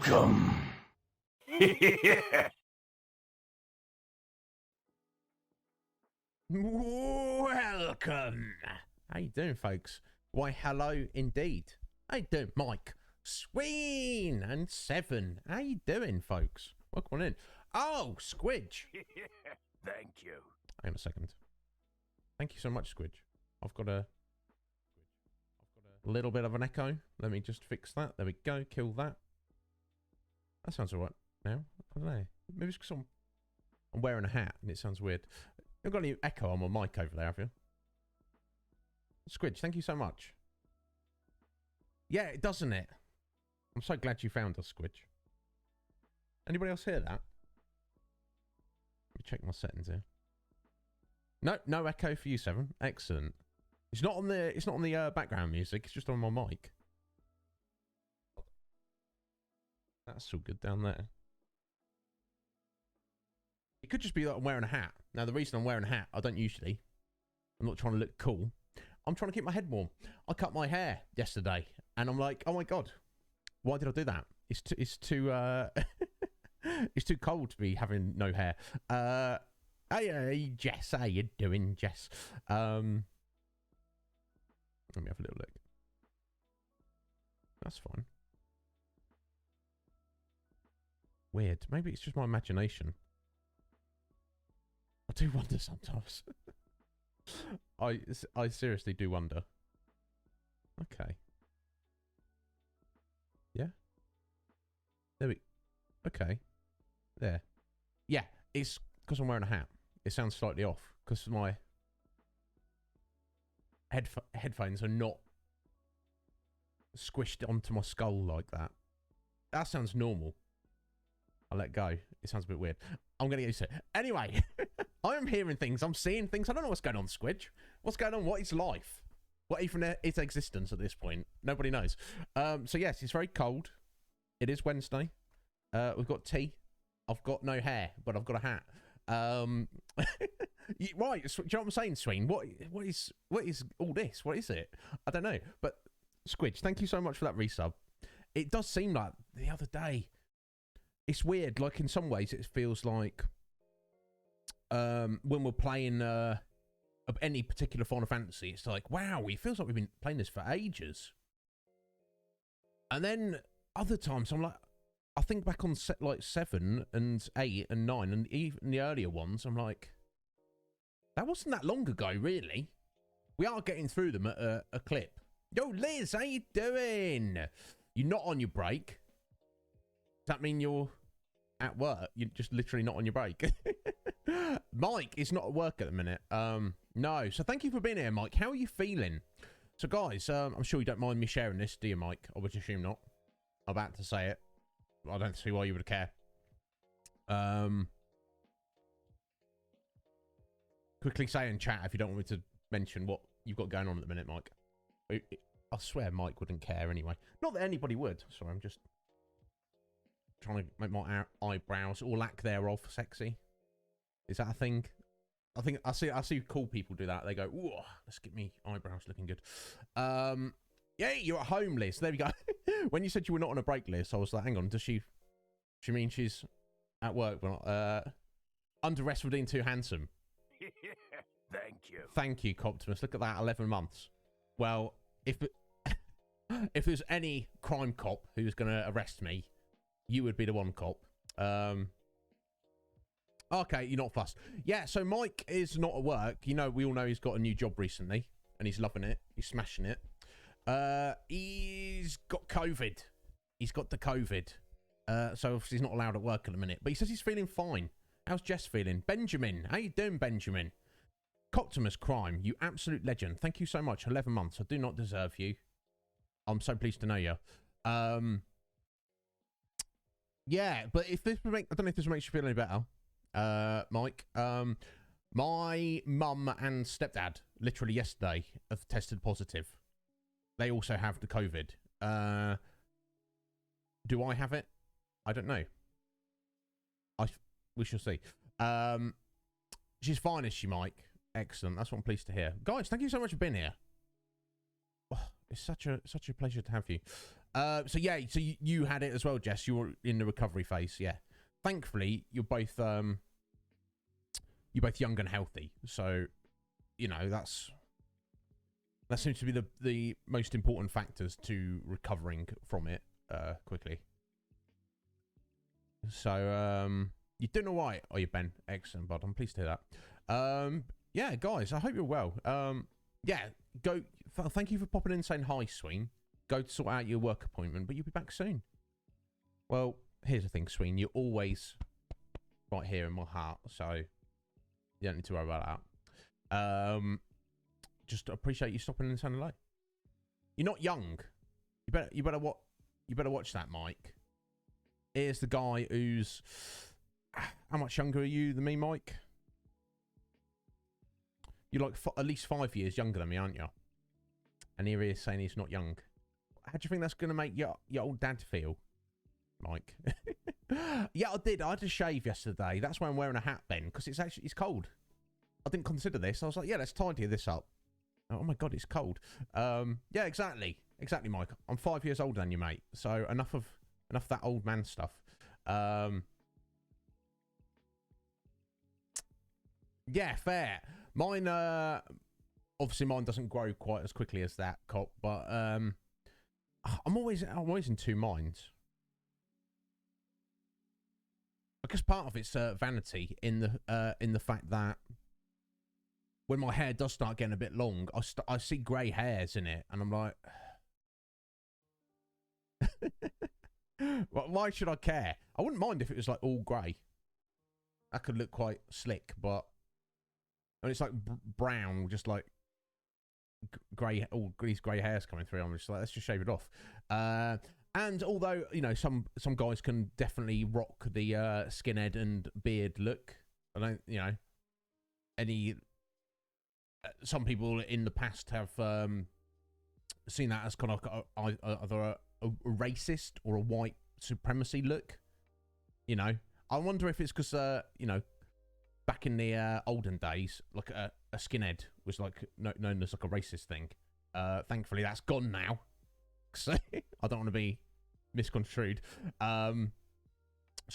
Welcome. Welcome. How you doing, folks? Why, hello indeed. How you doing, Mike? Sween and Seven. How you doing, folks? Welcome on in. Oh, Squidge. Thank you. Hang on a second. Thank you so much, Squidge. I've got a little bit of an echo. Let me just fix that. There we go. Kill that. That sounds alright now. I don't know. Maybe it's because I'm wearing a hat and it sounds weird. You've got any echo on my mic over there, have you? Squidge, thank you so much. Yeah, it doesn't it? I'm so glad you found us, Squidge. Anybody else hear that? Let me check my settings here. No, no echo for you, Seven. Excellent. It's not on the background music. It's just on my mic. That's all good down there. It could just be that I'm wearing a hat. Now, the reason I'm wearing a hat, I don't usually. I'm not trying to look cool. I'm trying to keep my head warm. I cut my hair yesterday, and I'm like, oh my god, why did I do that? It's too it's too cold to be having no hair. Hey, Jess, how you doing, Jess? Let me have a little look. That's fine. Weird. Maybe it's just my imagination. I do wonder sometimes. I seriously do wonder. Okay. Yeah. There we. Okay. There. Yeah. It's because I'm wearing a hat. It sounds slightly off because my headphones are not squished onto my skull like that. That sounds normal. I'll let go. It sounds a bit weird. I'm going to get used to it. Anyway, I am hearing things. I'm seeing things. I don't know what's going on, Squidge. What's going on? What is life? What even is existence at this point? Nobody knows. So, yes, it's very cold. It is Wednesday. We've got tea. I've got no hair, but I've got a hat. Right. Do you know what I'm saying, Sween? What is all this? What is it? I don't know. But, Squidge, thank you so much for that resub. It does seem like the other day, it's weird. Like, in some ways, it feels like when we're playing any particular Final Fantasy, it's like, wow, it feels like we've been playing this for ages. And then other times, I'm like, I think back on like 7 and 8 and 9 and even the earlier ones, I'm like, that wasn't that long ago, really. We are getting through them at a clip. Yo, Liz, how you doing? You're not on your break. Does that mean you're at work? You're just literally not on your break. Mike is not at work at the minute. No. So thank you for being here, Mike. How are you feeling? So guys, I'm sure you don't mind me sharing this, do you, Mike? I would assume not. I'm about to say it. I don't see why you would care. Quickly say in chat if you don't want me to mention what you've got going on at the minute, Mike. I swear Mike wouldn't care anyway. Not that anybody would. Sorry, I'm just trying to make my eyebrows or lack thereof sexy. Is that a thing? I think I see cool people do that. They go, "Ooh, let's get me eyebrows looking good." Yeah, you're at home, Liz. There we go. When you said you were not on a break, Liz, I was like, hang on, does she mean she's at work but not under rest for being too handsome? Thank you. Thank you, Coptimus. Look at that, 11 months. Well, if there's any crime cop who's going to arrest me, you would be the one, cop. Okay, you're not fussed. Yeah, so Mike is not at work. You know, we all know he's got a new job recently, and he's loving it. He's smashing it. He's got COVID. He's got the COVID. So obviously he's not allowed at work at the minute. But he says he's feeling fine. How's Jess feeling? Benjamin, how you doing, Benjamin? Coptimus Crime, you absolute legend. Thank you so much. 11 months. I do not deserve you. I'm so pleased to know you. Yeah, but if this I don't know if this makes you feel any better, Mike. My mum and stepdad literally yesterday have tested positive. They also have the COVID. Do I have it? I don't know. We shall see. She's fine, is she, Mike? Excellent. That's what I'm pleased to hear. Guys, thank you so much for being here. Oh, it's such a pleasure to have you. So yeah, so you had it as well, Jess. You were in the recovery phase. Yeah. Thankfully, you're both young and healthy. So, you know, that seems to be the most important factors to recovering from it quickly. So, you're doing all right, are you, Ben? Excellent, bud. I'm pleased to hear that. Yeah, guys, I hope you're well. Yeah, go. Thank you for popping in and saying hi, Sween. Go to sort out your work appointment, but you'll be back soon. Well, here's the thing, Sween. You're always right here in my heart, so you don't need to worry about that. Just appreciate you stopping in and saying hello. You're not young. You better watch that, Mike. Here's the guy who's how much younger are you than me, Mike? You're like at least 5 years younger than me, aren't you? And here he is saying he's not young. How do you think that's going to make your old dad feel, Mike? Yeah, I did. I had to shave yesterday. That's why I'm wearing a hat, Ben, because it's cold. I didn't consider this. I was like, yeah, let's tidy this up. Oh my God, it's cold. Yeah, exactly, Mike. I'm 5 years older than you, mate. So enough of that old man stuff. Yeah, fair. Mine, obviously, mine doesn't grow quite as quickly as that, cop. But I'm always in two minds. I guess part of it's vanity in the fact that when my hair does start getting a bit long, I see grey hairs in it, and I'm like, well, why should I care? I wouldn't mind if it was like all grey. That could look quite slick, but when it's like brown, just like grey, all these grey hairs coming through, I'm just like, let's just shave it off. And although, you know, some guys can definitely rock the skinhead and beard look, I don't, you know, some people in the past have seen that as kind of either a racist or a white supremacy look. You know, I wonder if it's because, you know, back in the olden days, like a skinhead was like known as like a racist thing. Thankfully, that's gone now. So I don't want to be misconstrued. So I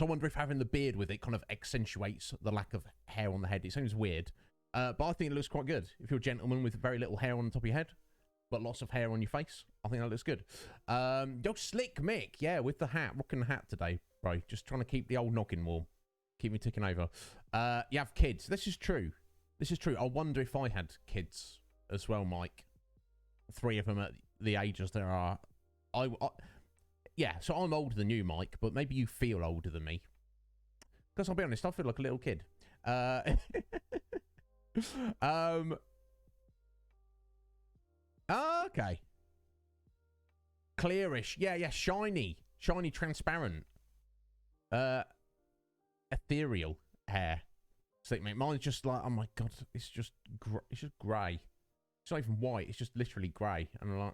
wonder if having the beard with it kind of accentuates the lack of hair on the head. It seems weird. But I think it looks quite good. If you're a gentleman with very little hair on the top of your head, but lots of hair on your face, I think that looks good. Yo, Slick Mick, yeah, with the hat, rocking the hat today, bro. Just trying to keep the old noggin warm. Keep me ticking over. You have kids. This is true. I wonder if I had kids as well, Mike. 3 of them at the ages there are. Yeah, so I'm older than you, Mike, but maybe you feel older than me. Because I'll be honest, I feel like a little kid. Okay. Clearish. Yeah, shiny, transparent. Ethereal hair. Slick, mate. Mine's just like, oh my God, it's just grey. It's not even white. It's just literally grey. And I'm like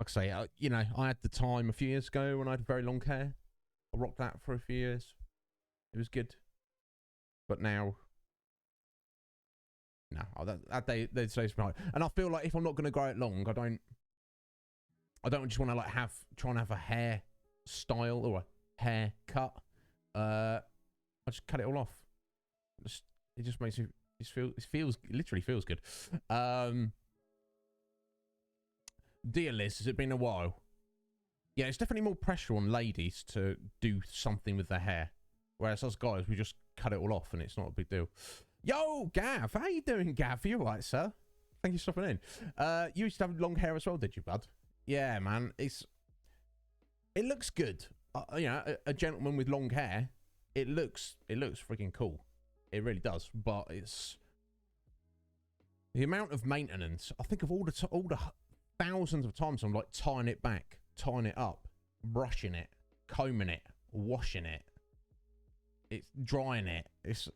I say, you know, I had the time a few years ago when I had very long hair. I rocked that for a few years. It was good. But now, no, that day, and I feel like if I'm not going to grow it long, I don't just want to like try and have a hair style or a hair cut. I just cut it all off. It just makes it literally feels good. Dear Liz, has it been a while? Yeah, it's definitely more pressure on ladies to do something with their hair, whereas us guys, we just cut it all off and it's not a big deal. Yo, Gav, how you doing, Gav? You all right, sir? Thank you for stopping in. You used to have long hair as well, did you, bud? Yeah, man. It looks good. You know, a gentleman with long hair, it looks freaking cool. It really does. But it's the amount of maintenance. I think of all the thousands of times I'm like tying it back, tying it up, brushing it, combing it, washing it. It's drying it. It's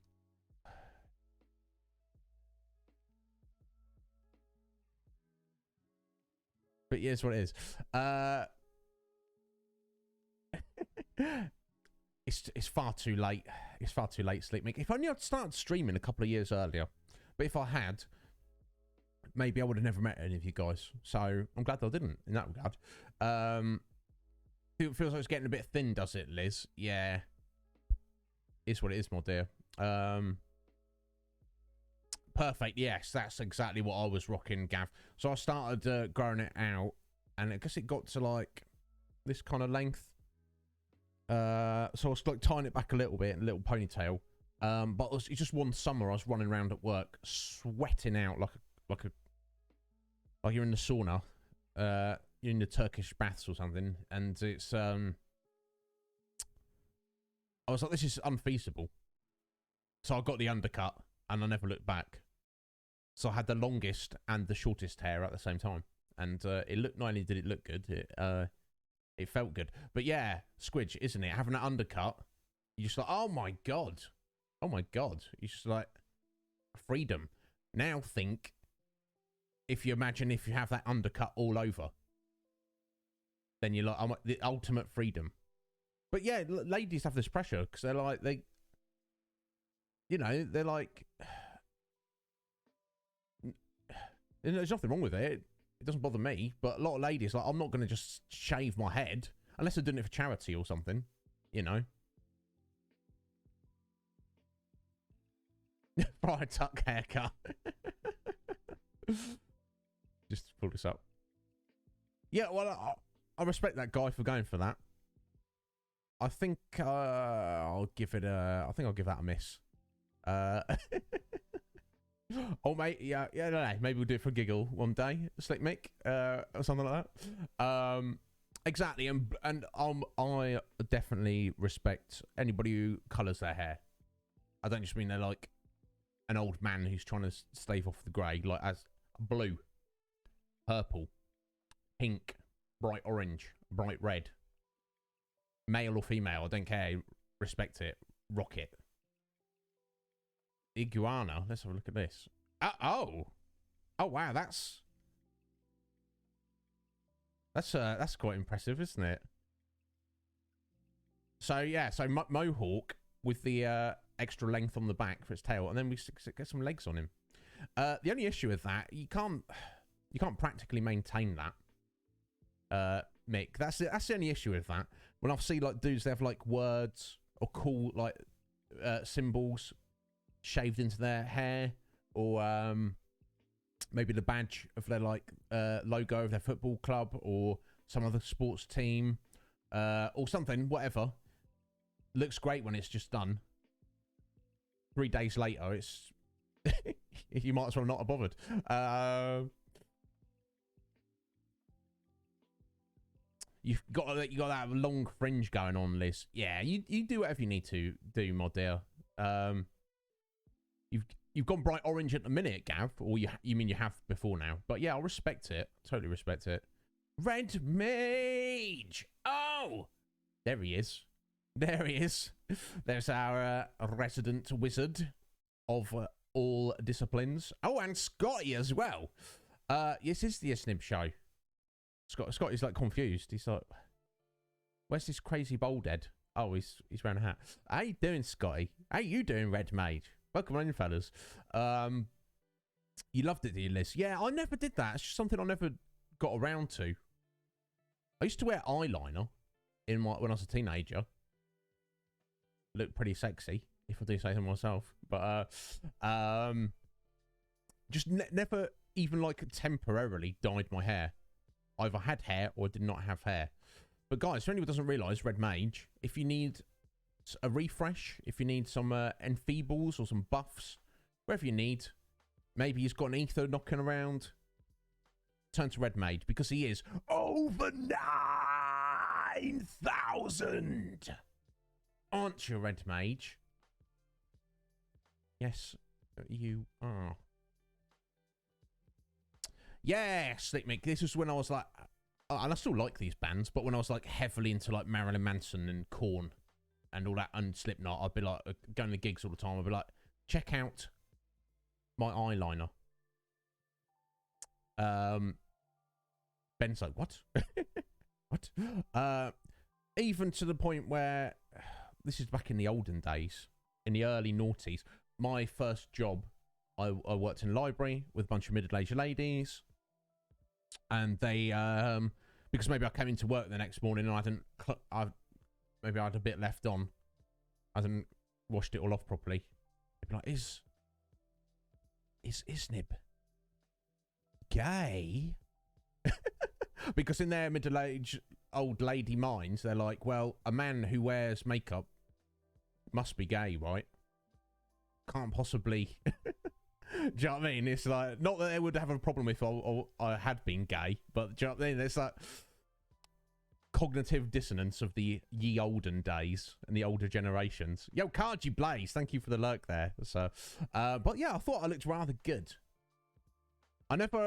but here's what it is. It's far too late. It's far too late, Sleep Mick. If only I'd started streaming a couple of years earlier. But if I had, maybe I would have never met any of you guys. So I'm glad I didn't in that regard. It feels like it's getting a bit thin, does it, Liz? Yeah. Is what it is, my dear. Perfect. Yes, that's exactly what I was rocking, Gav. So I started growing it out, and I guess it got to like this kind of length. So I was like tying it back a little bit, a little ponytail. But it's just one summer I was running around at work, sweating out like you're in the sauna, you're in the Turkish baths or something, and it's I was like, this is unfeasible. So I got the undercut, and I never looked back. So I had the longest and the shortest hair at the same time, and it looked. Not only did it look good, it felt good. But yeah, Squidge, isn't it? Having an undercut, you're just like, oh my god, you're just like freedom. Now think, if you imagine if you have that undercut all over, then you're like, I'm the ultimate freedom. But yeah, ladies have this pressure because they're like they're like, there's nothing wrong with it. It doesn't bother me. But a lot of ladies like, I'm not going to just shave my head unless they're doing it for charity or something, you know. Fried tuck haircut. Just to pull this up. Yeah, well, I respect that guy for going for that. I think I'll give that a miss. Oh mate, yeah, no, maybe we'll do it for a giggle one day, Slick Mick, or something like that. Exactly, and I definitely respect anybody who colours their hair. I don't just mean they're like an old man who's trying to stave off the grey, like as blue, purple, pink, bright orange, bright red, male or female, I don't care. Respect it, rock it. Iguana. Let's have a look at this. Oh wow, that's quite impressive, isn't it? So yeah, so mohawk with the extra length on the back for its tail, and then we get some legs on him. The only issue with that, you can't practically maintain that, Mick. That's the only issue with that. When I see like dudes, they have like words or cool like symbols shaved into their hair, or maybe the badge of their like logo of their football club or some other sports team, or something, whatever. Looks great when it's just done. 3 days later, it's you might as well not have bothered. You got that long fringe going on, Liz. Yeah, you do whatever you need to do, my dear. You've gone bright orange at the minute, Gav, or you mean you have before now? But yeah, I'll respect it. Totally respect it. Red Mage. Oh, there he is. There he is. There's our resident wizard of all disciplines. Oh, and Scotty as well. This is the Iznib Show. Scotty's like confused. He's like, where's this crazy bald head? Oh, he's wearing a hat. How you doing, Scotty? How you doing, Red Mage? Welcome on in, fellas. You loved it, did you, Liz? Yeah, I never did that. It's just something I never got around to. I used to wear eyeliner when I was a teenager. Looked pretty sexy, if I do say so myself. But just never even like temporarily dyed my hair. Either had hair or did not have hair. But guys, for anyone who doesn't realise, Red Mage, if you need a refresh, if you need some enfeebles or some buffs, wherever you need, maybe he's got an ether knocking around, turn to Red Mage, because he is over 9,000. Aren't you, Red Mage? Yes, you are. Yeah, Slick Mick. This was when I was like, and I still like these bands, but when I was like heavily into like Marilyn Manson and Korn and all that, and Slipknot, I'd be like going to gigs all the time. I'd be like, check out my eyeliner. Ben's like, what? What? Even to the point where, this is back in the olden days, in the early noughties, my first job I worked in a library with a bunch of middle-aged ladies, and they because maybe I came into work the next morning and maybe I had a bit left on. I hadn't washed it all off properly. They'd be like, is Iznib gay? Because in their middle-aged old lady minds, they're like, well, a man who wears makeup must be gay, right? Can't possibly. Do you know what I mean? It's like, not that they would have a problem if I had been gay, but do you know what I mean? It's like cognitive dissonance of the ye olden days and the older generations. Yo, Cargy Blaze, thank you for the lurk there. So, but yeah, I thought I looked rather good. I never,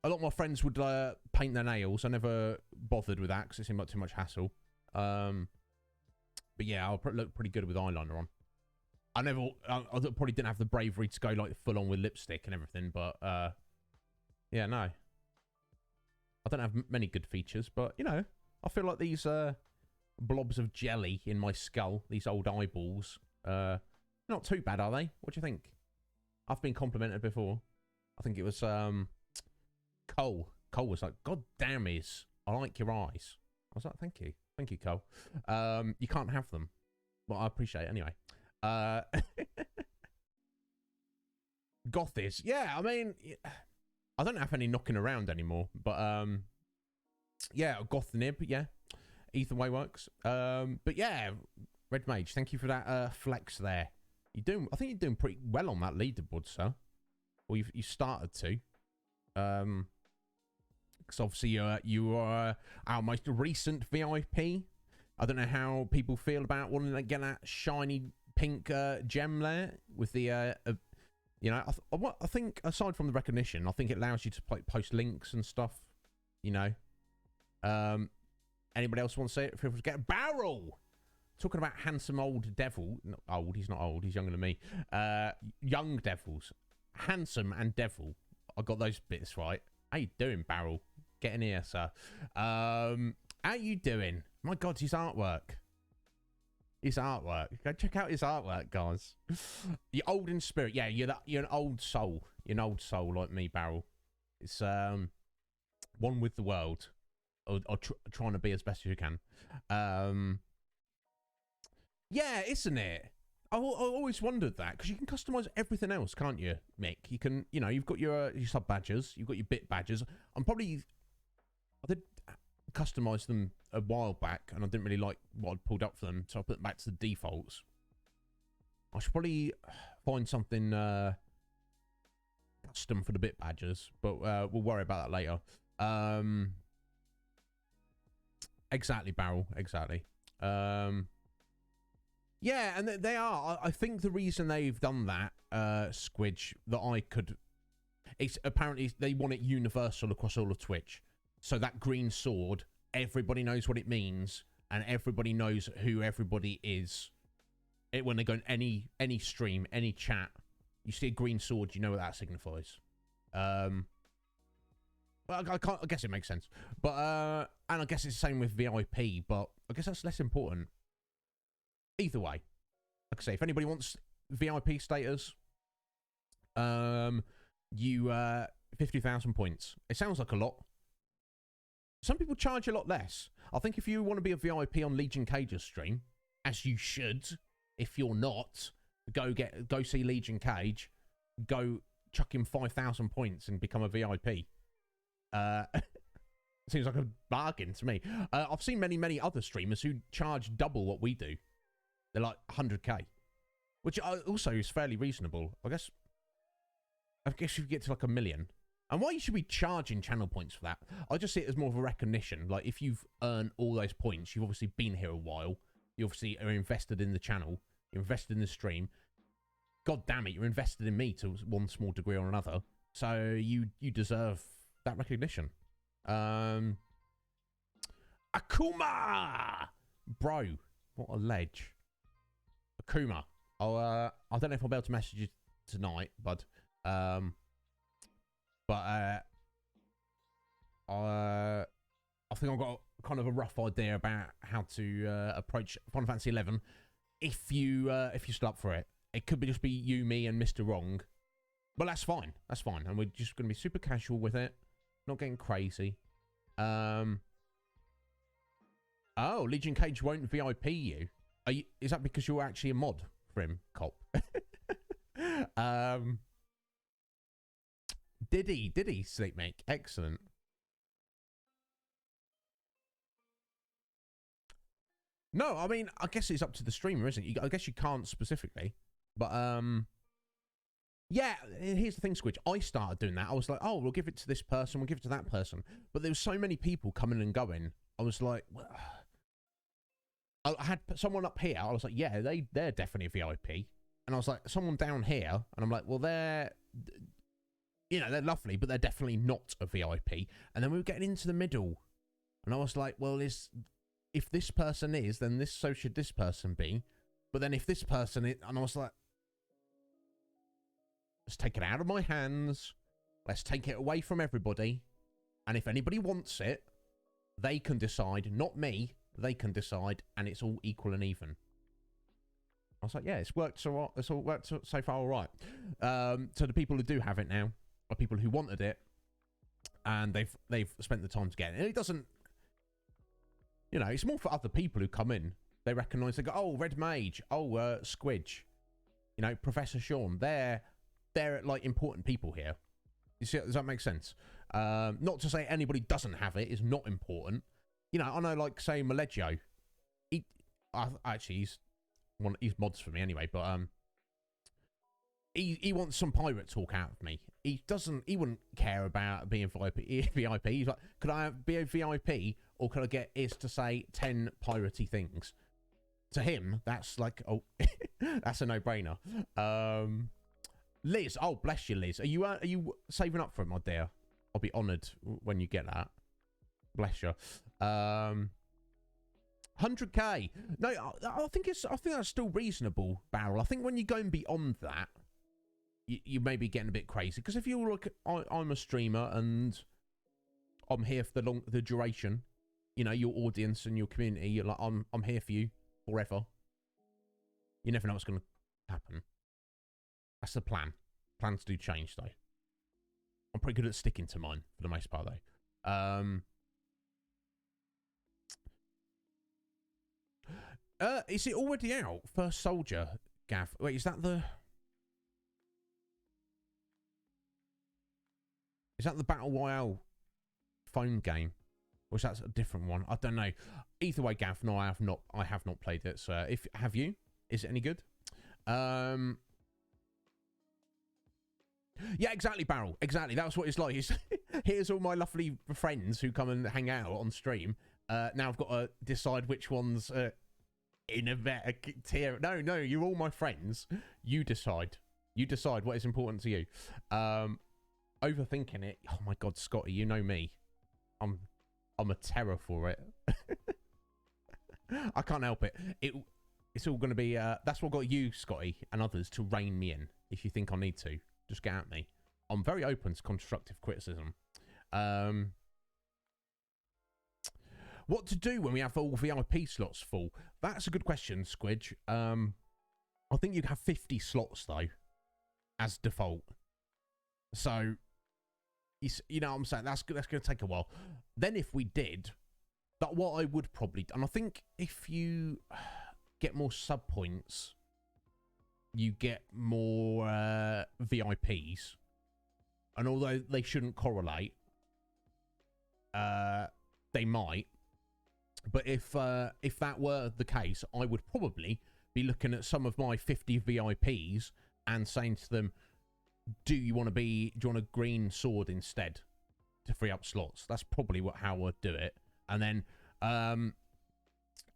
a lot of my friends would paint their nails. I never bothered with that because it seemed like too much hassle. But yeah, I looked pretty good with eyeliner on. I probably didn't have the bravery to go like full on with lipstick and everything, but yeah, no. I don't have many good features, but you know, I feel like these blobs of jelly in my skull, these old eyeballs, not too bad, are they? What do you think? I've been complimented before. I think it was Cole. Cole was like, God damn I like your eyes. I was like, thank you. Thank you, Cole. You can't have them. Well, I appreciate it anyway. Goth is. Yeah, I mean, I don't have any knocking around anymore, but yeah, Goth Nib, yeah. Either way works. But yeah, Red Mage, thank you for that flex there. I think you're doing pretty well on that leaderboard, sir. Well, you started to. Because obviously you are our most recent VIP. I don't know how people feel about wanting to get that shiny pink gem there with the you know, I think aside from the recognition, I think it allows you to post links and stuff. You know, anybody else want to say it? Feel free to get Barrel. Talking about handsome old devil. Not old, he's not old. He's younger than me. Young devils, handsome and devil. I got those bits right. How you doing, Barrel? Get in here, sir. How you doing? My God, his artwork. His artwork. Go check out his artwork, guys. You're old in spirit. Yeah, you're an old soul. You're an old soul like me, Barrel. It's one with the world. Or trying to be as best as you can. Yeah, isn't it? I always wondered that, because you can customize everything else, can't you, Mick? You can, you know, you've got your sub badges, you've got your bit badges. I did customize them a while back, and I didn't really like what I'd pulled up for them, so I put them back to the defaults. I should probably find something custom for the bit badges, but we'll worry about that later. Exactly, Barrel, exactly. Yeah, and they are. I think the reason they've done that, Squidge, it's apparently they want it universal across all of Twitch. So that green sword, everybody knows what it means, and everybody knows who everybody is. When they go in any stream, any chat, you see a green sword, you know what that signifies. Well, I guess it makes sense. But and I guess it's the same with VIP, but I guess that's less important. Either way, like I say, if anybody wants VIP status, you 50,000 points. It sounds like a lot. Some people charge a lot less. I think if you want to be a VIP on Legion Cage's stream, as you should, if you're not, go see Legion Cage, go chuck him 5,000 points and become a VIP. Seems like a bargain to me. I've seen many other streamers who charge double what we do. They're like 100k, which also is fairly reasonable. I guess if you get to like 1 million. And why you should be charging channel points for that? I just see it as more of a recognition. Like, if you've earned all those points, you've obviously been here a while. You obviously are invested in the channel. You're invested in the stream. God damn it, you're invested in me to one small degree or another. So you deserve that recognition. Akuma! Bro, what a ledge. Akuma. I don't know if I'll be able to message you tonight, bud. I think I've got kind of a rough idea about how to approach Final Fantasy XI. If you're still up for it, It could be just be you, me, and Mr. Wrong. But that's fine. That's fine. And we're just going to be super casual with it. Not getting crazy. Oh, Legion Cage won't VIP you. Is that because you're actually a mod for him, Cop? Did he, Sleepmake? Excellent. No, I mean, I guess it's up to the streamer, isn't it? I guess you can't specifically. But, yeah, here's the thing, Squidge. I started doing that. I was like, oh, we'll give it to this person, we'll give it to that person. But there was so many people coming and going. I was like, well, I had someone up here. I was like, yeah, they're definitely a VIP. And I was like, someone down here. And I'm like, well, they're lovely, but they're definitely not a VIP. And then we were getting into the middle. And I was like, well, if this person is, then so should this person be. But then if this person is, and I was like, let's take it out of my hands. Let's take it away from everybody. And if anybody wants it, they can decide, not me. They can decide, and it's all equal and even. I was like, yeah, it's all worked so far all right. So the people who do have it now are people who wanted it, and they've spent the time to get it. And it doesn't, it's more for other people who come in. They recognise, they go, oh, Red Mage, oh, Squidge, Professor Sean. They're like important people here. You see, does that make sense? Not to say anybody doesn't have it is not important. I know, like, say, Maleggio. He's mods for me anyway, but he wants some pirate talk out of me. He wouldn't care about being VIP. He's like, could I be a VIP, or could I get is to say 10 piratey things? To him, that's like, oh, that's a no-brainer. Liz, oh, bless you, Liz. Are you saving up for it, my dear? I'll be honoured when you get that. Bless you. 100k. No, I think that's still reasonable, Barrel. I think when you're going beyond that, you may be getting a bit crazy. Because if you look, I'm a streamer and I'm here for the duration. Your audience and your community. You're like, I'm here for you forever. You never know what's going to happen. That's the plan. Plans do change, though. I'm pretty good at sticking to mine for the most part, though. Is it already out? First Soldier, Gav. Wait, is that the Battle Royale phone game? Or is that a different one? I don't know. Either way, Gav, no, I have not played it. So have you? Is it any good? Yeah, exactly, Barrel. Exactly. That's what it's like. Here's all my lovely friends who come and hang out on stream. Now I've got to decide which ones in a better tier. No, you're all my friends. You decide. You decide what is important to you. Overthinking it. Oh my God, Scotty, you know me. I'm a terror for it. I can't help it. It's all going to be. That's what got you, Scotty, and others to rein me in. If you think I need to, just get at me. I'm very open to constructive criticism. What to do when we have all VIP slots full? That's a good question, Squidge. I think you'd have 50 slots, though, as default. So, you know what I'm saying? That's going to take a while. Then if we did, but what I would probably... And I think if you get more sub points, you get more VIPs. And although they shouldn't correlate, they might. But if that were the case, I would probably be looking at some of my 50 VIPs and saying to them, do you want a green sword instead to free up slots? That's probably how I'd do it. And then I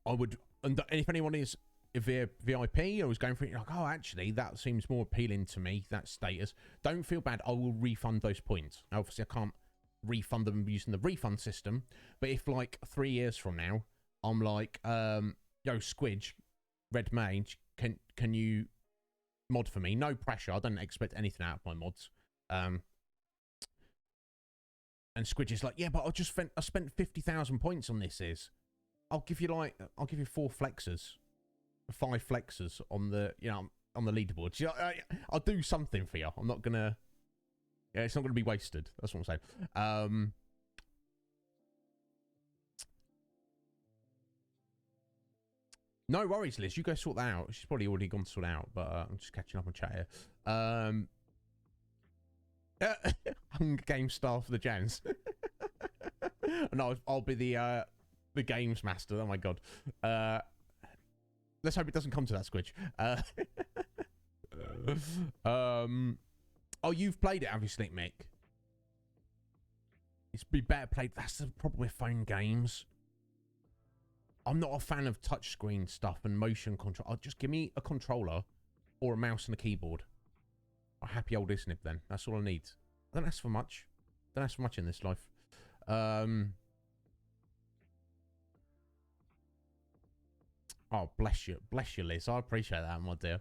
would, and if anyone is a VIP or was going for it, like, oh, actually, that seems more appealing to me, that status, don't feel bad. I will refund those points. Now, obviously, I can't refund them using the refund system, but if like 3 years from now I'm like, yo, Squidge, Red Mage, can you mod for me? No pressure, I don't expect anything out of my mods. And Squidge is like, yeah, but I spent 50,000 points on this. I'll give you 4 flexes, 5 flexes on the, on the leaderboard. I'll do something for you. I'm not gonna. Yeah, it's not gonna be wasted. That's what I'm saying. No worries, Liz. You go sort that out. She's probably already gone to sort it out, but I'm just catching up on chat here. Hunger Games star for the Jans. No, I'll be the games master. Oh my god. Let's hope it doesn't come to that, Squidge. Oh, you've played it, have you, Slick Mick? It's be better played. That's the problem with phone games. I'm not a fan of touchscreen stuff and motion control. Just give me a controller or a mouse and a keyboard. A happy old Iznib then. That's all I need. I don't ask for much. Don't ask for much in this life. Oh, bless you, Liz. I appreciate that, my dear.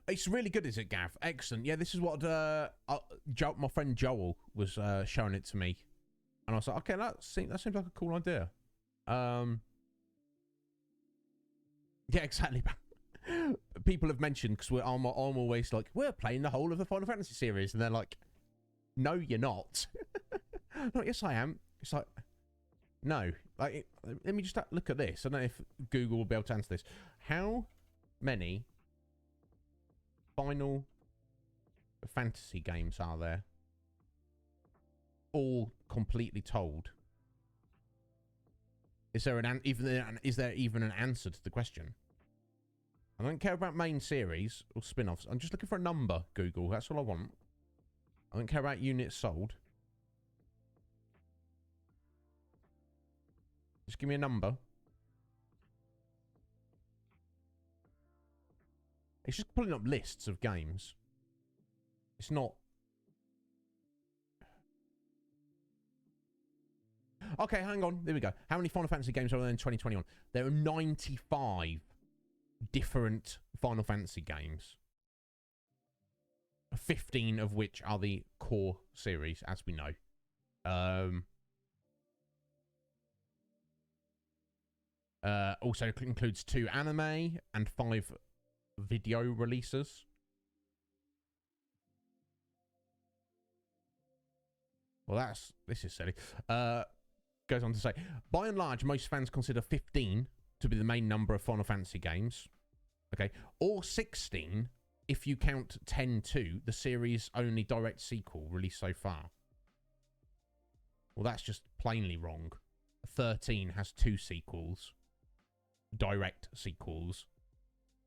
It's really good, is it, Gav? Excellent. Yeah, this is what my friend Joel was showing it to me, and I was like, okay, that seems like a cool idea. Yeah, exactly. People have mentioned, because I'm always like, we're playing the whole of the Final Fantasy series, and they're like, no, you're not. Like, yes, I am. It's like, no. Like, let me just look at this. I don't know if Google will be able to answer this. How many Final Fantasy games are there? All completely told. Is there is there even an answer to the question? I don't care about main series or spin-offs. I'm just looking for a number, Google. That's all I want. I don't care about units sold. Just give me a number. It's just pulling up lists of games. It's not... Okay, hang on. There we go. How many Final Fantasy games are there in 2021? There are 95 different Final Fantasy games. 15 of which are the core series, as we know. Also includes 2 anime and 5 video releases. Well, this is silly. Goes on to say, by and large, most fans consider 15 to be the main number of Final Fantasy games. Okay, or 16 if you count 10-2, the series' only direct sequel released so far. Well, that's just plainly wrong. 13 has 2 sequels, direct sequels,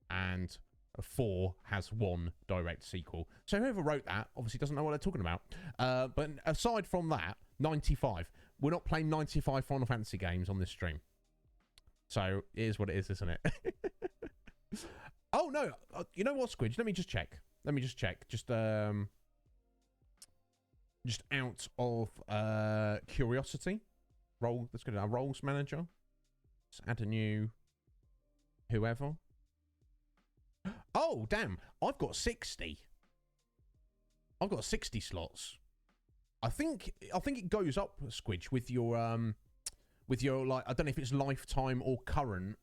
and 4 has 1 direct sequel. So whoever wrote that obviously doesn't know what they're talking about. But aside from that, 95. We're not playing 95 Final Fantasy games on this stream. So it is what it is, isn't it? Oh, no. You know what, Squidge? Let me just check. Just out of curiosity. Let's go to our roles manager. Let's add a new whoever. Oh, damn. I've got 60. I've got 60 slots. I think it goes up, Squidge, with your like, I don't know if it's lifetime or current.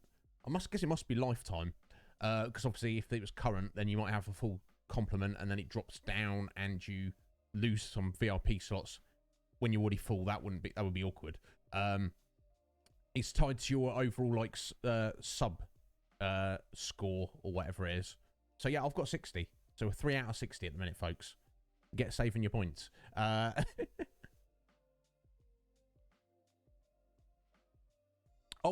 I guess it must be lifetime. Because obviously if it was current, then you might have a full complement and then it drops down and you lose some VIP slots when you're already full. That would be awkward. It's tied to your overall like sub score or whatever it is. So yeah, I've got 60. So we're 3 out of 60 at the minute, folks. Get saving your points. Oh,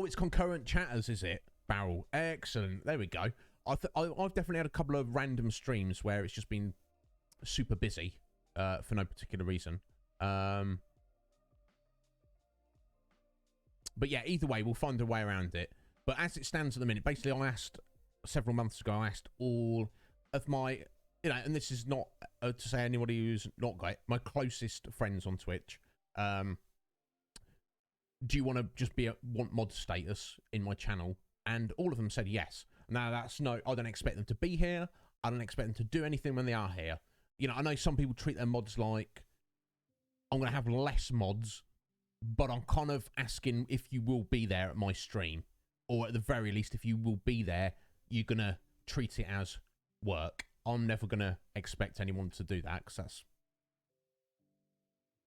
it's concurrent chatters, is it? Barrel. Excellent. There we go. I've definitely had a couple of random streams where it's just been super busy for no particular reason. But yeah, either way, we'll find a way around it. But as it stands at the minute, basically I asked several months ago, I asked all of my, you know, and this is not to say anybody who's not got it, my closest friends on Twitch, do you want to just want mod status in my channel? And all of them said yes. Now, I don't expect them to be here. I don't expect them to do anything when they are here. You know, I know some people treat their mods like, I'm going to have less mods, but I'm kind of asking if you will be there at my stream. Or at the very least, if you will be there you're going to treat it as work. I'm never going to expect anyone to do that because that's...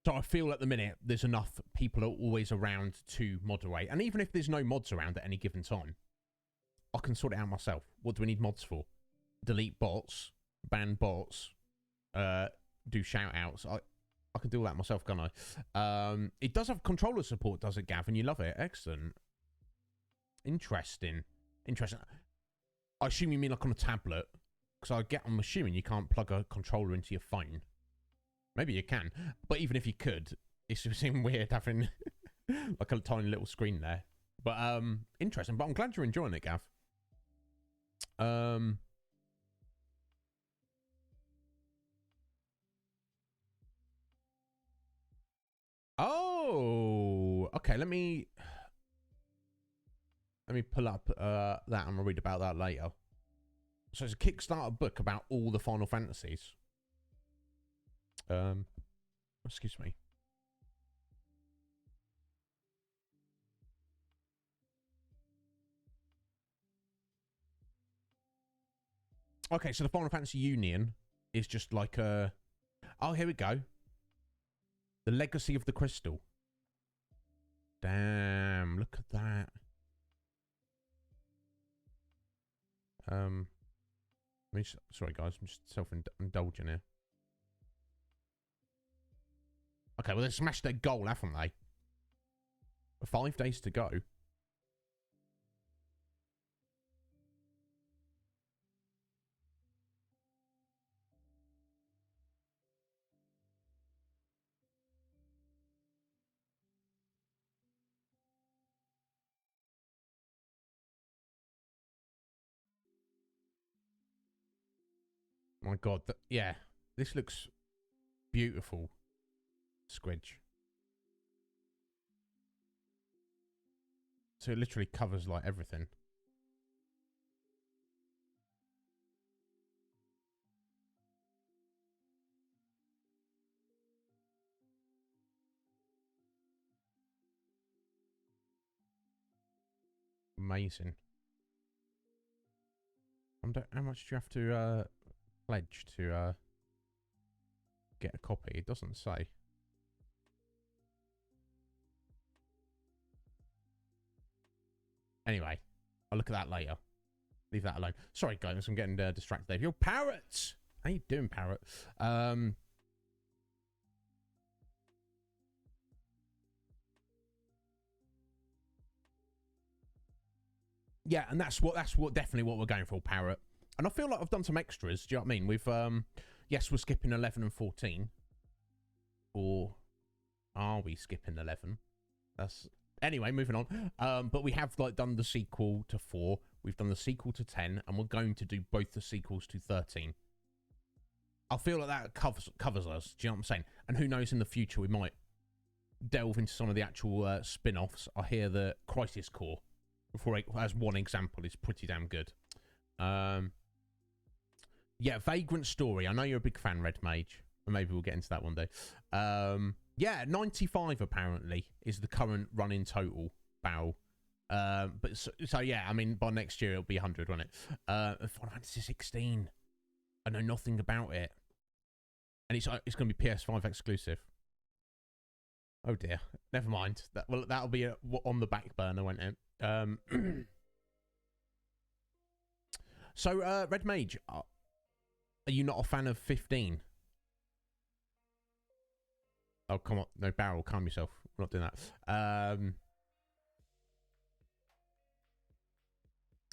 So I feel at the minute there's enough people are always around to moderate. And even if there's no mods around at any given time, I can sort it out myself. What do we need mods for? Delete bots, ban bots, do shout outs. I can do all that myself, can't I? It does have controller support, does it, Gav? And you love it. Excellent. Interesting. I assume you mean like on a tablet. Because I'm assuming you can't plug a controller into your phone. Maybe you can. But even if you could, it's just seem weird having like a tiny little screen there. But interesting. But I'm glad you're enjoying it, Gav. Oh, okay. Let me pull up that and we'll read about that later. So it's a Kickstarter book about all the Final Fantasies. Excuse me. Okay, so the Final Fantasy Union is just like a... Oh, here we go. The Legacy of the Crystal. Damn, look at that. Sorry guys, I'm just self-indulging here. Okay, well they smashed their goal, haven't they? 5 days to go. My God, yeah, this looks beautiful. Squidge. So it literally covers like everything. Amazing. How much do you have to pledge to get a copy? It doesn't say. Anyway, I'll look at that later. Leave that alone. Sorry, guys, I'm getting distracted there. Yo, Parrot! How you doing, Parrot? Yeah, and that's definitely what we're going for, Parrot. And I feel like I've done some extras. Do you know what I mean? We've yes, we're skipping 11 and 14. Or are we skipping 11? That's anyway. Moving on. But we have like done the sequel to 4. We've done the sequel to 10, and we're going to do both the sequels to 13. I feel like that covers us. Do you know what I'm saying? And who knows, in the future we might delve into some of the actual spin-offs. I hear the Crisis Core, as one example, is pretty damn good. Yeah, Vagrant Story. I know you're a big fan, Red Mage. But maybe we'll get into that one day. Yeah, 95 apparently is the current running total barrel. But so yeah, I mean, by next year it'll be 100, won't it? Final Fantasy 16. I know nothing about it, and it's going to be PS5 exclusive. Oh dear, never mind. That'll be on the back burner, won't it? So Red Mage, are you not a fan of 15? Oh come on, no, Barrel, calm yourself. We're not doing that.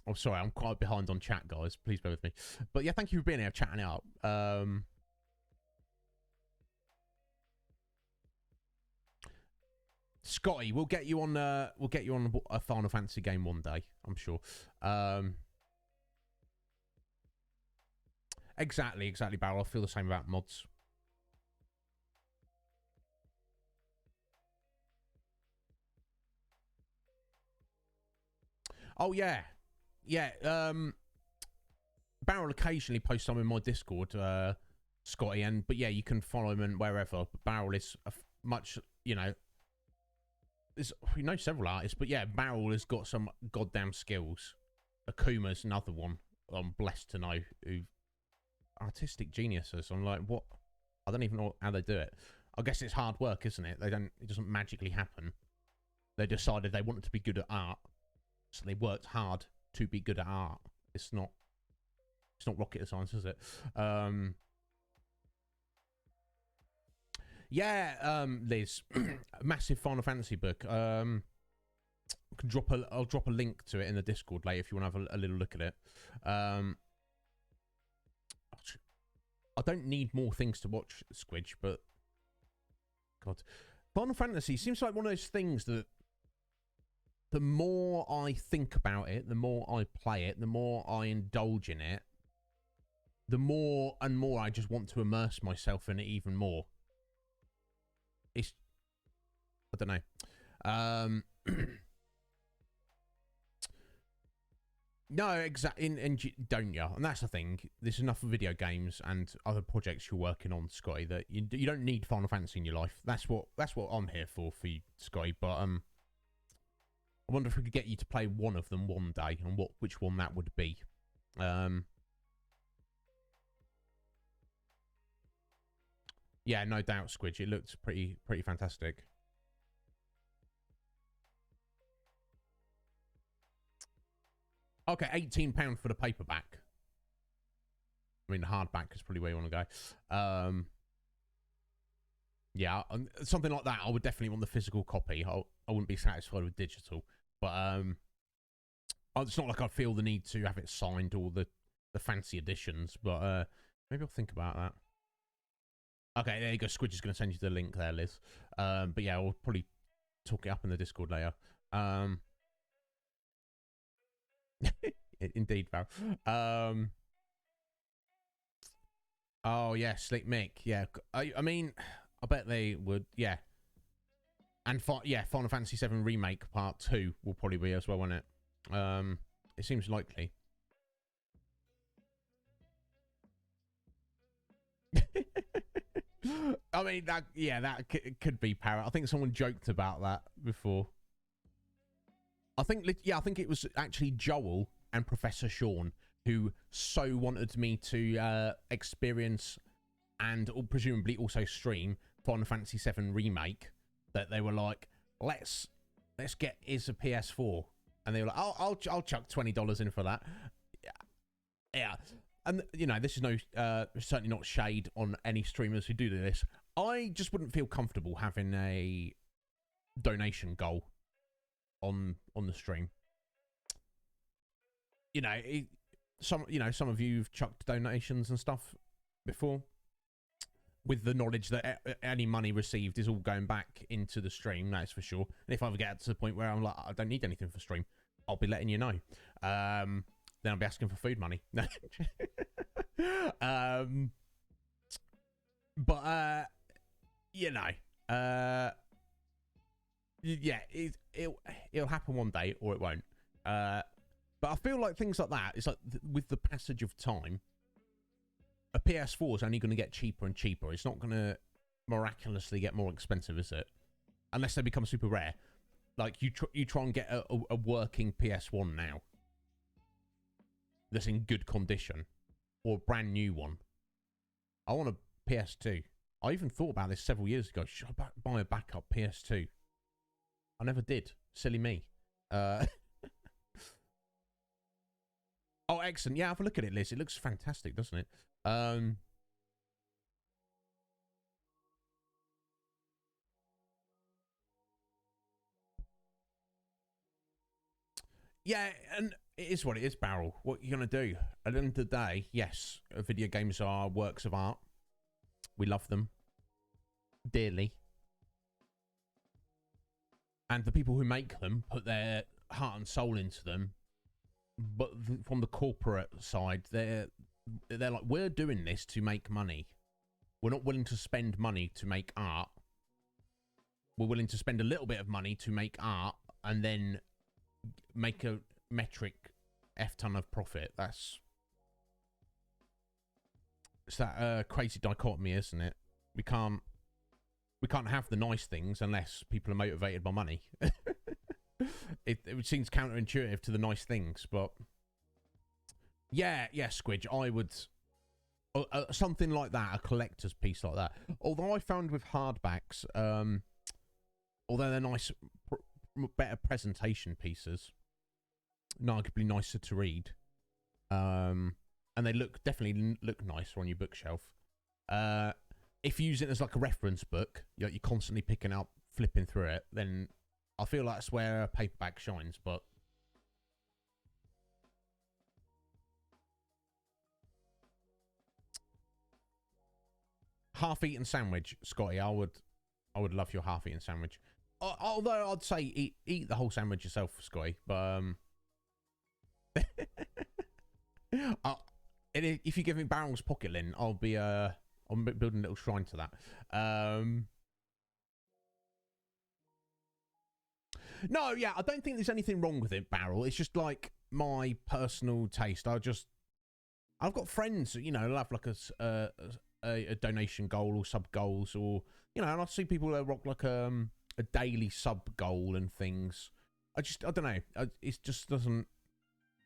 Oh, sorry, I'm quite behind on chat, guys. Please bear with me. But yeah, thank you for being here, chatting it up. Scotty, we'll get you on a Final Fantasy game one day, I'm sure. Exactly, Barrel. I feel the same about mods. Oh yeah. Yeah, Barrel occasionally posts some in my Discord, Scotty, but yeah, you can follow him and wherever. But Barrel is much, you know, we know several artists, but yeah, Barrel has got some goddamn skills. Akuma's another one I'm blessed to know, who artistic geniuses. I'm like, what? I don't even know how they do it. I guess it's hard work, isn't it? It doesn't magically happen. They decided they wanted to be good at art, so they worked hard to be good at art. It's not rocket science, is it? Yeah, Liz, massive Final Fantasy book. I'll drop a link to it in the Discord later if you want to have a little look at it. I don't need more things to watch, Squidge, but God, Final Fantasy seems like one of those things that the more I think about it, the more I play it, the more I indulge in it, the more and more I just want to immerse myself in it even more. It's, I don't know. No, exactly. Don't you? And that's the thing. There's enough video games and other projects you're working on, Scotty, that you don't need Final Fantasy in your life. That's what I'm here for you, Scotty. But I wonder if we could get you to play one of them one day, and which one that would be. Yeah, no doubt, Squidge. It looked pretty fantastic. Okay, £18 for the paperback. I mean, the hardback is probably where you want to go. Yeah, something like that. I would definitely want the physical copy. I wouldn't be satisfied with digital. But it's not like I feel the need to have it signed or the fancy editions. But maybe I'll think about that. Okay, there you go. Squidge is going to send you the link there, Liz. But yeah, we'll probably talk it up in the Discord later. Indeed, Val. Oh yeah, Slick Mick. Yeah, I mean, I bet they would. Yeah, and Final Fantasy VII Remake Part 2 will probably be as well, won't it? It seems likely. I mean, that could be parrot. I think someone joked about that before. I think it was actually Joel and Professor Sean who so wanted me to experience and presumably also stream Final Fantasy VII Remake that they were like, let's get is a PS4, and they were like, I'll chuck $20 in for that. Yeah. And, you know, this is certainly not shade on any streamers who do this. I just wouldn't feel comfortable having a donation goal on the stream. You know, some of you've chucked donations and stuff before with the knowledge that any money received is all going back into the stream, that's for sure. And if I ever get to the point where I'm like, I don't need anything for stream, I'll be letting you know. Then I'll be asking for food money. But you know, yeah, it'll happen one day or it won't. But I feel like things like that, it's like with the passage of time, a PS4 is only going to get cheaper and cheaper. It's not going to miraculously get more expensive, is it? Unless they become super rare. Like you try and get a working PS1 now that's in good condition, or a brand new one. I want a PS2. I even thought about this several years ago. Should I buy a backup PS2? I never did. Silly me. Oh, excellent. Yeah, have a look at it, Liz. It looks fantastic, doesn't it? Yeah, and it is what it is, Barrel. What are you going to do? At the end of the day, yes, video games are works of art. We love them dearly. And the people who make them put their heart and soul into them. But from the corporate side, they're like, we're doing this to make money. We're not willing to spend money to make art. We're willing to spend a little bit of money to make art and then make a metric F-ton of profit. It's that crazy dichotomy, isn't it? We can't have the nice things unless people are motivated by money. It seems counterintuitive to the nice things, but Yeah, Squidge. I would something like that, a collector's piece like that. Although I found with hardbacks, although they're nice, better presentation pieces, arguably nicer to read, and they definitely look nicer on your bookshelf. If you use it as like a reference book, you're constantly picking up, flipping through it, then I feel that's where a paperback shines. But half-eaten sandwich, Scotty. I would love your half-eaten sandwich. Although I'd say eat the whole sandwich yourself, Scotty. But if you give me Barrel's pocket lint, I'll be I'm building a little shrine to that. No, yeah, I don't think there's anything wrong with it, Barrel. It's just like my personal taste. I've got friends, you know, have like a donation goal or sub goals, or you know, and I see people that rock like a daily sub goal and things. I don't know. It just doesn't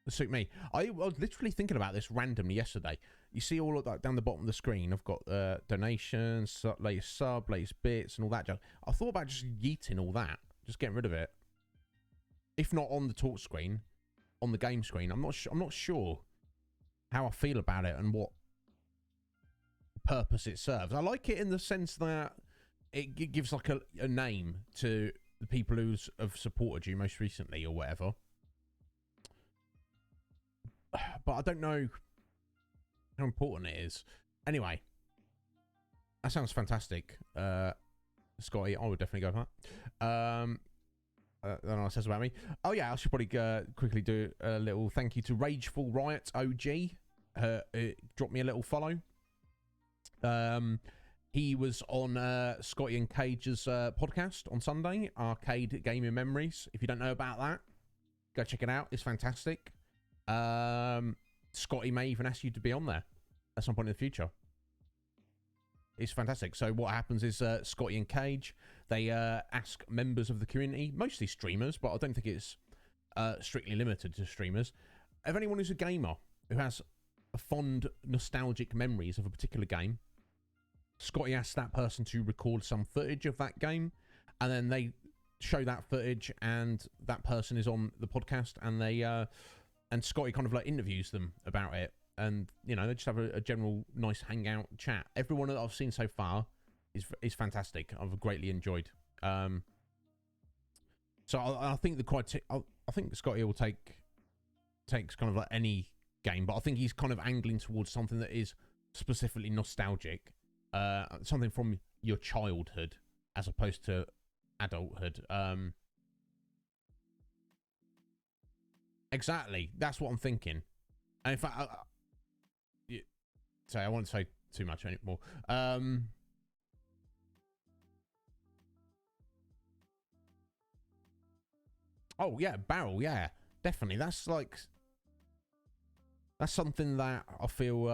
suit me. I was literally thinking about this randomly yesterday. You see all of that down the bottom of the screen. I've got donations, latest sub, latest bits, and all that. I thought about just yeeting all that, just getting rid of it. If not on the talk screen, on the game screen. I'm not sure how I feel about it and what purpose it serves. I like it in the sense that it gives like a name to the people who have supported you most recently or whatever. But I don't know how important it is. Anyway, that sounds fantastic. Scotty, I would definitely go for that. I don't know what it says about me. Oh yeah, I should probably quickly do a little thank you to Rageful Riot OG. Dropped me a little follow. He was on Scotty and Cage's podcast on Sunday, Arcade Gaming Memories. If you don't know about that, go check it out. It's fantastic. Scotty may even ask you to be on there at some point in the future. It's fantastic. So what happens is Scotty and Cage, they ask members of the community, mostly streamers, but I don't think it's strictly limited to streamers, if anyone who's a gamer who has fond nostalgic memories of a particular game, Scotty asks that person to record some footage of that game, and then they show that footage, and that person is on the podcast, and they and Scotty kind of like interviews them about it. And, you know, they just have a general nice hangout chat. Everyone that I've seen so far is fantastic. I've greatly enjoyed. So I think I think Scotty will takes kind of like any game, but I think he's kind of angling towards something that is specifically nostalgic, something from your childhood as opposed to adulthood. Exactly, that's what I'm thinking. And in fact, I won't say too much anymore. Oh yeah, Barrel, yeah, definitely. That's something that I feel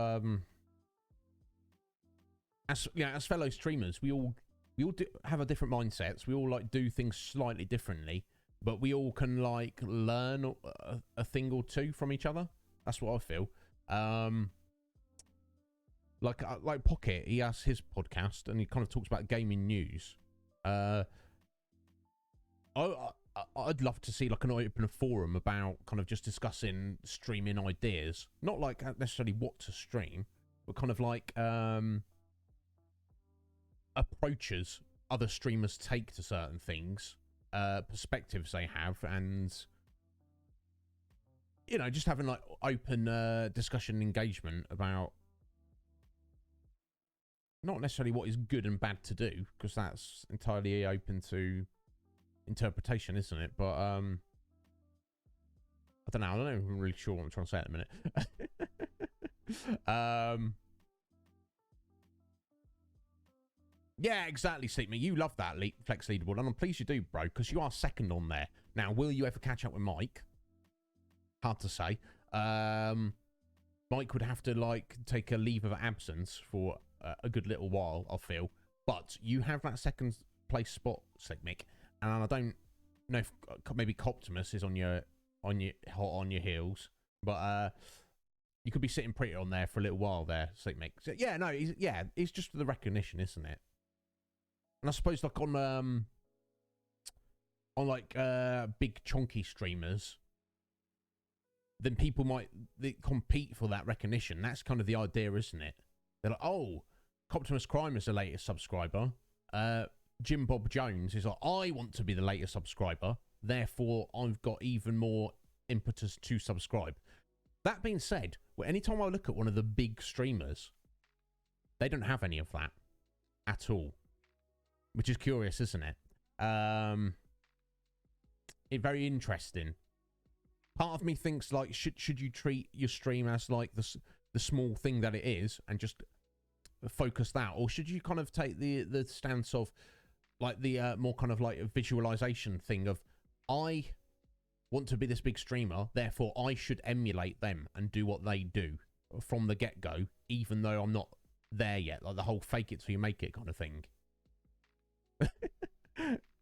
as fellow streamers, we all have a different mindsets. We all like do things slightly differently, but we all can like learn a thing or two from each other. That's what I feel. Like Pocket, he has his podcast and he kind of talks about gaming news. I'd love to see like an open forum about kind of just discussing streaming ideas, not like necessarily what to stream, but kind of like approaches other streamers take to certain things, perspectives they have, and you know, just having like open discussion and engagement about not necessarily what is good and bad to do, because that's entirely open to interpretation, isn't it? But I don't know. I'm not even really sure what I'm trying to say at the minute. Yeah, exactly, Sleepman. You love that Flex leaderboard, and I'm pleased you do, bro, because you are second on there. Now, will you ever catch up with Mike? Hard to say. Mike would have to like take a leave of absence for a good little while, I feel. But you have that second place spot, Slick Mick, and I don't know if maybe Coptimus is on your heels, but You could be sitting pretty on there for a little while there, Sleep Mix. Yeah, no, it's just for the recognition, isn't it? And I suppose like on like big chunky streamers, then people might compete for that recognition. That's kind of the idea, isn't it? They're like, oh, Optimus Crime is the latest subscriber. Jim Bob Jones is like, I want to be the latest subscriber. Therefore, I've got even more impetus to subscribe. That being said, anytime I look at one of the big streamers, they don't have any of that at all, which is curious, isn't it? It's very interesting. Part of me thinks like, should you treat your stream as like the small thing that it is and just focus that, or should you kind of take the stance of like the more kind of like a visualization thing of, I want to be this big streamer, therefore I should emulate them and do what they do from the get-go, even though I'm not there yet, like the whole fake it till you make it kind of thing.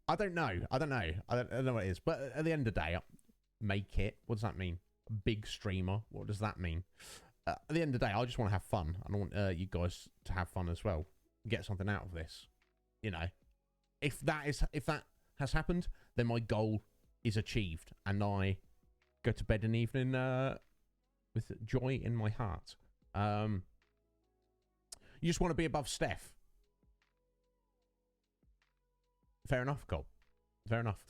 I don't know what it is, but at the end of the day, make it, what does that mean? A big streamer, what does that mean? At the end of the day, I just want to have fun, and I want you guys to have fun as well, get something out of this. You know, if that has happened, then my goal is achieved, and I go to bed in the evening with joy in my heart. You just want to be above Steph. Fair enough, Cole. Fair enough.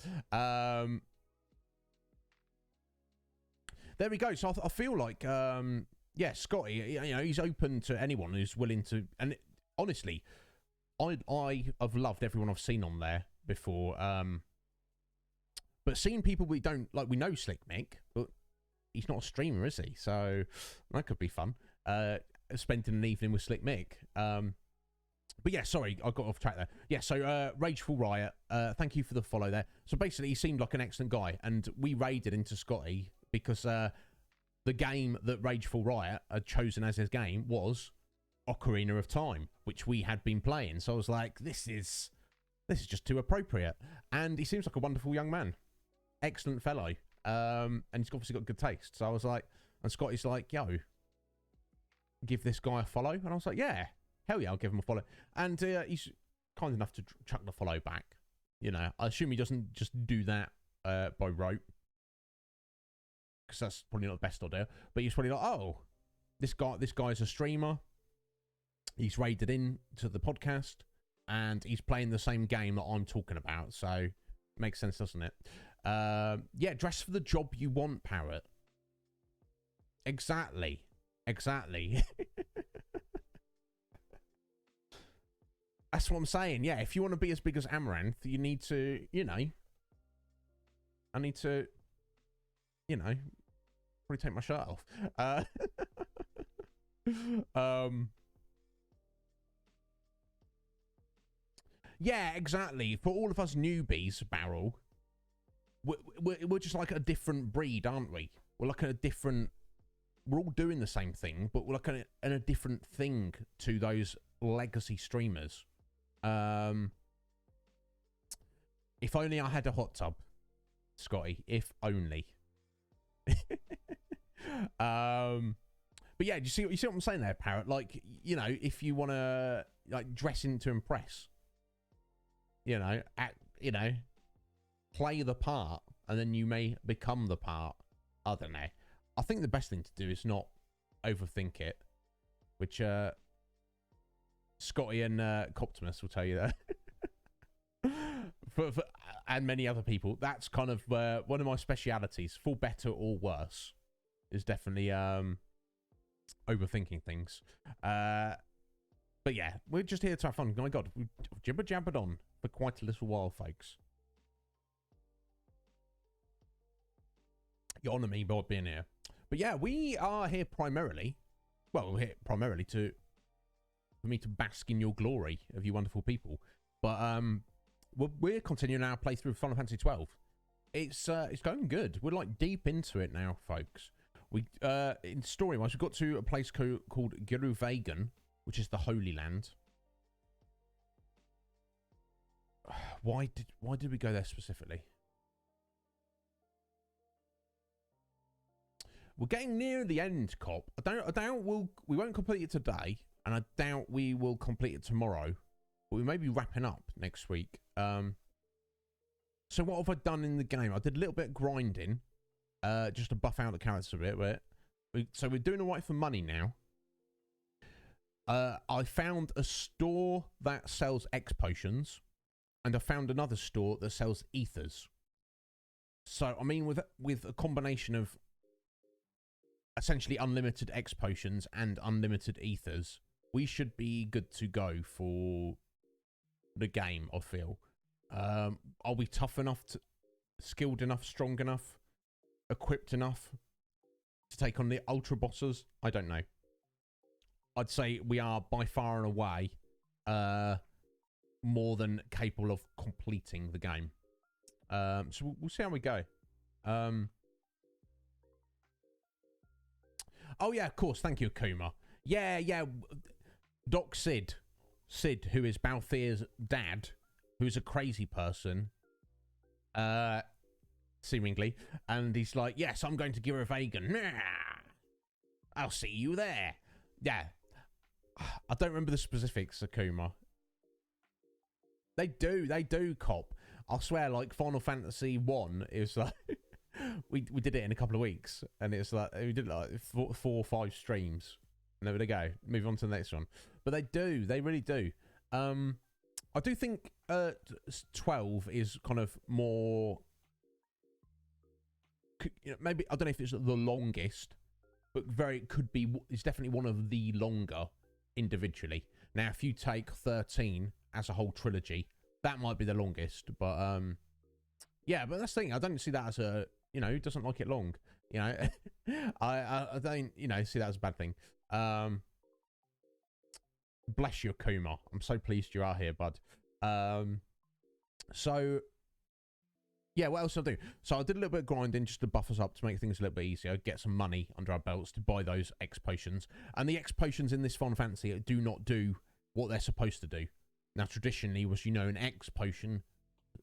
There we go. So I feel like, yeah, Scotty, you know, he's open to anyone who's willing to. And honestly, I have loved everyone I've seen on there before. But seeing people we don't like, we know Slick Mick, but he's not a streamer, is he? So that could be fun. Spending an evening with Slick Mick. But yeah, sorry, I got off track there. Yeah, so Rageful Riot, thank you for the follow there. So basically, he seemed like an excellent guy, and we raided into Scotty because the game that Rageful Riot had chosen as his game was Ocarina of Time, which we had been playing. So I was like, this is just too appropriate. And he seems like a wonderful young man. Excellent fellow. And he's obviously got good taste. So I was like, and Scotty's like, yo, give this guy a follow. And I was like, yeah, hell yeah, I'll give him a follow. And he's kind enough to chuck the follow back. You know, I assume he doesn't just do that by rote, because that's probably not the best idea. But he's probably like, oh, this guy's a streamer. He's raided in to the podcast, and he's playing the same game that I'm talking about. So makes sense, doesn't it? Yeah, dress for the job you want, Parrot. Exactly. That's what I'm saying. Yeah, if you want to be as big as Amaranth, you need to, you know, I need to, you know, probably take my shirt off. Yeah, exactly. For all of us newbies, Barrel, we're just like a different breed, aren't we? We're like a different. We're all doing the same thing, but we're like a different thing to those legacy streamers. If only I had a hot tub, Scotty. If only. But yeah, you see what I'm saying there, Parrot? Like, you know, if you want to like dress in to impress, you know, play the part, and then you may become the part. I don't know. I think the best thing to do is not overthink it, which Scotty and Coptimus will tell you that. for, and many other people, that's kind of one of my specialities. For better or worse, is definitely overthinking things. But yeah, we're just here to have fun. Oh my God, we've jibber-jabbered on for quite a little while, folks. You honour me by being here. But yeah, we are here primarily, well, we're here primarily for me to bask in your glory of you wonderful people. But we're continuing our playthrough of Final Fantasy XII. It's going good. We're like deep into it now, folks. We in story-wise, we got to a place called Giruvegan, which is the Holy Land. Why did we go there specifically? We're getting near the end, Cop. I doubt we won't complete it today, and I doubt we will complete it tomorrow. But we may be wrapping up next week. So what have I done in the game? I did a little bit of grinding, just to buff out the characters a bit. So we're doing all right for money now. I found a store that sells X potions, and I found another store that sells ethers. So I mean, with a combination of essentially unlimited X potions and unlimited ethers, we should be good to go for the game, I feel. Are we tough enough, skilled enough, strong enough, equipped enough to take on the ultra bosses? I don't know. I'd say we are by far and away more than capable of completing the game. So we'll see how we go. Oh yeah, of course. Thank you, Akuma. Yeah. Doc Sid, who is Balthier's dad, who's a crazy person, seemingly, and he's like, yes, I'm going to give her a vegan. Nah, I'll see you there. Yeah. I don't remember the specifics, Akuma. They do, Cop. I swear, like, Final Fantasy I is like, we did it in a couple of weeks, and it's like, we did like 4 or 5 streams, and there we go. Move on to the next one. But they really do. I do think 12 is kind of more, maybe, I don't know if it's the longest, but it's definitely one of the longer individually. Now, if you take 13 as a whole trilogy, that might be the longest, but yeah, but that's the thing. I don't see that as a, who doesn't like it long, I don't, see that as a bad thing. Bless you, Kuma. I'm so pleased you are here, bud. So yeah, what else did I do? So I did a little bit of grinding just to buff us up, to make things a little bit easier, get some money under our belts to buy those X potions. And the X potions in this Final Fantasy do not do what they're supposed to do. Now, traditionally, an X potion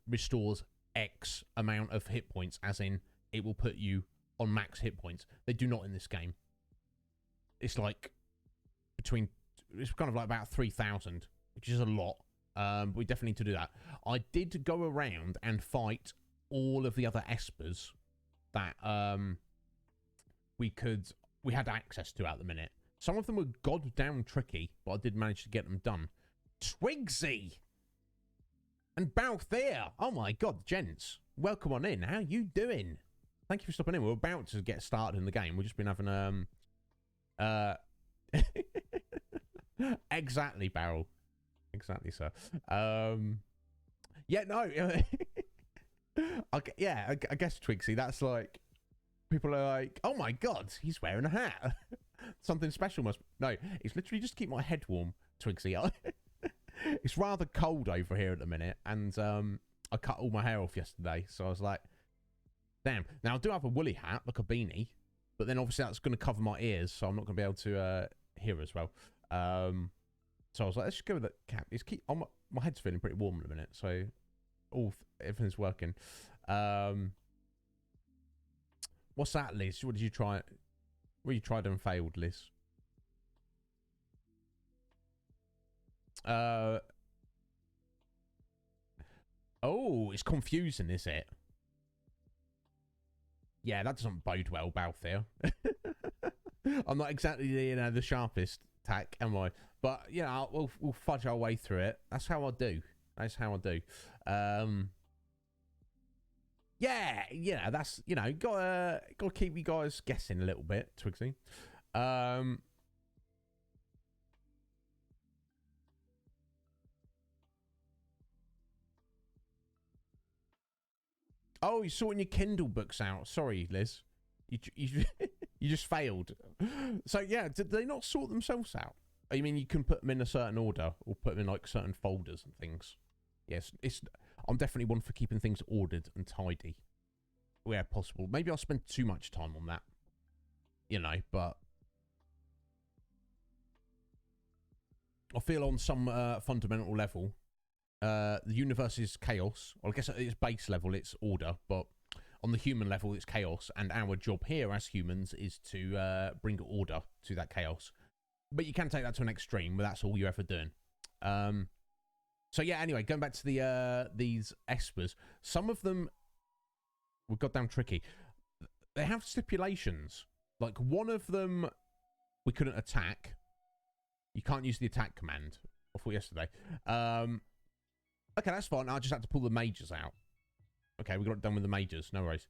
restores X amount of hit points, as in it will put you on max hit points. They do not in this game. It's like it's kind of like about 3,000, which is a lot. We definitely need to do that. I did go around and fight all of the other espers that we had access to at the minute. Some of them were goddamn tricky, but I did manage to get them done. Twigsy and Balthier. Oh my god, gents. Welcome on in. How you doing? Thank you for stopping in. We're about to get started in the game. We've just been having exactly, Barrel. Exactly, sir. Yeah, no. I guess Twigsy, that's like, people are like, oh my god, he's wearing a hat. Something special must... No, it's literally just to keep my head warm, Twigsy. It's rather cold over here at the minute, and I cut all my hair off yesterday, so I was like, damn. Now, I do have a woolly hat, like a beanie, but then obviously that's going to cover my ears, so I'm not going to be able to hear as well. So I was like, let's just go with the cap. My head's feeling pretty warm at the minute, so everything's working. What's that, Liz? What did you try? What you tried and failed, Liz? Oh, it's confusing, is it? Yeah, that doesn't bode well, Balthier. I'm not exactly the sharpest tack, am I? But we'll fudge our way through it. That's how I do. Yeah, that's gotta keep you guys guessing a little bit, Twigsy. Oh, you're sorting your Kindle books out. Sorry, Liz. You you just failed. So yeah, did they not sort themselves out? I mean, you can put them in a certain order or put them in like certain folders and things. Yes, I'm definitely one for keeping things ordered and tidy where possible. Maybe I'll spend too much time on that, but I feel on some fundamental level, the universe is chaos. Well, I guess at its base level, it's order, but on the human level, it's chaos, and our job here as humans is to bring order to that chaos. But you can take that to an extreme, but that's all you're ever doing. So yeah, anyway, going back to the these espers, some of them were goddamn tricky. They have stipulations. Like, one of them, we couldn't attack. You can't use the attack command. I thought yesterday. Okay, that's fine. I just had to pull the mages out. Okay, we got it done with the mages. No worries.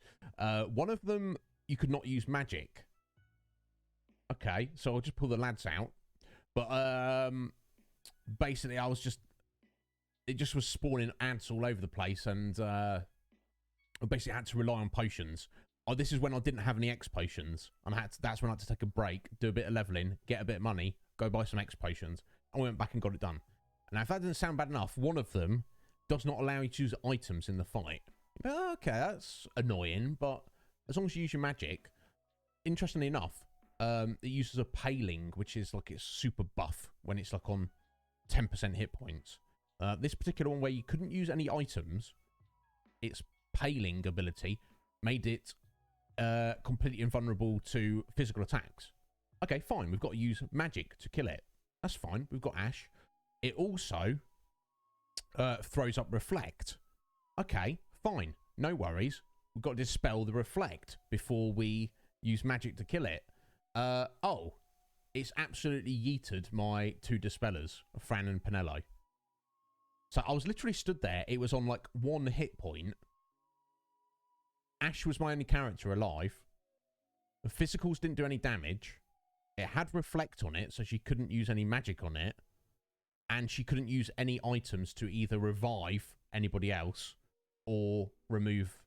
One of them, you could not use magic. Okay, so I'll just pull the lads out. But basically, it just was spawning ants all over the place, and I basically had to rely on potions. Oh, this is when I didn't have any X potions, and that's when I had to take a break, do a bit of leveling, get a bit of money, go buy some X potions, and we went back and got it done. And if that doesn't sound bad enough, one of them does not allow you to use items in the fight. Okay, that's annoying, but as long as you use your magic, interestingly enough, it uses a paling, which is like it's super buff when it's like on 10% hit points. This particular one where you couldn't use any items, its paling ability made it completely invulnerable to physical attacks. Okay, fine. We've got to use magic to kill it. That's fine. We've got Ash. It also throws up Reflect. Okay, fine. No worries. We've got to dispel the Reflect before we use magic to kill it. Oh, it's absolutely yeeted my two dispellers, Fran and Pinello. So I was literally stood there. It was on like 1 hit point. Ash was my only character alive. The physicals didn't do any damage. It had Reflect on it, so she couldn't use any magic on it. And she couldn't use any items to either revive anybody else or remove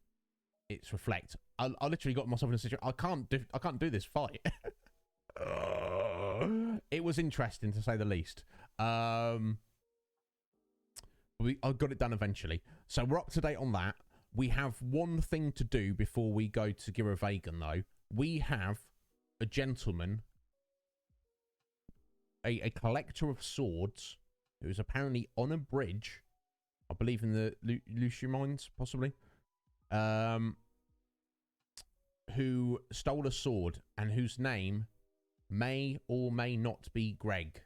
its Reflect. I literally got myself in a situation. I can't do this fight. It was interesting, to say the least. I got it done eventually. So we're up to date on that. We have one thing to do before we go to Giravegan, though. We have a gentleman, a collector of swords, who is apparently on a bridge, I believe in the Lucia Mines, possibly, who stole a sword and whose name may or may not be Greg.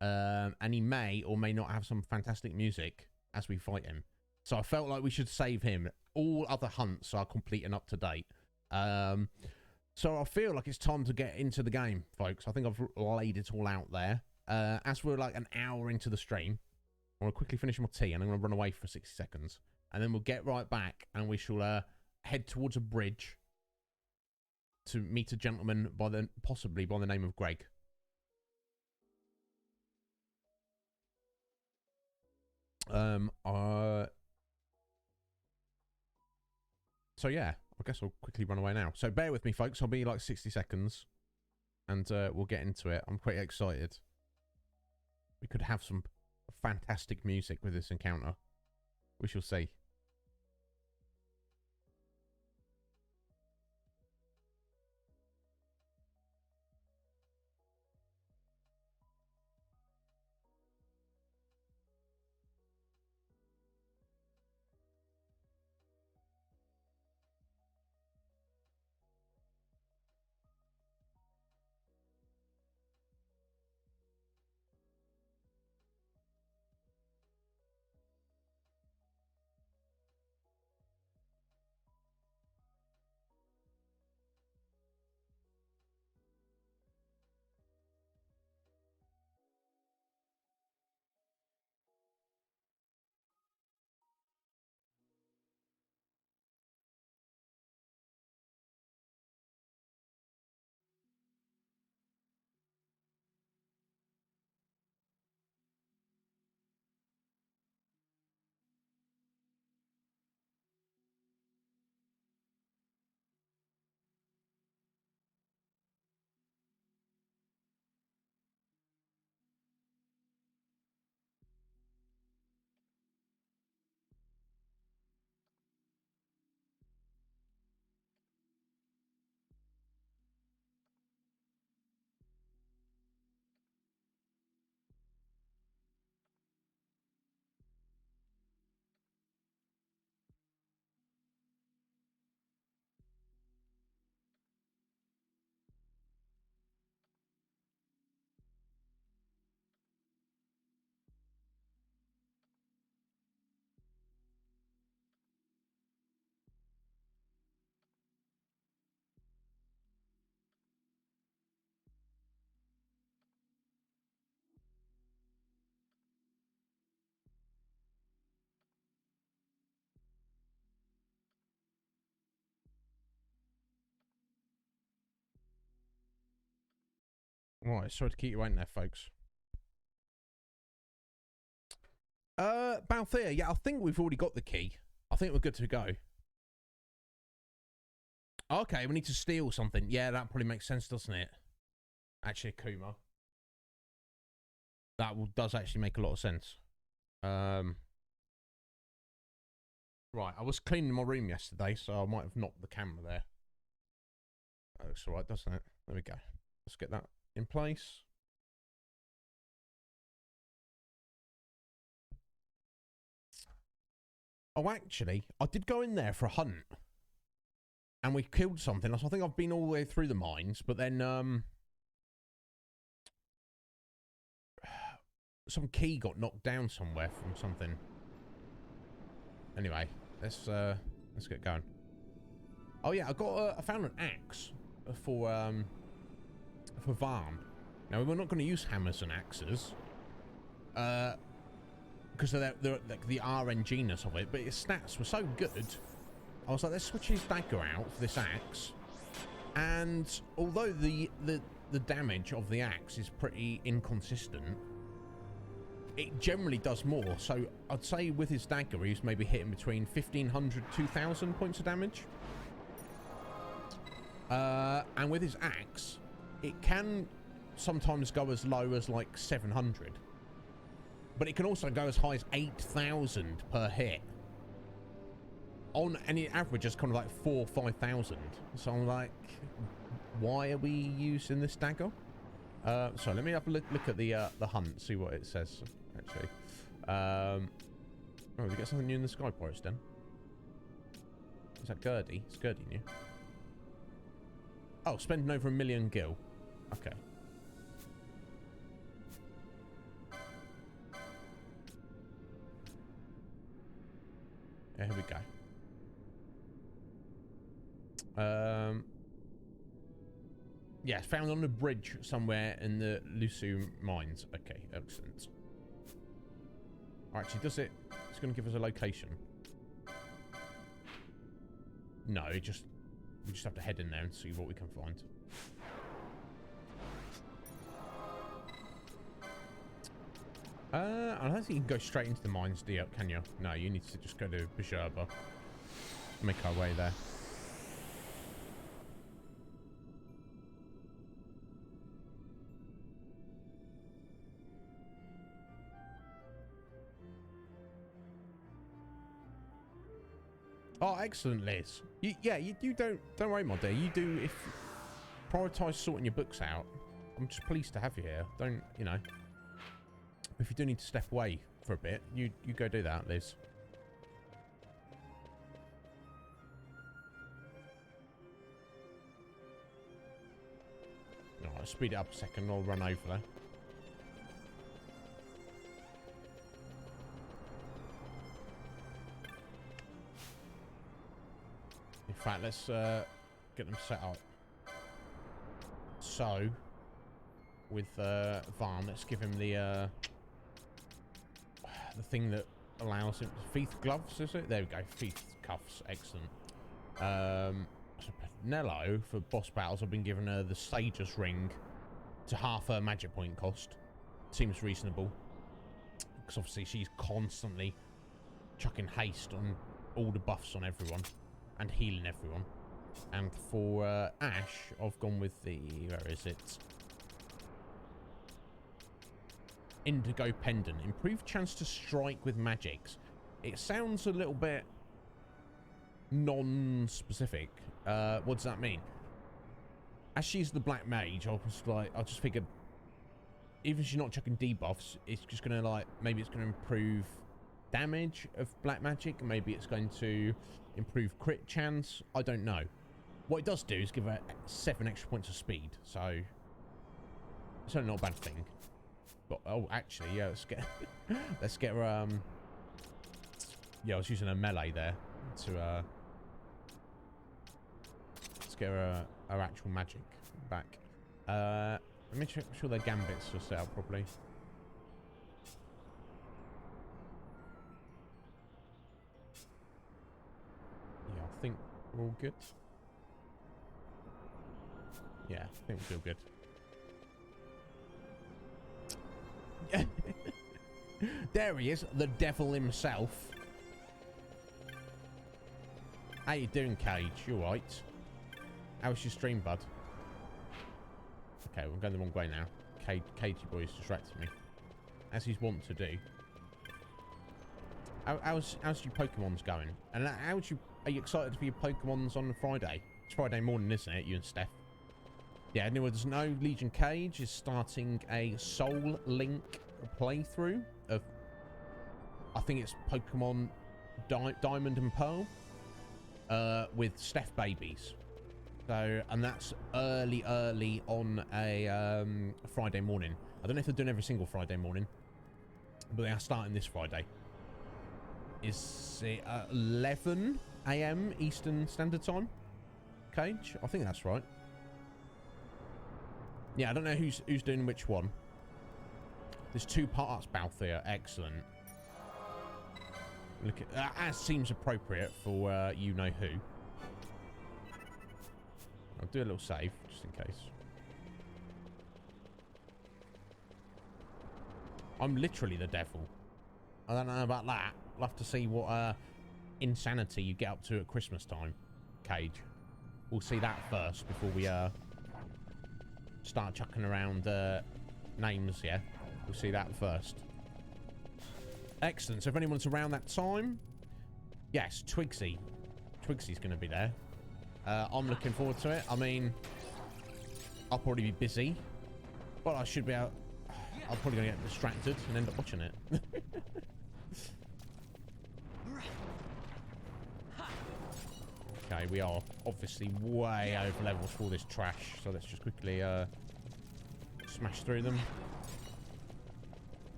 And he may or may not have some fantastic music as we fight him. So I felt like we should save him. All other hunts are complete and up to date. So I feel like it's time to get into the game, folks. I think I've laid it all out there. As we're like an hour into the stream, I'm going to quickly finish my tea and I'm going to run away for 60 seconds. And then we'll get right back and we shall head towards a bridge to meet a gentleman possibly by the name of Greg. So yeah, I guess I'll quickly run away now. So bear with me, folks. I'll be like 60 seconds and we'll get into it. I'm quite excited. We could have some fantastic music with this encounter. We shall see. Right, sorry to keep you waiting there, folks. Balthier, yeah, I think we've already got the key. I think we're good to go. Okay, we need to steal something. Yeah, that probably makes sense, doesn't it? Actually, Akuma. That does actually make a lot of sense. Right, I was cleaning my room yesterday, so I might have knocked the camera there. That looks alright, doesn't it? There we go. Let's get that in place. Oh, actually, I did go in there for a hunt. And we killed something. I think I've been all the way through the mines, but then, some key got knocked down somewhere from something. Anyway, let's get going. Oh yeah, I found an axe for Varn. Now we're not going to use hammers and axes, because they're like the RNG-ness of it. But its stats were so good, I was like, let's switch his dagger out for this axe. And although the damage of the axe is pretty inconsistent, it generally does more. So I'd say with his dagger, he's maybe hitting between 1,500, 2,000 points of damage. And with his axe, it can sometimes go as low as like 700. But it can also go as high as 8,000 per hit. On any average, it's kind of like 4,000 or 5,000. So I'm like, why are we using this dagger? So let me have a look at the hunt, see what it says. Actually, oh, we get something new in the Sky Forest then. Is that Gurdy? It's Gurdy new. Oh, spending over 1 million gil. Okay. Yeah, here we go. Yeah, found on a bridge somewhere in the Lusu mines. Okay, excellent. Actually, does it? It's going to give us a location. No, we just have to head in there and see what we can find. I don't think you can go straight into the mines, do you? Can you? No, you need to just go to Bishaba. Make our way there. Oh, excellent, Liz. You don't worry, my dear. You do, if prioritise sorting your books out. I'm just pleased to have you here. Don't, you know. If you do need to step away for a bit, you go do that, Liz. Alright, speed it up a second. I'll run over there. In fact, let's get them set up. So, with Varn, let's give him the thing that allows him Feith gloves, is it? There we go, Feith cuffs, excellent. So Nello, for boss battles, I've been given her the Sage's ring to half her magic point cost. Seems reasonable. Because obviously she's constantly chucking haste on all the buffs on everyone. And healing everyone. And for Ash, I've gone with the... where is it? Indigo Pendant. Improved chance to strike with magics. It sounds a little bit non-specific. What does that mean? As she's the black mage, I just figured, even if she's not chucking debuffs, it's just gonna like, maybe it's gonna improve damage of black magic, maybe it's going to improve crit chance. I don't know. What it does do is give her 7 extra points of speed, so it's not a bad thing. But oh, actually, yeah, let's get her. Yeah, I was using a melee there to let's get her actual magic back. Let me make sure their gambits are set up properly. Yeah, I think we're all good. Yeah, I think we feel good. There he is, the devil himself. How you doing, Cage? You alright? How's your stream, bud? Okay, we're going the wrong way now. Cagey boy is distracting me, as he's wont to do. How's your Pokemon's going? And are you excited for your Pokemon's on Friday? It's Friday morning, isn't it? You and Steph. Yeah, anyway, there's no Legion Cage is starting a Soul Link playthrough of, I think it's Pokemon Diamond and Pearl, with Steph babies. So, and that's early on a Friday morning. I don't know if they're doing every single Friday morning, but they are starting this Friday. Is it 11 AM Eastern Standard Time? Cage? I think that's right. Yeah, I don't know who's doing which one. There's 2 parts, Balthier. Excellent. Look at as seems appropriate for you know who. I'll do a little save just in case. I'm literally the devil. I don't know about that. We'll have to see what insanity you get up to at Christmas time, Cage. We'll see that first before we start chucking around names, yeah? We'll see that first. Excellent. So if anyone's around that time, yes, Twigsy. Twigsy's going to be there. I'm looking forward to it. I mean, I'll probably be busy, but I should be out. I'm probably going to get distracted and end up watching it. Okay, we are obviously way over levels for all this trash, so let's just quickly smash through them.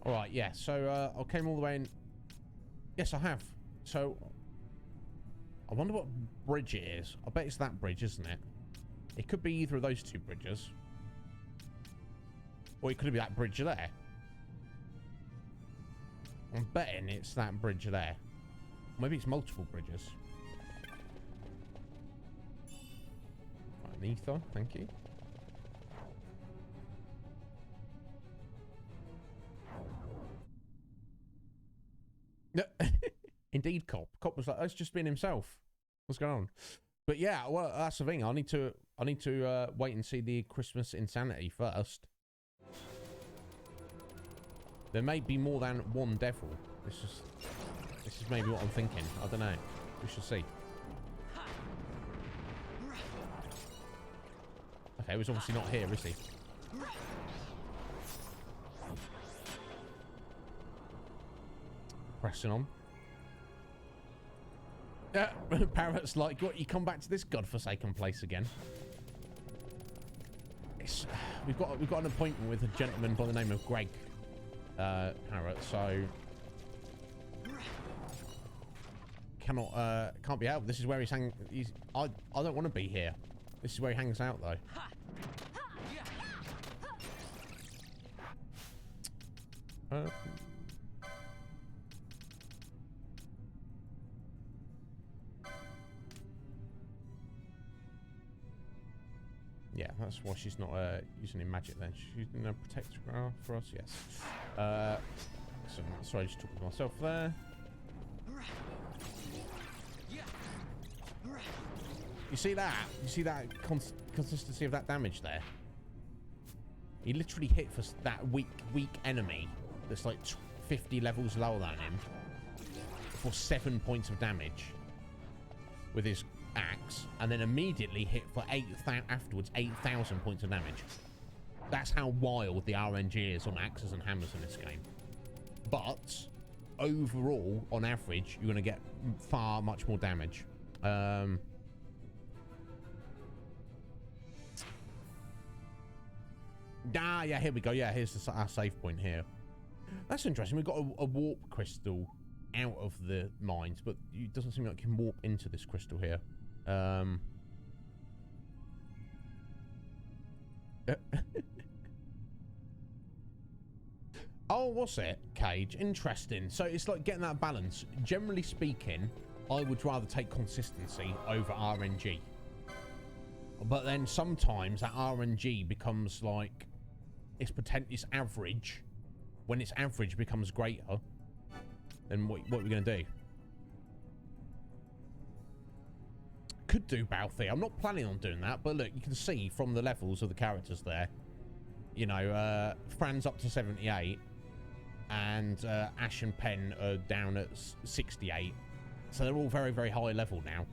Alright, yeah, so I came all the way in. Yes, I have. So I wonder what bridge it is. I bet it's that bridge, isn't it? It could be either of those 2 bridges. Or it could be that bridge there. I'm betting it's that bridge there. Maybe it's multiple bridges. Right, an ether, thank you. Indeed, Cop. Cop was like, "That's just been himself. What's going on?" But yeah, well, that's the thing. I need to wait and see the Christmas insanity first. There may be more than one devil. This is maybe what I'm thinking. I don't know. We shall see. Okay, he was obviously not here, is he? Pressing on. Parrot's like, "What? You come back to this godforsaken place again?" We've got an appointment with a gentleman by the name of Greg. Parrot, so can't be out. This is where he's hanging. I don't want to be here. This is where he hangs out, though. Yeah, that's why she's not using any magic then. She's using a protector for us, yes. So, sorry, I just talked to myself there. You see that? You see that consistency of that damage there? He literally hit for that weak enemy that's like 50 levels lower than him for 7 points of damage with his axe, and then immediately hit for 8,000 points of damage. That's how wild the RNG is on axes and hammers in this game. But overall, on average, you're going to get far much more damage. Yeah, here we go. Yeah, here's our save point here. That's interesting. We've got a warp crystal out of the mines, but it doesn't seem like you can warp into this crystal here. Oh, was it? Cage. Interesting. So it's like getting that balance. Generally speaking, I would rather take consistency over RNG. But then sometimes that RNG becomes like it's average. When its average becomes greater, then what are we going to do? Could do Balthy. I'm not planning on doing that, but look, you can see from the levels of the characters there. You know, Fran's up to 78, and Ash and Pen are down at 68. So they're all very, very high level now.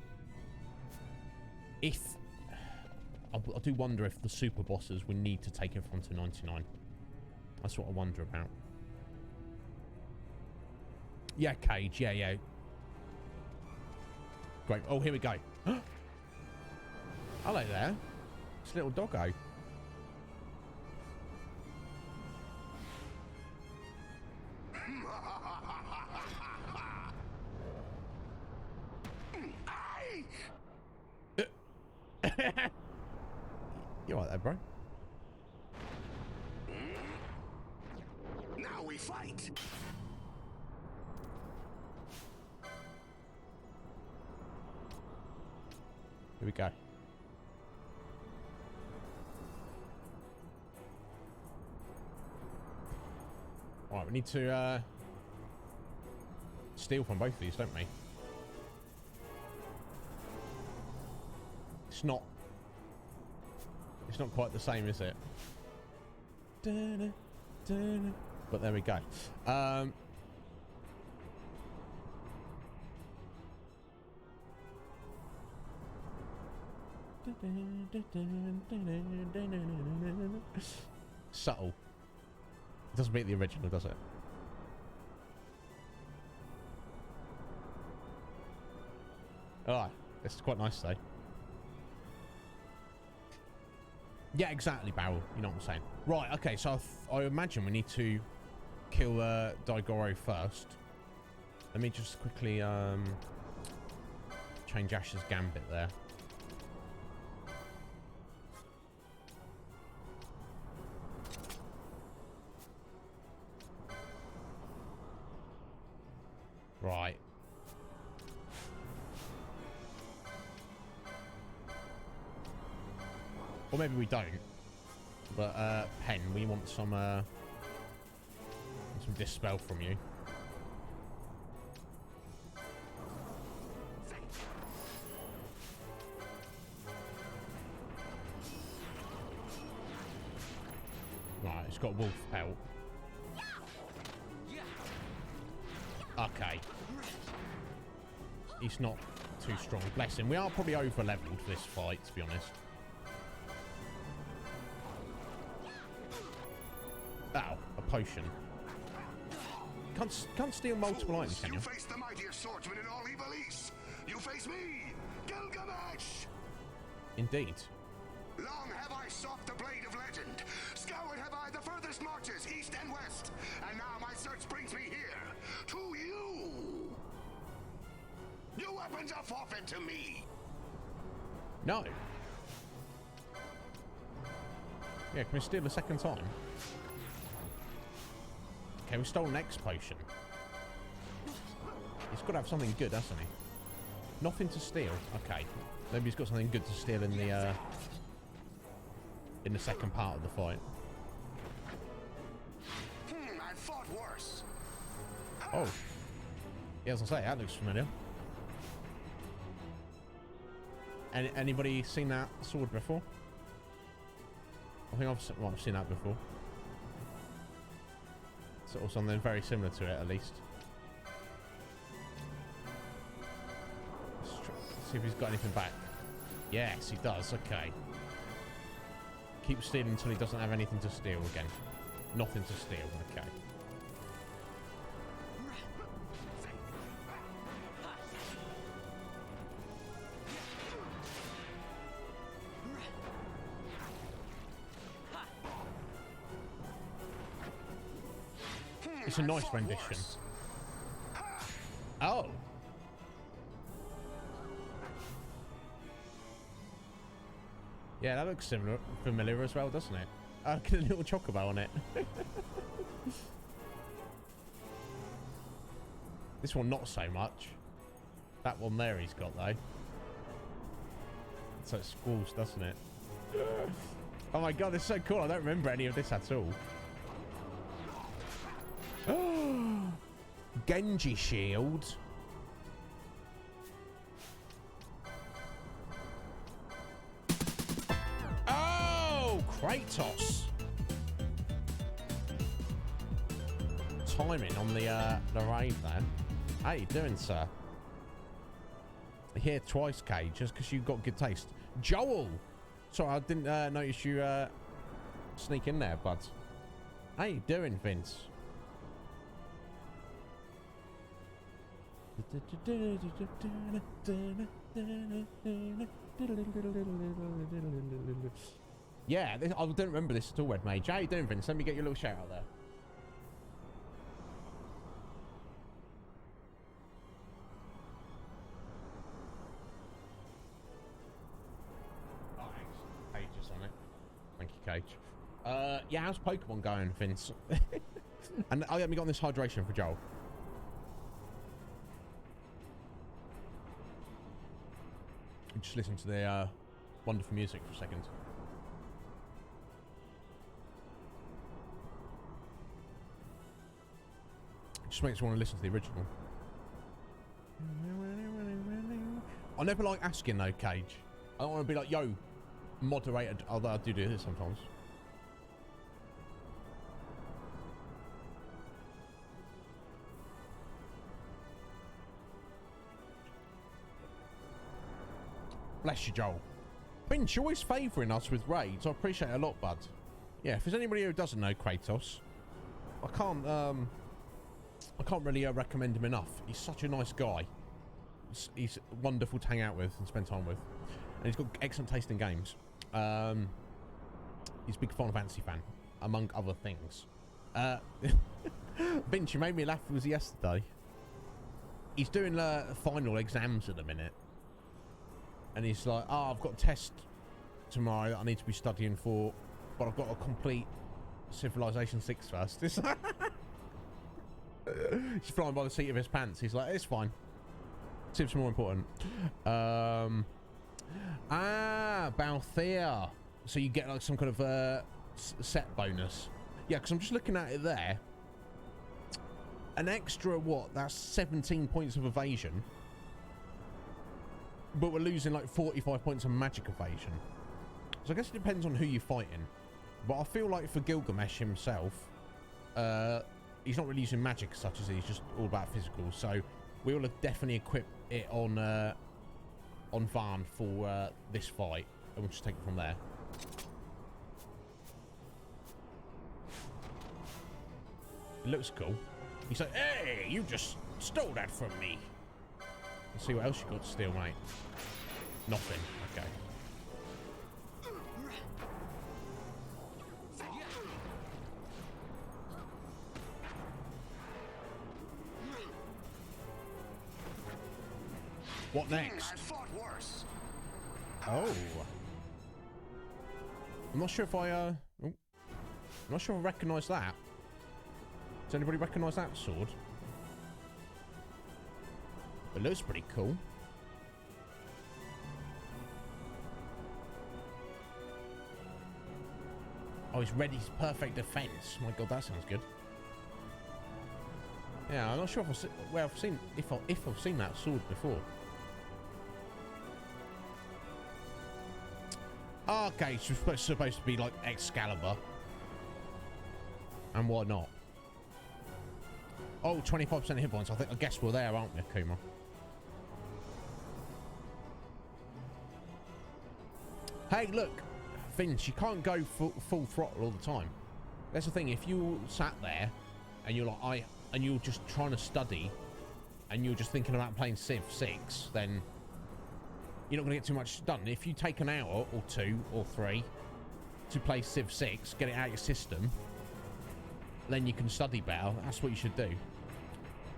I do wonder if the super bosses we need to take everyone to 99. That's what I wonder about. Yeah, Cage. Yeah. Great. Oh, here we go. Hello there. It's a little doggo. You alright there, bro? Now we fight. Here we go. Alright, we need to steal from both of these, don't we? It's not quite the same, is it? But there we go. Subtle. It doesn't beat the original, does it? Alright, this is quite nice though. Yeah, exactly, Barrel. You know what I'm saying. Right, okay, so I imagine we need to kill Daigoro first. Let me just quickly change Ash's Gambit there. Right. Or maybe we don't. But Pen, we want some dispel from you. Right, it's got wolf pelt. Okay. He's not too strong. Bless him. We are probably over leveled for this fight, to be honest. Ow, a potion. Can't steal multiple items, can you? You face the mightiest swordsman in all Ivalice. You face me, Gilgamesh. Indeed. Long have I sought the blade of legend. Scoured have I the furthest marches, east and west. And now my search brings me here, to you. Your weapons are forfeit to me. No. Yeah, can we steal a second time? Okay, we stole an X potion. He's got to have something good, hasn't he? Nothing to steal. Okay. Maybe he's got something good to steal in the second part of the fight. I fought worse. Oh. Yeah, as I say, that looks familiar. Anybody seen that sword before? I think I've seen that before. Sort of something very similar to it, at least. Let's see if he's got anything back. Yes, he does. Okay. Keep stealing until he doesn't have anything to steal again. Nothing to steal. Okay. It's a nice rendition. Oh. Yeah, that looks familiar as well, doesn't it? A little chocobo on it. This one, not so much. That one there he's got, though. So it squalls, doesn't it? Oh my god, it's so cool. I don't remember any of this at all. Genji shield. Oh, Kratos. Timing on the raid there. How you doing, sir? Here twice, Cage, just because you've got good taste. Joel! Sorry, I didn't notice you sneak in there, bud. How you doing, Vince? Yeah, I don't remember this at all, Red Mage. How you doing, Vince? Let me get your little shout out there. Cages on it. Thank you, Cage. Yeah, how's Pokemon going, Vince? And I got this hydration for Joel. Just listen to the wonderful music for a second. It just makes me want to listen to the original. I never like asking though, Cage. I don't want to be like, yo, moderated, although I do this sometimes. Bless you, Joel. Finch, you're always favouring us with raids. I appreciate it a lot, bud. Yeah, if there's anybody who doesn't know Kratos, I can't really recommend him enough. He's such a nice guy. He's wonderful to hang out with and spend time with. And he's got excellent taste in games. He's a big Final Fantasy fan, among other things. Vince, you made me laugh. It was yesterday. He's doing final exams at the minute. And he's like, oh, I've got a test tomorrow that I need to be studying for, but I've got to complete Civilization 6 first. He's flying by the seat of his pants. He's like, it's fine. Civ's more important. Balthier. So you get like some kind of set bonus. Yeah, because I'm just looking at it there. An extra, what? That's 17 points of evasion. But we're losing like 45 points of magic evasion. So I guess it depends on who you're fighting. But I feel like for Gilgamesh himself, he's not really using magic as such as he's just all about physical. So we will definitely equip it on Van for this fight. And we'll just take it from there. It looks cool. He's like, hey, you just stole that from me. Let's see what else you got to steal, mate. Nothing. Okay. What next? Oh. I'm not sure if I'm not sure if I recognise that. Does anybody recognise that sword? It looks pretty cool. Oh, he's ready. He's perfect defense. My god, that sounds good. Yeah, I'm not sure if I've seen that sword before. Okay, it's supposed to be like Excalibur. And why not? Oh, 25% hit points. I guess we're there, aren't we, Akuma? Hey, look, Vince, you can't go full throttle all the time. That's the thing. If you sat there and you're like, and you're just trying to study, and you're just thinking about playing Civ 6, then you're not going to get too much done. If you take an hour or 2 or 3 to play Civ 6, get it out of your system, then you can study better. That's what you should do.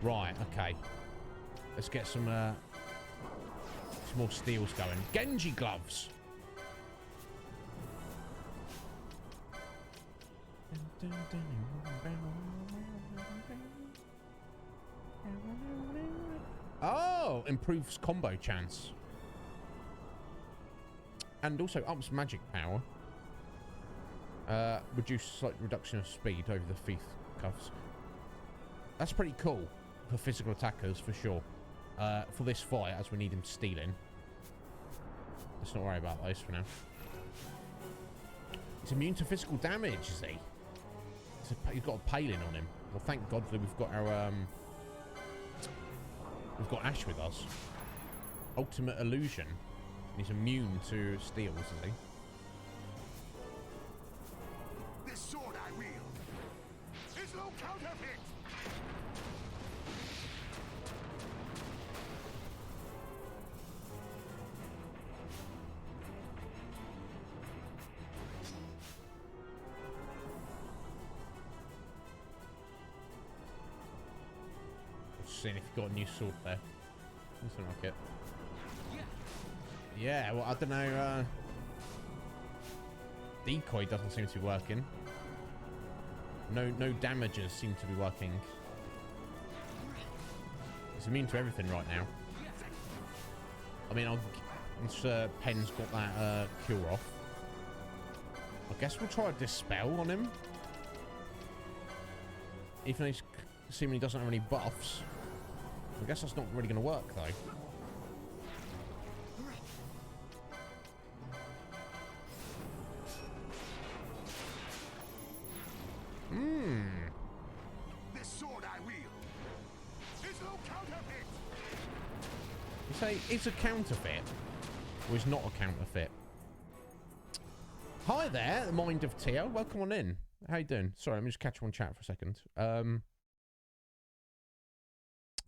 Right, okay. Let's get some more steals going. Genji gloves. Oh, improves combo chance. And also ups magic power. Reduce slight reduction of speed over the thief cuffs. That's pretty cool for physical attackers, for sure. For this fight, as we need him stealing. Let's not worry about those for now. He's immune to physical damage, is he? He's got a paling on him. Well, thank God that we've got our we've got Ash with us. Ultimate illusion. He's immune to steals, is he? This sword I wield is no counterfeit. Seeing if you've got a new sword there. Doesn't like it. Yeah, well, I don't know. Decoy doesn't seem to be working. No damages seem to be working. It's immune to everything right now. I mean, once Pen's got that cure off, I guess we'll try a dispel on him. Even though he's seemingly doesn't have any buffs. I guess that's not really going to work, though. This sword I wield is no counterfeit. You say it's a counterfeit, or is not a counterfeit? Hi there, the Mind of Tio. Welcome on in. How you doing? Sorry, let me just catch you on chat for a second.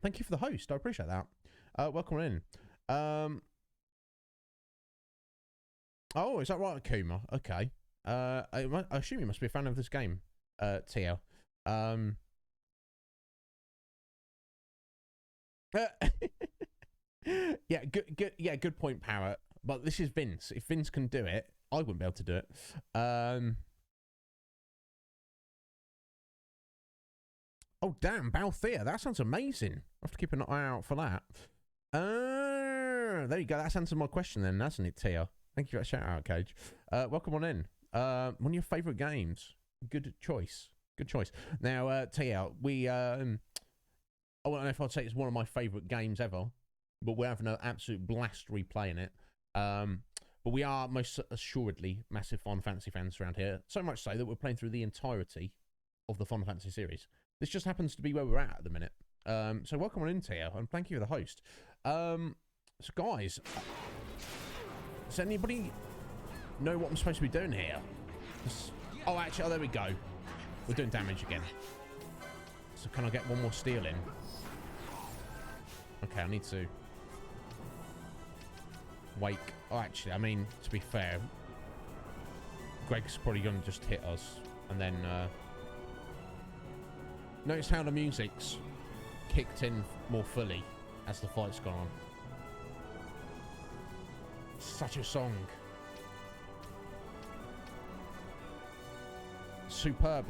Thank you for the host. I appreciate that. Welcome in. Oh, is that right, Akuma? Okay. I assume you must be a fan of this game, Tio. Yeah, good. Yeah, good point, Parrot. But this is Vince. If Vince can do it, I wouldn't be able to do it. Oh, damn, Balthea. That sounds amazing. I have to keep an eye out for that. There you go. That's answered my question then, hasn't it, Tia? Thank you for that shout out, Cage. Welcome on in. One of your favourite games. Good choice. Good choice. Now, Tia, I don't know if I'd say it's one of my favourite games ever, but we're having an absolute blast replaying it. But we are most assuredly massive Final Fantasy fans around here. So much so that we're playing through the entirety of the Final Fantasy series. This just happens to be where we're at the minute. So welcome on in, Tia, and thank you for the host. So guys, does anybody know what I'm supposed to be doing here? Oh, actually, oh, there we go. We're doing damage again. So can I get one more steal in? Okay, I need to wake. Oh, actually, I mean, to be fair, Greg's probably going to just hit us. And then, notice how the music's kicked in more fully as the fight's gone on. Such a song. Superb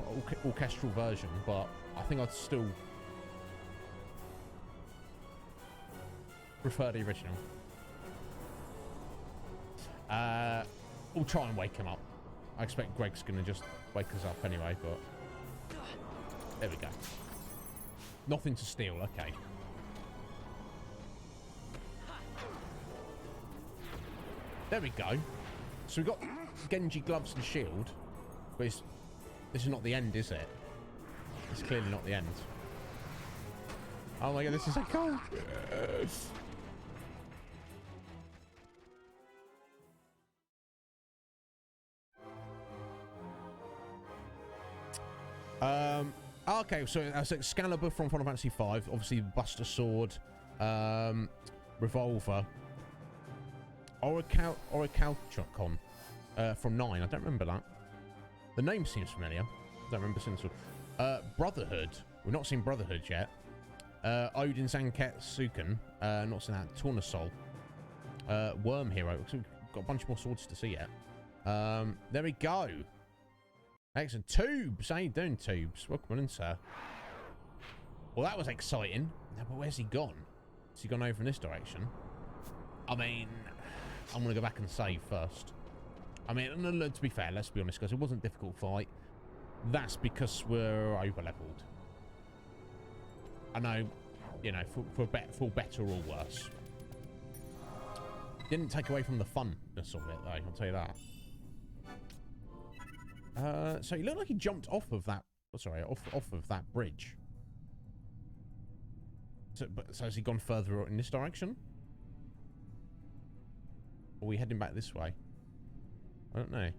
orchestral version, but I think I'd still prefer the original. We'll try and wake him up. I expect Greg's gonna just wake us up anyway, but there we go. Nothing to steal, okay. There we go. So we've got Genji gloves and shield, but this is not the end, is it? It's clearly not the end. Oh my god, this is so cool. Yes. Okay, so that's Excalibur from Final Fantasy V, obviously Buster Sword, Revolver, Orichalcon from 9. I don't remember that. The name seems familiar. Don't remember seeing this. Brotherhood. We've not seen Brotherhood yet. Odin Zanketsuken. Not seen that. Tornasol. Worm Hero. So we've got a bunch more swords to see yet. There we go. Excellent. Tubes. How you doing, Tubes? Welcome in, sir. Well, that was exciting. Now, but where's he gone? Has he gone over in this direction? I mean, I'm going to go back and save first. I mean, to be fair, let's be honest, guys, it wasn't a difficult fight. That's because we're over-leveled. I know, you know, for better or worse. Didn't take away from the funness of it, though, I'll tell you that. So he looked like he jumped off of that, sorry, off of that bridge. So has he gone further in this direction? Or are we heading back this way? I don't know.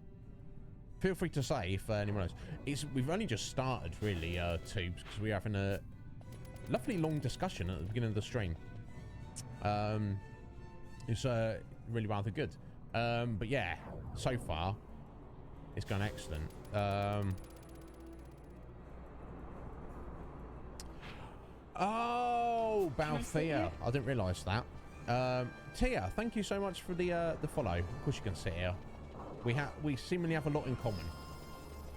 Feel free to say if anyone knows. We've only just started, really, Tubes, because we're having a lovely long discussion at the beginning of the stream. It's really rather good. But yeah, so far, it's gone excellent. Oh, Balthea. I didn't realise that. Tia, thank you so much for the follow. Of course you can sit here. We seemingly have a lot in common.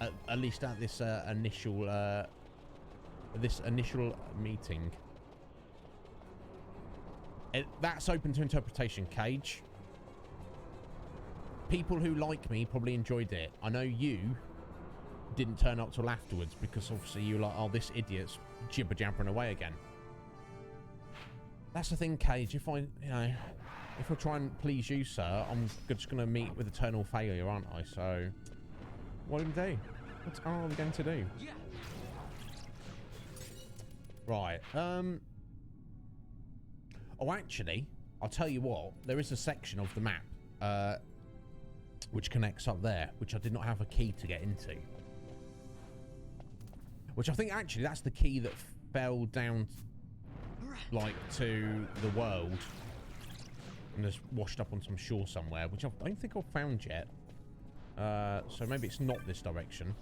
At least at this initial meeting. That's open to interpretation, Cage. People who like me probably enjoyed it. I know you didn't turn up till afterwards because obviously you're like, oh, this idiot's jibber-jabbering away again. That's the thing, Cage. If I try and please you, sir, I'm just going to meet with eternal failure, aren't I? So, what do we do? What are we going to do? Yeah. Right. Oh, actually, I'll tell you what. There is a section of the map which connects up there, which I did not have a key to get into. Which I think, actually, that's the key that fell down, like, to the world and just washed up on some shore somewhere, which I don't think I've found yet. So maybe it's not this direction.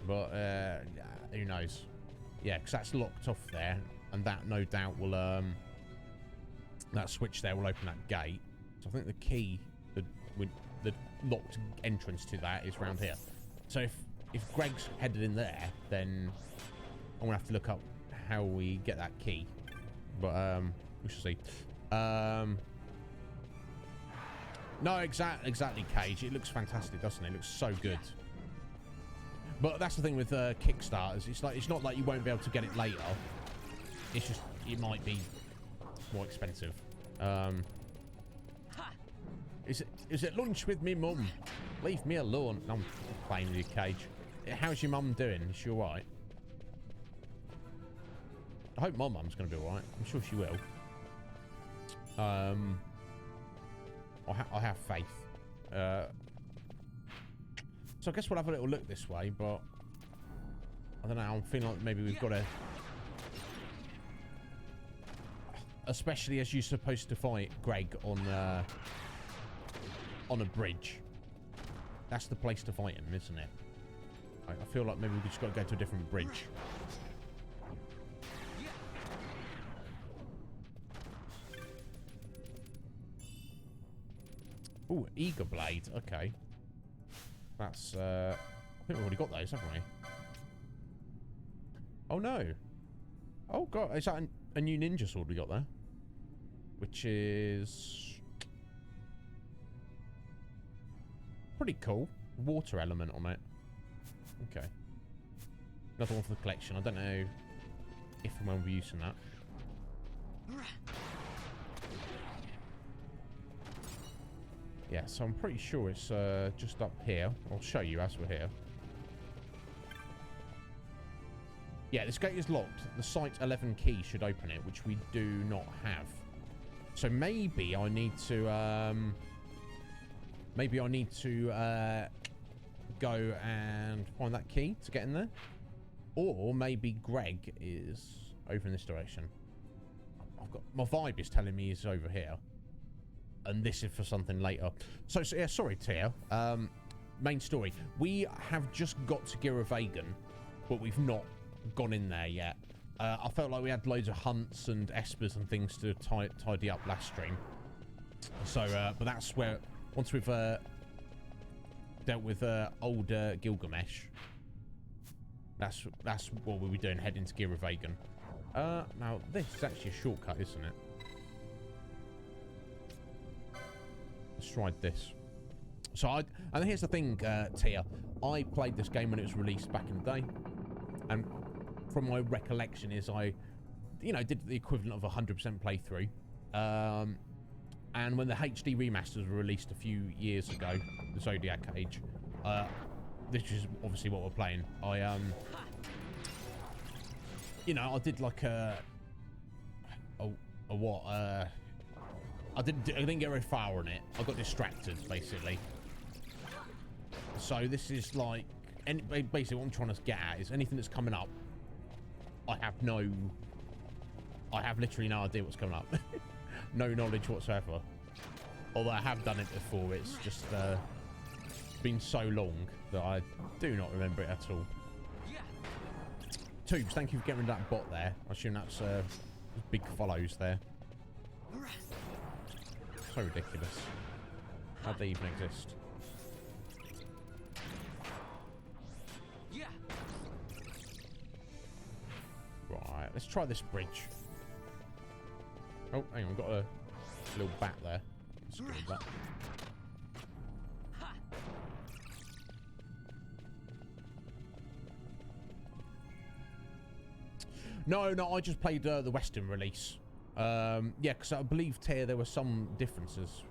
But, who knows? Yeah, because that's locked off there, and that, no doubt, will, that switch there will open that gate. So I think the key, the locked entrance to that is round here. So if Greg's headed in there, then I'm going to have to look up how we get that key. But, we shall see. No, exactly, Cage. It looks fantastic, doesn't it? It looks so good. But that's the thing with Kickstarters. It's not like you won't be able to get it later. It's just, it might be more expensive. Is it lunch with me mum? Leave me alone. I'm playing with you, Cage. How's your mum doing? Is she alright? I hope my mum's going to be alright. I'm sure she will. I have faith. So I guess we'll have a little look this way, but I don't know. I'm feeling like maybe we've got to, especially as you're supposed to fight Greg on a bridge. That's the place to fight him, isn't it? I feel like maybe we've just got to go to a different bridge. Ooh, Eager Blade. Okay. That's, I think we've already got those, haven't we? Oh, no. Oh, God. Is that a new ninja sword we got there? Which is pretty cool. Water element on it. Okay. Another one for the collection. I don't know if and when we're using that. Yeah, so I'm pretty sure it's just up here. I'll show you as we're here. Yeah, this gate is locked. The Site 11 key should open it, which we do not have. So maybe I need to go and find that key to get in there. Or maybe Greg is over in this direction. My vibe is telling me he's over here. And this is for something later. So yeah, sorry, Tia. Main story. We have just got to Giravegan, but we've not gone in there yet. I felt like we had loads of hunts and espers and things to tidy up last stream. So, but that's where, once we've dealt with old Gilgamesh, that's what we'll be doing, heading to Giravegan. Now this is actually a shortcut, isn't it? Let's try this. So and here's the thing, Tia. I played this game when it was released back in the day, and from my recollection is I, you know, did the equivalent of a 100% playthrough. And when the HD remasters were released a few years ago, the Zodiac Age, this is obviously what we're playing. You know, I did like I didn't get very far on it. I got distracted, basically. So this is like, basically what I'm trying to get at is anything that's coming up, I have literally no idea what's coming up. No knowledge whatsoever. Although I have done it before, it's just been so long that I do not remember it at all. Tubes, thank you for getting rid of that bot there. I assume that's big follows there. So ridiculous. How'd they even exist? Right, let's try this bridge. Oh, hang on, we've got a little bat there. Let's get rid of that. No, I just played the Western release. Yeah, because I believe there were some differences.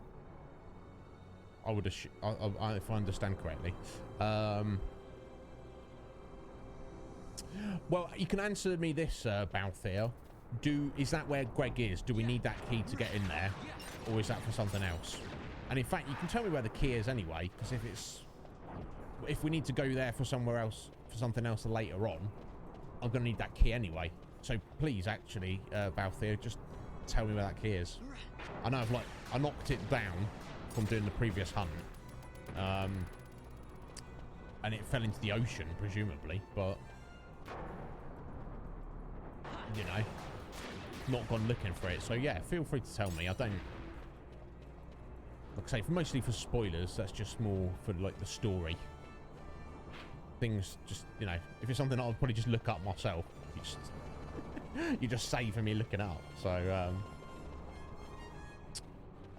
I would assume, if I understand correctly. Well, you can answer me this, Balthier. Is that where Greg is? Do we need that key to get in there, or is that for something else? And in fact, you can tell me where the key is anyway, because if we need to go there for somewhere else, for something else later on, I'm gonna need that key anyway. So please, actually, Balthier, just tell me where that key is. I know I knocked it down from doing the previous hunt, and it fell into the ocean, presumably, but you know, not gone looking for it. So yeah, feel free to tell me. I don't, like I say, mostly for spoilers. That's just more for like the story. Things just, you know, if it's something I'll probably just look up myself. You just saving me looking up. So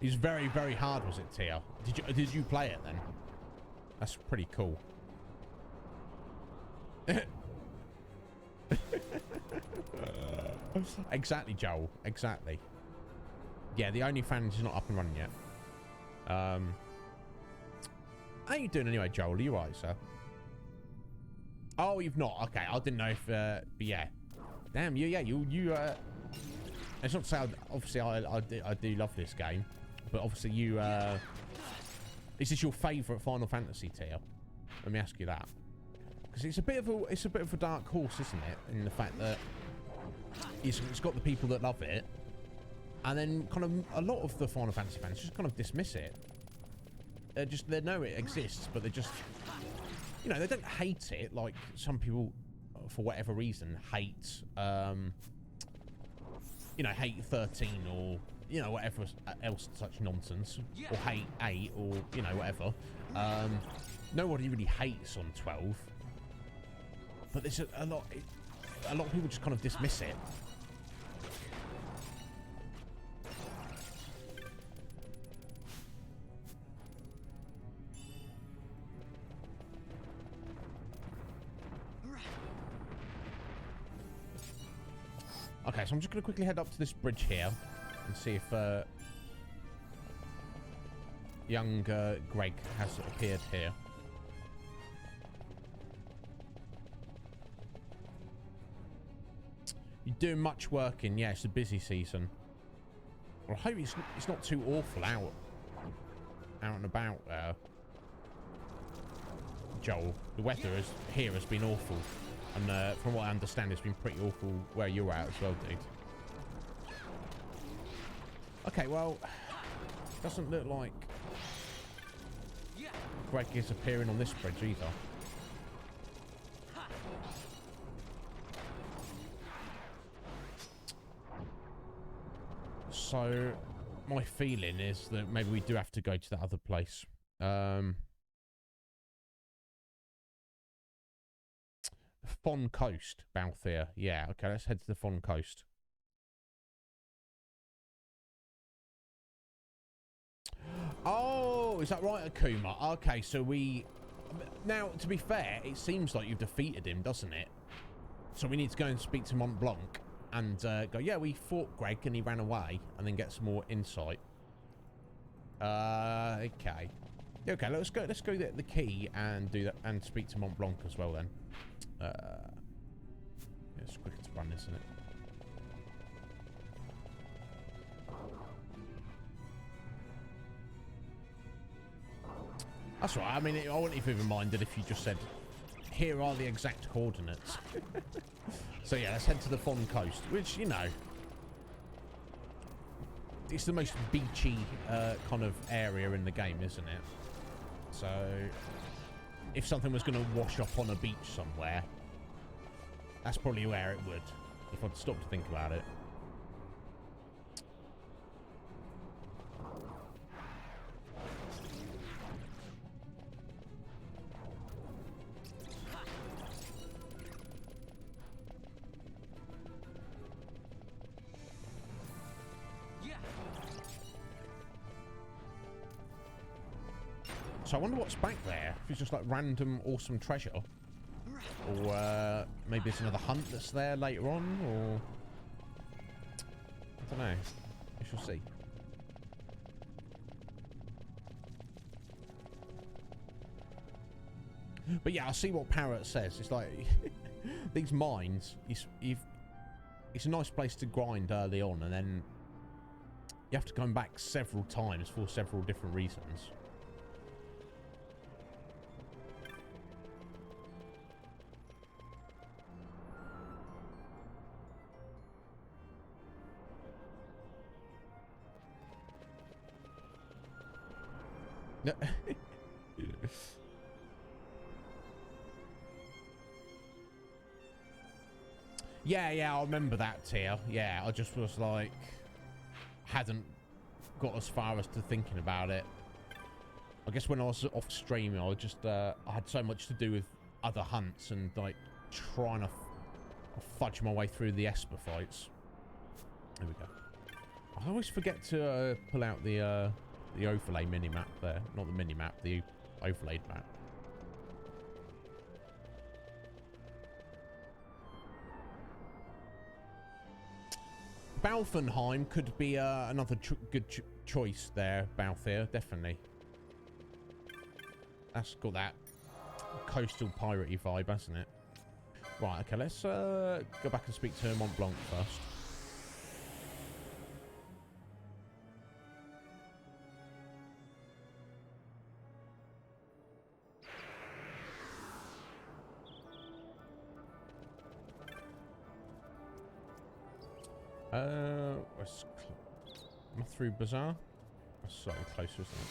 it's very, very hard, was it, Tia? Did you play it then? That's pretty cool. Exactly, Joel. Exactly. Yeah, the OnlyFans is not up and running yet. How you doing anyway, Joel? Are you right, sir? Oh, you've not. Okay, I didn't know if. But yeah. Damn you. Yeah, you. It's not to say. Obviously, I do love this game, but obviously you. Is this your favourite Final Fantasy, Tia? Let me ask you that. Because it's a bit of a dark horse, isn't it? In the fact that it's got the people that love it, and then kind of a lot of the Final Fantasy fans just kind of dismiss it. They know it exists, but they just, you know, they don't hate it like some people, for whatever reason, hate, you know, hate 13 or, you know, whatever else such nonsense, or hate 8 or, you know, whatever. Nobody really hates on 12. But there's a lot of people just kind of dismiss it. Okay, so I'm just going to quickly head up to this bridge here and see if young Greg has appeared here. You're doing much work in, yeah, it's a busy season. Well, I hope it's not too awful out and about, Joel. The weather here has been awful, and from what I understand, it's been pretty awful where you're at as well, dude. Okay, well, doesn't look like Greg is appearing on this bridge either. So my feeling is that maybe we do have to go to that other place. Fon Coast, Balthier. Yeah, okay, let's head to the Fon Coast. Oh, is that right, Akuma? Okay, so we... Now, to be fair, it seems like you've defeated him, doesn't it? So we need to go and speak to Mont Blanc and go, yeah, we fought Greg and he ran away, and then get some more insight. Okay. Yeah, okay, let's go get the key and do that, and speak to Mont Blanc as well then. It's quicker to run, isn't it? That's right. I mean, I wouldn't even be reminded if you just said, here are the exact coordinates. So yeah, let's head to the Fon Coast, which, you know, it's the most beachy kind of area in the game, isn't it? So if something was going to wash up on a beach somewhere, that's probably where it would, if I'd stop to think about it. So I wonder what's back there. If it's just like random awesome treasure. Or maybe it's another hunt that's there later on, or... I don't know. We shall see. But yeah, I'll see what Parrot says. It's like... these mines, it's a nice place to grind early on, and then... you have to come back several times for several different reasons. Yeah, I remember that, Tia. Yeah, I just was like, hadn't got as far as to thinking about it. I guess when I was off streaming, I was just, I had so much to do with other hunts and like trying to fudge my way through the Esper fights. There we go. I always forget to pull out the overlay mini-map there. Not the mini-map, the overlaid map. Balfenheim could be another good choice there, Balthier, definitely. That's got that coastal piratey vibe, hasn't it? Right, okay, let's go back and speak to Mont Blanc first. Where's through Bazaar? That's slightly closer, isn't it?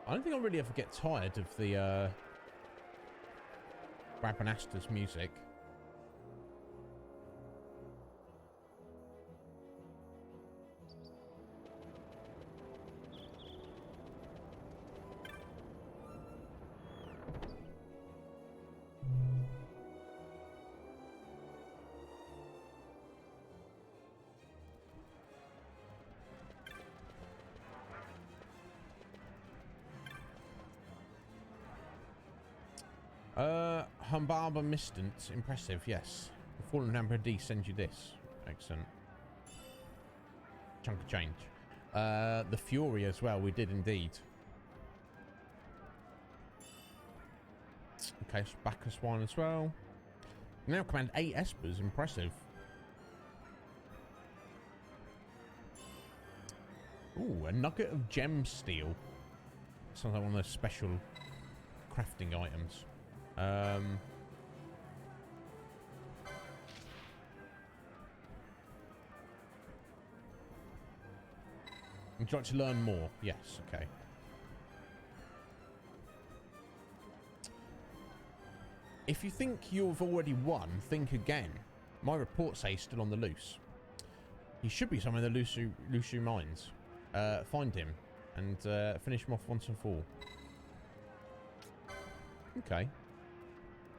I don't think I'll really ever get tired of the Rabanasta's music. Humbaba Mistant, impressive, yes. The Fallen Emperor D sends you this. Excellent. Chunk of change. The Fury as well, we did indeed. Okay, so Bacchus one as well. Now command 8 Espers, impressive. Ooh, a nugget of gem steel. Sounds like one of those special crafting items. Would you like to learn more? Yes, okay. If you think you've already won, think again. My reports say he's still on the loose. He should be somewhere in the Lushu mines. Find him and finish him off once and for all. Okay.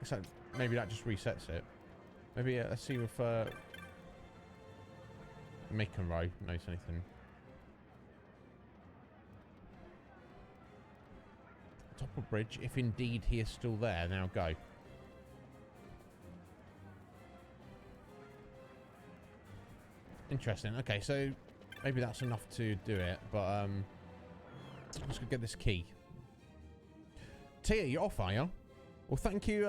So maybe that just resets it. Maybe let's see if Makenro knows anything. Top of bridge, if indeed he is still there, now go. Interesting. Okay, so maybe that's enough to do it, but let's go get this key. Tia, you're off, are you? Well, thank you.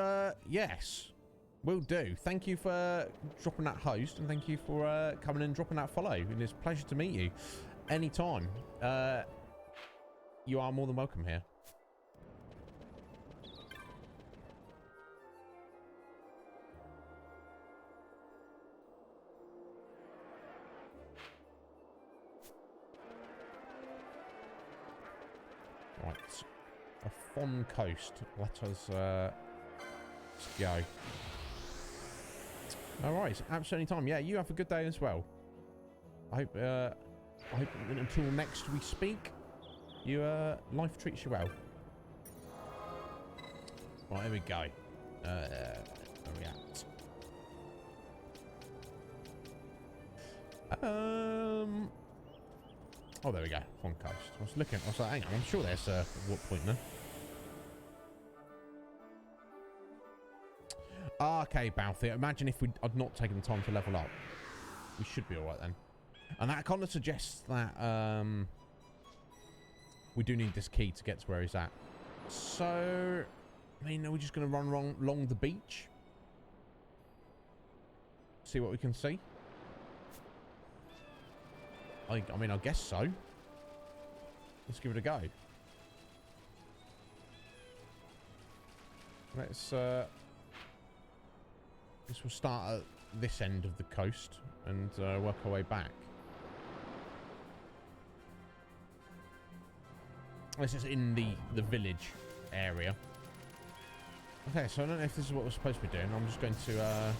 Yes, will do. Thank you for dropping that host, and thank you for coming and dropping that follow. And it's a pleasure to meet you. Anytime. You are more than welcome here. Right. A fond coast. Let us go. Alright, absolutely time. Yeah, you have a good day as well. I hope until next we speak, life treats you well. Right, here we go. Where are we at? Oh, there we go. Fond coast. I was looking. I was like, hang on. I'm sure there's a warp point there. Okay, Balthier. Imagine if I'd not taken the time to level up. We should be alright then. And that kind of suggests that we do need this key to get to where he's at. So, I mean, are we just going to run along the beach? See what we can see? I mean, I guess so. Let's give it a go. Let's we'll start at this end of the coast and work our way back. This is in the village area. Okay, so I don't know if this is what we're supposed to be doing. I'm just going to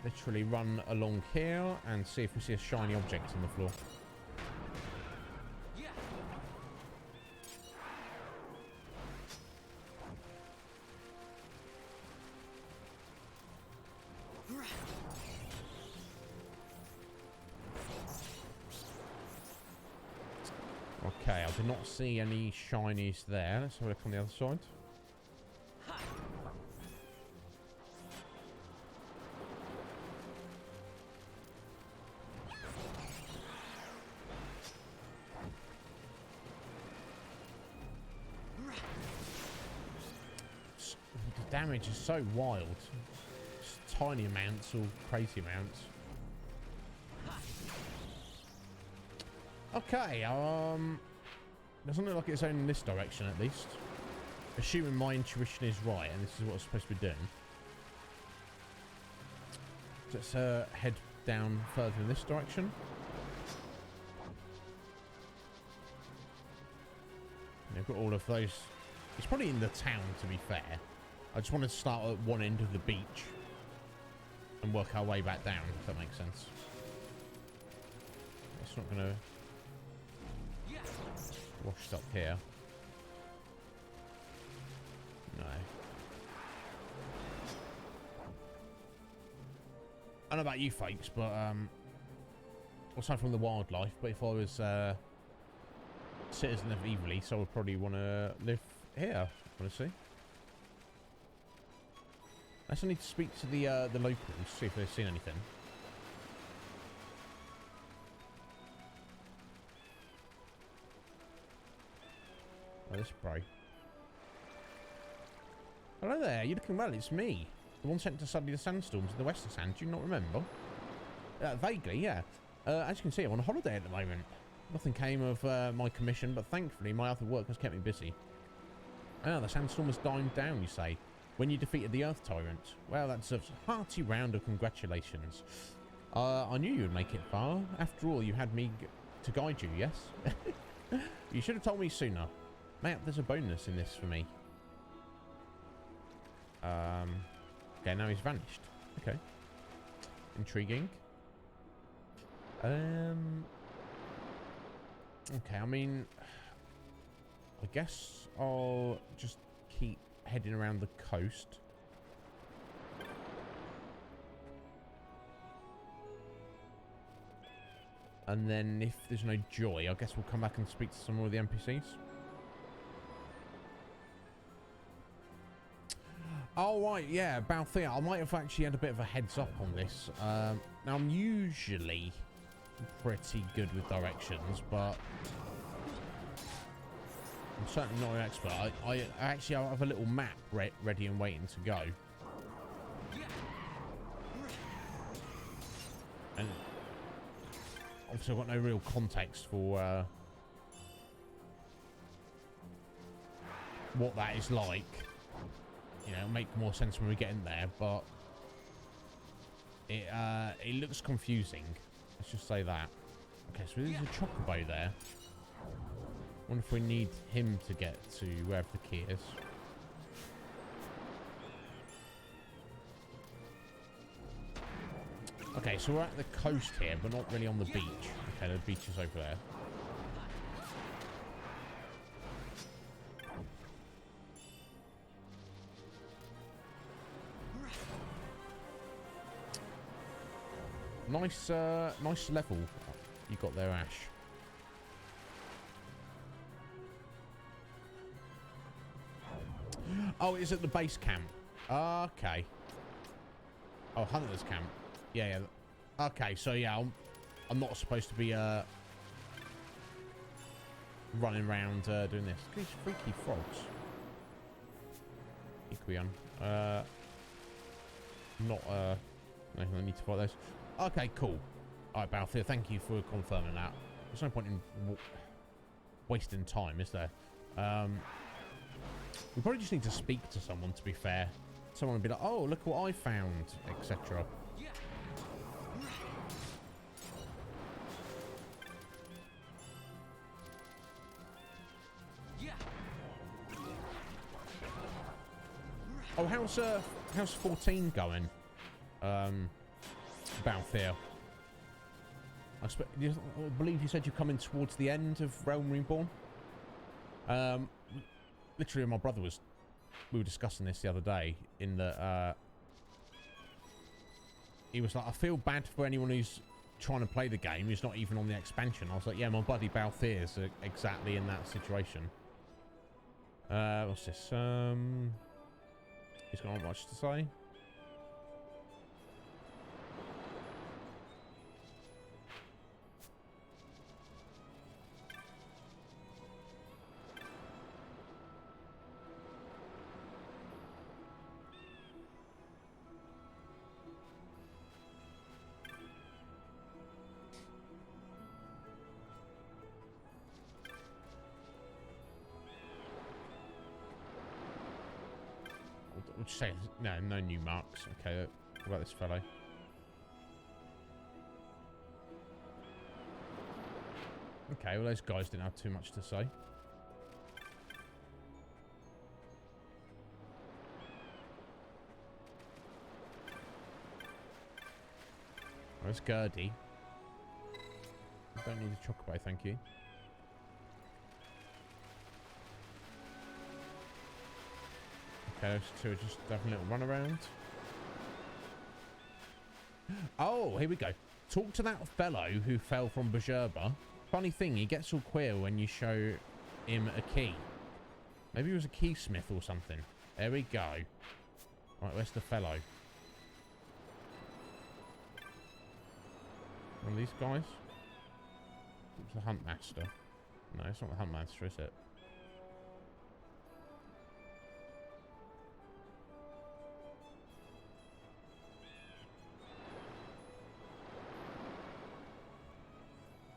literally run along here and see if we see a shiny object on the floor. Okay, I did not see any shinies there. Let's have a look on the other side. The damage is so wild. Just tiny amounts or crazy amounts. Okay, doesn't look like it's going in this direction at least. Assuming my intuition is right and this is what I'm supposed to be doing. Let's head down further in this direction. I've got all of those. It's probably in the town, to be fair. I just wanted to start at one end of the beach and work our way back down, if that makes sense. It's not going to washed up here. No. I don't know about you folks, but aside from the wildlife, but if I was citizen of Evilly, I would probably want to live here, honestly. I still need to speak to the locals, see if they've seen anything. Oh, this bro. Hello there, you're looking well, it's me. The one sent to study the sandstorms in the Western Sand, do you not remember? Vaguely, yeah. As you can see, I'm on a holiday at the moment. Nothing came of my commission, but thankfully my other work has kept me busy. Ah, the sandstorm has died down, you say, when you defeated the Earth Tyrant. Well, that deserves a hearty round of congratulations. I knew you would make it far. After all, you had me to guide you, yes? You should have told me sooner. Mate, there's a bonus in this for me. Okay, now he's vanished. Okay. Intriguing. Okay, I mean, I guess I'll just keep heading around the coast. And then if there's no joy, I guess we'll come back and speak to some more of the NPCs. Oh, right, yeah, Balthea. I might have actually had a bit of a heads up on this. Now, I'm usually pretty good with directions, but I'm certainly not an expert. I actually have a little map ready and waiting to go. And obviously, I've got no real context for what that is like. You know, it'll make more sense when we get in there, but it looks confusing. Let's just say that. Okay, so there's a chocobo there. Wonder if we need him to get to wherever the key is. Okay, so we're at the coast here, but not really on the beach. Okay, the beach is over there. Nice, nice level you got there, Ash. Oh, it's at the base camp. Okay. Oh, Hunter's camp. Yeah, yeah. Okay, so yeah, I'm not supposed to be running around doing this. These freaky frogs. Equion. Not I need to fight those. Okay, cool. All right, Balthea, thank you for confirming that. There's no point in wasting time, is there? We probably just need to speak to someone, to be fair. Someone would be like, oh, look what I found, etc. Oh, how's 14 going? Balthea. I believe you said you're coming towards the end of Realm Reborn. Literally, my brother we were discussing this the other day. In the he was like, I feel bad for anyone who's trying to play the game who's not even on the expansion. I was like, yeah, my buddy Balthea is exactly in that situation. What's this? He's got not much to say. We'll just say no new marks. Okay, what about this fellow? Okay, well those guys didn't have too much to say. Where's Gertie? I don't need a chocobo, thank you. Okay, those two are just having a little run around. Oh, here we go. Talk to that fellow who fell from Bajurba. Funny thing, he gets all queer when you show him a key. Maybe he was a keysmith or something. There we go. Right, where's the fellow? One of these guys? It's the Hunt Master. No, it's not the Hunt Master, is it?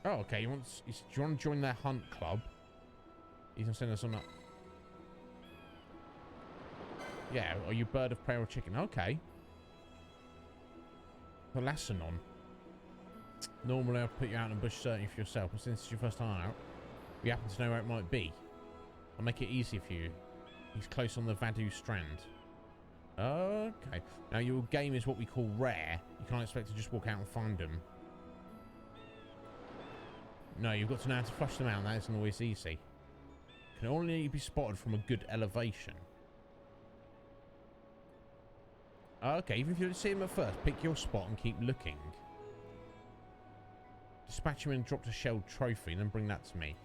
Oh, okay. Do you want to join their hunt club? He's gonna send us on that. Yeah, are you bird of prey or chicken? Okay. Palasanon. Normally I'll put you out in a bush searching for yourself, but since it's your first time out, we happen to know where it might be. I'll make it easy for you. He's close on the Vadu Strand. Okay. Now your game is what we call rare. You can't expect to just walk out and find him. No, you've got to know how to flush them out. That isn't always easy. Can only be spotted from a good elevation. Okay, even if you don't see them at first, pick your spot and keep looking. Dispatch him and drop a shelled trophy, and then bring that to me.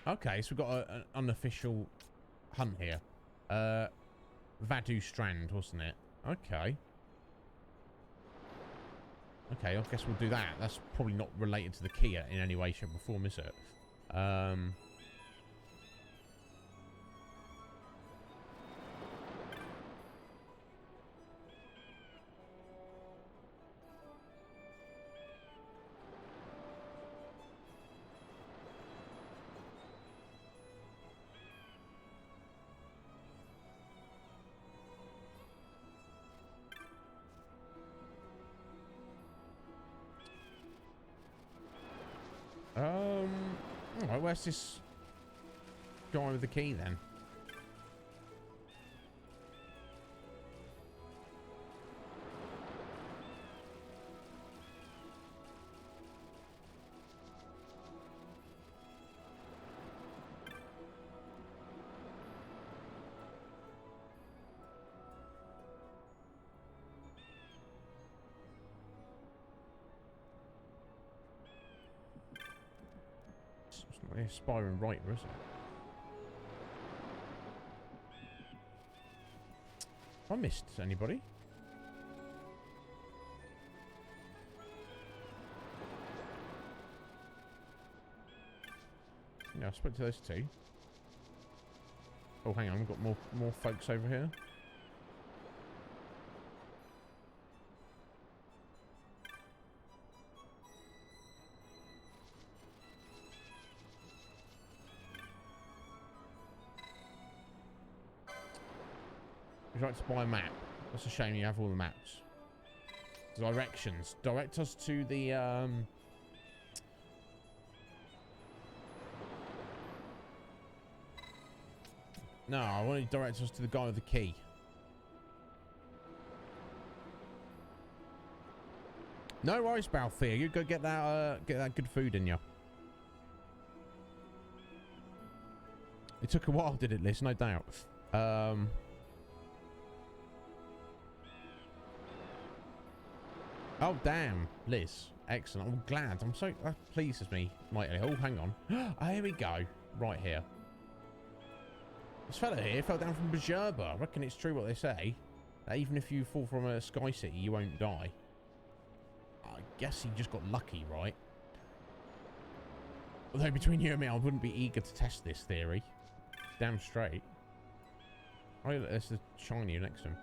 Okay, so we've got an unofficial hunt here. Vadu Strand, wasn't it? Okay. Okay, I guess we'll do that. That's probably not related to the key in any way, shape or form, is it? Alright, where's this guy with the key then? It's not the aspiring writer, is it? Have I missed anybody? Yeah, I spoke to those two. Oh, hang on, we've got more folks over here. Would you like to buy a map? That's a shame you have all the maps. Directions. Direct us to the, No, I want to direct us to the guy with the key. No worries, Balthier. You go get that good food in you. It took a while, did it, Liz? No doubt. Oh, damn, Liz. Excellent. I'm glad. I'm so... That pleases me mightily. Oh, hang on. Oh, here we go. Right here. This fella here fell down from Bajurba. I reckon it's true what they say. That even if you fall from a sky city, you won't die. I guess he just got lucky, right? Although, between you and me, I wouldn't be eager to test this theory. Damn straight. Oh, look, there's the shiny next to him.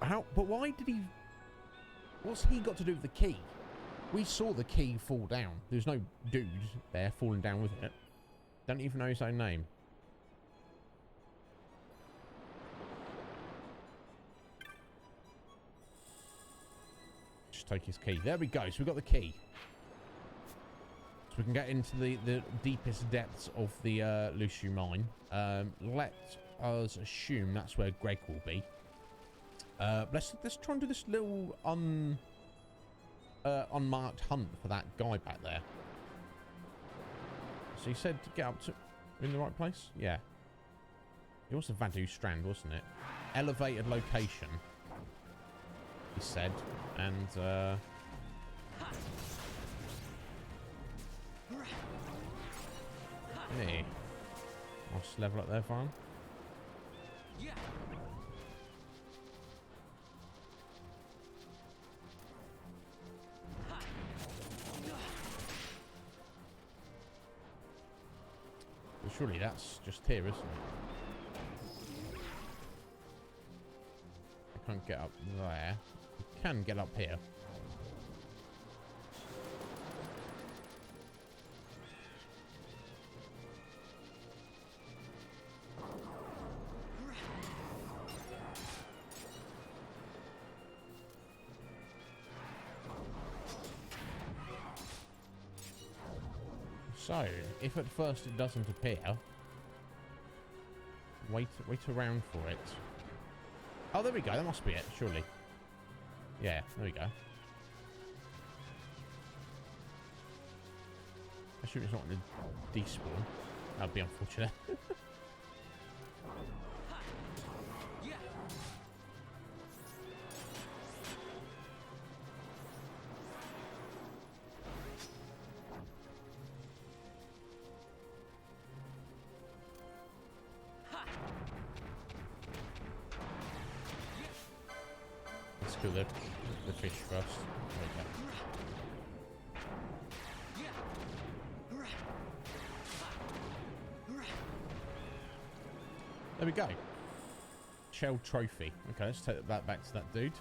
How? But why did he... What's he got to do with the key? We saw the key fall down. There's no dude there falling down with it. Don't even know his own name. Just take his key. There we go. So we've got the key. So we can get into the deepest depths of the Luciu mine. Let us assume that's where Greg will be. Let's try and do this little unmarked hunt for that guy back there. So you said to get up to in the right place? Yeah. It was the Vadu Strand, wasn't it? Elevated location. He said. And hey. Nice level up there, fine. Yeah. Surely that's just here, isn't it? I can't get up there. I can get up here. So, if at first it doesn't appear, Wait around for it. Oh, there we go. That must be it, surely. Yeah, there we go. I assume it's not going to despawn. That'd be unfortunate. Let's kill the fish first. Okay. There we go. Shell trophy. Okay, let's take that back to that dude.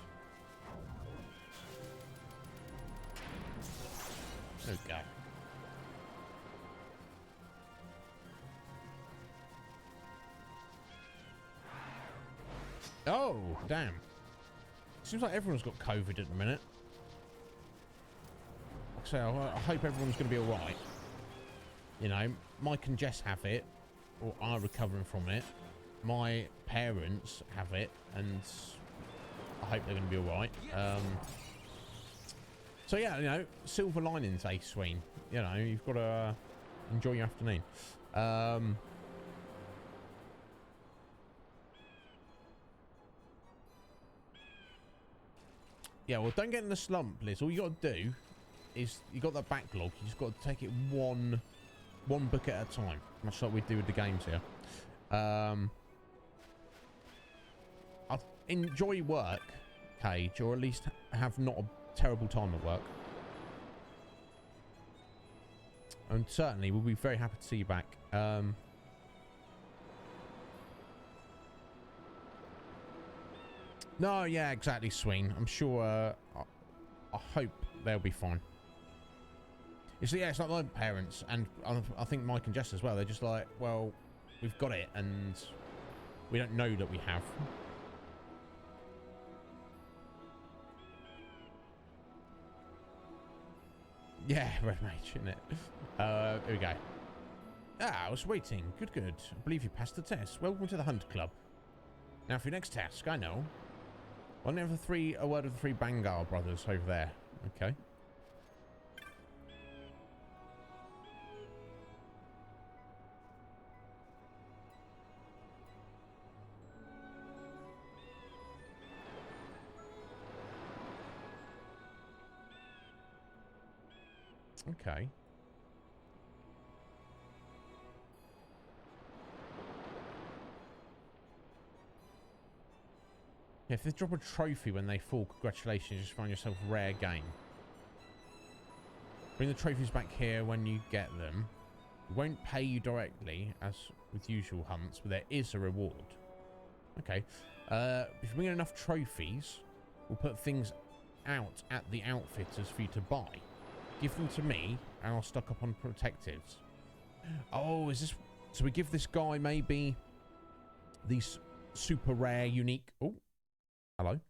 There we go. Oh, damn. Seems like everyone's got COVID at the minute. So I hope everyone's going to be alright. You know, Mike and Jess have it, or are recovering from it. My parents have it, and I hope they're going to be alright. So yeah, you know, silver linings, eh, Sween? You know, you've got to enjoy your afternoon. Yeah, well, don't get in the slump, Liz. All you got to do is you got that backlog. You just got to take it one book at a time, much like we do with the games here. I'll enjoy work, Cage, or at least have not a terrible time at work. And certainly, we'll be very happy to see you back. No, yeah, exactly, Sween. I'm sure, I hope they'll be fine. You see, yeah, it's like my parents, and I think Mike and Jess as well. They're just like, well, we've got it, and we don't know that we have. Yeah, Red Mage, isn't it? Here we go. Ah, I was waiting. Good, good. I believe you passed the test. Welcome to the Hunt Club. Now for your next task, I know. One of the three, a word of the three Bangar brothers over there. Okay. Okay. Yeah, if they drop a trophy when they fall, congratulations, just find yourself a rare game. Bring the trophies back here when you get them. We won't pay you directly, as with usual hunts, but there is a reward. Okay. If you bring in enough trophies, we'll put things out at the outfitters for you to buy. Give them to me, and I'll stock up on protectives. Oh, is this... So we give this guy maybe these super rare, unique... Oh, hello.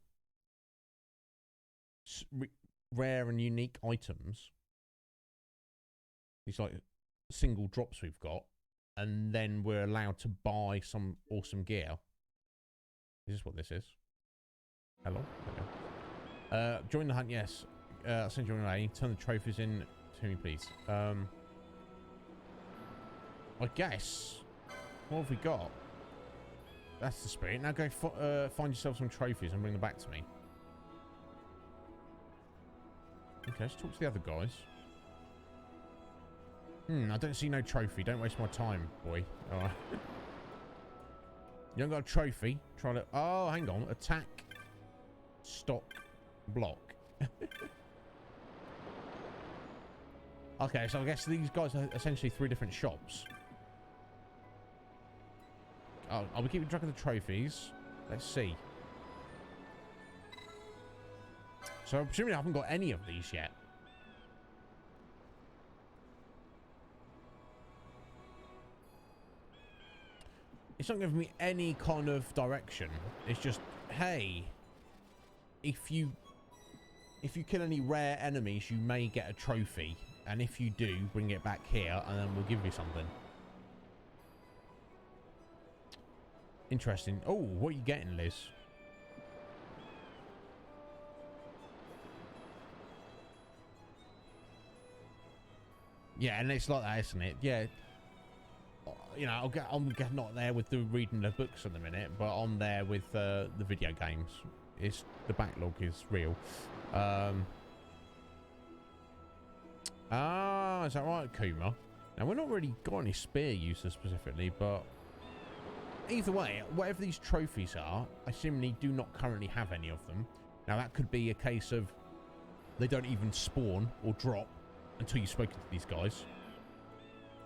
Rare and unique items. These, like, single drops we've got. And then we're allowed to buy some awesome gear. Is this what this is? Hello? Okay. Join the hunt, yes. I'll send you on away. Turn the trophies in to me, please. I guess. What have we got? That's the spirit. Now go find yourself some trophies and bring them back to me. Okay, let's talk to the other guys. I don't see no trophy. Don't waste my time, boy. Alright. You haven't got a trophy. Try to... Oh, hang on. Attack. Stop. Block. Okay, so I guess these guys are essentially three different shops. I'll be keeping track of the trophies. Let's see. So I'm presuming I haven't got any of these yet. It's not giving me any kind of direction. It's just, hey, if you kill any rare enemies, you may get a trophy. And if you do, bring it back here, and then we'll give you something. Interesting. Oh, what are you getting, Liz? Yeah, and it's like that, isn't it? Yeah. You know, I'm not there with the reading the books at the minute, but I'm there with the video games. It's the backlog is real. Is that right, Kuma? Now we're not really got any spear users specifically, but either way, whatever these trophies are, I seemingly do not currently have any of them. Now that could be a case of they don't even spawn or drop until you've spoken to these guys.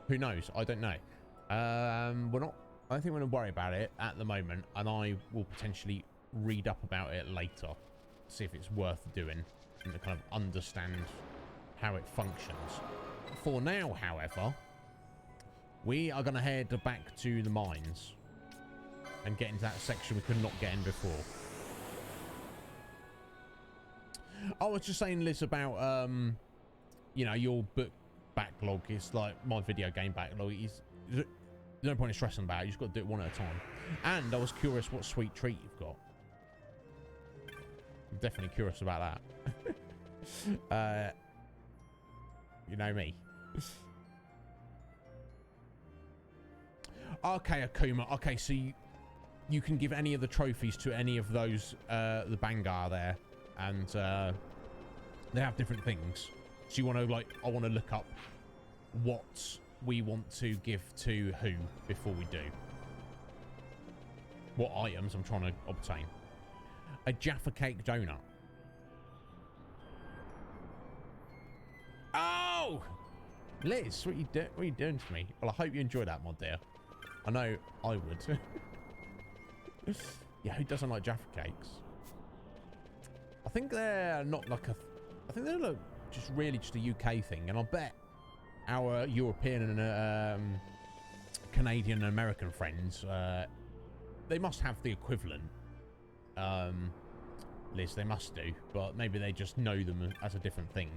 Who knows? I don't know. We're not. I don't think we're going to worry about it at the moment, and I will potentially read up about it later, see if it's worth doing, and to kind of understand how it functions. For now, however, we are going to head back to the mines and get into that section we could not get in before. I was just saying, Liz, about you know, your book backlog is like my video game backlog. There's no point in stressing about it. You just got to do it one at a time. And I was curious what sweet treat you've got. I'm definitely curious about that. You know me. Okay, Akuma. Okay, so you can give any of the trophies to any of those, the Bangar there. And they have different things. So you want to, like, I want to look up what we want to give to who before we do. What items I'm trying to obtain. A Jaffa Cake donut. Oh! Liz, what are you doing to me? Well, I hope you enjoy that, my dear. I know I would. Yeah, who doesn't like Jaffa Cakes? I think they're not like I think they're like just really just a UK thing, and I bet our European and Canadian and American friends, they must have the equivalent. Liz, they must do, but maybe they just know them as a different thing.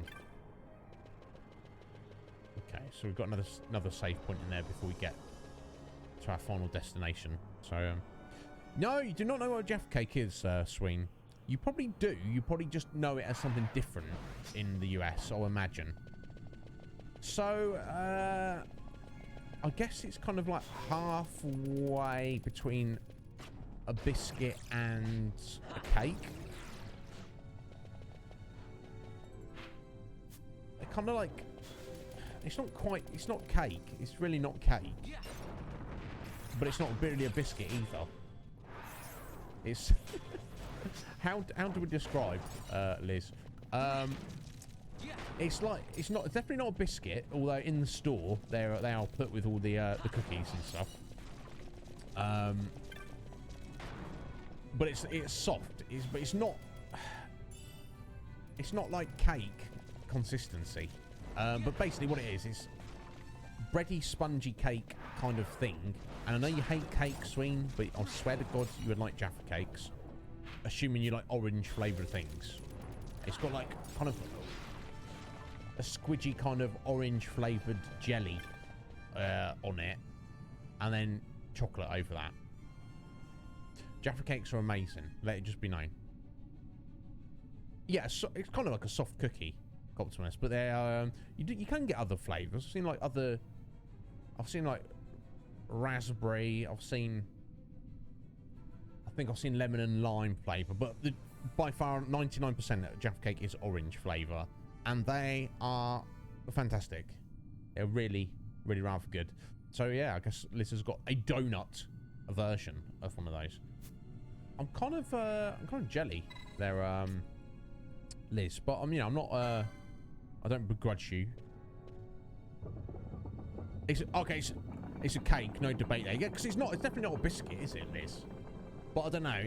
Okay, so we've got another save point in there before we get to our final destination. So, no, you do not know what a Jaffa Cake is, Sween. You probably do. You probably just know it as something different in the US, I'll imagine. So, I guess it's kind of like halfway between a biscuit and a cake. They're kind of like, it's not cake. It's really not cake. But it's not really a biscuit either. It's... How do we describe, Liz? It's definitely not a biscuit, although in the store they are put with all the cookies and stuff. But it's soft. But it's not like cake consistency. But basically what it is bready, spongy cake kind of thing. And I know you hate cake, Sween, but I swear to God you would like Jaffa Cakes. Assuming you like orange flavoured things. It's got like kind of a squidgy kind of orange flavoured jelly on it. And then chocolate over that. Jaffa Cakes are amazing. Let it just be known. Yeah, so it's kind of like a soft cookie, got to be honest. But they are, you can get other flavours. I've seen like raspberry. I think I've seen lemon and lime flavour, but by far 99% of Jaffa Cake is orange flavour, and they are fantastic. They're really, really rather good. So yeah, I guess Liz has got a donut version of one of those. I'm kind of jelly there, Liz, but I'm not. I don't begrudge you. It's okay. It's a cake, no debate there. Yeah, because it's definitely not a biscuit, is it, Liz? But I don't know,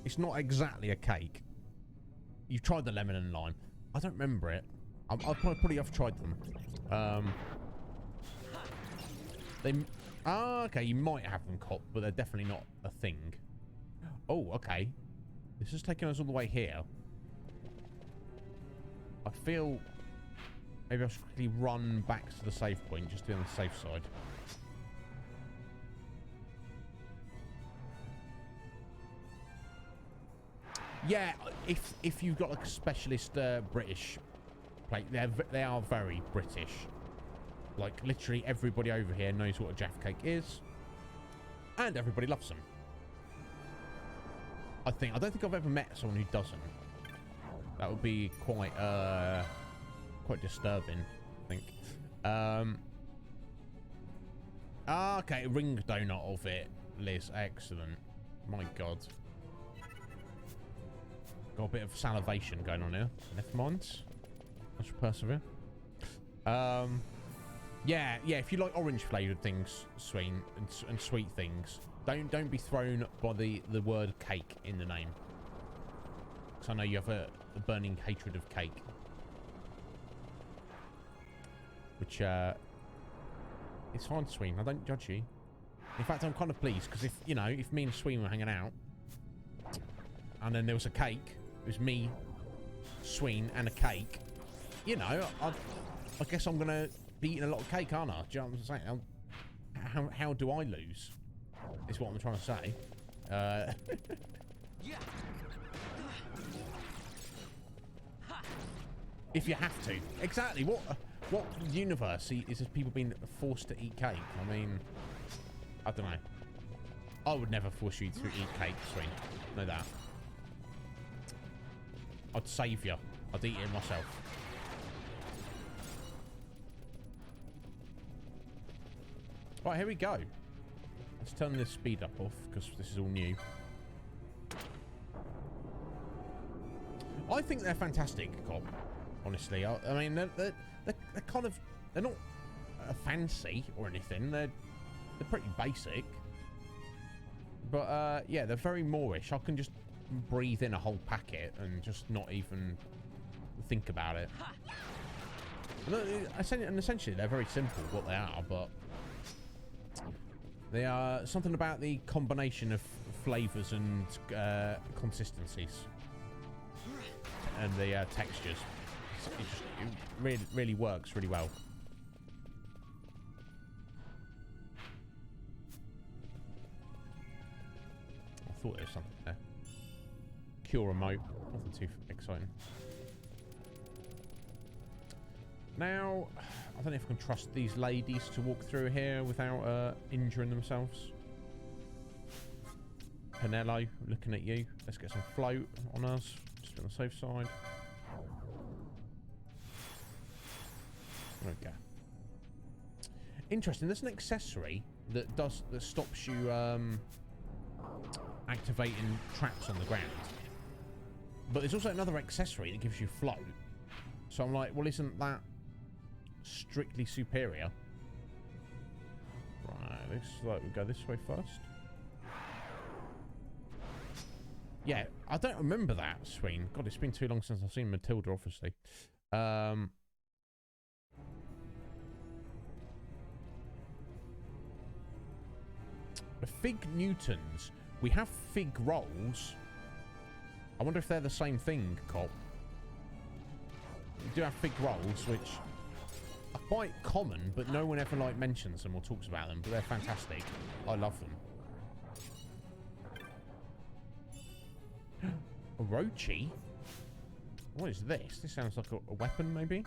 it's not exactly a cake. You've tried the lemon and lime. I don't remember it. I probably have tried them. Okay, you might have them copped, but they're definitely not a thing. Oh, okay. This is taking us all the way here. I feel maybe I should quickly run back to the save point, just to be on the safe side. Yeah, if you've got like a specialist British plate, they are very British. Like literally everybody over here knows what a Jaffa cake is, and everybody loves them. I don't think I've ever met someone who doesn't. That would be quite disturbing, I think. Okay, ring donut of it, Liz. Excellent. My God. Got a bit of salivation going on here. Never mind. Let's persevere. Yeah. If you like orange flavoured things, sweet and sweet things, don't be thrown by the word cake in the name. Because I know you have a burning hatred of cake. Which it's fine, Sween. I don't judge you. In fact, I'm kind of pleased because if me and Sween were hanging out, and then there was a cake, it was me, Sween, and a cake. I guess I'm gonna be eating a lot of cake, aren't I? Do you know what I'm saying? How do I lose? Is what I'm trying to say. If you have to, exactly. What universe is people being forced to eat cake? I mean, I don't know. I would never force you to eat cake, Sween. Know that. I'd save you. I'd eat it myself. Right, here we go. Let's turn this speed up off because this is all new. I think they're fantastic, Cop. Honestly, I mean, they're kind of, they're not fancy or anything. They're pretty basic. But yeah, they're very Moorish. I can just breathe in a whole packet and just not even think about it. And essentially, they're very simple what they are, but they are something about the combination of flavors and consistencies and the textures. It really works really well. I thought there was something there. Cure remote, nothing too exciting. Now, I don't know if I can trust these ladies to walk through here without injuring themselves. Pinello, looking at you. Let's get some float on us, just on the safe side. Okay. Interesting. There's an accessory that stops you activating traps on the ground. But there's also another accessory that gives you float. So I'm like, well, isn't that strictly superior? Right, looks like we go this way first. Yeah, I don't remember that, Sween. God, it's been too long since I've seen Matilda, obviously. Fig Newtons. We have fig rolls. I wonder if they're the same thing, Cop. We do have fig rolls, which are quite common, but no one ever mentions them or talks about them. But they're fantastic. I love them. Orochi? What is this? This sounds like a weapon, maybe?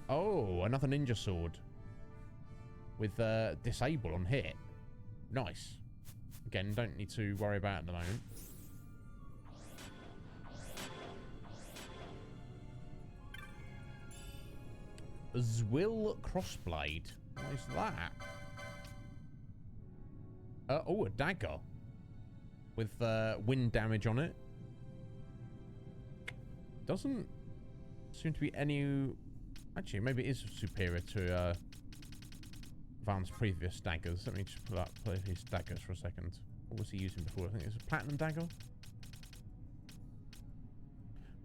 Oh, another ninja sword. With disable on hit. Nice. Again, don't need to worry about it at the moment. Zwill crossblade. What is that? Oh, a dagger. With wind damage on it. Doesn't seem to be any... Actually, maybe it is superior to Van's previous daggers. Let me just pull up his daggers for a second. What was he using before? I think it was a platinum dagger.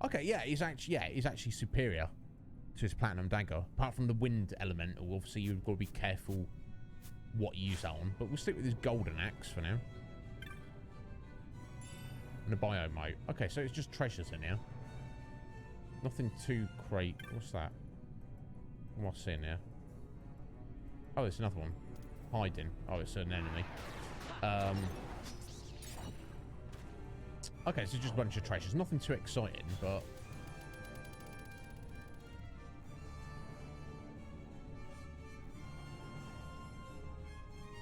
Okay, yeah, he's actually superior to his platinum dagger. Apart from the wind elemental, obviously you've got to be careful what you use that on. But we'll stick with his golden axe for now. And a bio mode. Okay, so it's just treasures in here. Nothing too great. What's that? What's in here? Oh, there's another one. Hiding. Oh, it's an enemy. Okay, so just a bunch of treasures. Nothing too exciting, but...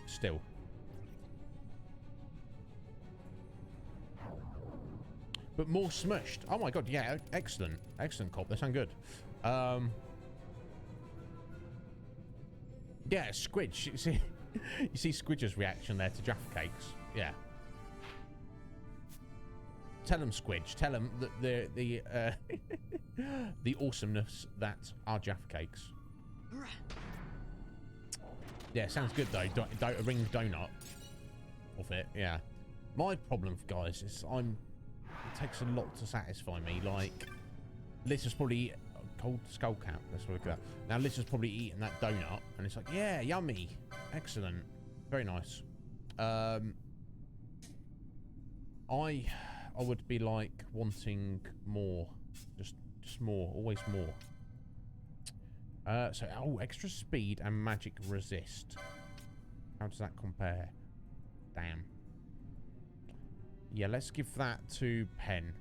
Still. But more smushed. Oh my god, yeah, excellent. Excellent, Cop. They sound good. Yeah, Squidge. You see Squidge's reaction there to Jaffa Cakes. Yeah. Tell him, Squidge. Tell him that the awesomeness that are Jaffa Cakes. Yeah, sounds good though. A ring donut of it. Yeah. My problem, guys, is it takes a lot to satisfy me. Like, Liz has probably cold skull cap. Let's look at that. Now Liz has probably eaten that donut, and it's like, yeah, yummy, excellent, very nice. I would be like wanting more, just more, always more. So extra speed and magic resist. How does that compare? Damn. Yeah, let's give that to Pen.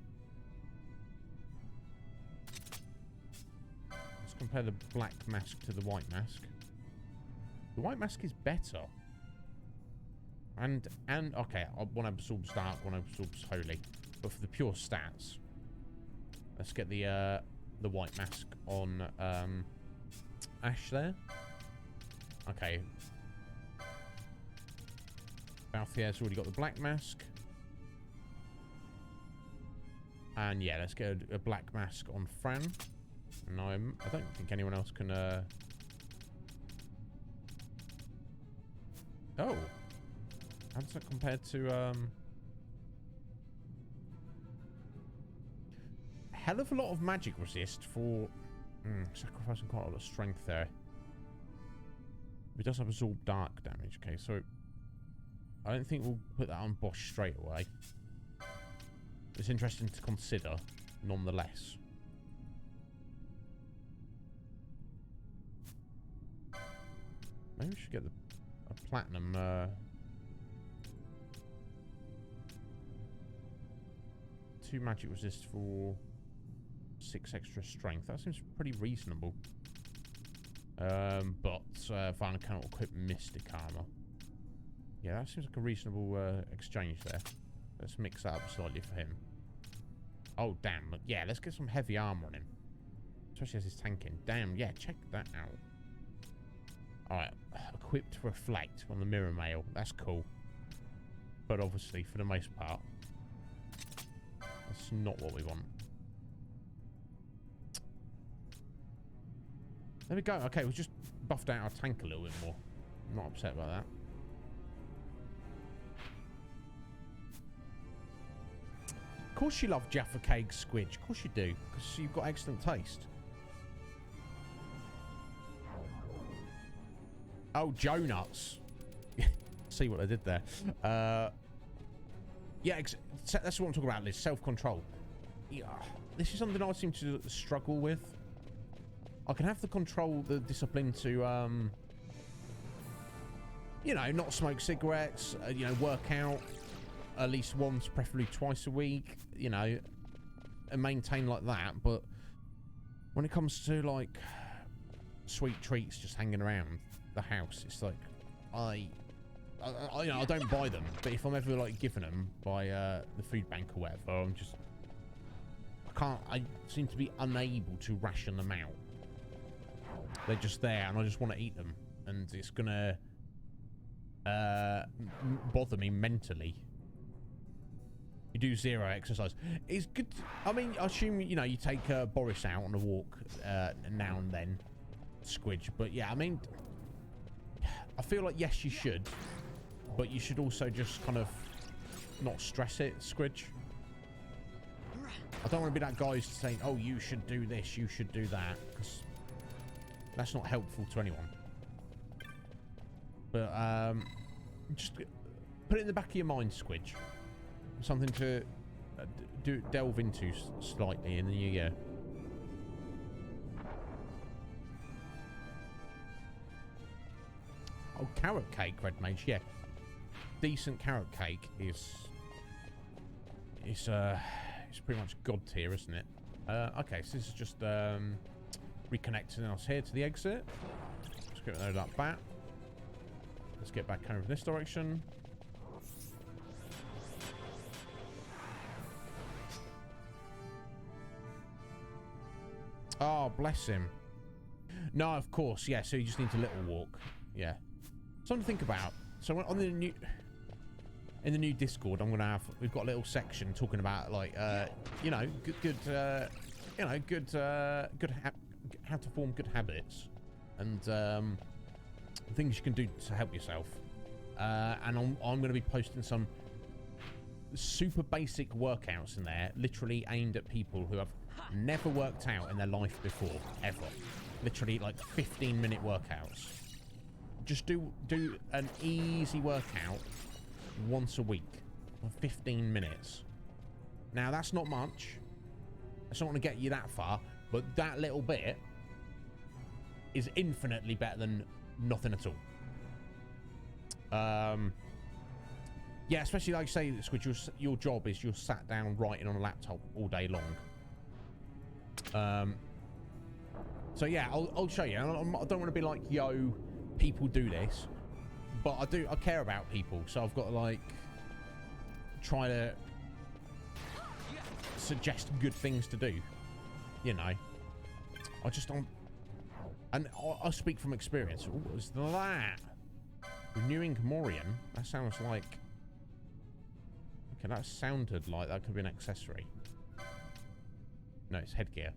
Let's compare the black mask to the white mask. The white mask is better. And okay, one absorbs dark, one absorbs holy. But for the pure stats, let's get the white mask on Ash there. Okay. Balthier's already got the black mask. And yeah, let's get a black mask on Fran. And I don't think anyone else can... Oh. How does that compare to... Hell of a lot of magic resist for... sacrificing quite a lot of strength there. It does absorb dark damage. Okay, so... I don't think we'll put that on Bosch straight away. It's interesting to consider, nonetheless. Maybe we should get a platinum. 2 magic resist for 6 extra strength. That seems pretty reasonable. But finally cannot equip mystic armor. Yeah, that seems like a reasonable exchange there. Let's mix that up slightly for him. Oh, damn. Yeah, let's get some heavy armor on him. Especially as he's tanking. Damn, yeah, check that out. Alright. Equipped reflect on the mirror mail. That's cool. But obviously, for the most part, that's not what we want. There we go. Okay, we just buffed out our tank a little bit more. I'm not upset about that. Of course you love Jaffa Cake, Squidge. Of course you do, because you've got excellent taste. Oh, Joe Nuts. See what I did there. Yeah, that's what I'm talking about, Liz. Self-control. Yeah, this is something I seem to struggle with. I can have the control, the discipline to, you know, not smoke cigarettes, you know, work out at least once, preferably twice a week, you know, and maintain like that. But when it comes to, like, sweet treats just hanging around the house, it's like, you know, I don't buy them, but if I'm ever, like, given them by the food bank or whatever, I seem to be unable to ration them out. They're just there, and I just want to eat them, and it's gonna bother me mentally. You do 0 exercise. It's good. I mean, I assume, you know, you take Boris out on a walk now and then, Squidge. But yeah, I mean, I feel like yes, you should, but you should also just kind of not stress it, Squidge. I don't want to be that guy who's saying, "Oh, you should do this, you should do that," because that's not helpful to anyone. But just put it in the back of your mind, Squidge. Something to delve into slightly in the new year. Oh, carrot cake, Red Mage, yeah. Decent carrot cake is it's pretty much god tier, isn't it? Okay, so this is just reconnecting us here to the exit. Let's get rid of that bat. Let's get back over this direction. Oh, bless him. No, of course, yeah. So you just need a little walk. Yeah. Something to think about. So on the new, in the new Discord, I'm gonna have. We've got a little section talking about like, you know, how to form good habits, and things you can do to help yourself. And I'm gonna be posting some super basic workouts in there, literally aimed at people who have never worked out in their life before, ever. Literally like 15-minute workouts. Just do an easy workout once a week for 15 minutes. Now that's not much. It's not going to get you that far, but that little bit is infinitely better than nothing at all. Yeah, especially like say, Squid, your job is you're sat down writing on a laptop all day long. So yeah, I'll show you. I don't want to be like, yo, people do this, but I care about people, so I've got to like try to suggest good things to do, you know. I just don't, and I'll speak from experience. What was that? Renewing Morian? That sounds like, okay, that sounded like that could be an accessory. No, it's headgear.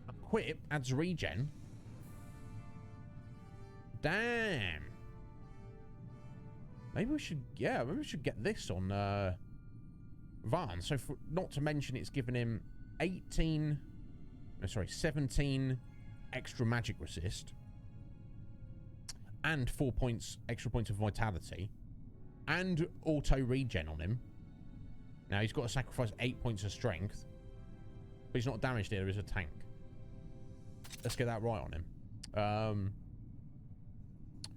Equip adds regen. Damn. Maybe we should, yeah, maybe we should get this on Varn. So for, not to mention it's given him 17 extra magic resist and 4 points, extra points of vitality, and auto regen on him. Now he's got to sacrifice 8 points of strength, but he's not damaged here as a tank. Let's get that right on him.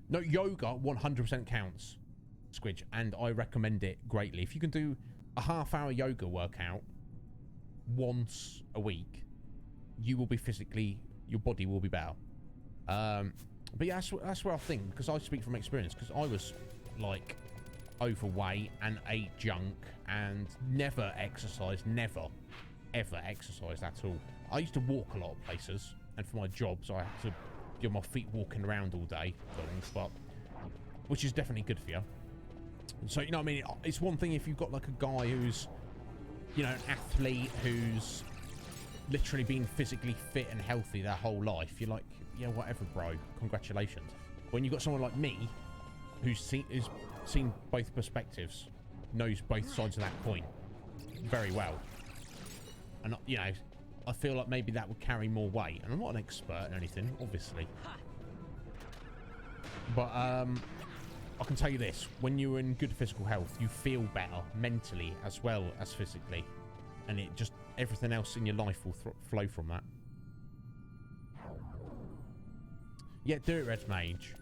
No, yoga 100% counts, Squidge, and I recommend it greatly. If you can do a half-hour yoga workout once a week, you will be physically, your body will be better. But yeah, that's where I think, because I speak from experience, because I was like overweight and ate junk and never exercised, never ever exercised at all. I used to walk a lot of places, and for my jobs I had to get my feet walking around all day, but which is definitely good for you. So, you know what I mean, it's one thing if you've got like a guy who's, you know, an athlete who's literally been physically fit and healthy their whole life. You're like, yeah, whatever, bro, congratulations. When you've got someone like me who's seen both perspectives, knows both sides of that coin very well, and you know, I feel like maybe that would carry more weight. And I'm not an expert in anything, obviously, but I can tell you this: when you're in good physical health, you feel better mentally as well as physically, and it just, everything else in your life will flow from that. Yeah, do it, Red Mage.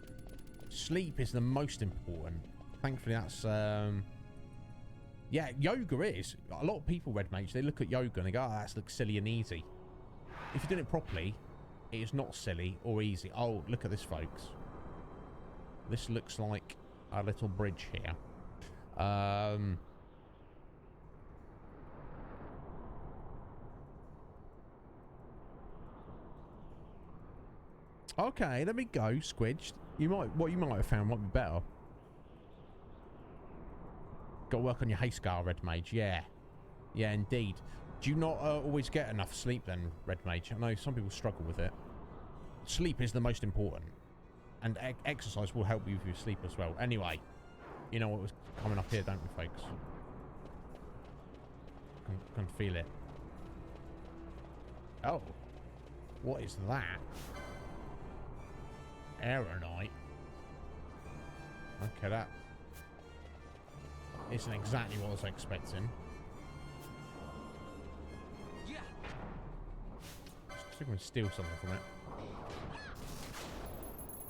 Sleep is the most important. Thankfully, that's yeah, yoga is. A lot of people, Red Mage, they look at yoga and they go, oh, that looks silly and easy. If you're doing it properly, it is not silly or easy. Oh, look at this, folks. This looks like a little bridge here. Okay, let me go, Squidge. What you might have found might be better. Got to work on your haste scar, Red Mage. Yeah, yeah, indeed. Do you not always get enough sleep then, Red Mage? I know some people struggle with it. Sleep is the most important, and exercise will help you with your sleep as well. Anyway, you know what was coming up here, don't we, folks? Can feel it. Oh, what is that? Aeronite. Okay, that isn't exactly what I was expecting. Yeah. Let's see if we can steal something from it.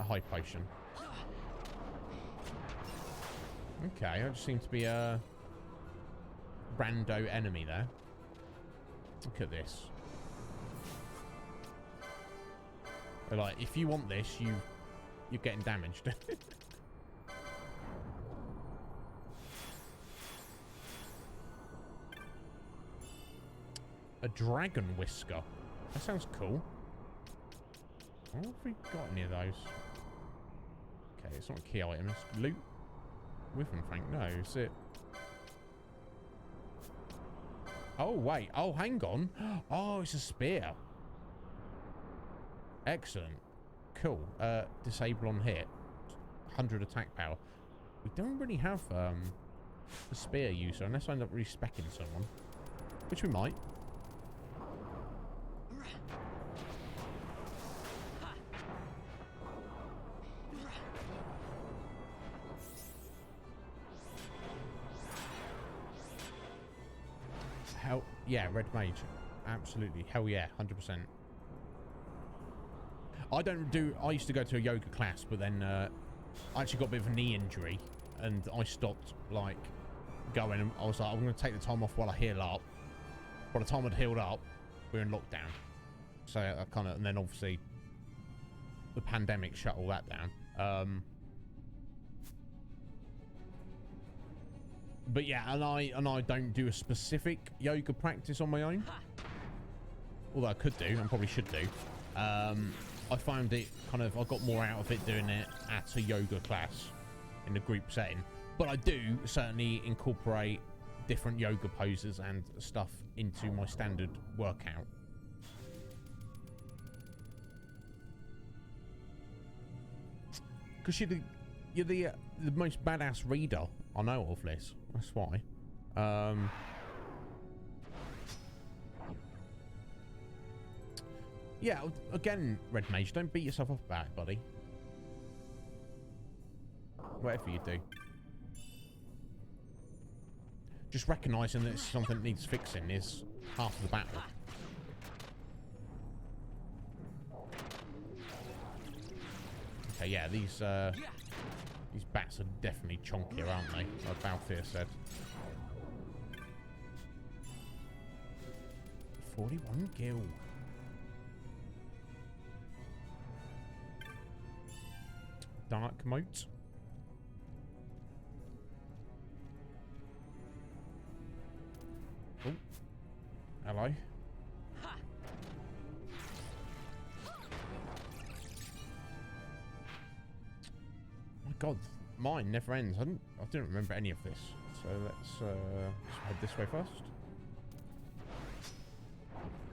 A high potion. Okay, I just seem to be rando enemy there. Look at this. They're like, if you want this, you're getting damaged. A dragon whisker. That sounds cool. What have we got any of those? Okay, it's not a key item. It's loot. Wyvern Frank. No, is it? Oh, wait. Oh, hang on. Oh, it's a spear. Excellent. Cool. Disable on hit. 100 attack power. We don't really have a spear user unless I end up respecking someone. Which we might. Hell yeah, red mage. Absolutely. Hell yeah, 100%. I used to go to a yoga class, but then I actually got a bit of a knee injury and I stopped like going, and I was like, I'm going to take the time off while I heal up. By the time I'd healed up, we were in lockdown. So I kind of, and then obviously the pandemic shut all that down. But yeah, and I don't do a specific yoga practice on my own. Although I could do, and probably should do. I found it kind of, I got more out of it doing it at a yoga class in a group setting. But I do certainly incorporate different yoga poses and stuff into my standard workout. Because you're the most badass reader I know of, Liz. That's why. Yeah, again, Red Mage, don't beat yourself up about it, buddy. Whatever you do. Just recognising that it's something that needs fixing is half of the battle. Okay, yeah, these bats are definitely chunkier, aren't they? Like Balthier said. 41 gil. Dark moat. Oh. Hello. My God, mine never ends. I didn't remember any of this. So let's head this way first.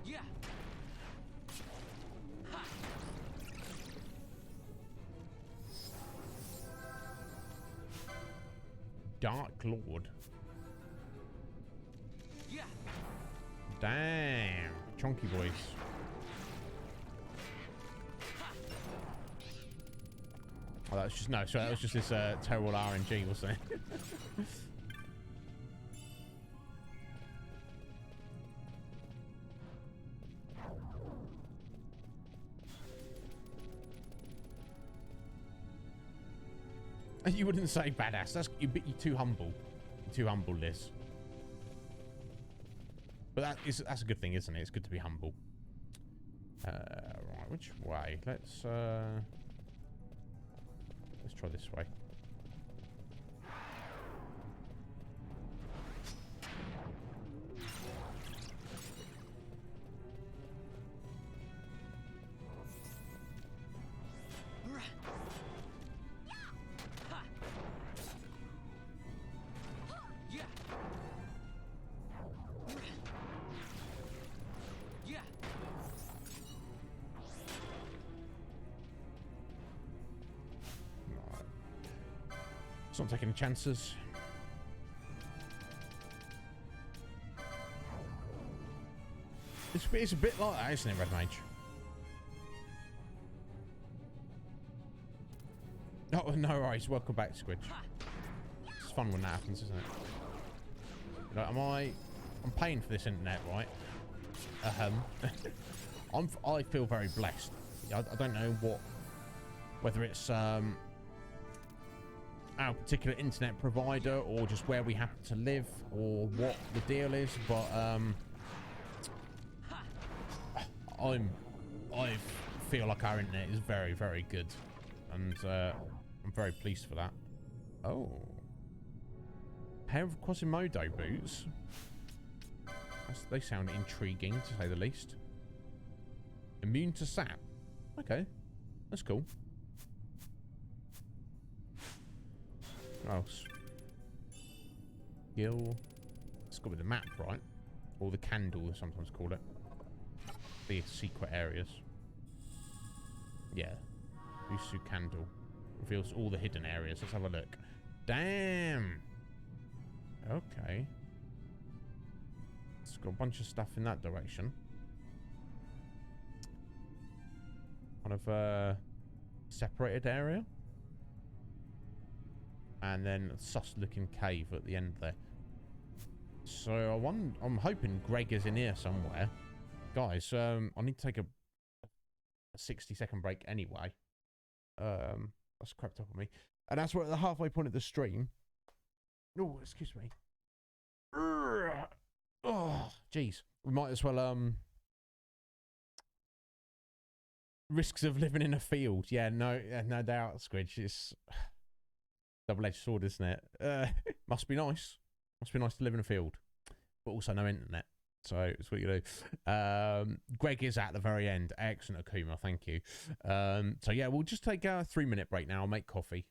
Yeah. Dark Lord. Yeah. Damn, chunky boys. Oh, that was just no. Sorry, that was just this terrible RNG, wasn't it? You wouldn't say badass. That's you're too humble. You're too humble, Liz. But that's a good thing, isn't it? It's good to be humble. Right, which way? Let's try this way. Not taking chances. It's a bit like that, isn't it, Red Mage? Oh, no worries. Welcome back, Squidge. It's fun when that happens, isn't it? You know, I'm paying for this internet, right? I feel very blessed. I don't know whether it's our particular internet provider or just where we happen to live or what the deal is, but I feel like our internet is very, very good, and I'm very pleased for that. Oh, pair of Quasimodo boots. They sound intriguing, to say the least. Immune to sap. Okay, that's cool. What else? Gill. It's got to be the map, right? Or the candle, they sometimes call it. The secret areas. Yeah. Usu candle. Reveals all the hidden areas. Let's have a look. Damn! Okay. It's got a bunch of stuff in that direction. Kind of a separated area. And then a sus-looking cave at the end there. So I'm hoping Greg is in here somewhere. Guys, I need to take a 60-second break anyway. That's crept up on me. And that's we're at the halfway point of the stream. Oh, excuse me. Oh, jeez. We might as well, risks of living in a field. Yeah, no doubt, Squidge. It's double-edged sword, isn't it? Must be nice. Must be nice to live in a field. But also no internet. So it's what you do. Greg is at the very end. Excellent, Akuma. Thank you. So yeah, we'll just take a 3-minute break now. I'll make coffee.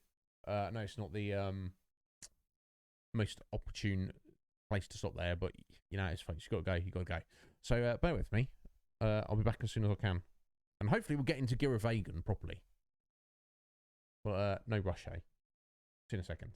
No, it's not the most opportune place to stop there, but you know, it's fine. You got to go. You got to go. So bear with me. I'll be back as soon as I can, and hopefully we'll get into Gira Vegan properly. But no rush, eh? See you in a second.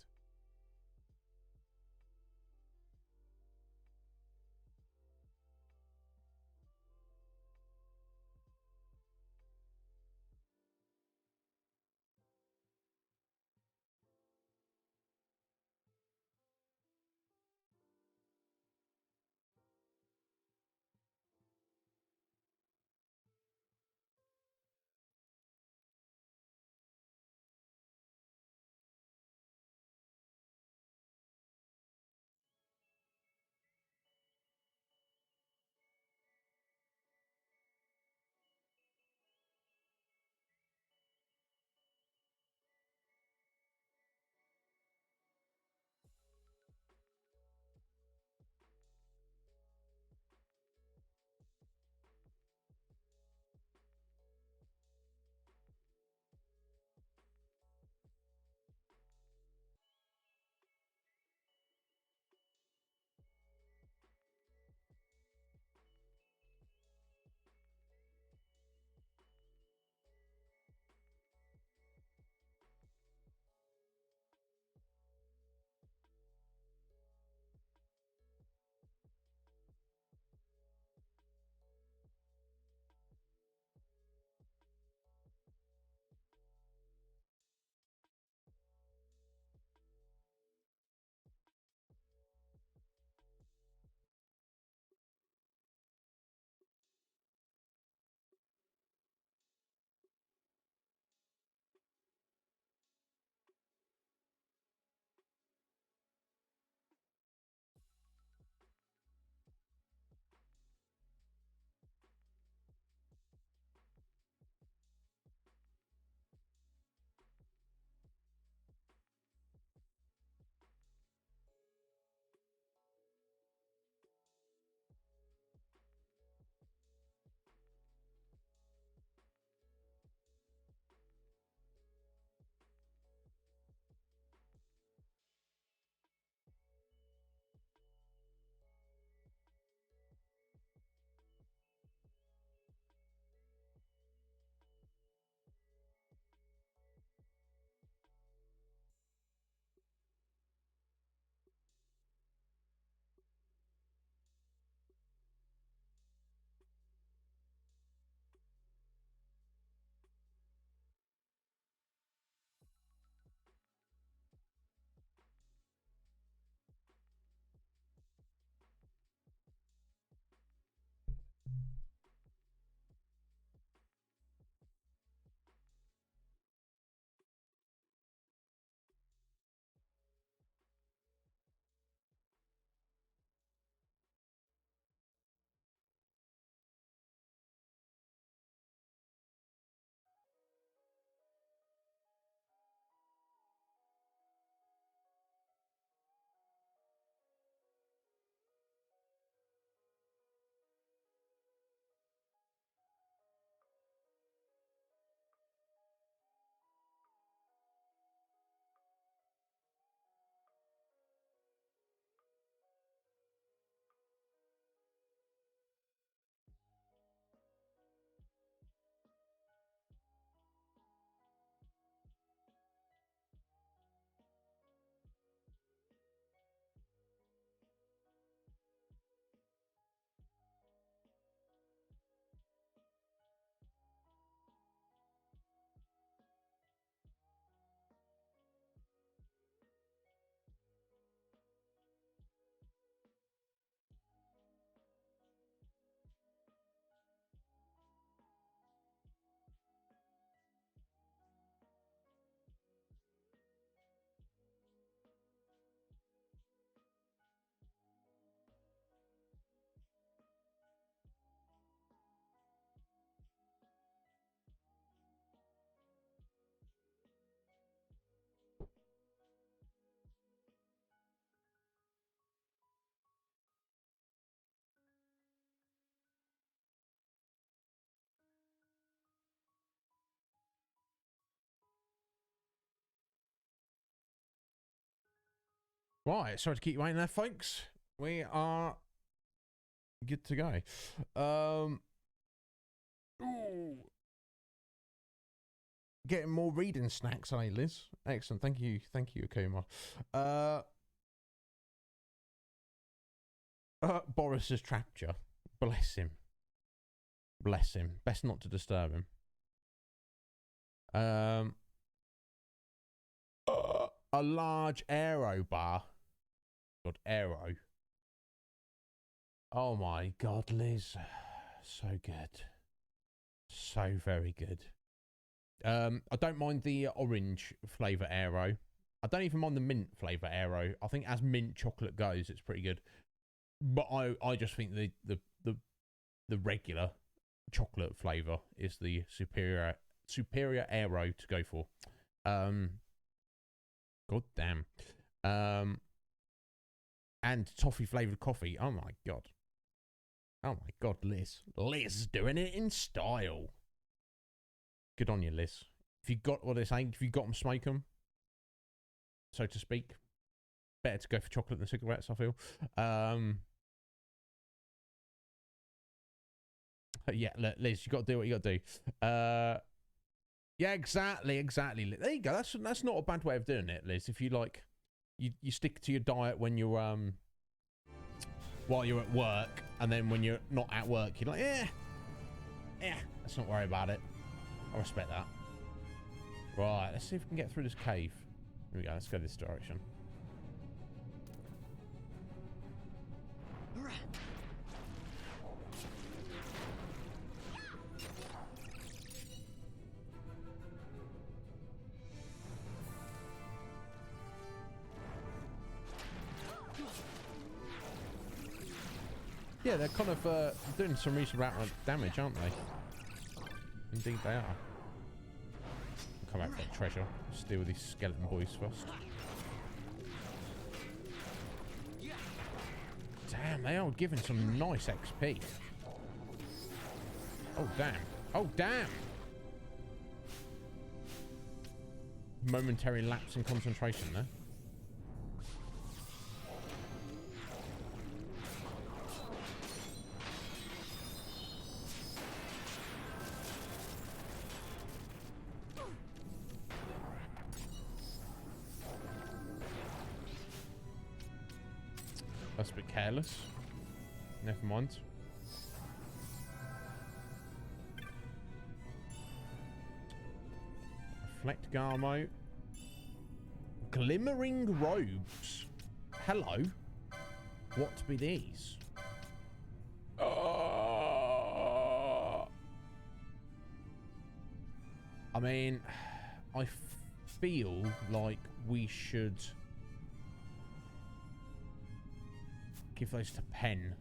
Right, sorry to keep you waiting there, folks. We are good to go. Ooh. Getting more reading snacks, eh, Liz? Excellent. Thank you, Akuma. Boris's Trapture. Bless him. Bless him. Best not to disturb him. A large aero bar. God, aero. Oh my God, Liz. So good. So very good. I don't mind the orange flavour aero. I don't even mind the mint flavour aero. I think as mint chocolate goes, it's pretty good. But I just think the regular chocolate flavour is the superior aero to go for. God damn. And toffee flavoured coffee. Oh my God. Oh my God, Liz. Liz doing it in style. Good on you, Liz. If you got what they're saying, if you got them, smoke them, so to speak. Better to go for chocolate than cigarettes, I feel. Yeah, look, Liz, you got to do what you got to do. Yeah, exactly. There you go. That's not a bad way of doing it, Liz. If you like, you stick to your diet when you're while you're at work, and then when you're not at work, you're like, yeah, let's not worry about it. I respect that. Right, let's see if we can get through this cave. Here we go. Let's go this direction. Yeah, they're kind of doing some reasonable amount of damage, aren't they? Indeed they are. Come back for that treasure. Let's deal with these skeleton boys first. Damn, they are giving some nice XP. Oh, damn. Oh, damn! Momentary lapse in concentration there. That's a bit careless. Never mind. Reflect Garmo. Glimmering robes. Hello. What be these? I mean, I feel like we should give those to Pen,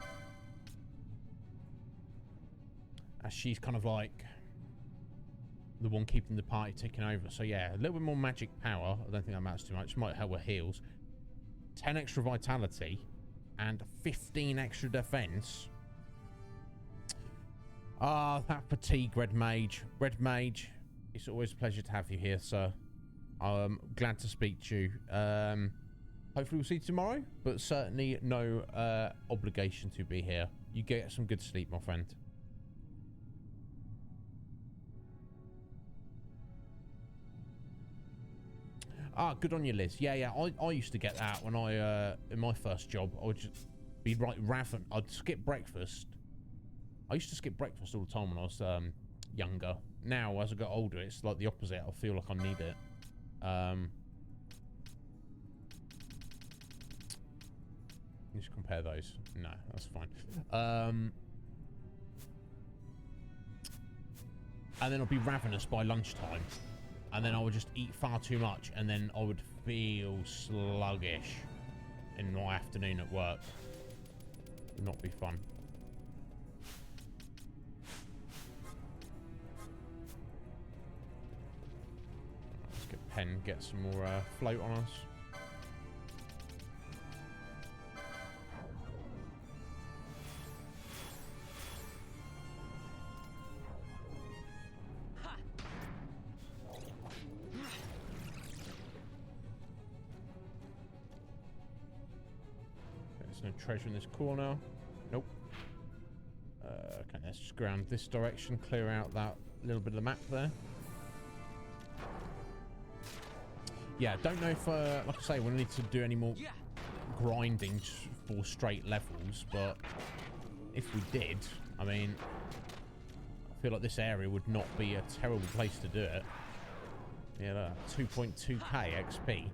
as she's kind of like the one keeping the party ticking over. So yeah, a little bit more magic power. I don't think that matters too much. Might help with heals. 10 extra vitality and 15 extra defense. Ah, that fatigue, Red Mage. Red Mage, it's always a pleasure to have you here, sir. I'm glad to speak to you. Hopefully we'll see you tomorrow, but certainly no obligation to be here. You get some good sleep, my friend. Ah, good on you, Liz. Yeah. I used to get that when I in my first job. I would just be raven. I'd skip breakfast. I used to skip breakfast all the time when I was younger. Now, as I got older, it's like the opposite. I feel like I need it. Just compare those. No, that's fine. And then I'd be ravenous by lunchtime. And then I would just eat far too much. And then I would feel sluggish in my afternoon at work. Would not be fun. Let's get Pen, get some more float on us. There's no treasure in this corner. Nope. Okay, let's just go around this direction, clear out that little bit of the map there. Yeah, don't know if, like I say, we need to do any more grinding for straight levels, but if we did, I mean, I feel like this area would not be a terrible place to do it. Yeah, look, 2.2k XP.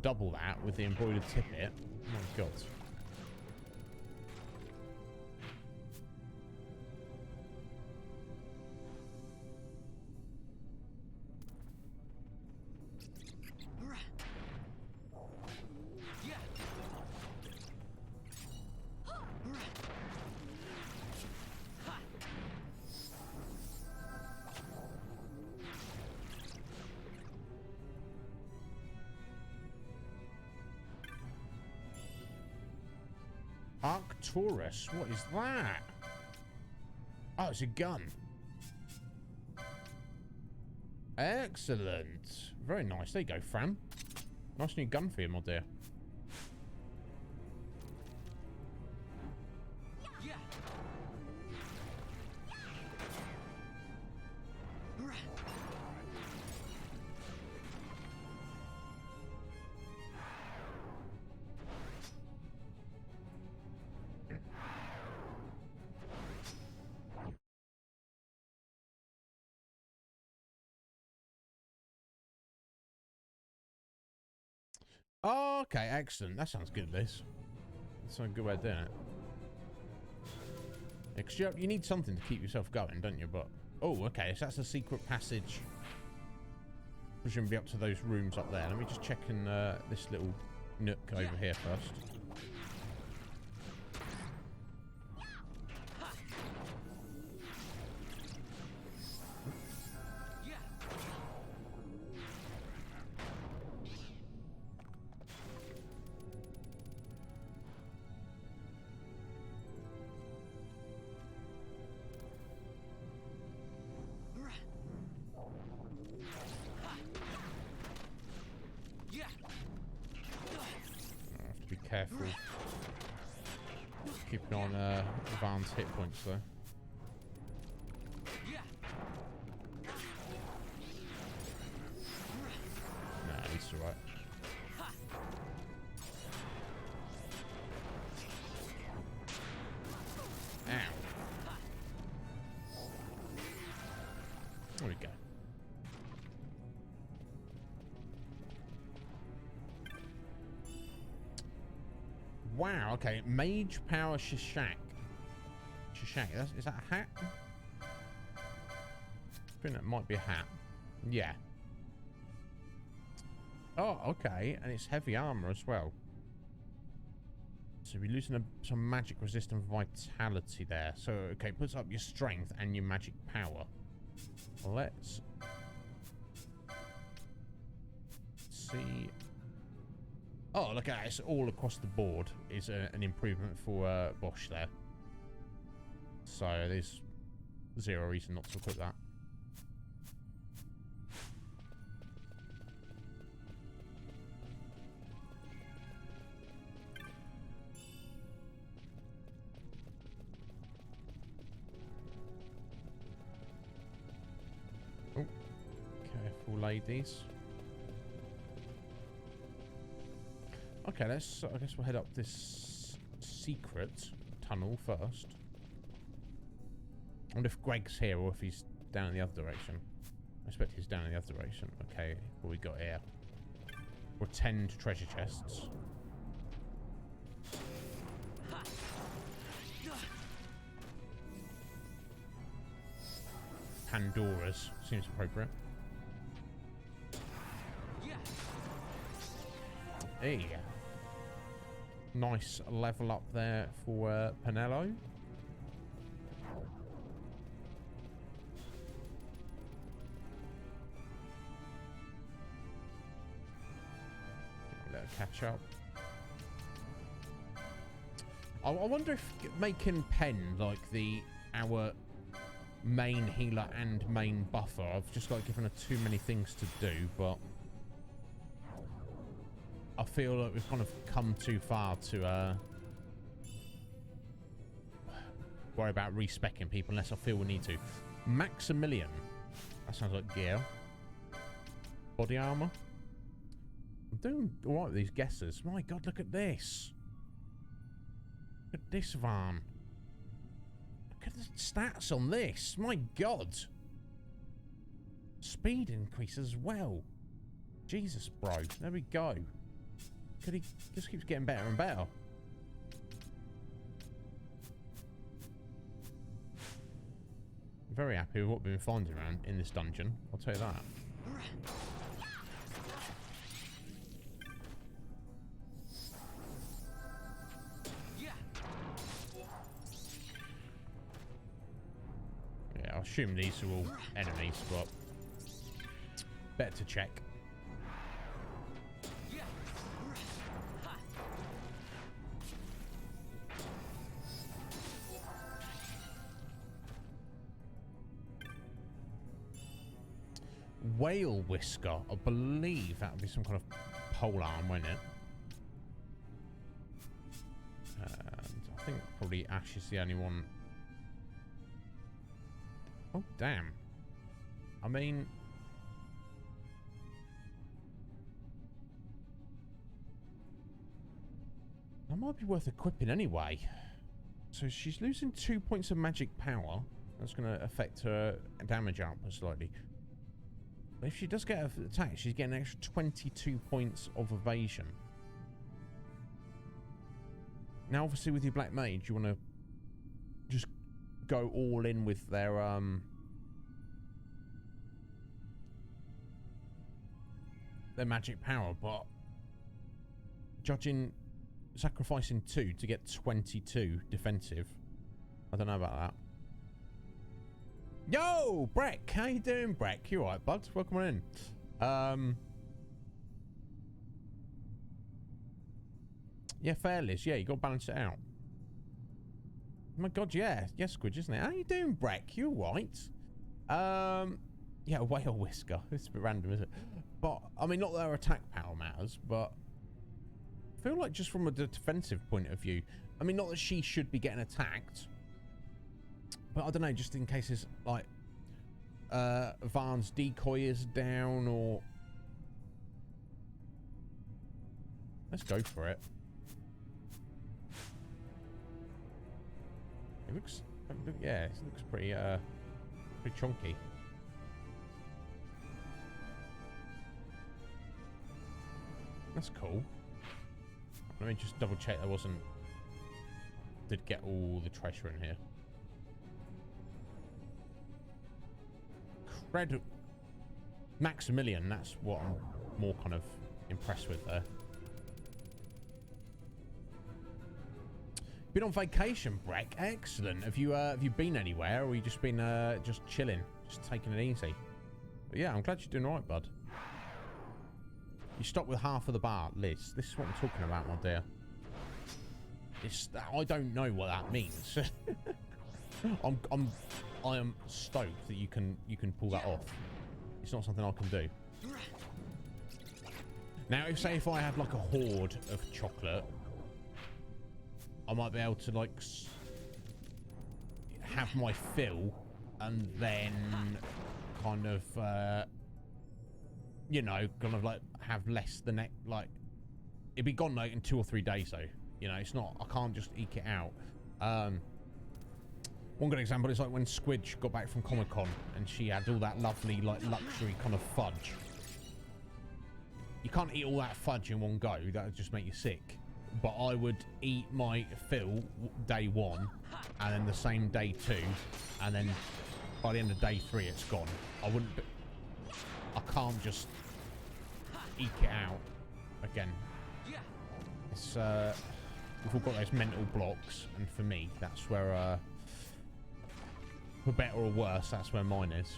Double that with the embroidered tippet. Oh my god. Arcturus, what is that? Oh, it's a gun. Excellent. Very nice. There you go, Fran. Nice new gun for you, my dear. Oh, okay, excellent. That sounds good, this. That's a good way of doing it. Yeah, 'cause you need something to keep yourself going, don't you? But, oh, okay, so that's a secret passage. Presumably up to those rooms up there. Let me just check in this little nook over here first. Careful. Keeping on Van's hit points though. Nah, he's alright. Ow. There we go. Wow, okay. Mage Power Shishak. Shishak, is that a hat? I think that might be a hat. Yeah. Oh, okay. And it's heavy armor as well. So we're losing some magic resistant vitality there. So, okay, puts up your strength and your magic power. Let's see. Oh, look at that. It's all across the board is an improvement for Bosch there. So there's zero reason not to put that. Oh, careful, ladies. Okay, I guess we'll head up this secret tunnel first. I wonder if Greg's here or if he's down in the other direction. I expect he's down in the other direction. Okay, what we got here? We're 10 treasure chests. Pandora's seems appropriate. Hey. Nice level up there for Penello. Let it catch up. I wonder if making Pen like our main healer and main buffer, I've just like given her too many things to do, but I feel like we've kind of come too far to worry about respecking people unless I feel we need to. Maximilian. That sounds like gear. Body armor. I'm doing alright with these guesses. My God, look at this. Look at this van. Look at the stats on this. My God. Speed increase as well. Jesus, bro. There we go. He just keeps getting better and better. I'm very happy with what we've been finding around in this dungeon. I'll tell you that. Yeah, I assume these are all enemies, but better to check. Whale whisker. I believe that would be some kind of pole arm, won't it? And I think probably Ash is the only one. Oh, damn. I mean... that might be worth equipping anyway. So she's losing 2 points of magic power. That's going to affect her damage output slightly. But if she does get an attack, she's getting an extra 22 points of evasion. Now, obviously, with your Black Mage, you want to just go all in with their magic power, but judging sacrificing 2 to get 22 defensive, I don't know about that. Yo, Breck, how you doing, Breck? You alright, bud? Welcome on in. Yeah, fair, Liz. Yeah, you got to balance it out. Oh my God, yeah. Yes, Squidge, isn't it? How you doing, Breck? You alright? Yeah, whale whisker. It's a bit random, isn't it? But, I mean, not that our attack power matters, but I feel like just from a defensive point of view, I mean, not that she should be getting attacked, but I don't know, just in case it's like Varn's decoy is down, or let's go for it. It looks, yeah, it looks pretty chunky. That's cool. Let me just double check did get all the treasure in here. Maximilian, that's what I'm more kind of impressed with there. Been on vacation, Breck? Excellent. Have you been anywhere, or have you just been just chilling, just taking it easy? But yeah, I'm glad you're doing all right, bud. You stopped with half of the bar, Liz. This is what I'm talking about, my dear. I don't know what that means. I am stoked that you can pull that off. It's not something I can do. Now, if I had like a hoard of chocolate, I might be able to like have my fill and then kind of you know, kind of like have less the next, like it'd be gone like in 2 or 3 days though. You know, it's not, I can't just eke it out. One good example is like when Squidge got back from Comic-Con and she had all that lovely like luxury kind of fudge. You can't eat all that fudge in one go, that would just make you sick. But I would eat my fill day 1 and then the same day 2, and then by the end of day 3 it's gone. I can't just eke it out again. It's we've all got those mental blocks, and for me that's where for better or worse, that's where mine is.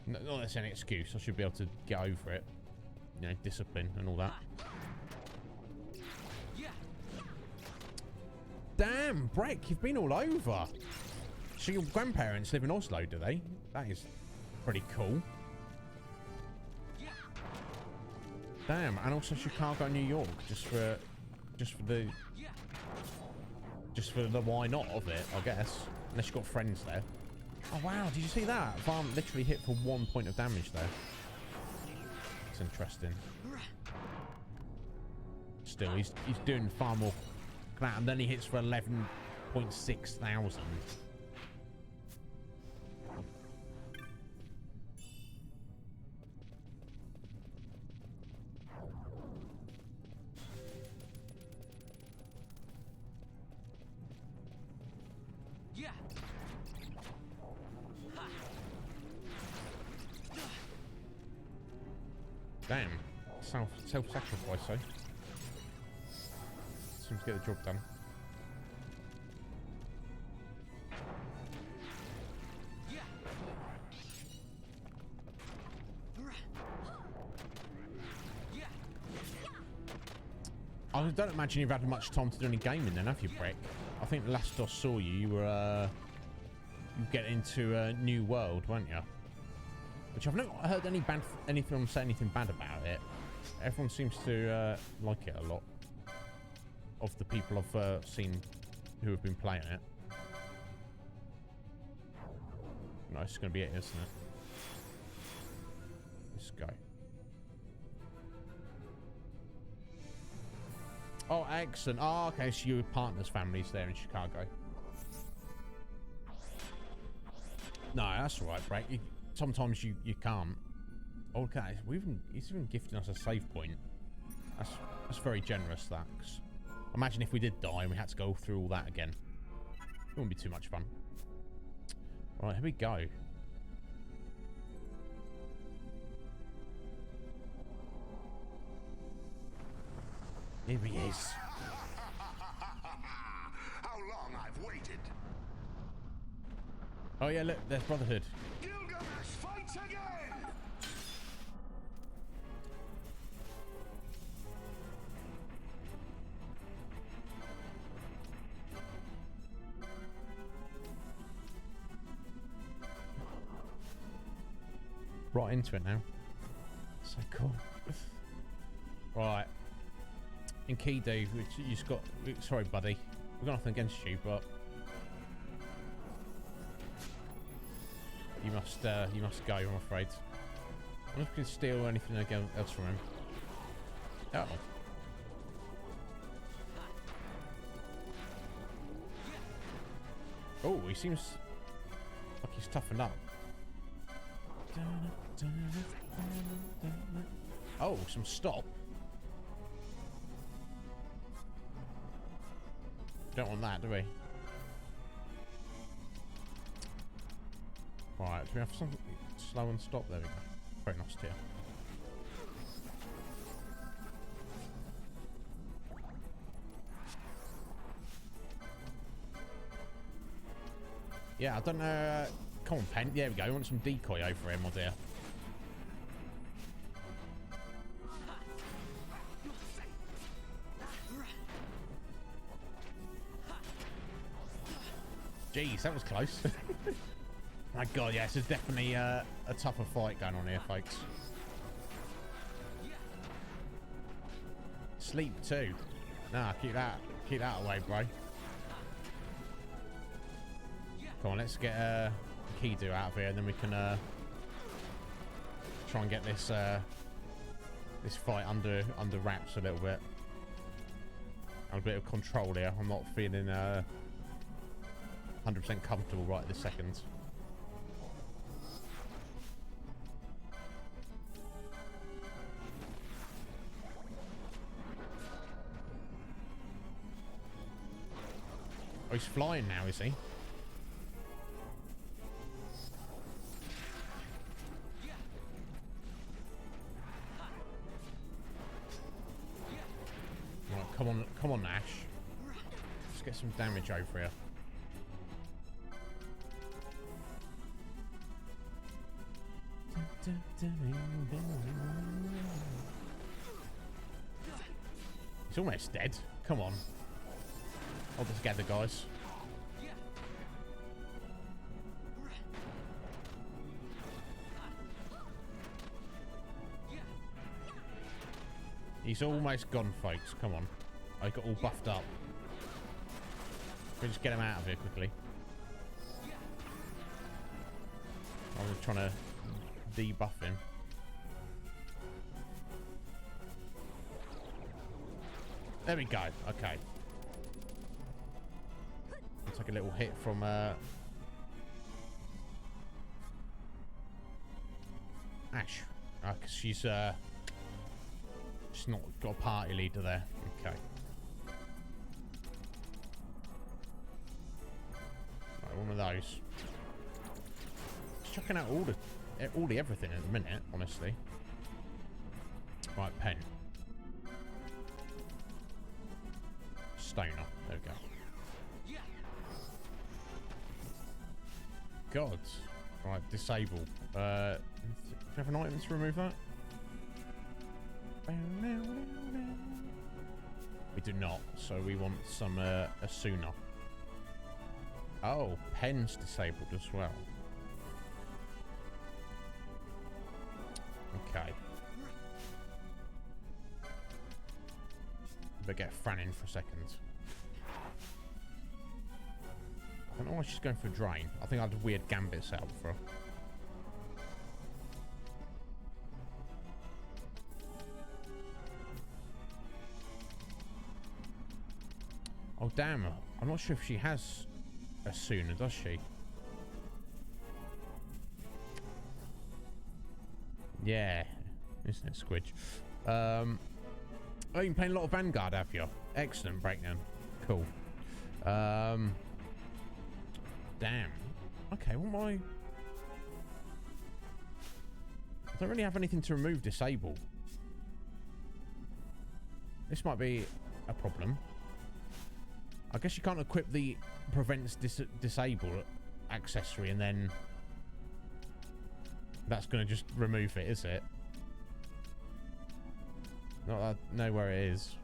Not that that's any excuse, I should be able to get over it. You know, discipline and all that. Damn, Breck, you've been all over. So your grandparents live in Oslo, do they? That is pretty cool. Damn, and also Chicago, New York, just for the Just for the why not of it, I guess. Unless you've got friends there. Oh, wow. Did you see that? Farm literally hit for 1 point of damage there. It's interesting. Still, he's doing far more than that. And then he hits for 11.6 thousand. Damn. Self-sacrifice, so. Seems to get the job done. I don't imagine you've had much time to do any gaming then, have you, Brick? I think the last I saw you, you were getting into a new world, weren't you? Which I've not heard anyone say anything bad about it. Everyone seems to like it a lot. Of the people I've seen who have been playing it. No, it's going to be it, isn't it? Let's go. Oh, excellent. Oh, okay, so your partner's family's there in Chicago. No, that's all right, Brett. Sometimes you can't. Okay, he's even gifting us a save point. That's very generous, that. Imagine if we did die and we had to go through all that again. It wouldn't be too much fun. Right, here we go. Here he is. How long I've waited. Oh yeah, look, there's Brotherhood. Gilgamesh fights again. Right into it now. So cool. Right. In Kido, which you just got. Sorry, buddy. We've got nothing against you, but you must go. I'm afraid. I'm not going to steal anything else from him. Oh. Oh, he seems like he's toughened up. Oh, some stop. Don't want that, do we? Right, do we have something slow and stop? There we go. Very nice here. Yeah, I don't know. Come on, Pen. There we go. We want some decoy over him, my dear. Jeez, that was close. My God, yes, there's definitely a tougher fight going on here, folks. Sleep too. Nah, keep that away, bro. Come on, let's get Kido out of here, and then we can try and get this this fight under wraps a little bit. A bit of control here. I'm not feeling 100% comfortable right this second. Oh, he's flying now, is he? Right, come on, Ash. Let's get some damage over here. He's almost dead. Come on. Hold it together, guys. He's almost gone, folks. Come on. I got all buffed up. We just get him out of here quickly. I was trying to debuff him. There we go. Okay. I'll take a little hit from Ash. Cause she's not got a party leader there. Okay. Right, one of those. Just chucking out all the everything at the minute, honestly. Right, pen. Stoner. There we go. God. Right, disable. Do you have an item to remove that? We do not, so we want some Asuna. Oh, pen's disabled as well. Okay. Better get Fran in for a second. I don't know why she's going for a drain. I think I had a weird gambit set up for her. Oh, damn. I'm not sure if she has a sooner, does she? Yeah. Isn't it, Squidge? Oh, you've been playing a lot of Vanguard, have you? Excellent breakdown. Cool. Damn. Okay, what am I don't really have anything to remove disable. This might be a problem. I guess you can't equip the prevents disable accessory and then that's going to just remove it, is it? Not that I know where it is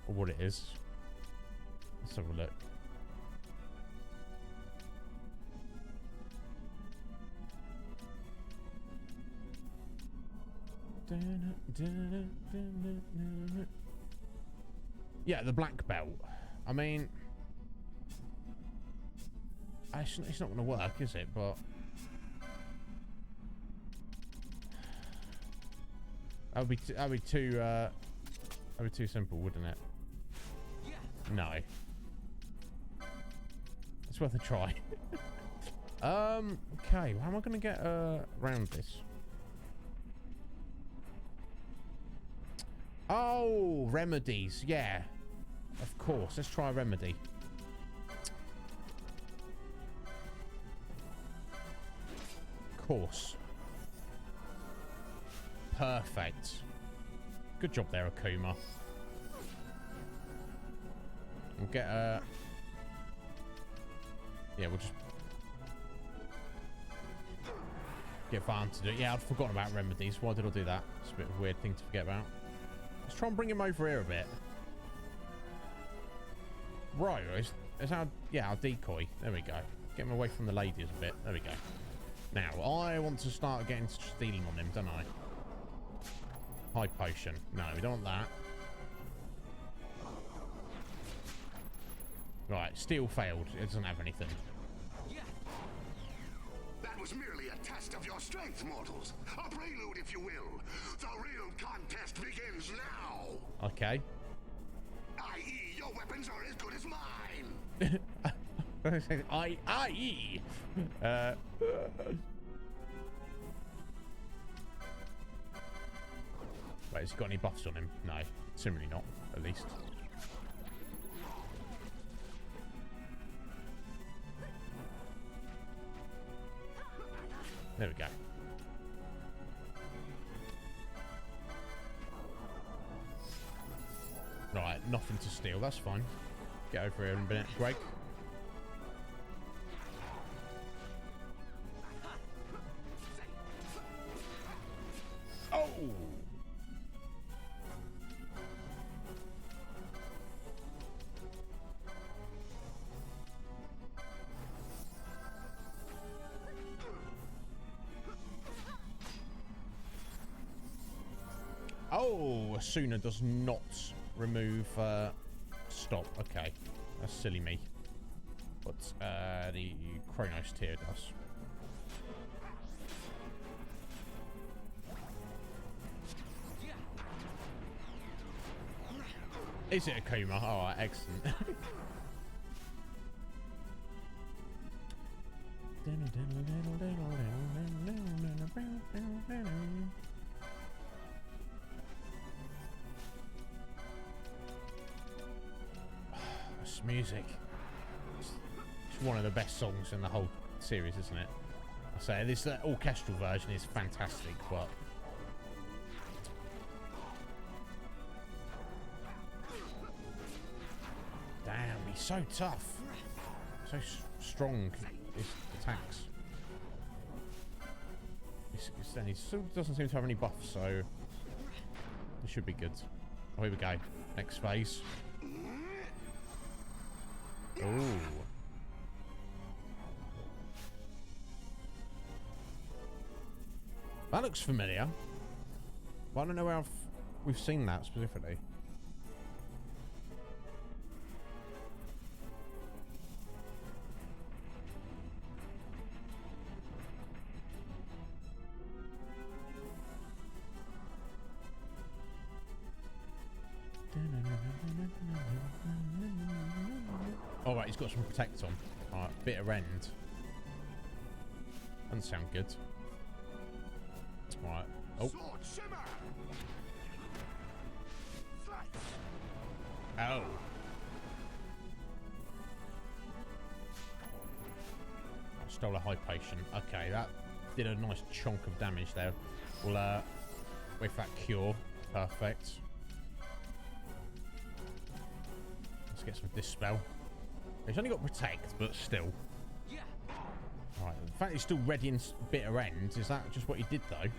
or what it is. Let's have a look. Yeah, the black belt. I mean, it's not going to work, is it? But that'd be too simple, wouldn't it? No. It's worth a try. Okay, how am I going to get around this? Oh, remedies. Yeah, of course. Let's try a remedy. Course. Perfect. Good job there, Akuma. We'll get a... Yeah, we'll just... get Van to do it. Yeah, I'd forgotten about remedies. Why did I do that? It's a bit of a weird thing to forget about. Let's try and bring him over here a bit. Right, it's our decoy. There we go. Get him away from the ladies a bit. There we go. Now, I want to start getting stealing on him, don't I? High potion. No, we don't want that. Right, steal failed. It doesn't have anything. That was merely a test of your strength, mortals. A prelude, if you will. The real contest begins now. Okay. I.e., your weapons are as good as mine. I.e. Wait, has he got any buffs on him? No, similarly not, at least. There we go. Right, nothing to steal. That's fine. Get over here in a minute, Greg. Oh! Oh, Asuna does not remove stop. Okay, that's silly me. what the Chronos tier does. Is it a Kuma? Alright, excellent. This music. It's one of the best songs in the whole series, isn't it? I say this orchestral version is fantastic, but damn, he's so tough, so strong. His attacks. Then he still doesn't seem to have any buffs, so it should be good. Oh, here we go. Next phase. Ooh. That looks familiar. But I don't know where we've seen that specifically. All right, he's got some protect on. All right, bitter end. Doesn't sound good. All right. Oh. Oh. Stole a high potion. Okay, that did a nice chunk of damage there. We'll with that cure. Perfect. Let's get some dispel. He's only got protect, but still. Alright, the fact he's still ready in bitter end, is that just what he did though?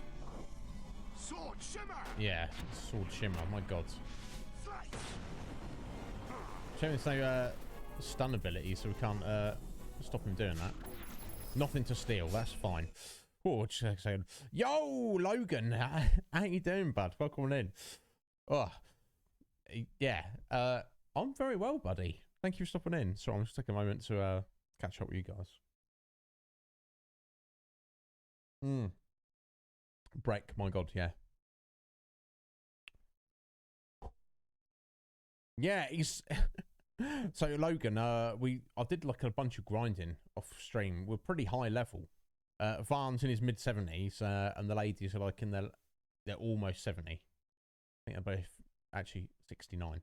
Sword shimmer. Yeah, sword shimmer, my god. Shame there's no stun ability, so we can't stop him doing that. Nothing to steal, that's fine. Oh, just a second. Yo, Logan, how you doing, bud? Welcome in. Oh, yeah. I'm very well, buddy. Thank you for stopping in. So I'm just taking a moment to catch up with you guys. Break, my god, yeah. Yeah, he's so Logan, I did like a bunch of grinding off stream. We're pretty high level. Varn's in his mid 70s, and the ladies are like in they're almost 70. I think they're both actually 69.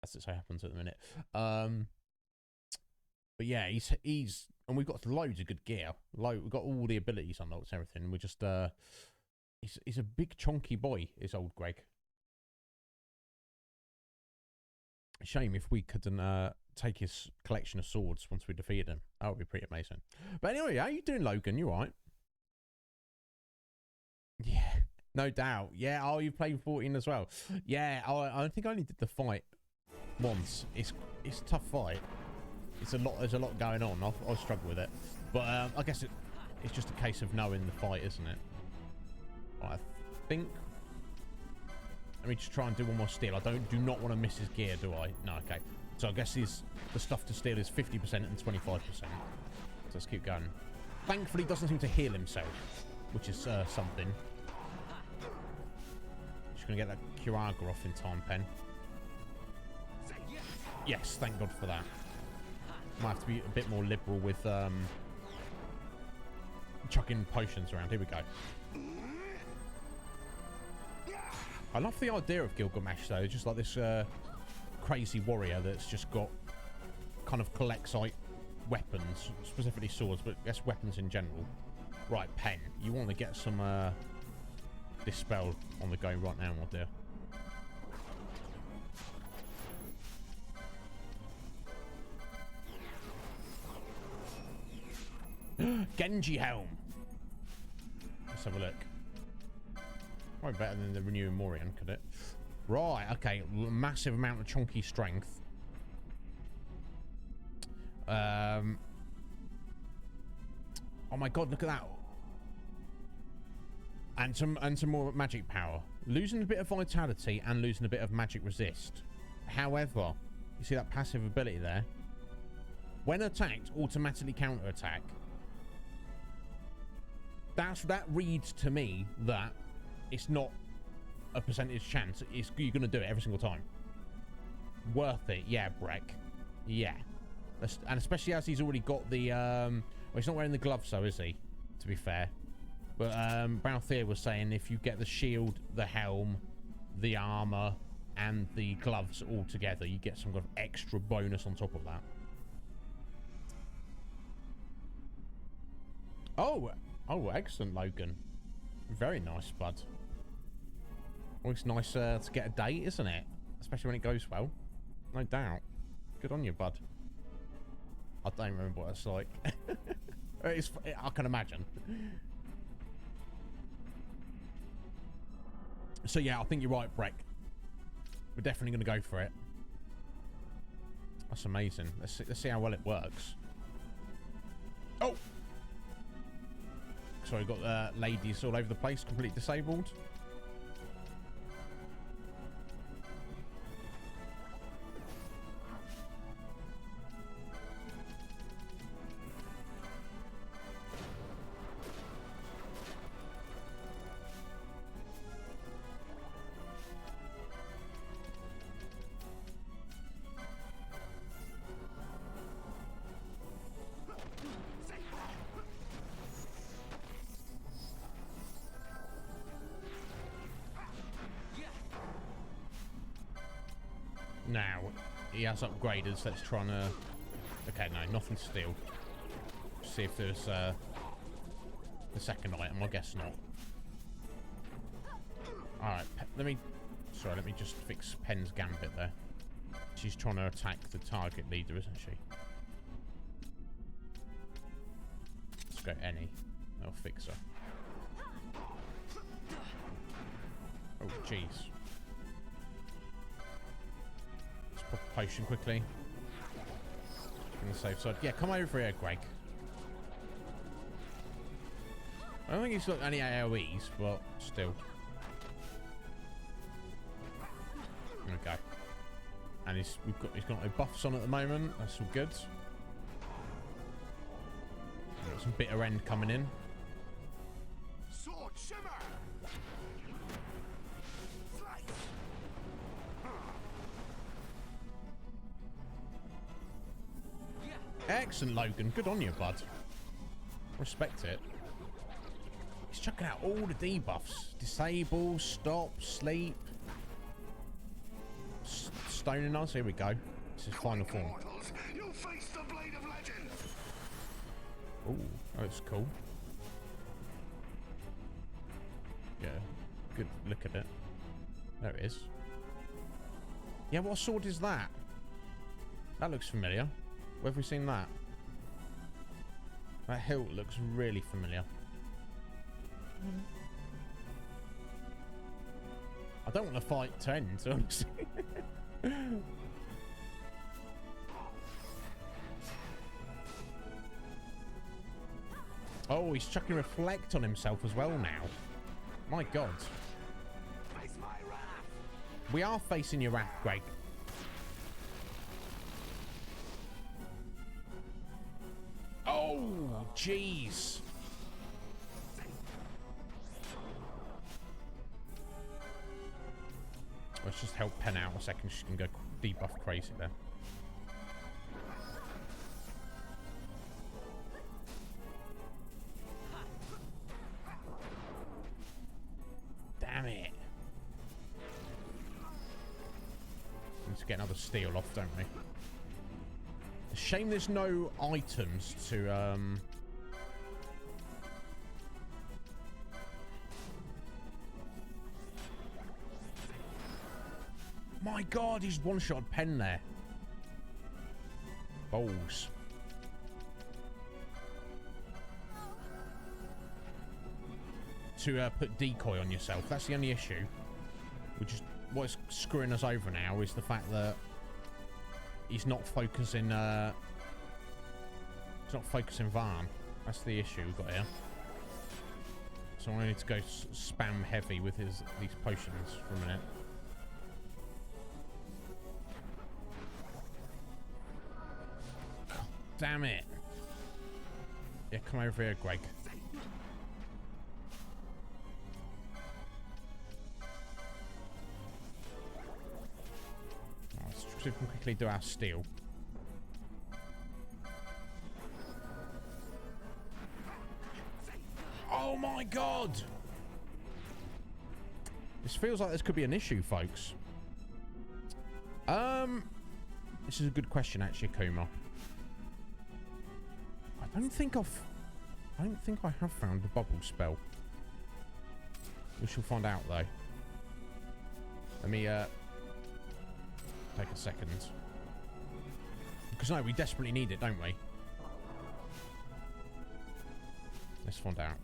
As it so happens at the minute. But yeah, he's and we've got loads of good gear. We've got all the abilities unlocked and everything. We're just he's a big chunky boy, is old Greg. Shame if we couldn't take his collection of swords once we defeated him. That would be pretty amazing. But anyway, how you doing, Logan? You all right? Yeah, no doubt. Yeah, oh, you played 14 as well. Yeah, I think I only did the fight once. It's a tough fight. It's a lot. There's a lot going on. I'll struggle with it, but I guess it's just a case of knowing the fight, isn't it? I think. Let me just try and do one more steal. I do not want to miss his gear, do I? No, okay. So I guess the stuff to steal is 50% and 25%. So let's keep going. Thankfully, he doesn't seem to heal himself, which is something. Just gonna get that Kiraga off in time, Pen. Yes, thank God for that. Might have to be a bit more liberal with chucking potions around. Here we go. I love the idea of Gilgamesh though, just like this crazy warrior that's just got kind of collects like weapons, specifically swords, but I guess weapons in general. Right, Pen, you want to get some dispel on the go right now, my dear. Genji helm. Let's have a look. Probably better than the renewing Morion, could it? Right, okay. Massive amount of chunky strength. Oh my god, look at that. And some more magic power. Losing a bit of vitality and losing a bit of magic resist. However, you see that passive ability there? When attacked, automatically counter-attack. That reads to me that it's not a percentage chance. You're going to do it every single time. Worth it. Yeah, Breck. Yeah. And especially as he's already got the... well, he's not wearing the gloves, though, is he? To be fair. But Balthier was saying if you get the shield, the helm, the armor, and the gloves all together, you get some kind of extra bonus on top of that. Oh, excellent, Logan. Very nice, bud. Always nice to get a date, isn't it? Especially when it goes well. No doubt. Good on you, bud. I don't remember what it's like. I can imagine. So yeah, I think you're right, Breck. We're definitely going to go for it. That's amazing. Let's see how well it works. Oh! Sorry, got ladies all over the place, completely disabled. Now, he has upgraded, so let's try and... okay, no, nothing to steal. See if there's the second item. I guess not. Alright, let me just fix Pen's gambit there. She's trying to attack the target leader, isn't she? Let's go any. That'll fix her. Oh, jeez. Potion quickly. On the safe side. Yeah, come over here, Greg. I don't think he's got any AoEs, but still. Okay. And he's got no buffs on at the moment. That's all good. Got some bitter end coming in. Sword shimmer. Excellent, Logan. Good on you, bud. Respect it. He's chucking out all the debuffs. Disable, stop, sleep. Stoning us. Here we go. This is final form. You face the blade of legend. Ooh, that's cool. Yeah, good look at it. There it is. Yeah, what sword is that? That looks familiar. Where have we seen that? That hilt looks really familiar. I don't want the fight to end, honestly. Oh, he's chucking reflect on himself as well now. My God. Face my wrath. We are facing your wrath, Greg. Oh, jeez. Let's just help Pen out a second. She can go debuff crazy there. Damn it. Need to get another steal off, don't we? Shame there's no items to my God, he's one-shot Pen there. Balls. To put decoy on yourself. That's the only issue. Which is what's screwing us over now is the fact that he's not focusing. He's not focusing Varn. That's the issue we've got here. So I need to go spam heavy with these potions for a minute. Damn it. Yeah, come over here, Greg. Oh, let's see if we can quickly do our steal. Oh my god! This feels like this could be an issue, folks. This is a good question, actually, Kuma. I don't think I have found the bubble spell. We shall find out, though. Let me take a second. Because no, we desperately need it, don't we? Let's find out.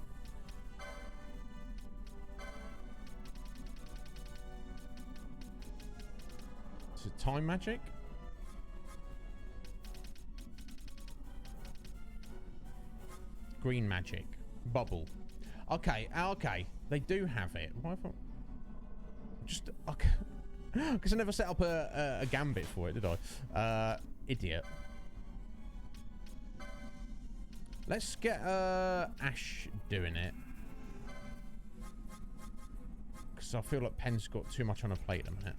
Is it time magic? Green magic. Bubble. Okay, okay. They do have it. Why have I... Just... Okay. Because I never set up a gambit for it, did I? Idiot. Let's get Ash doing it. Because I feel like Pen's got too much on her plate at the minute.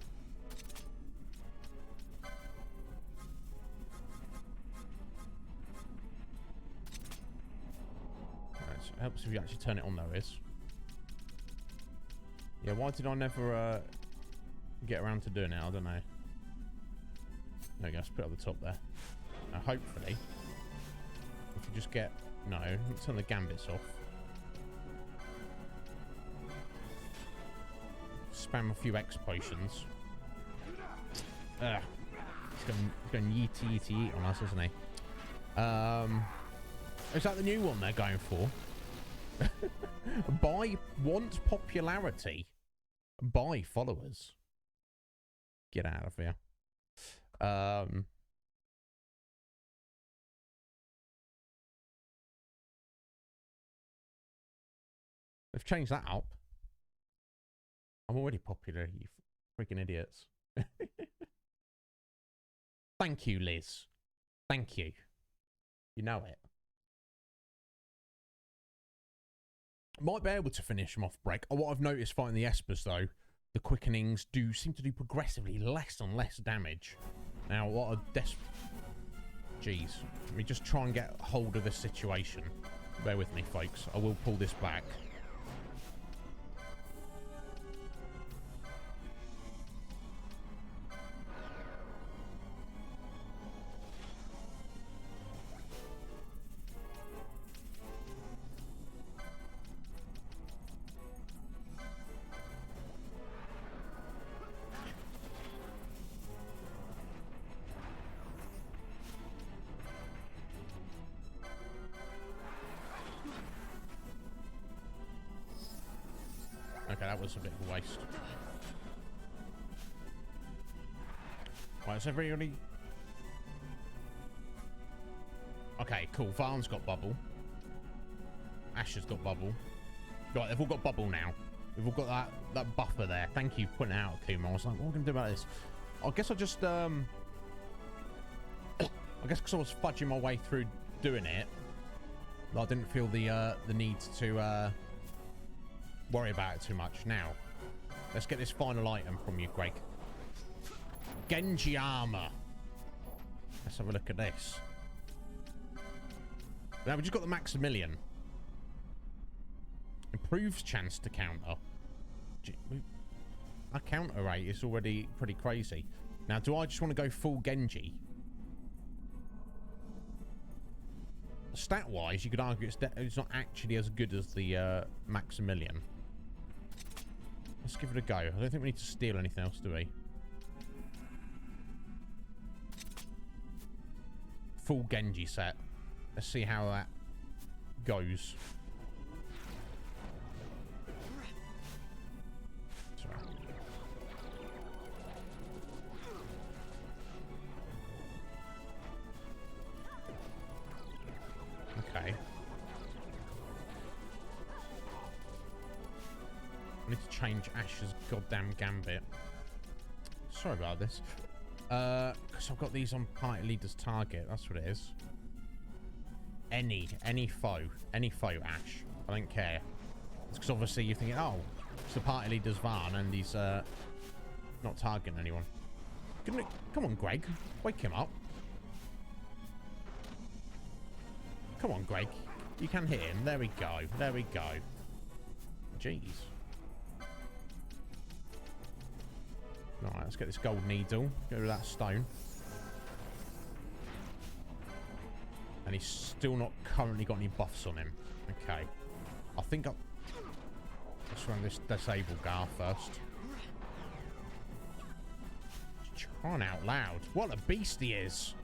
It helps if you actually turn it on, though, is. Yeah, why did I never get around to doing it? I don't know. There we go, let's put it at the top there. Now, hopefully, if you just get... No, let's turn the gambits off. Spam a few X potions. He's going yeety yeety yeet on us, isn't he? Is that the new one they're going for? Buy want popularity. Buy followers. Get out of here. They've changed that up. I'm already popular, you freaking idiots. Thank you, Liz. Thank you. You know it. Might be able to finish them off break. What I've noticed fighting the Espers, though, the quickenings do seem to do progressively less and less damage. Now, what a Jeez. Let me just try and get hold of this situation. Bear with me, folks. I will pull this back. That was a bit of a waste. Right, is everybody... Okay, cool. Varn's got bubble. Ash has got bubble. Right, they've all got bubble now. We've all got that buffer there. Thank you for putting it out, Kuma. I was like, what am I going to do about this? I guess I just... I guess because I was fudging my way through doing it, I didn't feel the need to... worry about it too much. Now, let's get this final item from you, Greg. Genji armor. Let's have a look at this. Now, we just got the Maximilian. Improves chance to counter. Our counter rate is already pretty crazy. Now, do I just want to go full Genji? Stat-wise, you could argue it's not actually as good as the Maximilian. Let's give it a go. I don't think we need to steal anything else, do we? Full Genji set. Let's see how that goes. Sorry. Okay. I need to change Ash's goddamn gambit. Sorry about this. Because I've got these on party leader's target. That's what it is. any foe, Ash. I don't care. It's because obviously you're thinking, oh, it's the party leader's Van and he's not targeting anyone. Come on, Greg. Wake him up. Come on, Greg. You can hit him. There we go. There we go. Jeez. Alright, let's get this gold needle. Get rid of that stone. And he's still not currently got any buffs on him. Okay. I think let's run this disable Gar first. Crying out loud. What a beast he is.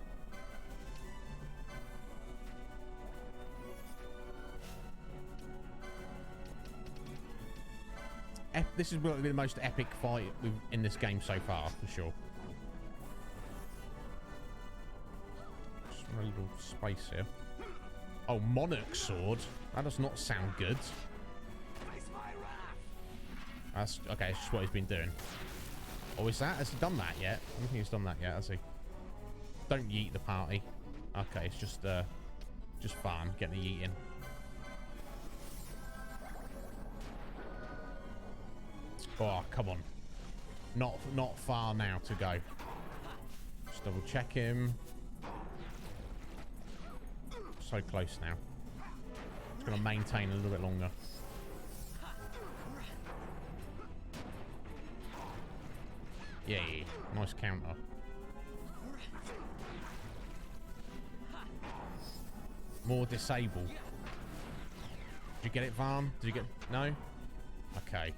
This is going to be the most epic fight in this game so far, for sure. Just a little space here. Oh, Monarch Sword. That does not sound good. That's okay. It's just what he's been doing. Oh, is that? Has he done that yet? I don't think he's done that yet, has he? Don't yeet the party. Okay, it's just fun getting a yeet in. Oh, come on. Not far now to go. Just double check him. So close now. It's going to maintain a little bit longer. Yeah, nice counter. More disable. Did you get it, Varn? Did you get... No? Okay.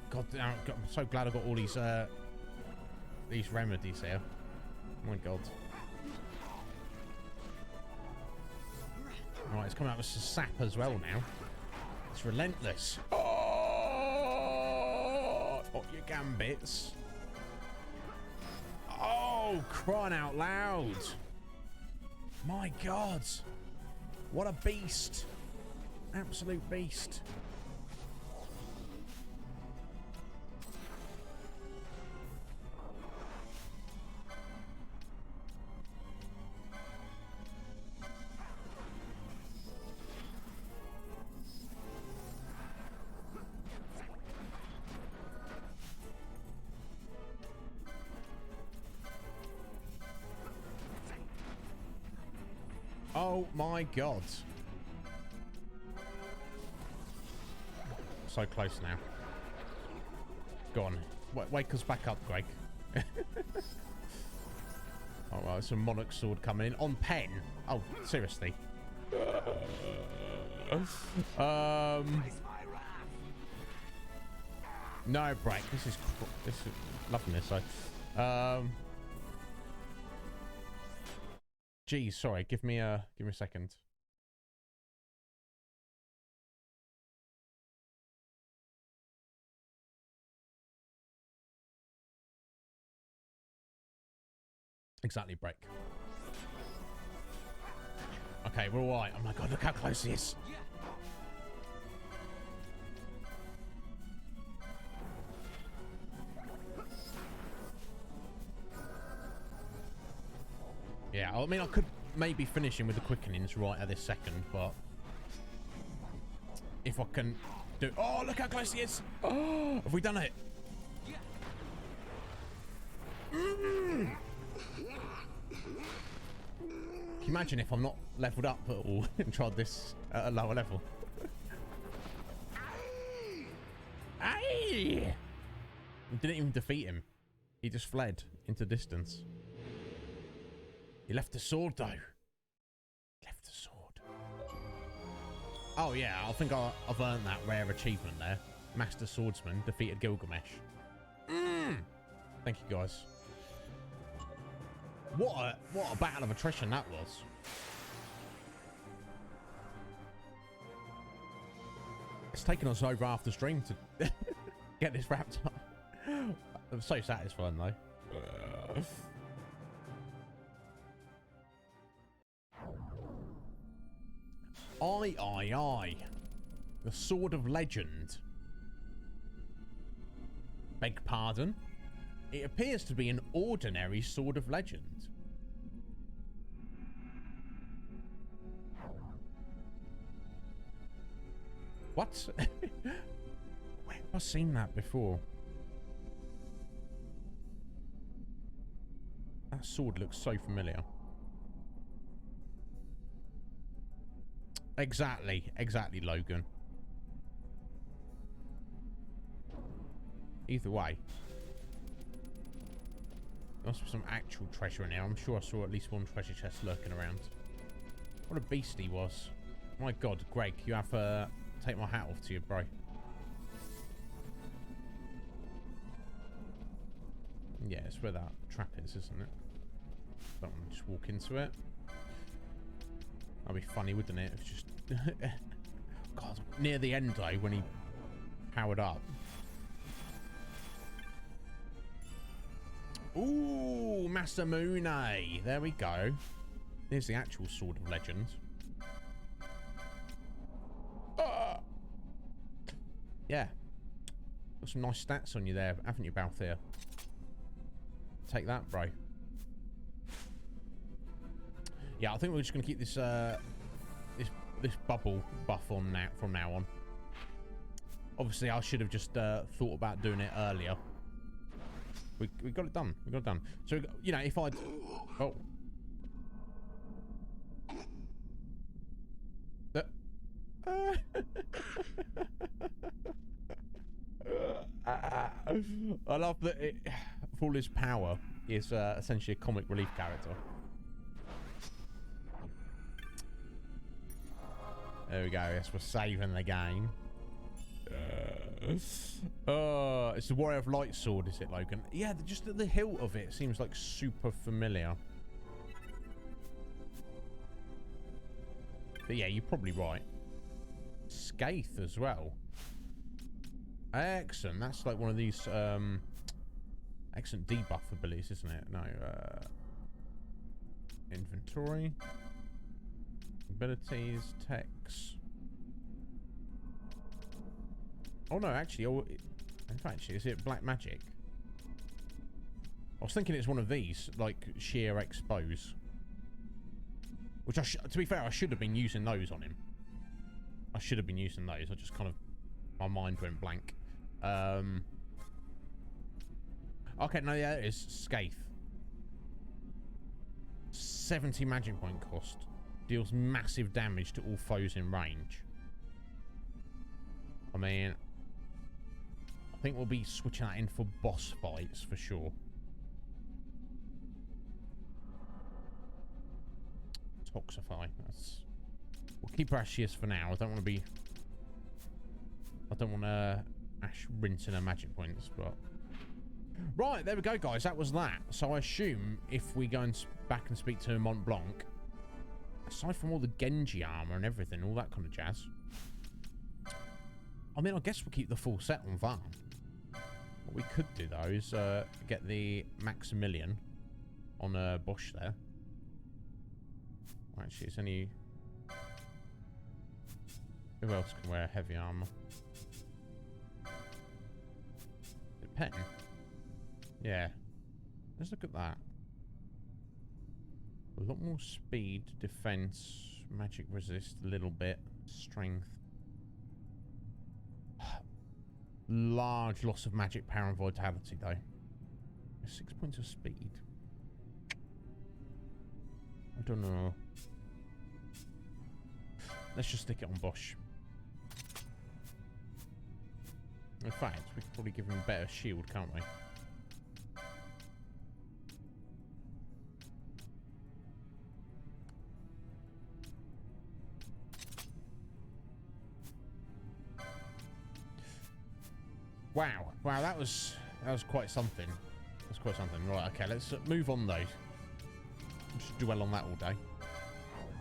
God, I'm so glad I got all these remedies here. Oh my god. Right, it's coming out with some sap as well now. It's relentless. Oh, your gambits. Oh, crying out loud. My god. What a beast. Absolute beast. Oh my god. So close now. Go on. Wake us back up, Greg. Alright, some Monarch Sword coming in. On pen. Oh, seriously. No break. This is loving this. So, geez, sorry. Give me a second. Exactly, break. Okay, we're all right. Oh my god, look how close he is. Yeah, I mean, I could maybe finish him with the quickenings right at this second, but if I can do... Oh, look how close he is. Oh, have we done it? Mm. Can you imagine if I'm not leveled up at all and tried this at a lower level? Aye! We didn't even defeat him. He just fled into distance. He left the sword, though. Left the sword. Oh, yeah. I think I've earned that rare achievement there. Master Swordsman defeated Gilgamesh. Thank you, guys. What a battle of attrition that was. It's taken us over half the stream to get this wrapped up. I'm so satisfying, though. Aye. The Sword of Legend. Beg pardon? It appears to be an ordinary Sword of Legend. What? Where have I seen that before? That sword looks so familiar. Exactly. Exactly, Logan. Either way. There must be some actual treasure in here. I'm sure I saw at least one treasure chest lurking around. What a beast he was. My God, Greg, you have to take my hat off to you, bro. Yeah, it's where that trap is, isn't it? Don't want to just walk into it. That'd be funny, wouldn't it? It's just... God, near the end, though, when he powered up. Ooh, Masamune. There we go. There's the actual Sword of Legend. Yeah. Got some nice stats on you there, haven't you, Balthier? Take that, bro. Yeah, I think we're just going to keep this this bubble buff on now from now on. Obviously, I should have just thought about doing it earlier. We got it done. We got it done. So, you know, if I'd... Oh. I love that it, for all his power, is essentially a comic relief character. There we go. Yes, we're saving the game. It's the Warrior of Light sword, is it, Logan? Yeah, just the hilt of it seems like super familiar. But yeah, you're probably right. Skaith as well. Excellent. That's like one of these excellent debuff abilities, isn't it? No. Inventory. Abilities. Text. Oh no, actually, in fact, is it black magic? I was thinking it's one of these, like sheer expose. Which to be fair, I should have been using those on him. I should have been using those. I just kind of, my mind went blank. Okay, no, yeah, it is Skaith. 70 magic point cost. Deals massive damage to all foes in range. I mean, I think we'll be switching that in for boss fights for sure. Toxify. We'll keep her as she is for now. I don't want Ash rinsing her magic points, but... Right, there we go, guys. That was that. So I assume if we go back and speak to Mont Blanc, aside from all the Genji armor and everything, all that kind of jazz, I mean, I guess we'll keep the full set on Varn. What we could do, though, is get the Maximilian on Bosch there. Actually, it's any... Who else can wear heavy armor? The pen? Yeah. Let's look at that. A lot more speed, defense, magic resist, a little bit, strength. Large loss of magic power and vitality, though. 6 points of speed. I don't know. Let's just stick it on Bosch. In fact, we could probably give him a better shield, can't we? Wow. Wow, that was quite something. That's quite something. Right, okay, let's move on though. Just dwell on that all day.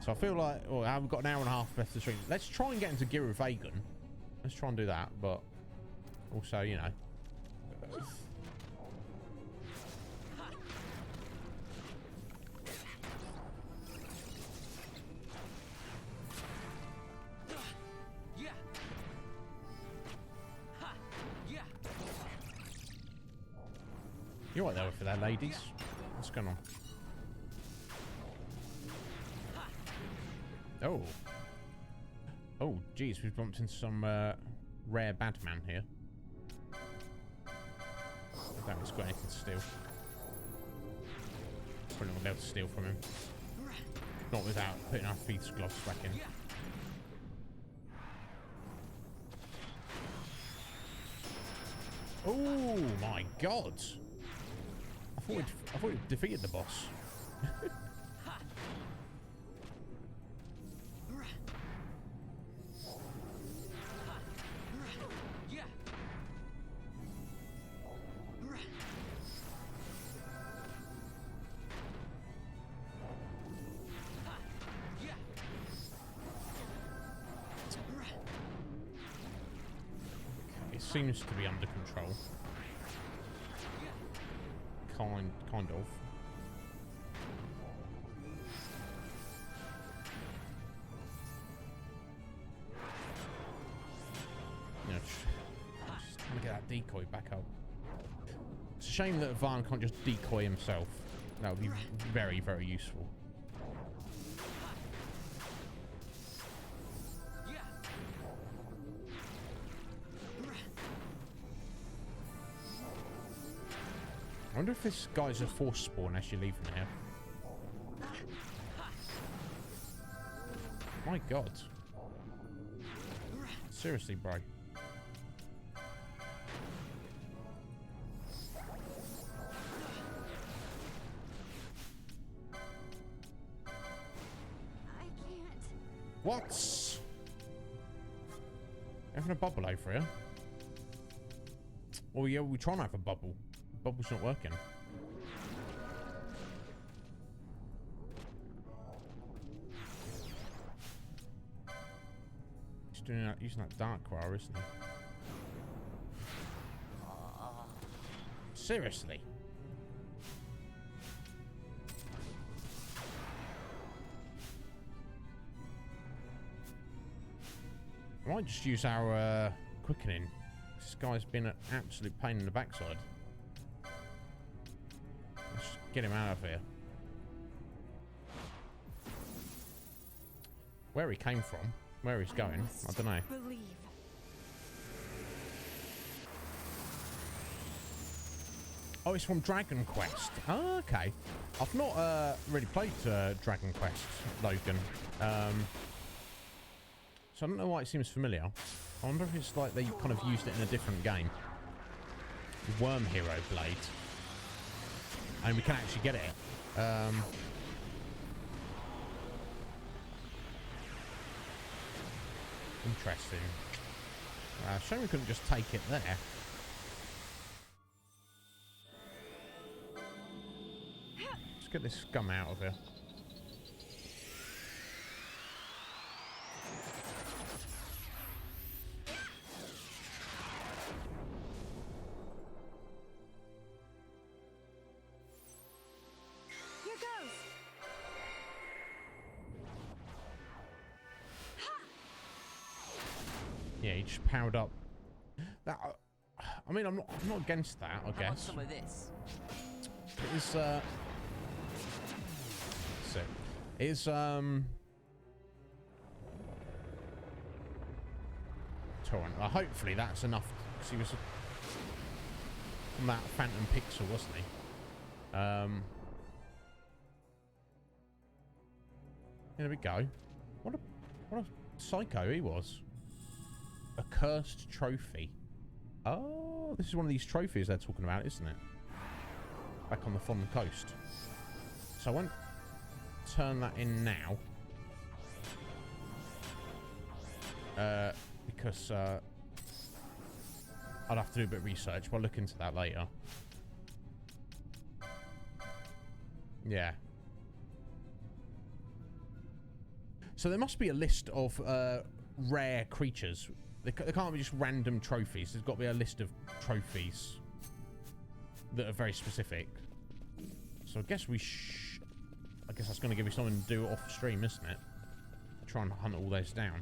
So I feel like, oh, I've got an hour and a half left to stream. Let's try and get into Gear of Vagan. Let's try and do that, but also, you know. You're right there for that, ladies. What's going on? Oh. Oh, geez, we've bumped into some rare bad man here. I doubt he's got anything to steal. Probably not going to be able to steal from him. Not without putting our thieves' gloves back in. Oh my god! I thought we'd defeated the boss. It seems to be under control. Kind of. You know, just trying to get that decoy back up. It's a shame that Varn can't just decoy himself. That would be very, very useful. I wonder if this guy's a force spawn as you leave from here. My god. Seriously, bro. I can't. What? Having a bubble over here? Oh yeah, we're trying to have a bubble. Bubble's not working. He's doing that, using that dark wire, isn't he? Seriously? I might just use our quickening. This guy's been an absolute pain in the backside. Let's get him out of here. Where he came from, where he's going, I don't know. Believe. Oh, it's from Dragon Quest. Oh, okay. I've not really played Dragon Quest, Logan. So I don't know why it seems familiar. I wonder if it's like they kind of used it in a different game. Worm Hero Blade. And we can actually get it. Interesting. Shame we couldn't just take it there. Let's get this scum out of here. Here goes. Yeah, he just powered up. That, I mean, I'm not against that, I guess. Some of this. It is, sick. It is, torrent. Hopefully that's enough, because he was on that Phantom Pixel, wasn't he? There we go. What a psycho he was. A cursed trophy. Oh, this is one of these trophies they're talking about, isn't it? Back on the Fond Coast. So I won't turn that in now. Because I'd have to do a bit of research, but I'll look into that later. Yeah. So there must be a list of rare creatures. They can't be just random trophies. There's got to be a list of trophies that are very specific. So I guess I guess that's going to give me something to do off stream, isn't it? Try and hunt all those down.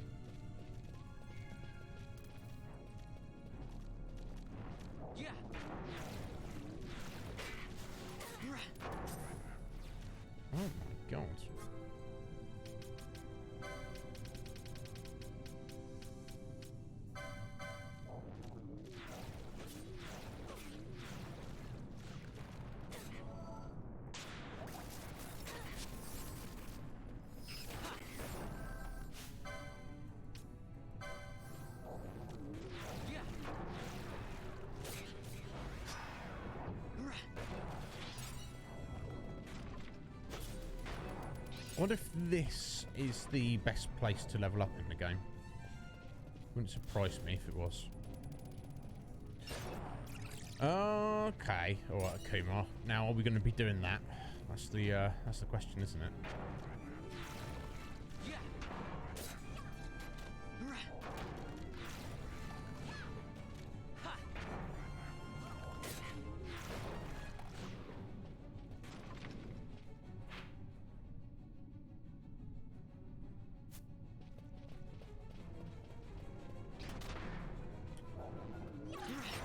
Yeah. Oh my god. I wonder if this is the best place to level up in the game. Wouldn't surprise me if it was. Okay. Alright, Kumar. Now, are we going to be doing that? That's the question, isn't it?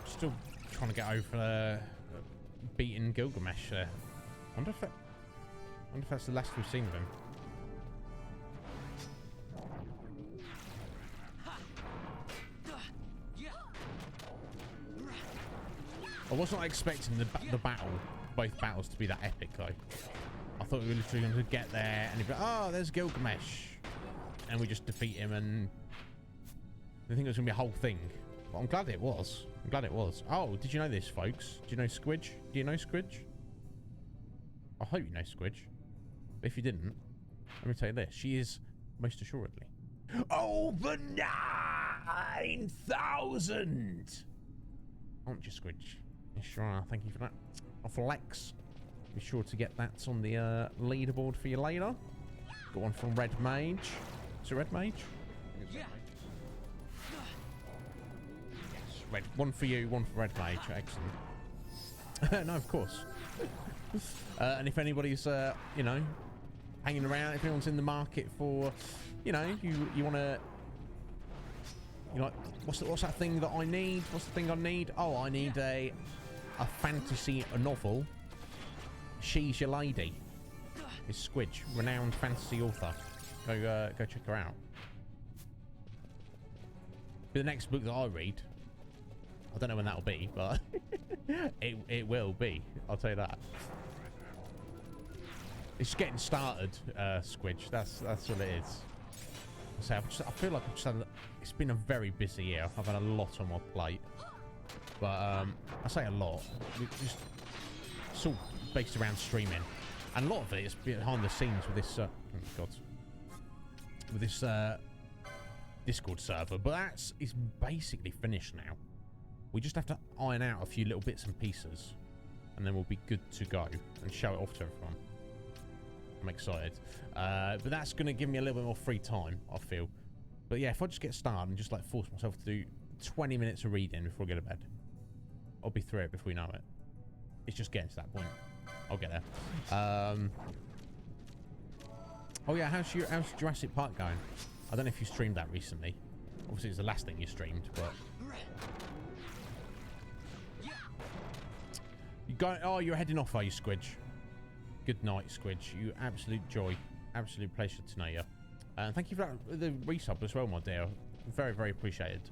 Still trying to get over beating Gilgamesh there. I wonder if that's the last we've seen of him. I was not expecting the battle, both battles, to be that epic though. I thought we were literally going to get there and he'd be like, oh, there's Gilgamesh, and we just defeat him, and I think it was going to be a whole thing. But I'm glad it was. I'm glad it was. Oh, did you know this, folks? Do you know Squidge? Do you know Squidge? I hope you know Squidge. But if you didn't, let me tell you this. She is most assuredly over 9,000. Aren't you, Squidge? Yes, sure are. Thank you for that. Off Lex. Be sure to get that on the leaderboard for you later. Got one from Red Mage. Is it Red Mage? Yeah. Yes, Red. One for you, one for Red Mage. Excellent. No, of course. And if anybody's, you know, hanging around, if anyone's in the market for, you know, you want to, you're like, what's that thing that I need? What's the thing I need? Oh, I need a fantasy novel. She's Your Lady. It's Squidge, renowned fantasy author. Go check her out. But the next book that I read, I don't know when that'll be, but it will be. I'll tell you that. It's getting started, Squidge. That's what it is. So I feel like I've just had. It's been a very busy year. I've had a lot on my plate, but I say a lot. It's all based around streaming, and a lot of it is behind the scenes with this. Oh God, with this Discord server. But it's basically finished now. We just have to iron out a few little bits and pieces, and then we'll be good to go and show it off to everyone. I'm excited. But that's going to give me a little bit more free time, I feel. But yeah, if I just get started and just like force myself to do 20 minutes of reading before I go to bed, I'll be through it before we know it. It's just getting to that point. I'll get there. Oh yeah, how's Jurassic Park going? I don't know if you streamed that recently. Obviously it's the last thing you streamed, but... you're heading off, are you, Squidge? Good night, Squidge. You absolute joy. Absolute pleasure to know you. And thank you for the resub as well, my dear. Very, very appreciated.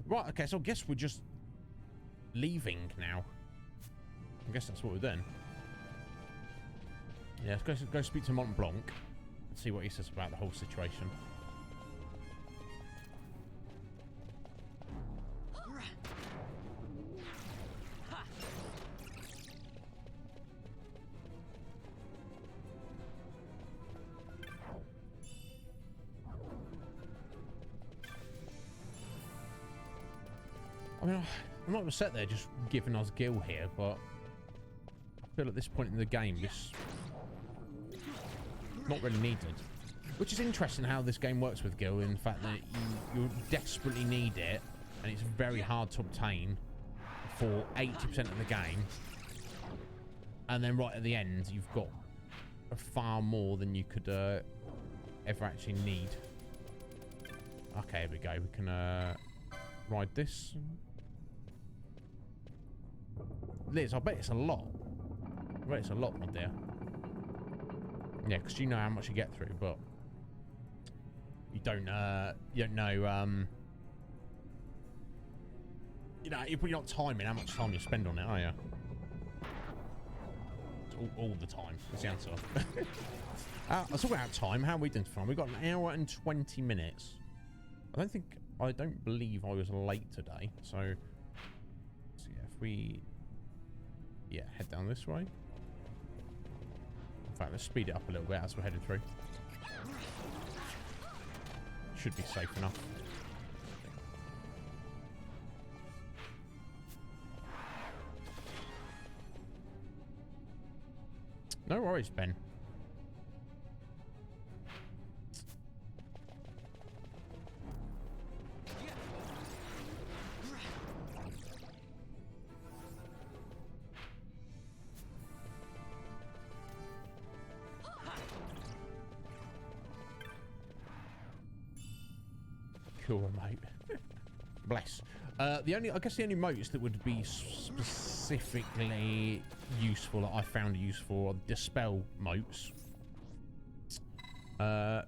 Right, okay, so I guess we're just leaving now. I guess that's what we're doing. Yeah, let's go speak to Mont Blanc and see what he says about the whole situation. I mean, I'm not upset they're just giving us Gil here, but I feel at this point in the game, it's not really needed. Which is interesting how this game works with Gil, in the fact that you desperately need it, and it's very hard to obtain for 80% of the game. And then right at the end, you've got far more than you could ever actually need. Okay, here we go. We can ride this. Liz, I bet it's a lot. I bet it's a lot, my dear. Yeah, because you know how much you get through, but you don't know, you're not timing how much time you spend on it, are you? It's all the time. That's the answer. Let's talk about time. How are we doing fun? We've got an hour and 20 minutes. I don't believe I was late today, so yeah, if we head down this way. In fact, let's speed it up a little bit as we're headed through. Should be safe enough. No worries, Ben. Cool, mate. Bless. I guess the only motes that would be specifically useful that I found useful are dispel motes.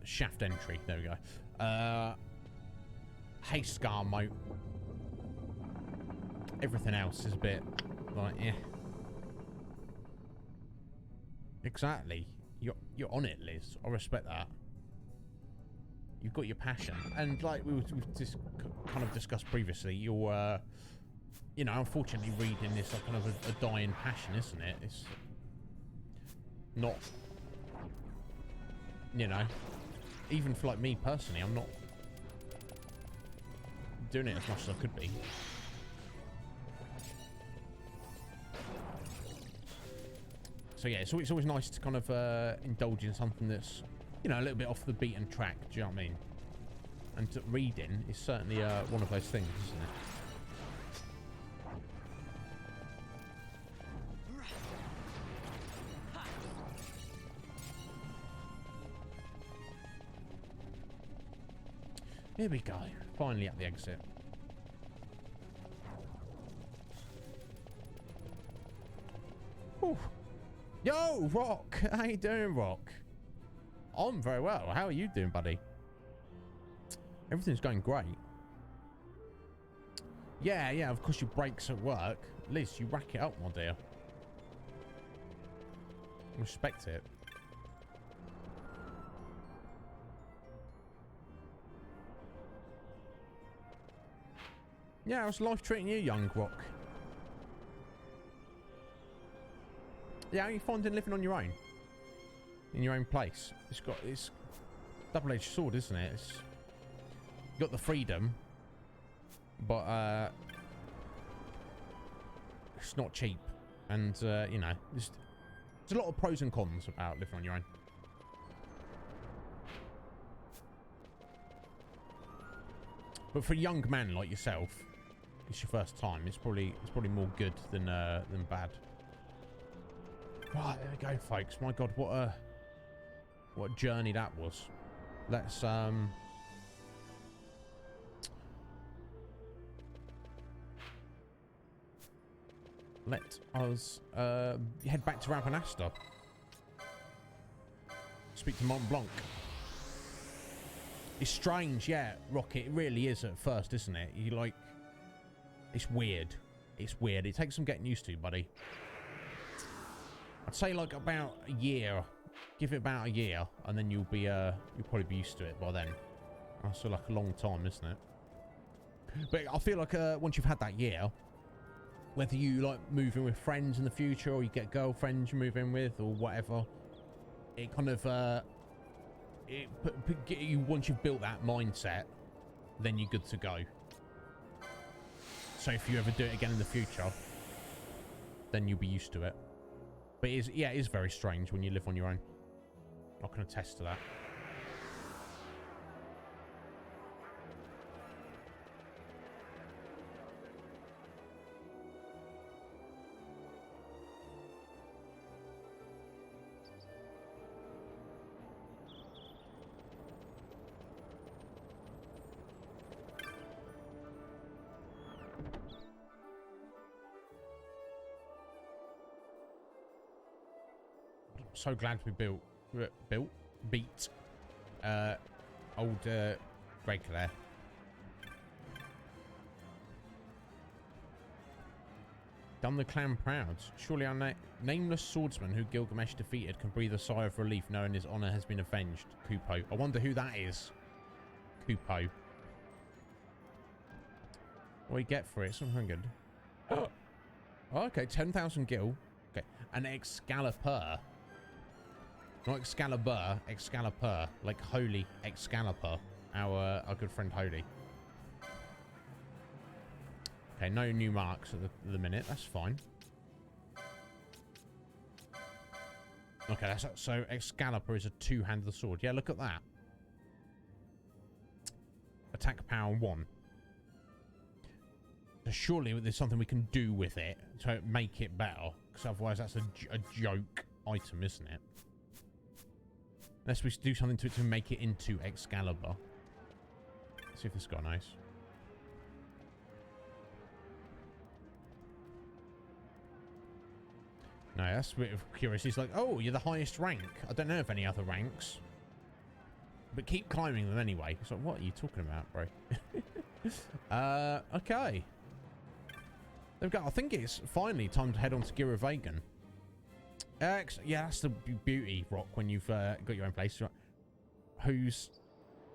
Shaft entry. There we go. Haste scar mote. Everything else is a bit like, yeah. Exactly. You're on it, Liz. I respect that. You've got your passion, and like we've just kind of discussed previously, you're, you know, unfortunately reading is like kind of a dying passion, isn't it? It's not, you know, even for like me personally, I'm not doing it as much as I could be. So yeah, it's always nice to kind of indulge in something that's, you know, a little bit off the beaten track. Do you know what I mean? And reading is certainly one of those things, isn't it? Here we go. Finally at the exit. Ooh. Yo, Rock! How you doing, Rock? I'm very well. How are you doing, buddy? Everything's going great. Yeah, of course your breaks at work. Liz, you rack it up, my dear. Respect it. Yeah, how's life treating you, young Rock? Yeah, how are you finding living on your own? In your own place? It's double-edged sword, isn't it? You got the freedom, but it's not cheap, and you know, there's a lot of pros and cons about living on your own. But for a young man like yourself, it's your first time. It's probably more good than bad. Right, there we go, folks. My God, what a journey that was. Let's let us head back to Rabanasta. Speak to Mont Blanc. It's strange, yeah, Rocket. It really is at first, isn't it? You like, it's weird. It's weird. It takes some getting used to, buddy. I'd say like about a year. Give it about a year, and then you'll probably be used to it by then. That's like a long time, isn't it? But I feel like once you've had that year, whether you like move in with friends in the future, or you get girlfriends you move in with, or whatever, it kind of once you've built that mindset, then you're good to go. So if you ever do it again in the future, then you'll be used to it. But it is very strange when you live on your own. I can attest to that. So glad we beat old Greg there. Done the clan proud. Surely our nameless swordsman who Gilgamesh defeated can breathe a sigh of relief knowing his honor has been avenged. Kupo. I wonder who that is. Kupo. What do you get for it? Something good. Oh, okay, 10,000 gil. Okay, an Excalibur. Not Excalibur, Excalibur, like Holy Excalibur, our good friend Holy. Okay, no new marks at the minute. That's fine. Okay, so Excalibur is a two-handed sword. Yeah, look at that. Attack power 1. So surely there's something we can do with it to make it better, because otherwise that's a joke item, isn't it? Unless we do something to it to make it into Excalibur. Let's see if this guy knows. No, that's a bit of curiosity. It's like, oh, you're the highest rank. I don't know of any other ranks. But keep climbing them anyway. It's like, what are you talking about, bro? Okay. There we go. I think it's finally time to head on to Giravegan. Yeah, that's the beauty, Rock, when you've got your own place. Who's...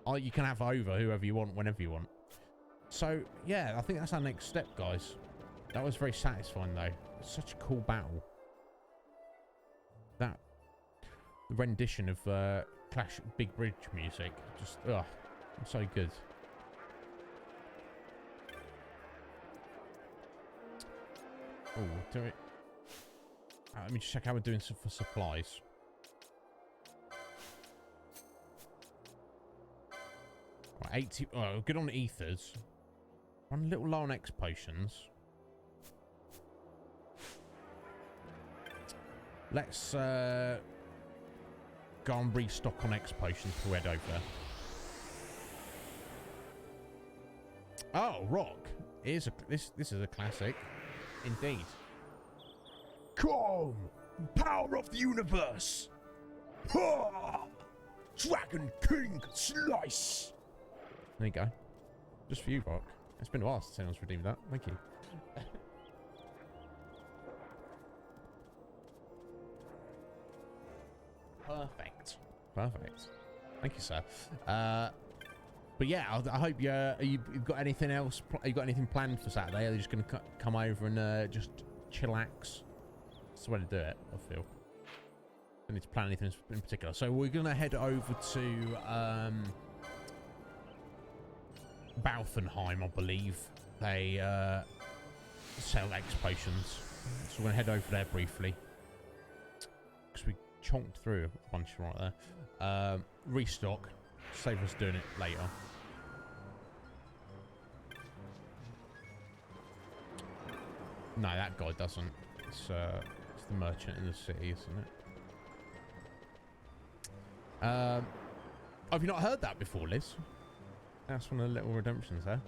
Oh, you can have over whoever you want, whenever you want. So, yeah, I think that's our next step, guys. That was very satisfying, though. Such a cool battle. That rendition of Clash Big Bridge music, just so good. Oh, do it. Let me just check how we're doing for supplies. Right, 80. Oh, good on ethers. One little low on X potions. Let's go and restock on X potions to head over. Oh, Rock. This is a classic. Indeed. Come! Power of the universe! Ha! Dragon King Slice! There you go. Just for you, Rock. It's been a while since anyone's redeemed that. Thank you. Perfect. Perfect. Thank you, sir. But yeah, I hope you've got anything else. You got anything planned for Saturday? Are you just going to come over and just chillax? That's the way to do it, I feel. Don't need to plan anything in particular. So we're going to head over to Balfenheim, I believe. They sell X potions. So we're going to head over there briefly. Because we chonked through a bunch right there. Restock. Save us doing it later. No, that guy doesn't. It's the merchant in the city, isn't it? Have you not heard that before, Liz? That's one of the little redemptions there.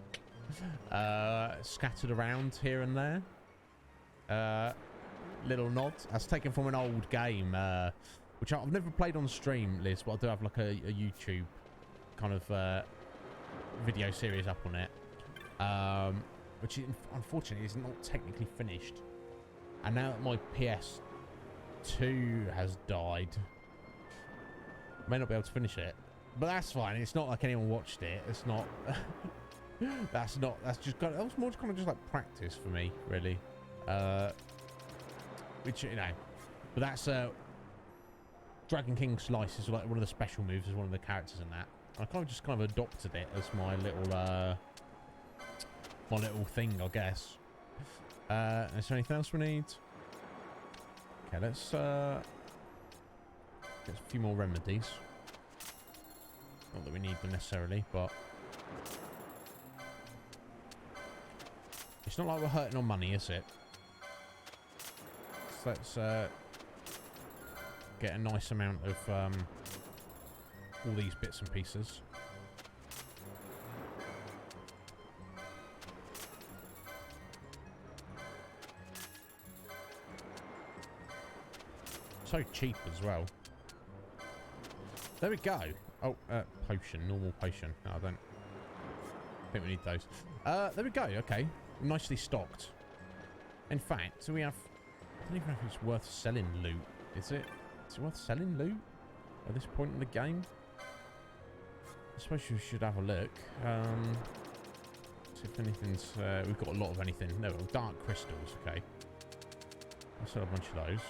Scattered around here and there. Little nods. That's taken from an old game, which I've never played on stream, Liz, but I do have like a YouTube kind of video series up on it. Which unfortunately is not technically finished. And now that my PS2 has died, I may not be able to finish it. But that's fine. It's not like anyone watched it. It's not. That's just that was more kind of just like practice for me, really. Which, you know, but that's Dragon King Slice is like one of the special moves as one of the characters in that. I kind of adopted it as my little thing, I guess. Is there anything else we need? Okay, let's get a few more remedies. Not that we need them necessarily, but it's not like we're hurting on money, is it? So let's get a nice amount of all these bits and pieces. So cheap as well. There we go. Oh, potion, normal potion. No, I don't think we need those. There we go. Okay, nicely stocked. In fact, so we have. I don't even know if it's worth selling loot. Is it? Is it worth selling loot at this point in the game? I suppose we should have a look. See if anything's. We've got a lot of anything. No, dark crystals. Okay, I'll sell a bunch of those.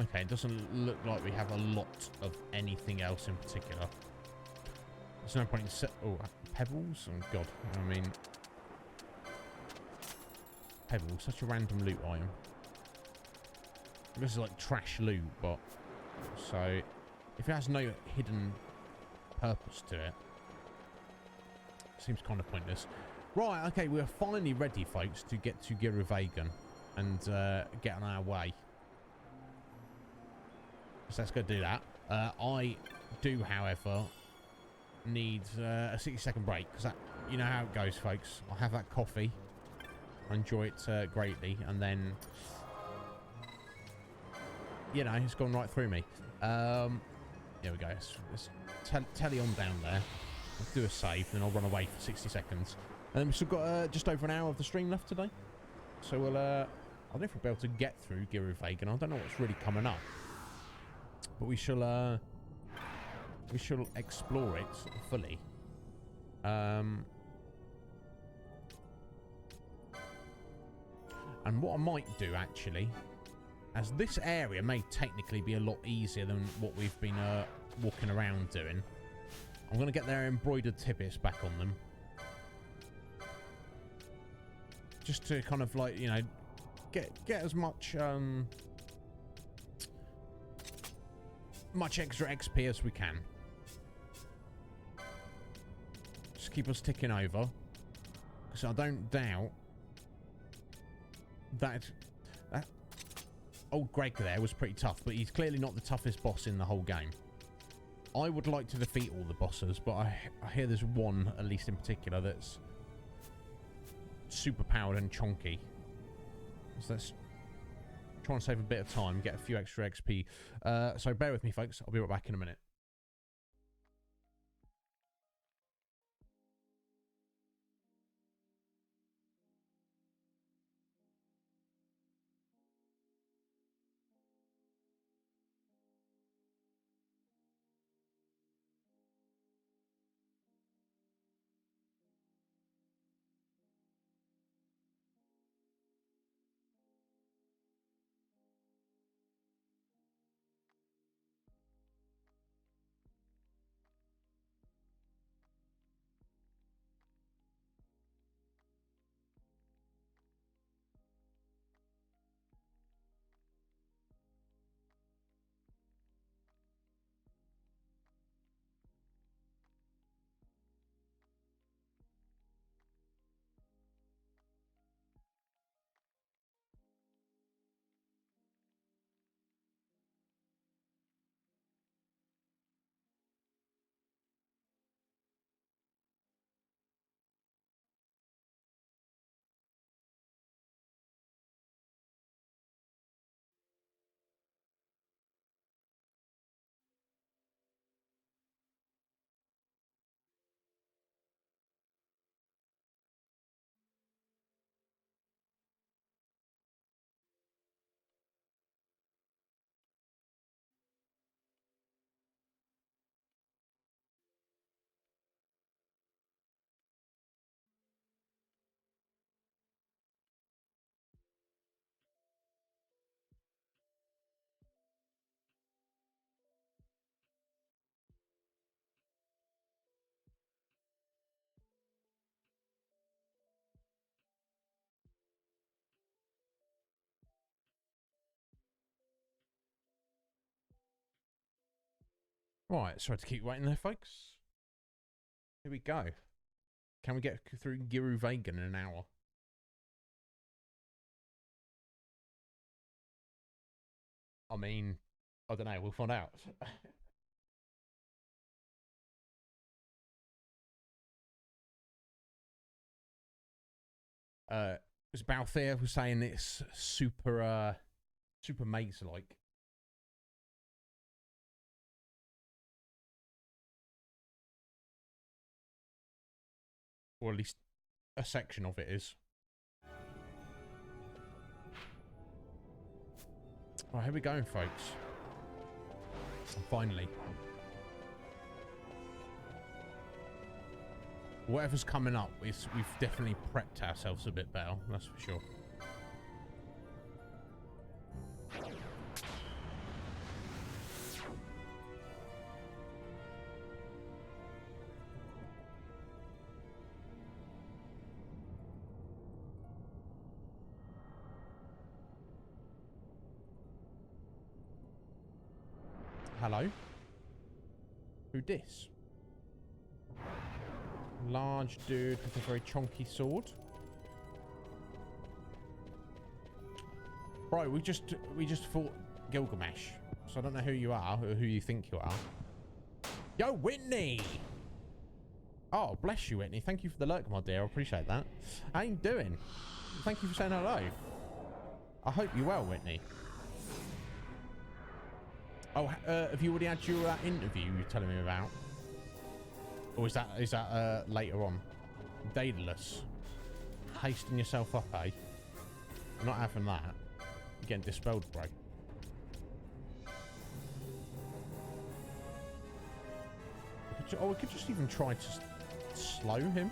Okay, it doesn't look like we have a lot of anything else in particular. There's no point in oh, pebbles? Oh, God. I mean... Pebbles, such a random loot item. This is like trash loot, but... So, if it has no hidden purpose to it, seems kind of pointless. Right, okay, we're finally ready, folks, to get to Giruvegan and get on our way. So let's go do that. I do, however, need a 60-second break, because you know how it goes, folks. I'll have that coffee. I enjoy it greatly, and then, you know, it's gone right through me. Here we go. Let's telly on down there. Let's do a save, then I'll run away for 60 seconds. And then we've still got just over an hour of the stream left today. So we'll, I don't know if we'll be able to get through Giruvegan. I don't know what's really coming up. But we shall explore it fully. And what I might do, actually, as this area may technically be a lot easier than what we've been walking around doing, I'm going to get their embroidered tippets back on them. Just to kind of, like, you know, get as much much extra XP as we can. Just keep us ticking over, because I don't doubt that old Greg there was pretty tough, but he's clearly not the toughest boss in the whole game. I would like to defeat all the bosses, but I hear there's one, at least in particular, that's super powered and chonky. So let's try and save a bit of time, get a few extra XP. So bear with me, folks. I'll be right back in a minute. Right, sorry to keep waiting there, folks. Here we go. Can we get through Giruvegan in an hour? I mean, I don't know. We'll find out. It was Balthier was saying it's super maze-like. Or at least a section of it is. Right, here we go, folks. And finally. Whatever's coming up, we've definitely prepped ourselves a bit better, that's for sure. Hello? Who dis? Large dude with a very chunky sword. Bro, we just fought Gilgamesh. So I don't know who you are or who you think you are. Yo, Whitney! Oh, bless you, Whitney. Thank you for the lurk, my dear. I appreciate that. How you doing? Thank you for saying hello. I hope you're well, Whitney. Oh, have you already had your interview you were telling me about? Or is that later on? Daedalus. Hasting yourself up, eh? I'm not having that. You're getting dispelled, bro. We could just even try to slow him.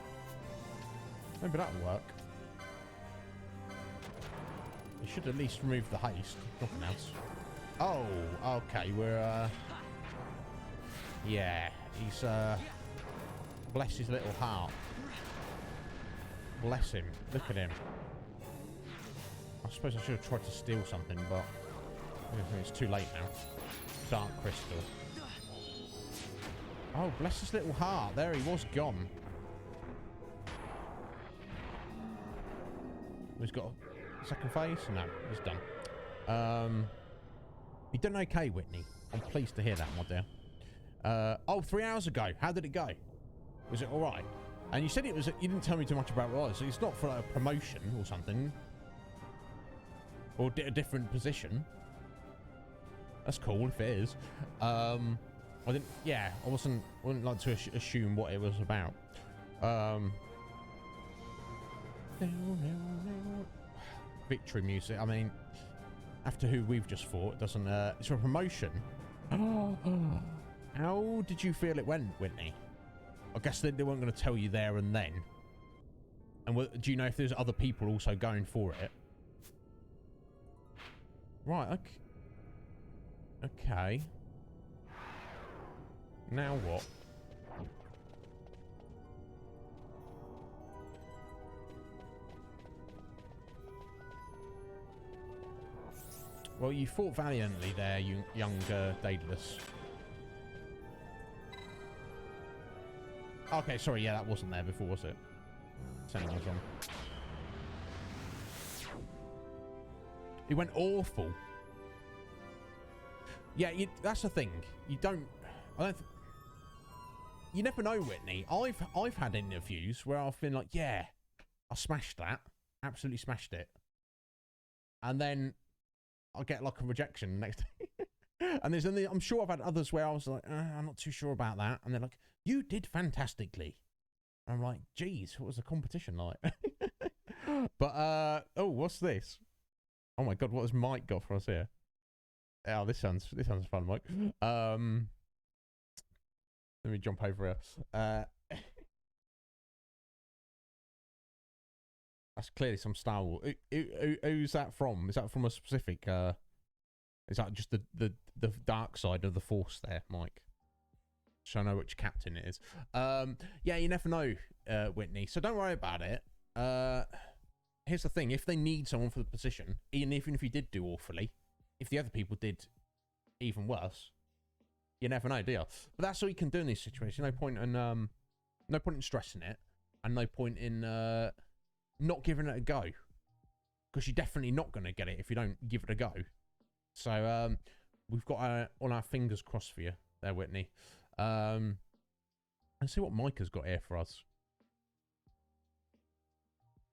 Maybe that'll work. You should at least remove the haste. Nothing else. Oh, okay. We're, yeah. He's, bless his little heart. Bless him. Look at him. I suppose I should have tried to steal something, but it's too late now. Dark crystal. Oh, bless his little heart. There he was gone. He's got a second phase? No, he's done. You done okay, Whitney. I'm pleased to hear that, my dear. Oh, 3 hours ago. How did it go? Was it alright? And you said it was... You didn't tell me too much about what it was. It's not for like, a promotion or something. Or a different position. That's cool if it is. I didn't... Yeah, I wouldn't like to assume what it was about. Victory music. I mean, after who we've just fought, it doesn't... it's for a promotion. How did you feel it went, Whitney? I guess they weren't going to tell you there and then. And do you know if there's other people also going for it? Right, okay. Okay. Now what? Well, you fought valiantly there, you younger Daedalus. Okay, sorry, yeah, that wasn't there before, was it? Sending was on. It went awful. Yeah, that's the thing. You don't... You never know, Whitney. I've had interviews where I've been like, yeah, I smashed that. Absolutely smashed it. And then I get like a rejection next day. And I'm sure I've had others where I was like, I'm not too sure about that. And they're like, you did fantastically. And I'm like, geez, what was the competition like? But, oh, what's this? Oh my God, what has Mike got for us here? Oh, this sounds fun, Mike. Let me jump over here. That's clearly some Star Wars. Who's that from? Is that from a specific... is that just the dark side of the Force there, Mike? So I know which captain it is. Yeah, you never know, Whitney. So don't worry about it. Here's the thing. If they need someone for the position, even if you did do awfully, if the other people did even worse, you never know, do you? But that's all you can do in this situation. No point in stressing it, and no point in not giving it a go, because you're definitely not going to get it if you don't give it a go. So we've got all our fingers crossed for you there, Whitney. Let's see what Mike has got here for us.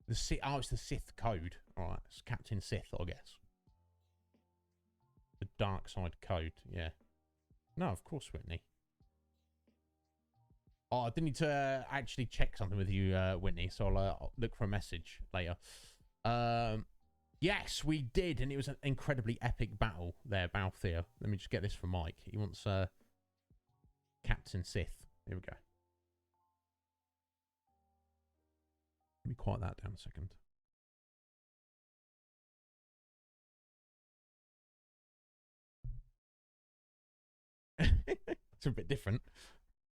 It's the Sith code. All right, it's Captain Sith, I guess. The dark side code, yeah. No, of course, Whitney. Oh, I didn't need to actually check something with you, Whitney, so I'll look for a message later. Yes, we did, and it was an incredibly epic battle there, Balthier. Let me just get this from Mike. He wants Captain Sith. Here we go. Let me quiet that down a second. It's a bit different.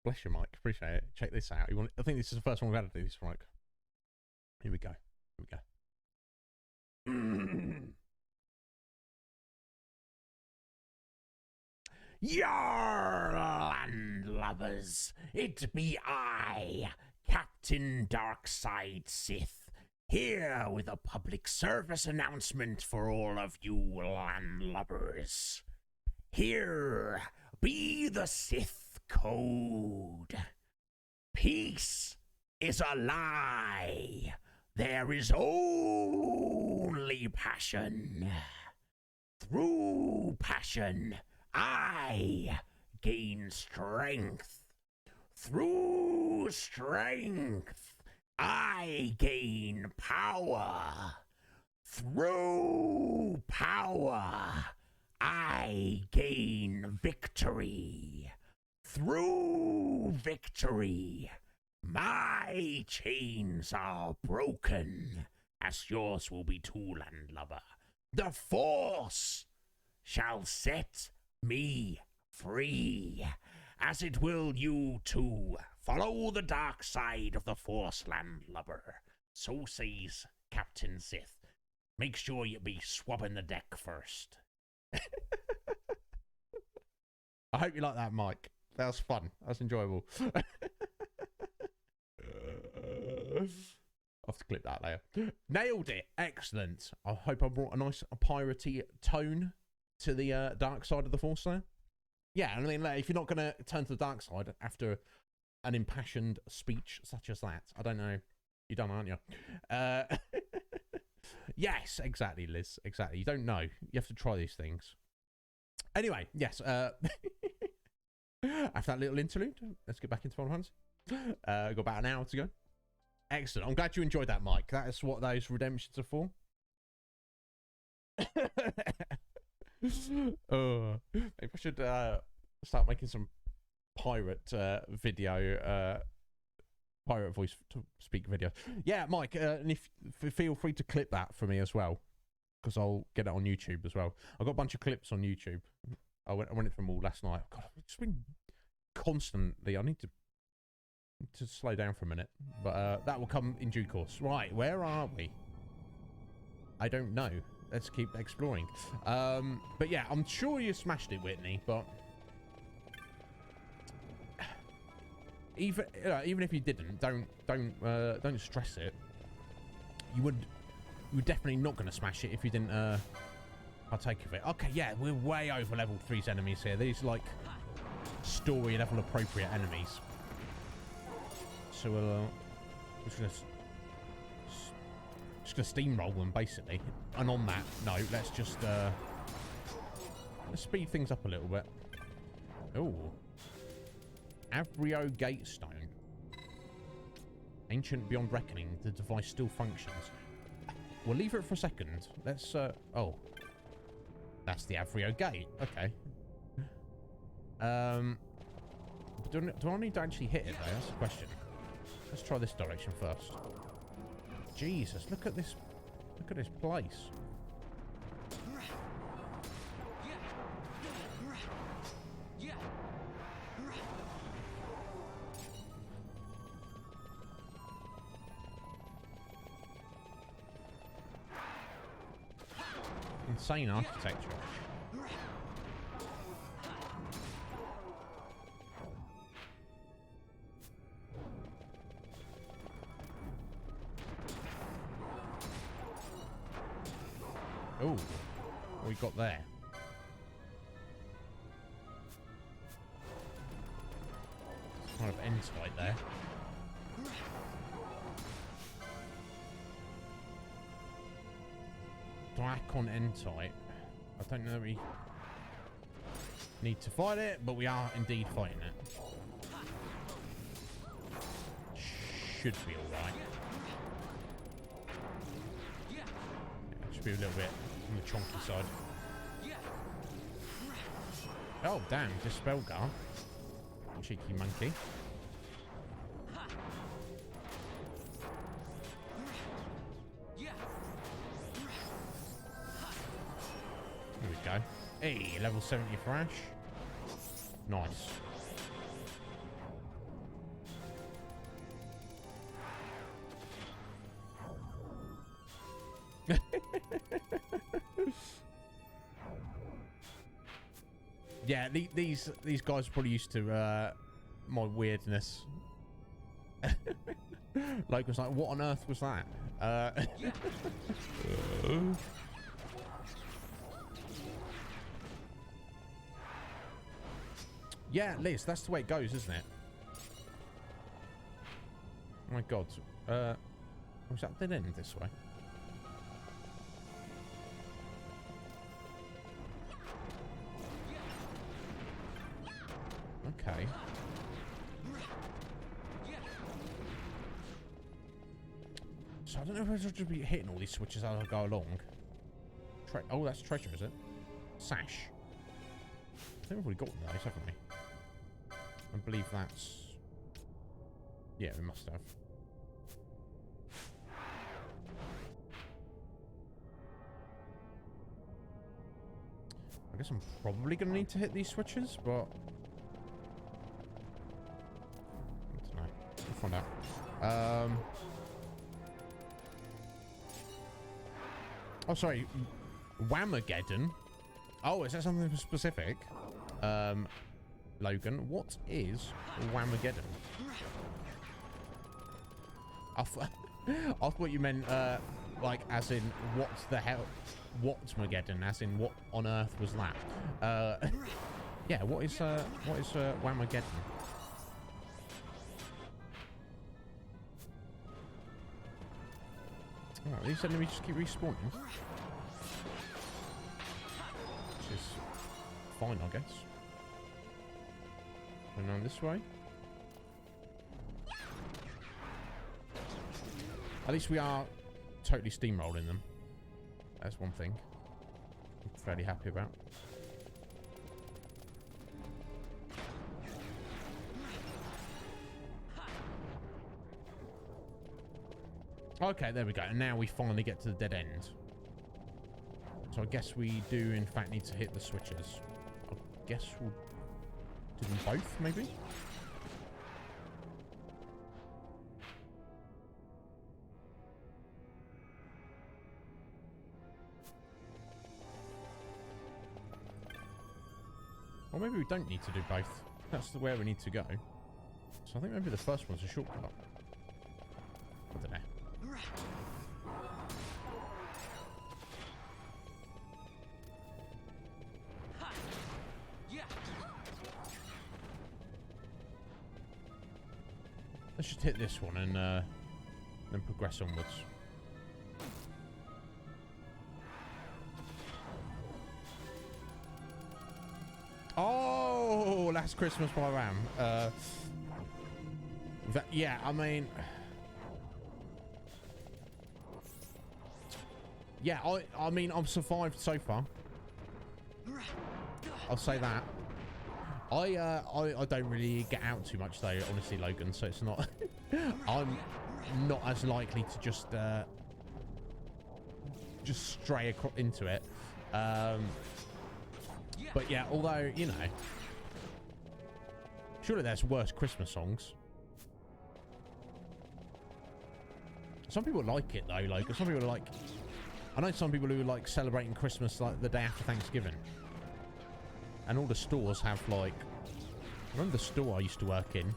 Bless you, Mike. Appreciate it. Check this out. I think this is the first one we've had to do this, Mike. Here we go. Here we go. Yar, landlubbers, it be I, Captain Darkside Sith, here with a public service announcement for all of you landlubbers. Here be the Sith code. Peace is a lie. There is only passion. Through passion, I gain strength. Through strength, I gain power. Through power, I gain victory. Through victory, my chains are broken, as yours will be too, landlubber. The Force shall set me free, as it will you too. Follow the dark side of the Force, landlubber. So says Captain Sith. Make sure you be swabbing the deck first. I hope you like that, Mike. That was fun. That was enjoyable. I'll have to clip that later. Nailed it. Excellent. I hope I brought a nice piratey tone to the dark side of the Force there. Yeah, I mean, if you're not going to turn to the dark side after an impassioned speech such as that, I don't know. You're done, aren't you? Yes, exactly, Liz. Exactly. You don't know. You have to try these things. Anyway, yes. After that little interlude, let's get back into Final Fantasy. Got about an hour to go. Excellent. I'm glad you enjoyed that, Mike. That is what those redemptions are for. Maybe I should start making some pirate video, pirate voice to speak video. Yeah, Mike, and if feel free to clip that for me as well, because I'll get it on YouTube as well. I've got a bunch of clips on YouTube. I went through them all last night. God, I've just been constantly. I need to slow down for a minute, but that will come in due course. Right, where are we? I don't know. Let's keep exploring. But yeah, I'm sure you smashed it, Whitney. But even if you didn't, don't stress it. You were definitely not going to smash it if you didn't partake of it. Okay, yeah, we're way over level 3's enemies here. These like story level appropriate enemies. So we'll just gonna steamroll them basically. And on that note, let's just let's speed things up a little bit. Oh, Avrio Gatestone, ancient beyond reckoning. The device still functions. We'll leave it for a second. Let's oh, that's the Avrio Gate. Okay. But do I need to actually hit it though? That's the question. Let's try this direction first. Jesus, look at this. Look at this place. Insane architecture. Oh, what we got there? Kind of end tight there. Dracon Entite. I don't know if we need to fight it, but we are indeed fighting it. Should be alright. Should be a little bit on the chonky side. Oh, damn. Dispel Gar. Cheeky monkey. There we go. Hey, level 70 Thrash. Nice. Yeah, these guys are probably used to my weirdness. Like, was like, what on earth was that? Yeah, Liz, that's the way it goes, isn't it? Oh my god. Was that dead end this way? Okay. So I don't know if I'll just be hitting all these switches as I go along. Oh, that's treasure, is it? Sash. I think we've already got one of those, haven't we? I believe that's... Yeah, we must have. I guess I'm probably going to need to hit these switches, but... I don't know. We'll find out. Oh, sorry. Whamageddon. Oh, is that something specific? Logan, what is Whamageddon? I thought you meant, like, as in, what the hell? What's-mageddon? As in, what on earth was that? Yeah, what is Whamageddon? Oh, these enemies just keep respawning. Which is fine, I guess. Going on this way. At least we are totally steamrolling them. That's one thing I'm fairly happy about. Okay, there we go. And now we finally get to the dead end. So I guess we do, in fact, need to hit the switches. I guess we'll do them both, maybe? Or maybe we don't need to do both. That's the way we need to go. So I think maybe the first one's a shortcut. I don't know. Let's just hit this one and then progress onwards. Oh, Last Christmas by Ram. Yeah, I mean... Yeah, I mean, I've survived so far. I'll say that. I don't really get out too much though, honestly, Logan. So it's not. I'm not as likely to just stray into it. But yeah, although you know, surely there's worse Christmas songs. Some people like it though, Logan. Some people like. I know some people who like celebrating Christmas like the day after Thanksgiving. And all the stores have like... I remember the store I used to work in.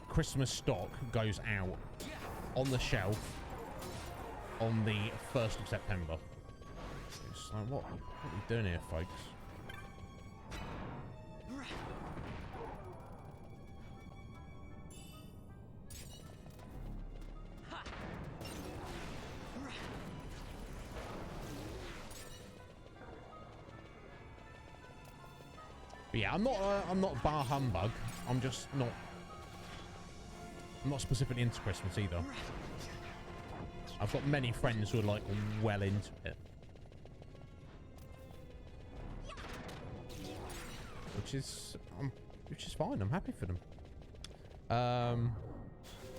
Christmas stock goes out on the shelf on the 1st of September. It's like, what are we doing here, folks? But yeah, I'm not bar humbug. I'm just not. I'm not specifically into Christmas either. I've got many friends who are like well into it, which is fine. I'm happy for them.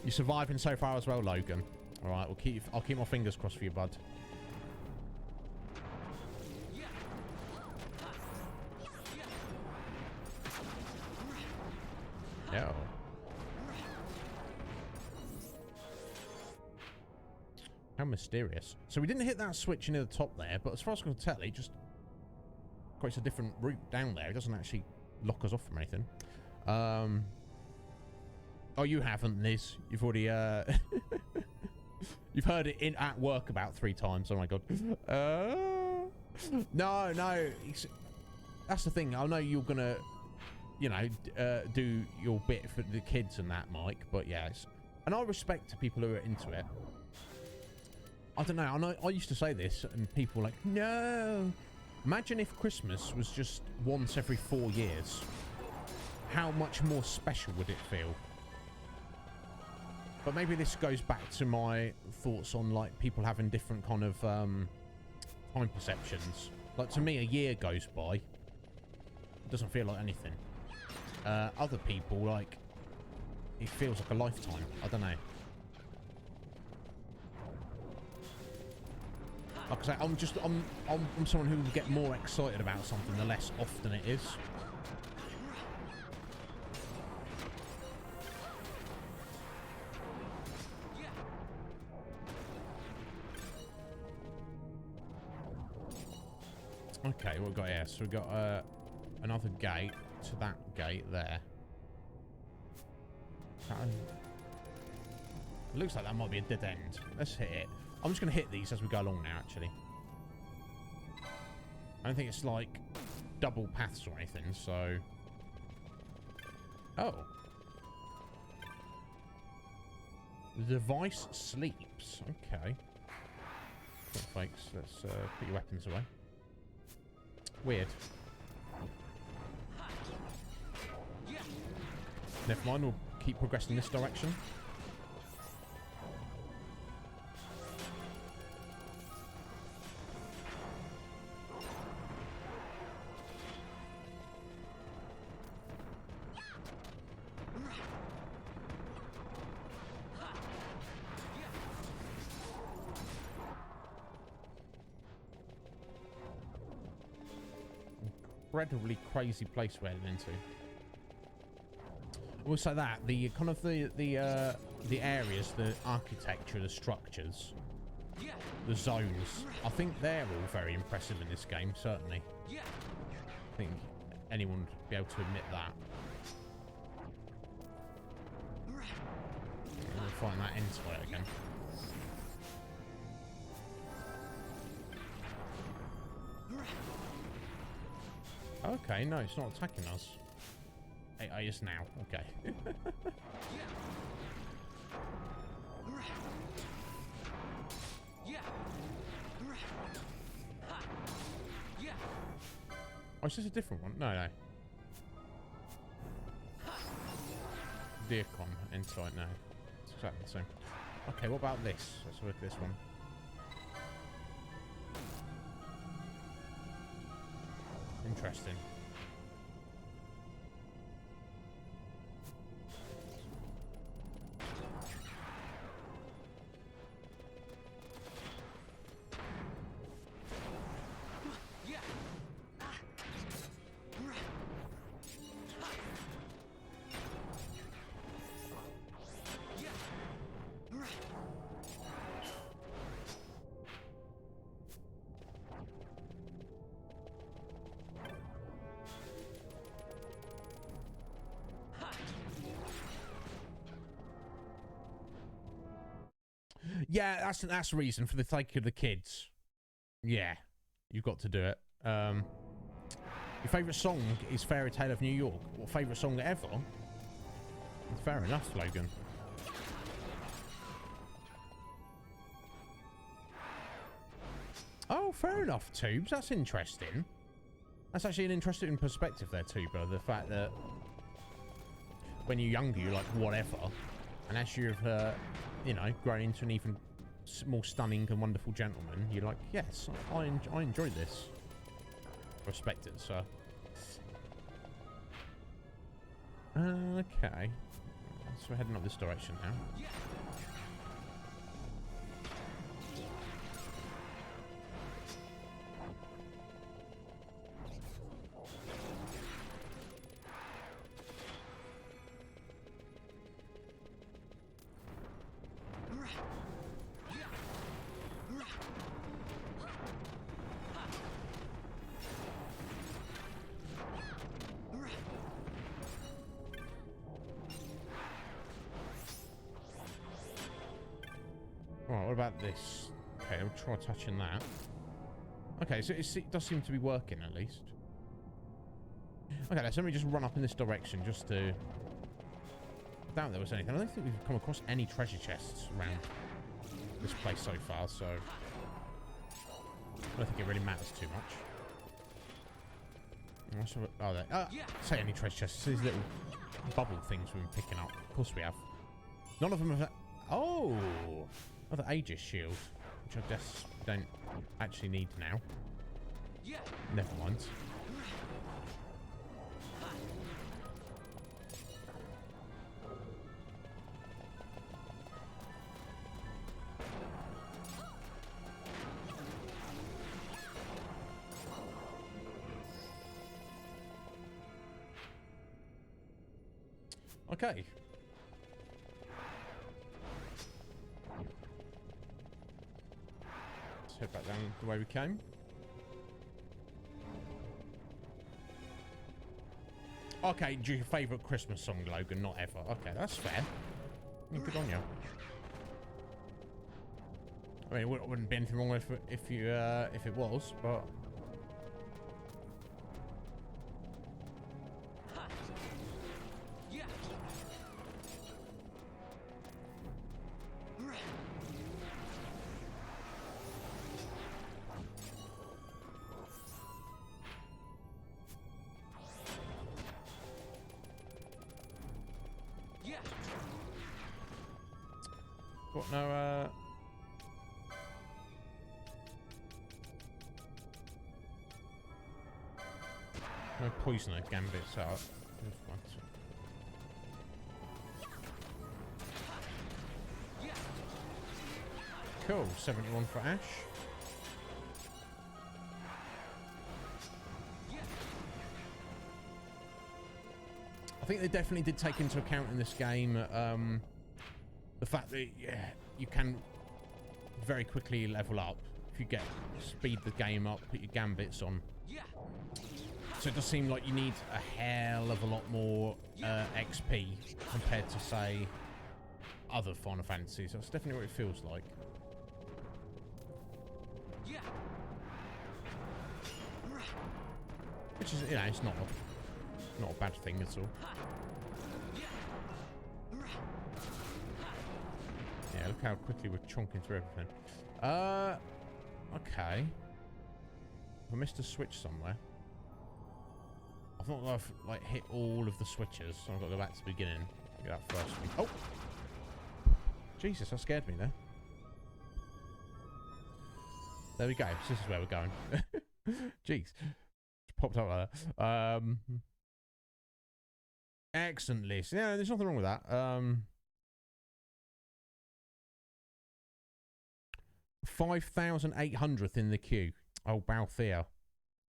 You're surviving so far as well, Logan. All right, I'll keep my fingers crossed for you, bud. Yeah. How mysterious. So we didn't hit that switch near the top there, but as far as I can tell, it just creates a different route down there. It doesn't actually lock us off from anything. Oh, you haven't, Liz. You've already you've heard it at work about 3 times. Oh my god. No, that's the thing. I know you're gonna, you know, do your bit for the kids and that, Mike. But yes, and I respect the people who are into it. I don't know. I used to say this, and people were like, no. Imagine if Christmas was just once every 4 years. How much more special would it feel? But maybe this goes back to my thoughts on, like, people having different kind of time perceptions. Like, to me, a year goes by. It doesn't feel like anything. Other people, like, it feels like a lifetime. I don't know. Like I say, I'm someone who will get more excited about something the less often it is. Okay, what we've got here? So we've got another gate to that gate there. It looks like that might be a dead end. Let's hit it. I'm just going to hit these as we go along now, actually. I don't think it's like double paths or anything, so... Oh. The device sleeps. Okay. Folks, let's put your weapons away. Weird. Never mind, we'll keep progressing in this direction. Incredibly crazy place we're heading into. I will say that the kind of the areas, the architecture, the structures, the zones, I think they're all very impressive in this game. Certainly, I think anyone would be able to admit that. We'll find that end spot again. Okay, no, it's not attacking us. It is now. Okay. Oh, is this a different one? No, no. Deacon inside now. It's exactly the same. Okay, what about this? Let's look at this one. Interesting. Yeah, that's the reason, for the sake of the kids. Yeah, you've got to do it. Your favourite song is Fairy Tale of New York. What favourite song ever? Fair enough, Logan. Oh, fair enough, Tubes. That's interesting. That's actually an interesting perspective there, Tuber. The fact that when you're younger, you're like, whatever. And as you've, you know, grown into an even more stunning and wonderful gentleman, you're like, yes, I enjoy this. Respect it, sir. Okay. So we're heading up this direction now. Right, what about this? Okay, I'll try touching that. Okay, so it does seem to be working at least. Okay, let's let me just run up in this direction just to... I doubt there was anything. I don't think we've come across any treasure chests around this place so far, so... I don't think it really matters too much. Oh, there. Say any treasure chests. These little bubble things we've been picking up. Of course we have. None of them have... Oh! Another Aegis shield. Which I guess don't actually need now. Never mind. Okay. Let's head back down the way we came. Okay, your favourite Christmas song, Logan, not ever. Okay, that's fair. Yeah, good on you. I mean, it wouldn't be anything wrong if it was, but... Got no, no poisoner gambits out. Cool, 71 for Ash. I think they definitely did take into account in this game the fact that you can very quickly level up if you speed the game up, put your gambits on. So it does seem like you need a hell of a lot more XP compared to, say, other Final Fantasies. That's definitely what it feels like. Which is, it's not a bad thing at all. Yeah, look how quickly we're chonking through everything. Okay. Have I missed a switch somewhere? I thought I've like hit all of the switches, so I've got to go back to the beginning. Get that first one. Oh! Jesus, that scared me there. There we go. So this is where we're going. Jeez. Just popped up like that. Excellent list. Yeah, there's nothing wrong with that. 5,800th in the queue. Oh, Balthea.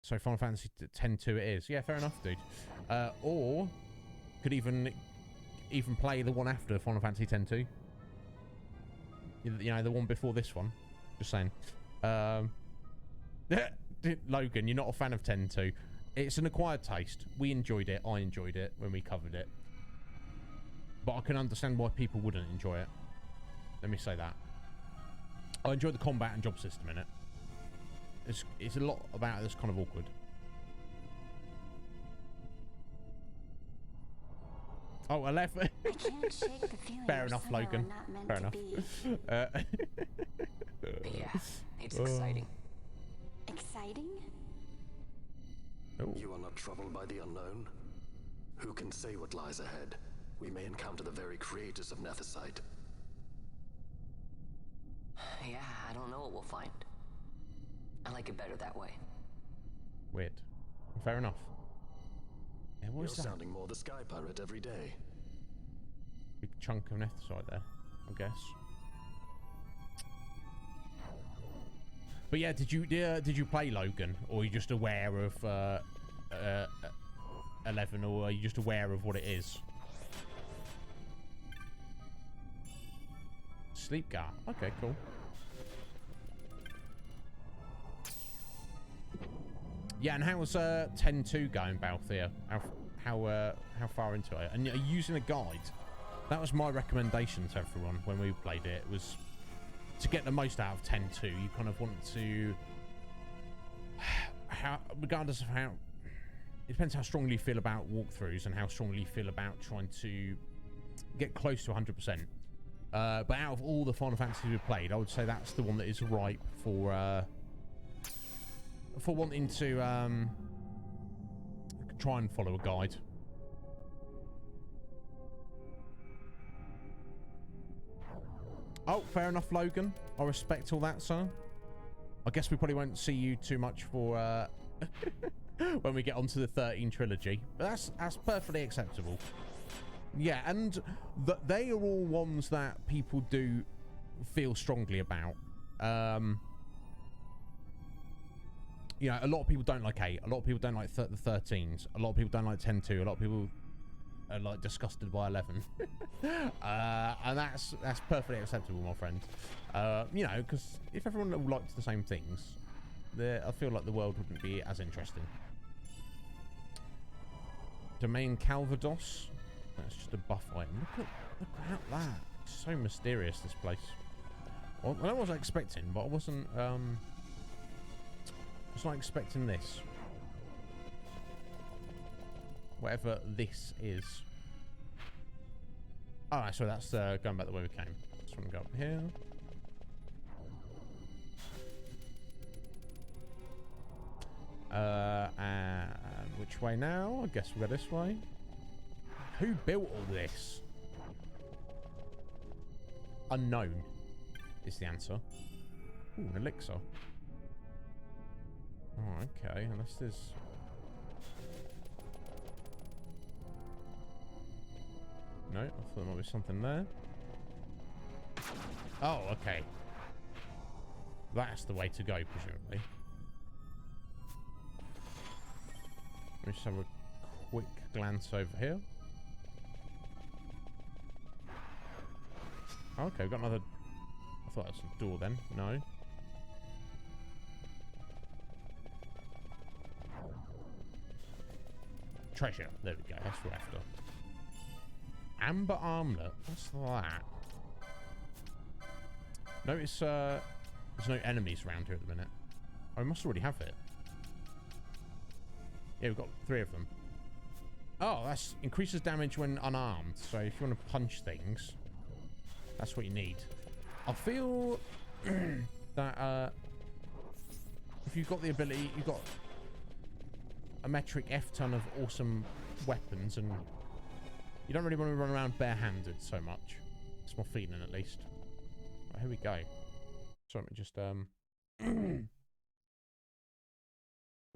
So Final Fantasy X-2 it is. Yeah, fair enough, dude. Or could even play the one after Final Fantasy X-2. You know, the one before this one. Just saying. Logan, you're not a fan of X-2. It's an acquired taste. We enjoyed it. I enjoyed it when we covered it. But I can understand why people wouldn't enjoy it. Let me say that. I enjoyed the combat and job system in it. It's a lot about it that's kind of awkward. Oh, I left. Fair enough, Logan. Fair enough. Yeah, it's exciting. Exciting? Oh. You are not troubled by the unknown? Who can say what lies ahead? We may encounter the very creators of Nethicite. Yeah, I don't know what we'll find. I like it better that way. Weird. Fair enough. Yeah, what You're is that? sounding more the Sky Pirate every day. Big chunk of Nethicite there, I guess. But yeah, did you play Logan, or are you just aware of 11, or are you just aware of what it is? Sleep Gar. Okay, cool. Yeah, and how's 10-2 going, Balthea? How far into it? And are you using a guide? That was my recommendation to everyone when we played it. It was to get the most out of 10-2, you kind of want to, regardless of how, it depends how strongly you feel about walkthroughs and how strongly you feel about trying to get close to 100%. But out of all the Final Fantasies we've played, I would say that's the one that is ripe for wanting to try and follow a guide. Oh, fair enough, Logan. I respect all that, sir. I guess we probably won't see you too much for when we get onto the 13 trilogy. But that's perfectly acceptable. Yeah, and they are all ones that people do feel strongly about. You know, a lot of people don't like 8. A lot of people don't like the 13s. A lot of people don't like 10-2. A lot of people are like disgusted by 11. And that's perfectly acceptable, my friend. You know, because if everyone all liked the same things, I feel like the world wouldn't be as interesting. Domain Calvados. That's just a buff item. Look at that. It's so mysterious, this place. Well, I wasn't expecting, but I wasn't not expecting this. Whatever this is. Alright, so that's going back the way we came. Just want to go up here. And which way now? I guess we'll go this way. Who built all this? Unknown is the answer. Ooh, an elixir. Oh, okay. Unless there's... No, I thought there might be something there. Oh, okay. That's the way to go, presumably. Let me just have a quick glance over here. Okay, we've got another... I thought that was a door then. No. Treasure. There we go. That's what we're after. Amber armlet. What's that? Notice there's no enemies around here at the minute. Oh, we must already have it. Yeah, we've got 3 of them. Oh, that's increases damage when unarmed. So if you want to punch things, that's what you need. I feel that if you've got the ability, you've got a metric F ton of awesome weapons, and you don't really want to run around barehanded so much. It's my feeling, at least. Right, here we go. So let me just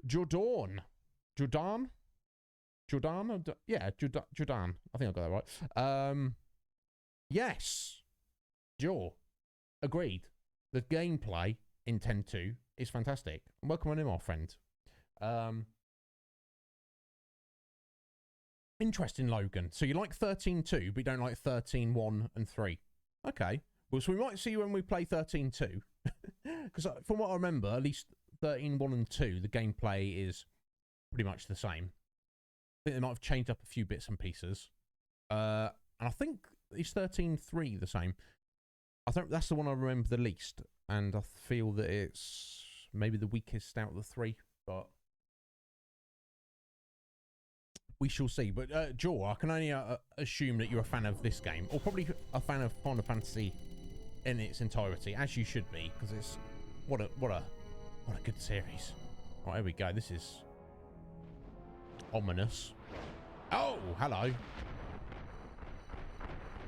Jordan? Yeah, Jordan. I think I got that right. Yes. Jaw. Agreed. The gameplay in 10-2 is fantastic. Welcome on in, my friend. Interesting, Logan. So you like 13-2, but you don't like 13-1 and 3. Okay. Well, so we might see you when we play 13-2. Because from what I remember, at least 13-1 and 2, the gameplay is pretty much the same. I think they might have changed up a few bits and pieces. And I think is 13-3 the same. I think that's the one I remember the least. And I feel that it's maybe the weakest out of the 3. But we shall see. But, Jaw, I can only assume that you're a fan of this game. Or probably a fan of Final Fantasy in its entirety. As you should be. Because it's... What a good series. Right, here we go. This is... ominous. Oh, hello.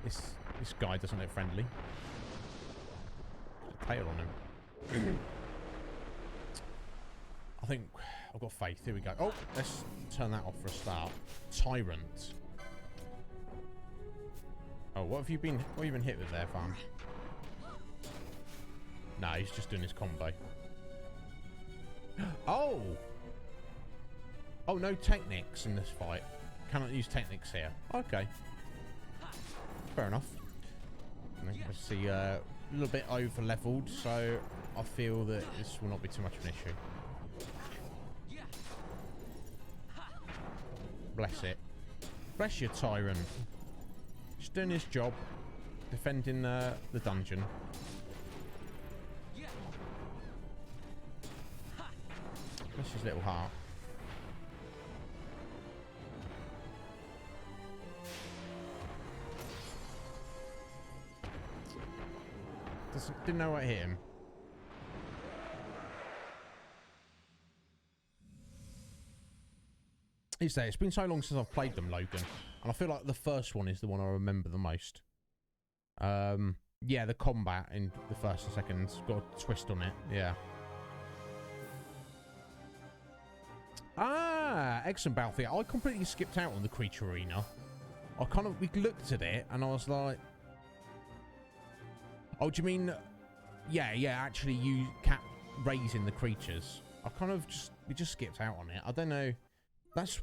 This guy doesn't look friendly. Tail on him. I think I've got faith. Here we go. Oh, let's turn that off for a start. Tyrant. Oh, what have you been hit with there, fam? No, he's just doing his combo. Oh! Oh, no techniques in this fight. Cannot use techniques here. Okay. Fair enough. Let's see, a little bit over leveled, so I feel that this will not be too much of an issue. Bless it. Bless your Tyrant. Just doing his job. Defending the dungeon. That's his little heart. Didn't know what hit him. Is there? It's been so long since I've played them, Logan, and I feel like the first one is the one I remember the most. Yeah, the combat in the first and second's got a twist on it. Yeah. Ah, excellent, Balthier. I completely skipped out on the creature arena. We looked at it and I was like, oh, do you mean, yeah, actually you kept raising the creatures. We just skipped out on it. I don't know. That's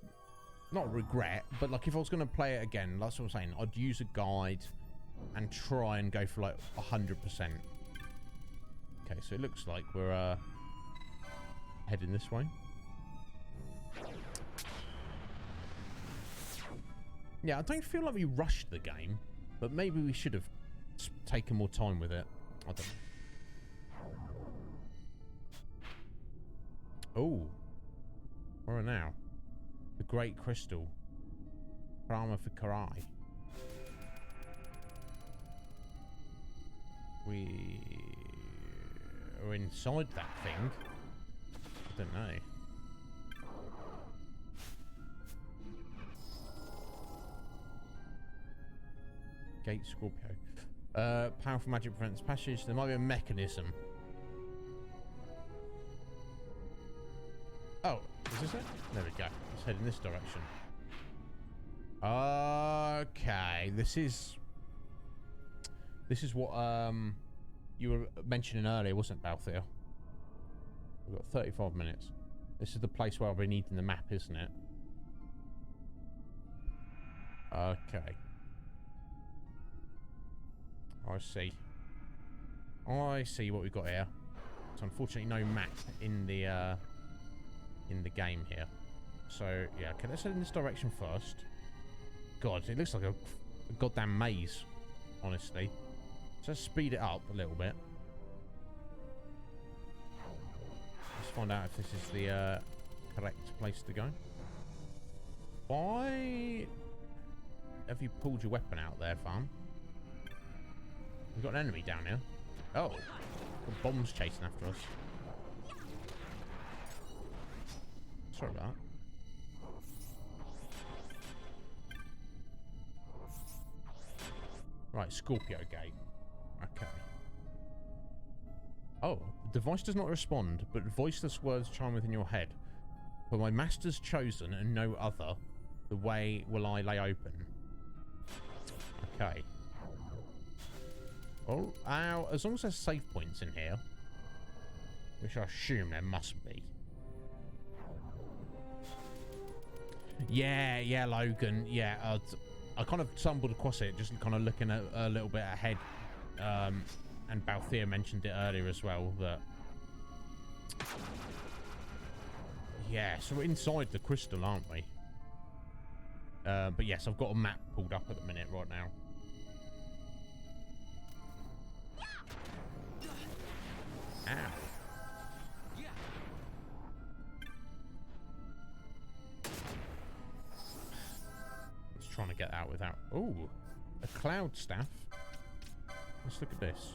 not a regret, but like if I was going to play it again, that's what I'm saying. I'd use a guide and try and go for like 100%. Okay, so it looks like we're heading this way. Yeah, I don't feel like we rushed the game, but maybe we should have taken more time with it. I don't know. Oh. Where are we now? The Great Crystal. Prama for Karai. We are inside that thing. I don't know. Gate Scorpio. Powerful magic prevents passage. There might be a mechanism. Oh, is this it? There we go. Let's head in this direction. Okay, this is what you were mentioning earlier, wasn't it, Balthier? We've got 35 minutes. This is the place where I'll be needing the map, isn't it? Okay. I see. I see what we've got here. So unfortunately no map in the game here. So yeah, okay, let's head in this direction first. God, it looks like a goddamn maze, honestly. So let's speed it up a little bit. Let's find out if this is the correct place to go. Why have you pulled your weapon out there, fam? We've got an enemy down here. Oh, got bombs chasing after us. Sorry about that. Right, Scorpio Gate. Okay. Oh, the device does not respond, but voiceless words chime within your head. For my master's chosen and no other, the way will I lay open. Okay. Oh, as long as there's save points in here, which I assume there must be. Yeah, Logan. Yeah, I kind of stumbled across it, just kind of looking at a little bit ahead. And Balthier mentioned it earlier as well, that... Yeah, so we're inside the crystal, aren't we? But yes, I've got a map pulled up at the minute right now. Ow. Just trying to get out without... Ooh, a cloud staff. Let's look at this.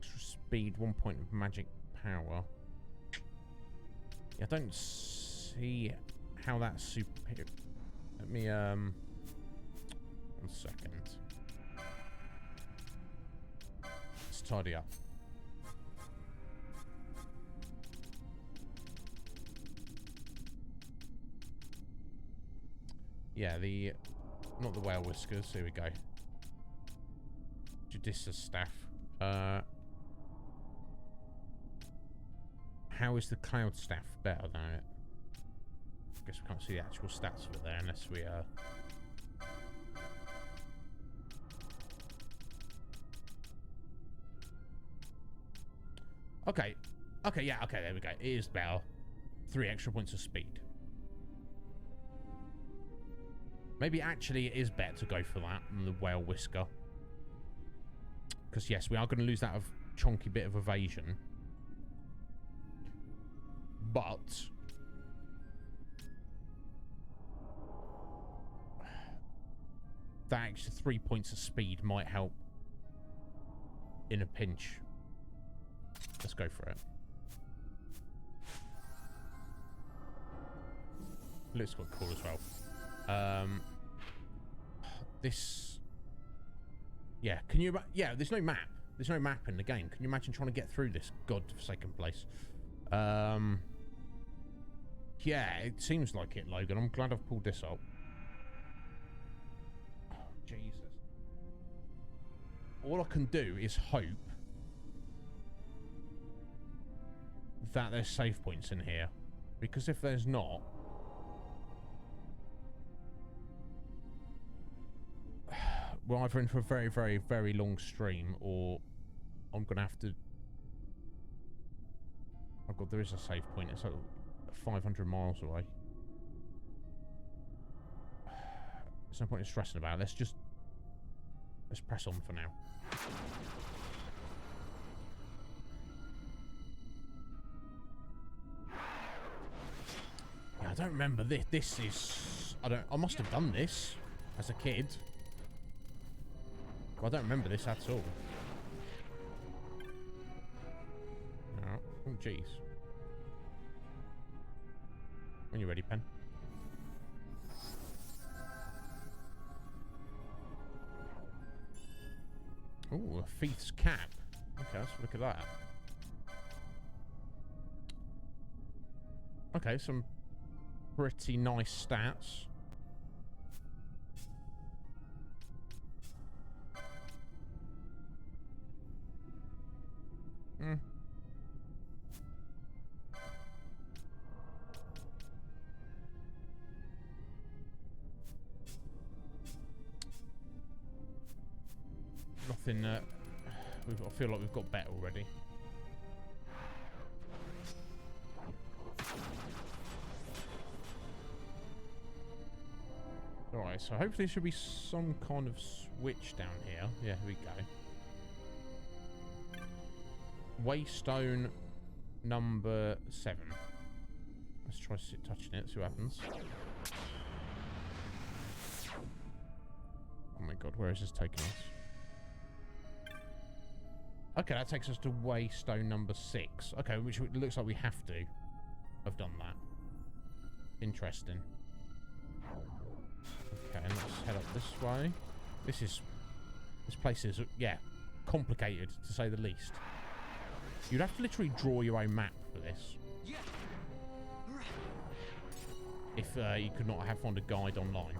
Extra speed, 1 point of magic power. Yeah, I don't see how that's superior. Let me, 1 second. Let's tidy up. Yeah, not the whale whiskers, here we go. Judicious staff. How is the cloud staff better than it? I guess we can't see the actual stats of it there unless we Okay, yeah, okay, there we go. It is better. 3 extra points of speed. Maybe actually it is better to go for that than the whale whisker. Because yes, we are going to lose that of chunky bit of evasion. But that extra 3 points of speed might help in a pinch. Let's go for it. Looks quite cool as well. This... Yeah, can you... Yeah, there's no map. There's no map in the game. Can you imagine trying to get through this godforsaken place? Yeah, it seems like it, Logan. I'm glad I've pulled this up. Oh, Jesus. All I can do is hope that there's save points in here. Because if there's not... we're either in for a very, very, very long stream, or I'm going to have to... Oh god, there is a save point. It's like 500 miles away. There's no point in stressing about it. Let's press on for now. Yeah, I don't remember this. This is... I must have done this as a kid. Well, I don't remember this at all. No. Oh, jeez. When you're ready, Pen. Oh, a Thief's Cap. Okay, let's look at that. Okay, some pretty nice stats. Hmm. Nothing, I feel like we've got better already. Alright, so hopefully there should be some kind of switch down here. Yeah, here we go. Waystone number 7. Let's try touching it, see what happens. Oh my god, where is this taking us? Okay, that takes us to Waystone number 6. Okay, which looks like we have to have done that. Interesting. Okay, let's head up this way. This place is, yeah, complicated, to say the least. You'd have to literally draw your own map for this. If you could not have found a guide online.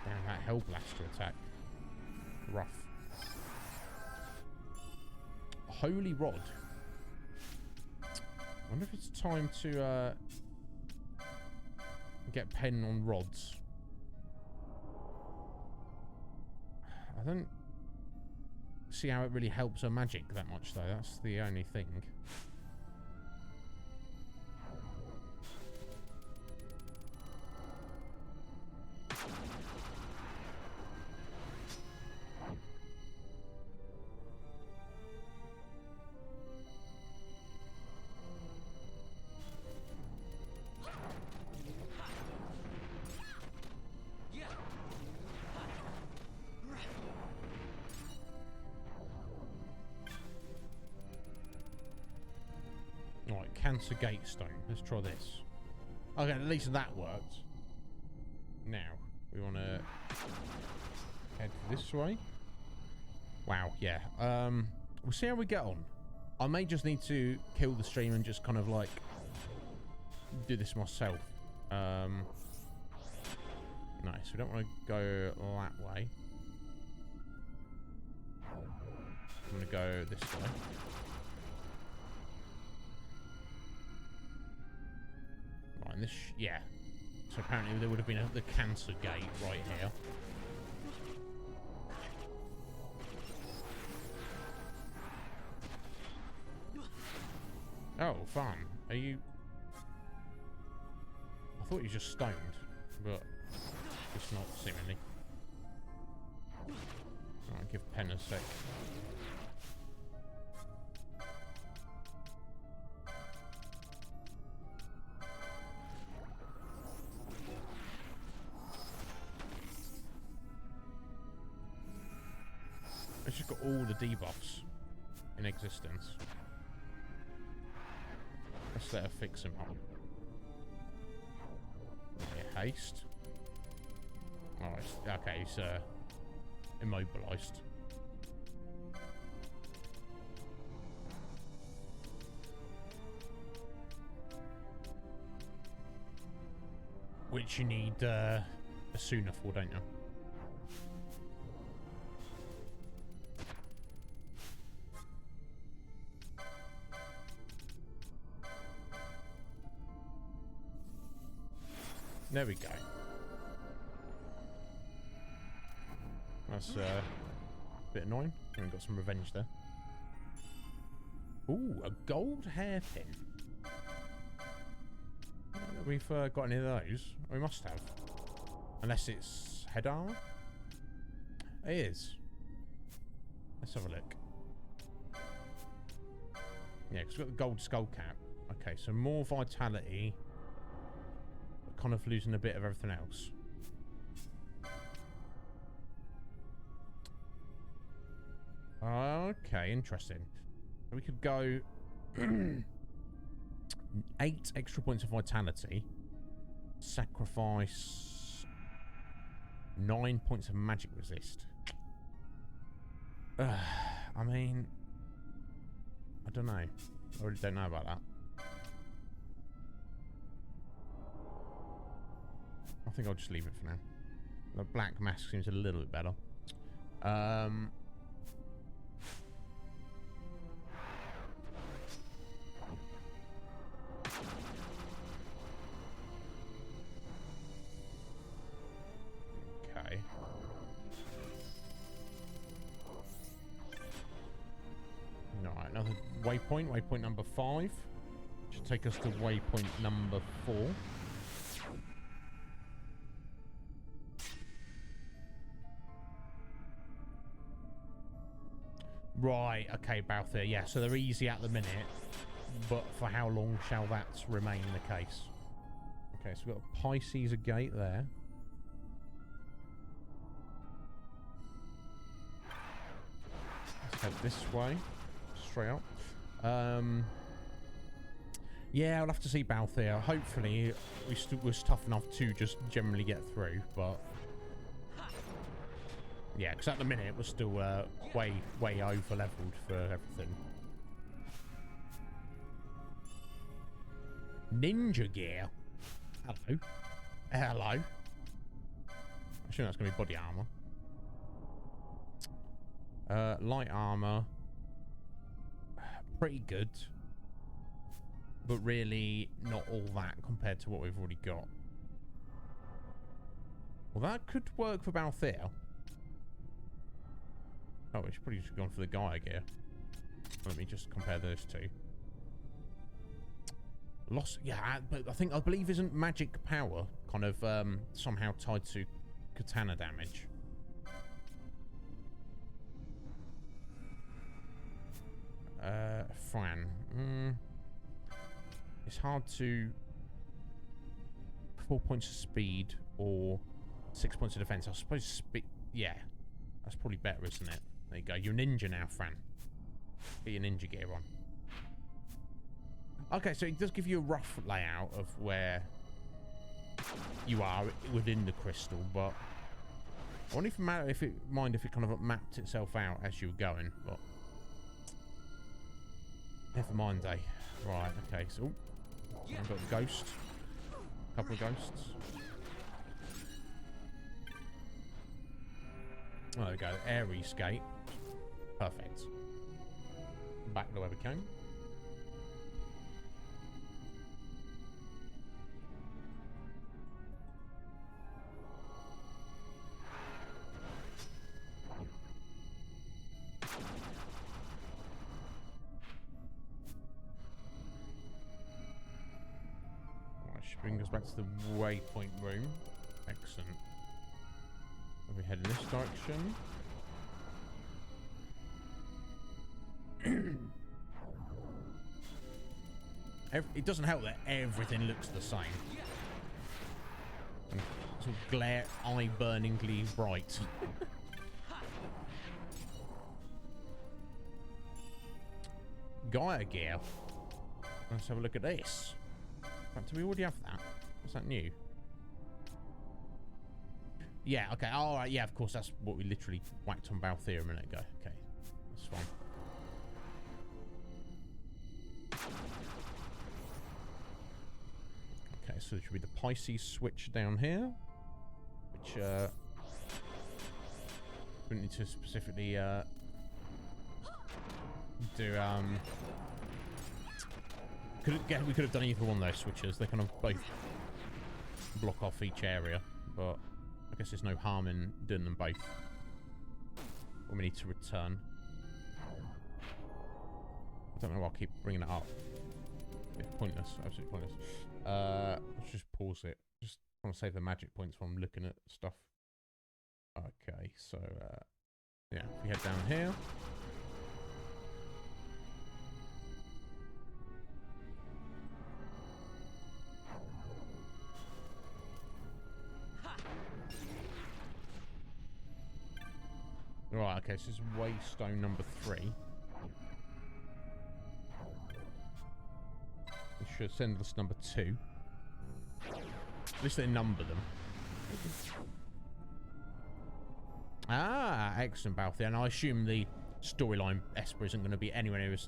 Damn, that Hellblaster attack. Rough. Holy Rod. I wonder if it's time to get Pen on rods. I don't see how it really helps her magic that much, though. That's the only thing. Cancer Gate Stone. Let's try this. Okay, at least that worked. Now, we want to head this way. Wow, yeah. We'll see how we get on. I may just need to kill the stream and just kind of like do this myself. Nice. We don't want to go that way. I'm going to go this way. Right, and this, yeah. So apparently there would have been the cancer gate right here. Oh, fun. Are you... I thought you were just stoned, but it's not, seemingly. I'll give Pen a sec. It's just got all the debuffs in existence. Let's let her fix him up. Okay, haste. Oh, okay, he's immobilized. Which you need a sooner for, don't you? There we go. That's a bit annoying. We got some revenge there. Ooh, a gold hairpin. We've got any of those? We must have. Unless it's head armor? It is. Let's have a look. Yeah, because we've got the gold skull cap. Okay, so more vitality. Kind of losing a bit of everything else. Okay, interesting. We could go 8 extra points of vitality. Sacrifice 9 points of magic resist. I mean, I don't know. I really don't know about that. I think I'll just leave it for now. The black mask seems a little bit better. Okay. Alright, another waypoint. Waypoint number 5. Should take us to waypoint number 4. Right, okay, Balthier. Yeah, so they're easy at the minute, but for how long shall that remain the case? Okay, so we've got a Pisces gate there. Let's head this way, straight up. Yeah, I'll have to see Balthier. Hopefully, we're tough enough to just generally get through, but... Yeah, because at the minute we're still way over leveled for everything. Ninja gear. Hello. Hello. I assume that's going to be body armor. Light armor. Pretty good. But really not all that compared to what we've already got. Well, that could work for Balthier. Oh, we should probably just gone for the Gaia gear. Let me just compare those two. Loss, yeah, but I believe isn't magic power kind of somehow tied to katana damage? Fran. It's hard to... 4 points of speed or 6 points of defense. I suppose speed... Yeah, that's probably better, isn't it? There you go. You're a ninja now, Fran. Get your ninja gear on. Okay, so it does give you a rough layout of where you are within the crystal, but I wonder if it kind of mapped itself out as you were going, but never mind, eh? Right, okay, so I've got a ghost. A couple of ghosts. Oh, there we go. Ares gate. Perfect. Back to where we came. Right, should bring us back to the waypoint room. Excellent. We head in this direction. It doesn't help that everything looks the same. And sort of glare, eye-burningly bright. Gaia gear. Let's have a look at this. Do we already have that? Is that new? Yeah, okay. All right, yeah, of course. That's what we literally whacked on Balthier a minute ago. Okay, that's fine. Okay, so there should be the Pisces switch down here, which we need to specifically do. We could have done either one of those switches. They kind of both block off each area, but I guess there's no harm in doing them both when we need to return. I don't know why I'll keep bringing it up. It's pointless, absolutely pointless. Let's just pause it. Just want to save the magic points while I'm looking at stuff. Okay, so yeah, if we head down here. Right, okay, so this is Waystone number 3. This should send us number 2. At least they number them. Ah, excellent, Balthier. And I assume the storyline Esper isn't going to be anywhere near as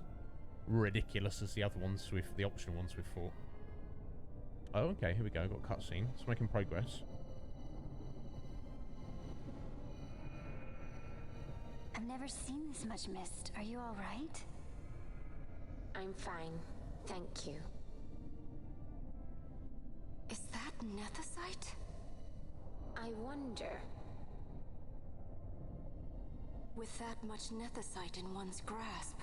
ridiculous as the other ones, with the optional ones we've fought. Oh, okay, here we go. Got a cutscene. It's making progress. I've never seen this much mist. Are you all right? I'm fine, thank you. Is that nethicite? I wonder. With that much nethicite in one's grasp.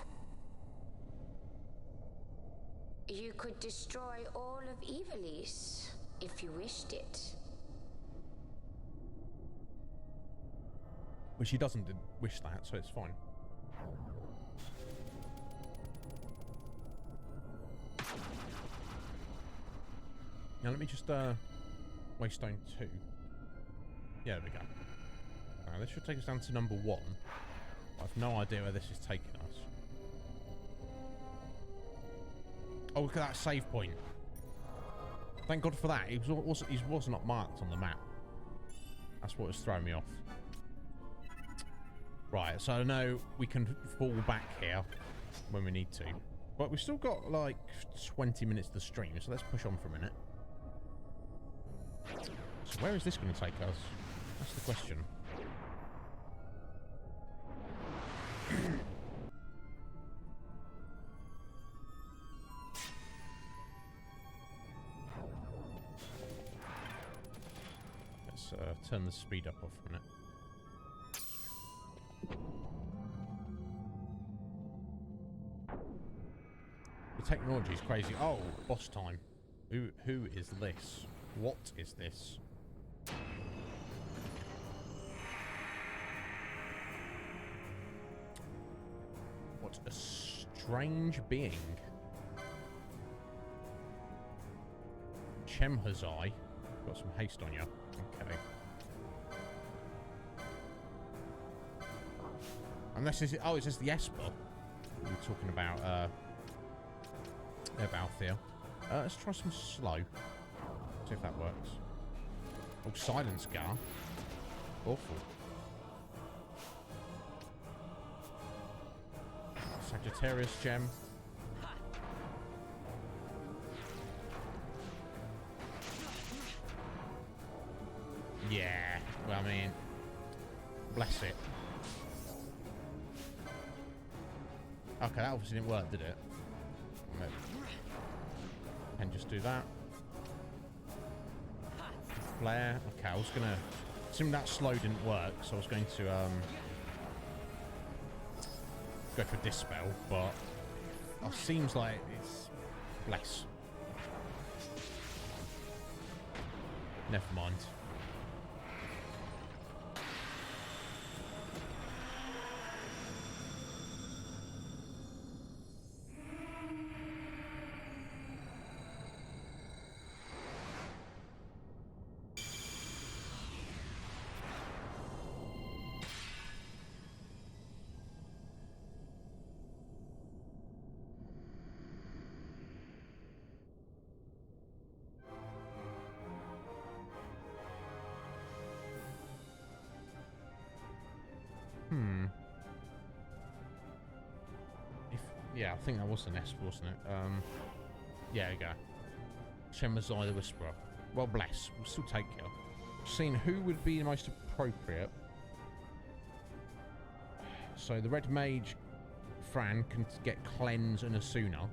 You could destroy all of Ivalice if you wished it. Well, she doesn't wish that, so it's fine. Now let me just Waystone 2. Yeah, there we go. This should take us down to number 1. I've no idea where this is taking us. Oh, look at that save point. Thank God for that. He was not marked on the map. That's what was throwing me off. Right, so I know we can fall back here when we need to. But we've still got like 20 minutes to stream, so let's push on for a minute. So where is this going to take us? That's the question. Let's turn the speed up off for a minute. The technology is crazy. Oh, boss time. Who is this? What is this? What a strange being. Chemhazai. Got some haste on you. Okay. Unless it's... Oh, it's just the Esper. We're talking about, Balthier. Let's try some slow. See if that works. Oh, silence Gar. Awful. Sagittarius gem. Yeah. Well, I mean, bless it. Okay, that obviously didn't work, did it? No. Can just do that. Flare. Okay, I was gonna... Assuming that slow didn't work, so I was going to go for Dispel, but it seems like it's... Bless. Never mind. Yeah, I think that was the nest, wasn't it? Yeah, there you go. Shemazai the Whisperer. Well, bless. We'll still take you. Seeing who would be the most appropriate. So the Red Mage, Fran, can get Cleanse and Asuna.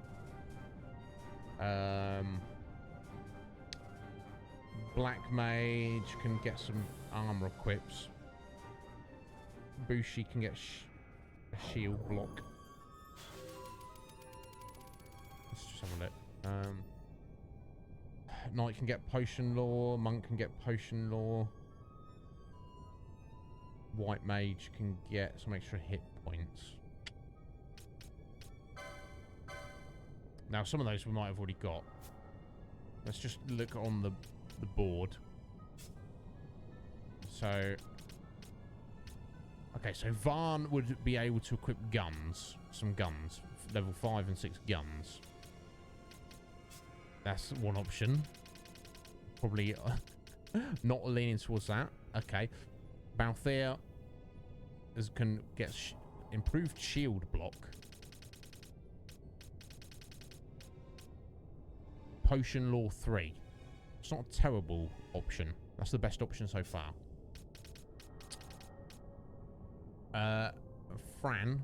Black Mage can get some armor equips. Bushi can get a shield block. Let's just have a look. Knight can get Potion Law. Monk can get Potion Law. White Mage can get some extra hit points. Now, some of those we might have already got. Let's just look on the board. So, okay, so Varn would be able to equip guns. Some guns. Level 5 and 6 guns. That's one option. Probably not leaning towards that. Okay. Balthier can get improved shield block. Potion Law 3. It's not a terrible option. That's the best option so far. Fran.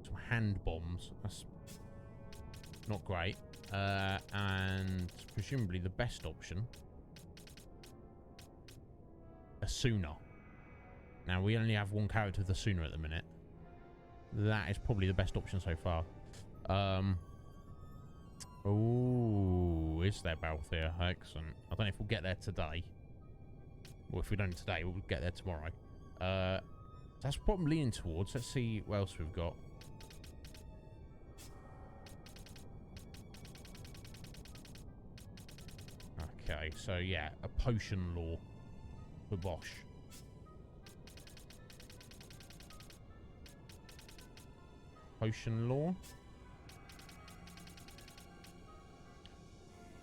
Some hand bombs. That's not great. And presumably the best option. Asuna. Now, we only have one character with Asuna at the minute. That is probably the best option so far. Oh, is there Balthier? Excellent. I don't know if we'll get there today. Well, if we don't today, we'll get there tomorrow. That's what I'm leaning towards. Let's see what else we've got. Okay, so yeah, a Potion Law for Bosch. Potion Law.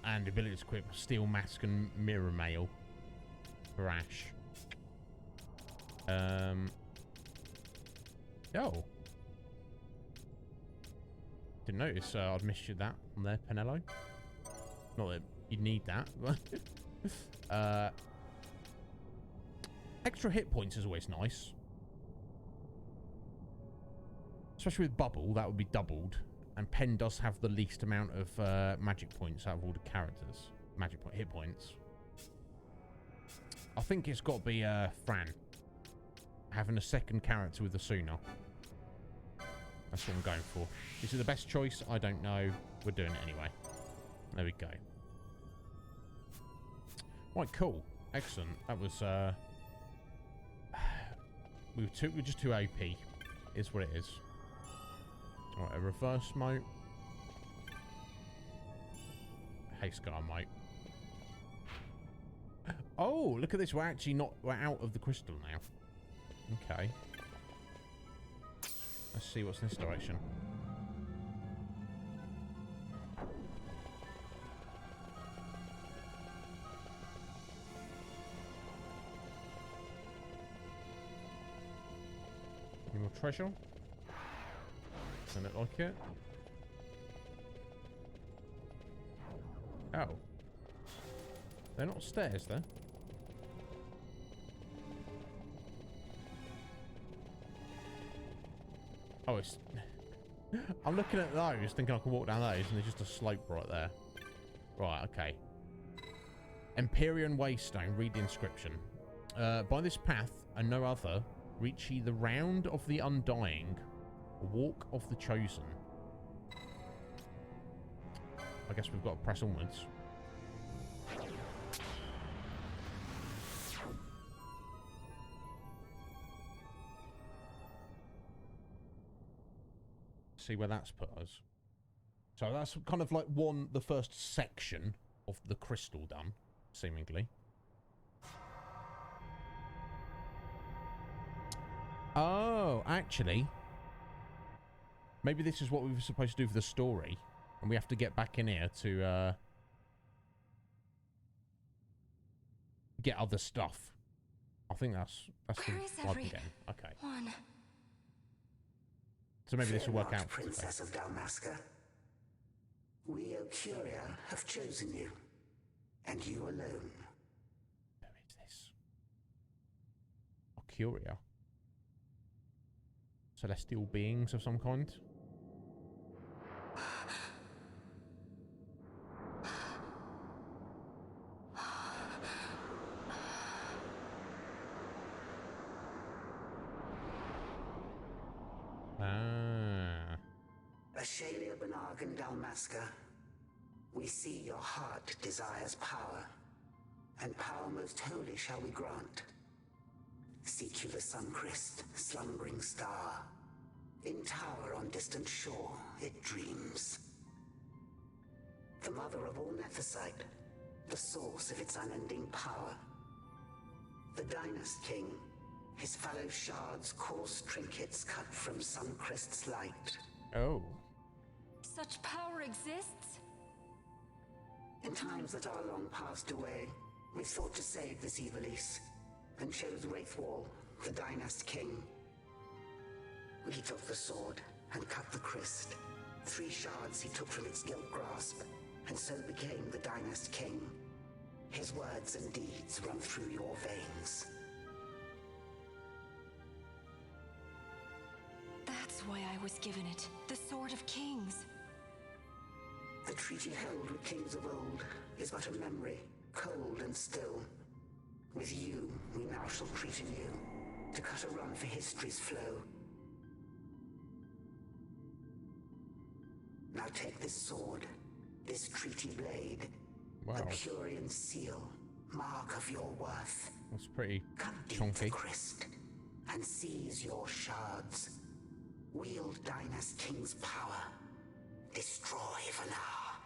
And ability to equip Steel Mask and Mirror Mail for Ash. Oh. Didn't notice I'd missed you that on there, Penello. Not that you need that, but extra hit points is always nice. Especially with Bubble, that would be doubled. And Pen does have the least amount of magic points out of all the characters. Hit points. I think it's got to be Fran. Having a second character with Asuna. That's what I'm going for. Is it the best choice? I don't know. We're doing it anyway. There we go. Right, cool. Excellent. That was... we're just too OP. Is what it is. Alright, a reverse smoke. Hey, Scar, mate. Oh, look at this. We're out of the crystal now. Okay. Let's see what's in this direction. Any more treasure? Doesn't it like it? Oh. They're not stairs, though. Oh, it's... I'm looking at those, thinking I can walk down those, and there's just a slope right there. Right, okay. Empyrean Waystone. Read the inscription. By this path, and no other, reach ye the round of the undying, walk of the chosen. I guess we've got to press onwards. See where that's put us. So that's kind of like the first section of the crystal done, seemingly. Oh, actually, maybe this is what we were supposed to do for the story, and we have to get back in here to get other stuff. I think that's the vibe again. Okay. So maybe this will work out. Princess of Dalmasca. We Ocuria have chosen you, and you alone. Who is this? Ocuria. Celestial beings of some kind? Ashalia Benargan Dalmasca, we see your heart desires power, and power most holy shall we grant. Seek you the Suncrist, slumbering star. In tower on distant shore, it dreams. The mother of all Nethicite, the source of its unending power. The Dynast King, his fallow shards coarse trinkets cut from Suncrist's light. Oh. Such power exists? In times that are long passed away, we sought to save this Ivalice, and chose Wraithwall, the Dynast King. He took the sword and cut the Christ. 3 shards he took from its gilt grasp, and so became the Dynast King. His words and deeds run through your veins. That's why I was given it. The Sword of Kings. The treaty held with kings of old is but a memory, cold and still. With you, we now shall treat anew, to cut a run for history's flow. Now take this sword, this treaty blade, Wow. the Curian seal, mark of your worth. That's pretty Cut deep chunky. the Christ, and seize your shards. Wield Dynast King's power. Destroy Vanar.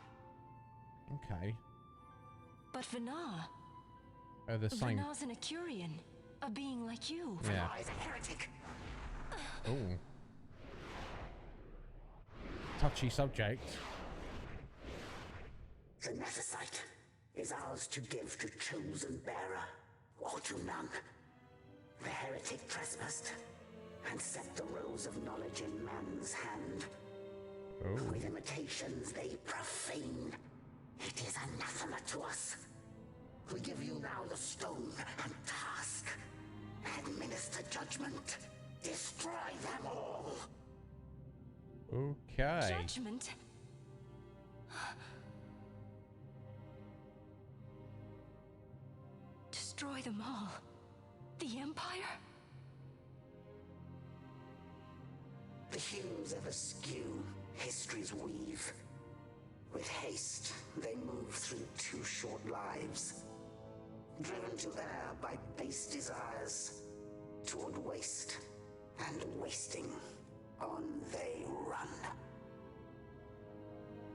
Okay. But Vanar. Oh, the same. Vanar's an Ecurian. A being like you. Yeah. Vanar is a heretic. Oh. Touchy subject. The Nethicite is ours to give to chosen bearer, or to none. The heretic trespassed, and set the rose of knowledge in man's hand. Oh. With imitations they profane. It is anathema to us. We give you now the stone and task. Administer judgment. Destroy them all. Okay. Judgment? Destroy them all? The Empire? The hues ever skew history's weave. With haste, they move through 2 short lives. Driven to err by base desires. Toward waste, and wasting, on they run.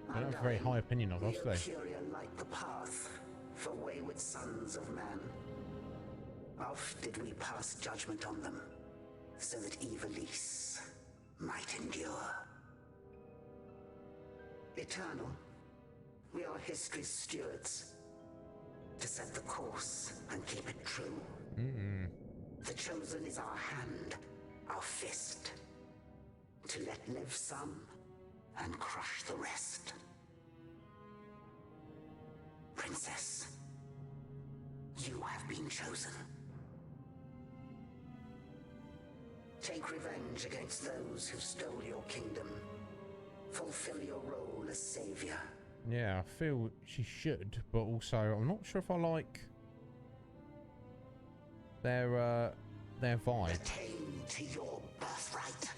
I don't have a very high opinion of us, The though. Curia light the path for wayward sons of man. Oft did we pass judgment on them, so that Ivalice might endure. Eternal, we are history's stewards, to set the course and keep it true. The chosen is our hand, our fist, to let live some and crush the rest. Princess, you have been chosen. Take revenge against those who stole your kingdom. Fulfill your role as savior. Yeah, I feel she should, but also I'm not sure if I like their vibe. Attain to your birthright.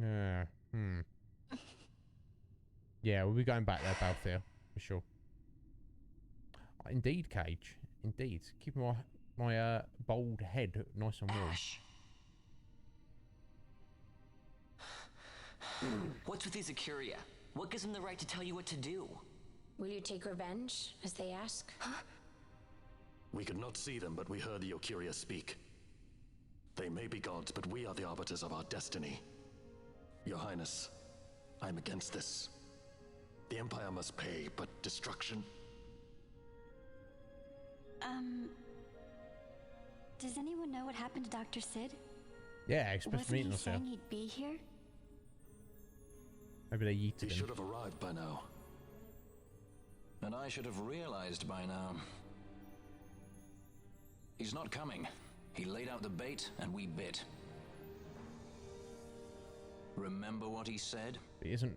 Yeah. Yeah, we'll be going back there, Balthier, for sure. Indeed, Cage. Indeed. Keeping my bald head nice and warm. Ash. What's with these Acuria? What gives them the right to tell you what to do? Will you take revenge, as they ask? We could not see them, but we heard the Ocuria speak. They may be gods, but we are the arbiters of our destiny. Your Highness, I'm against this. The Empire must pay, but destruction? Does anyone know what happened to Dr. Sid? Yeah, he's supposed to Wasn't meet he us here. saying he'd be here? Maybe they yeeted He him. should have arrived by now. And I should have realized by now. He's not coming. He laid out the bait, and we bit. Remember what he said? He isn't.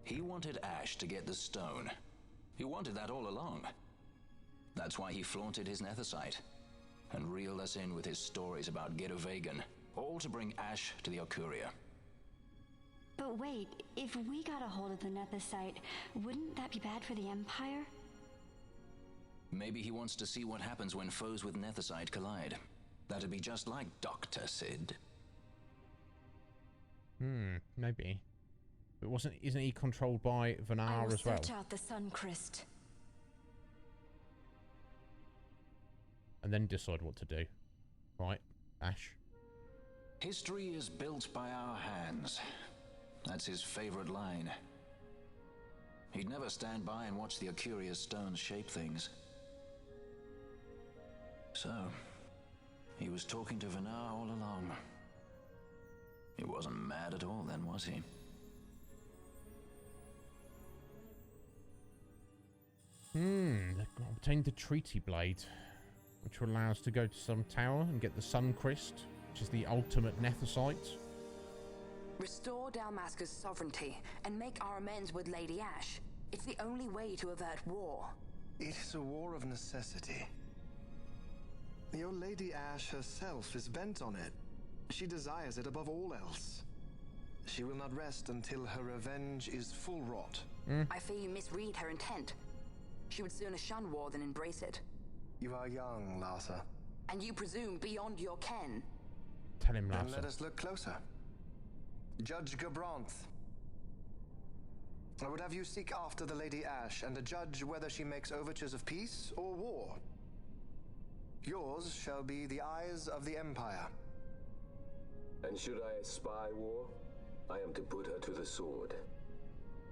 He wanted Ash to get the stone. He wanted that all along. That's why he flaunted his nethicite and reeled us in with his stories about Getovegan, all to bring Ash to the Okuria. But wait, if we got a hold of the nethicite, wouldn't that be bad for the Empire? Maybe he wants to see what happens when foes with nethicite collide. That'd be just like Dr. Sid. Maybe. But isn't he controlled by I Vanar will as well? search out the Sun Crest. And then decide what to do. Right, Ash? History is built by our hands. That's his favorite line. He'd never stand by and watch the Okuria's stones shape things. So, he was talking to Vanar all along. He wasn't mad at all then, was he? Obtained the Treaty Blade, which will allow us to go to some tower and get the Sun Crest, which is the ultimate nethicite. Restore Dalmasca's sovereignty and make our amends with Lady Ash. It's the only way to avert war. It is a war of necessity. Your Lady Ash herself is bent on it. She desires it above all else. She will not rest until her revenge is full wrought. I fear you misread her intent. She would sooner shun war than embrace it. You are young, Larsa. And you presume beyond your ken. Tell him, Then Larsa. let us look closer. Judge Gabranth. I would have you seek after the Lady Ash and judge whether she makes overtures of peace or war. Yours shall be the eyes of the Empire. And should I spy war, I am to put her to the sword.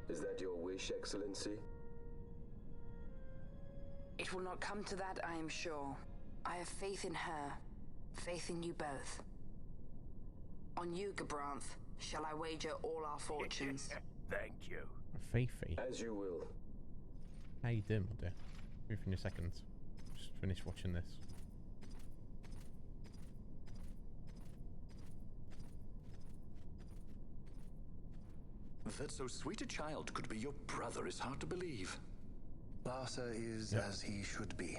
Is that your wish, Excellency? It will not come to that, I am sure. I have faith in her, faith in you both. On you, Gabranth, shall I wager all our fortunes? Thank you. Fifi. As you will. How you doing, my dear? Give me a second. Just finish watching this. That so sweet a child could be your brother is hard to believe. Larsa is as he should be.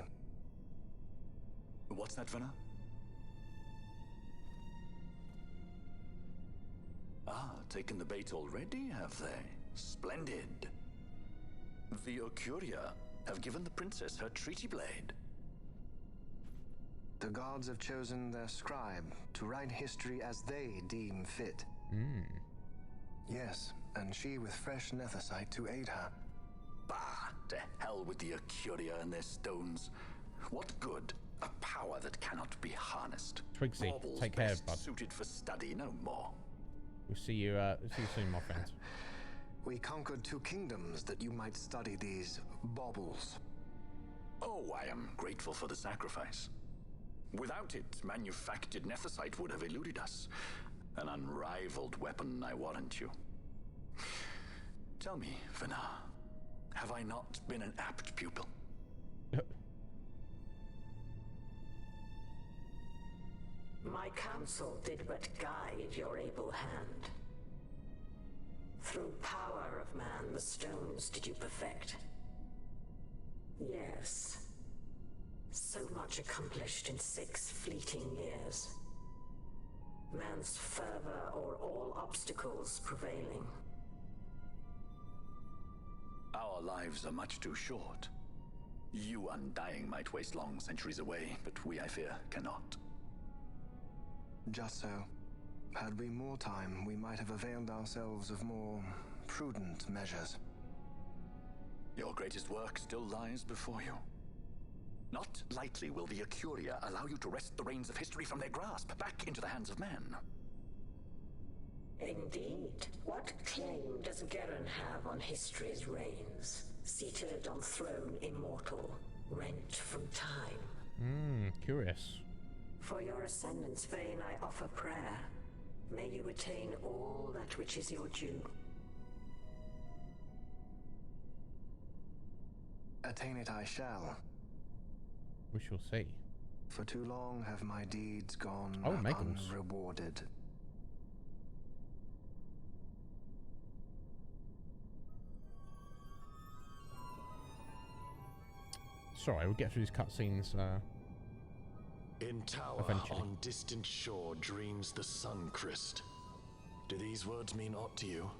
What's that, Vanar? Ah, taken the bait already, have they? Splendid. The Okuria have given the princess her treaty blade. The gods have chosen their scribe to write history as they deem fit. Yes, and she with fresh nethicite to aid her. Bah! To hell with the Okuria and their stones. What good? A power that cannot be harnessed. Twigsy, Baubles take care, best bud. Suited for study, no more. We'll see you soon, my friend. We conquered 2 kingdoms that you might study these baubles. Oh, I am grateful for the sacrifice. Without it, manufactured nethicite would have eluded us. An unrivaled weapon, I warrant you. Tell me, Vanar, have I not been an apt pupil? My counsel did but guide your able hand. Through power of man, the stones did you perfect. Yes. So much accomplished in 6 fleeting years. Man's fervor o'er all obstacles prevailing. Our lives are much too short. You undying might waste long centuries away, but we, I fear, cannot. Just so. Had we more time, we might have availed ourselves of more prudent measures. Your greatest work still lies before you. Not lightly will the Okuria allow you to wrest the reins of history from their grasp, back into the hands of men. Indeed. What claim does Geren have on history's reins? Seated on throne immortal, rent from time. Curious. For your ascendant's vein I offer prayer. May you attain all that which is your due. Attain it I shall. We shall see. For too long have my deeds gone Megals. unrewarded. Sorry, we'll get through these cutscenes. In tower Eventually. on distant shore dreams the sun Christ. Do these words mean aught to you?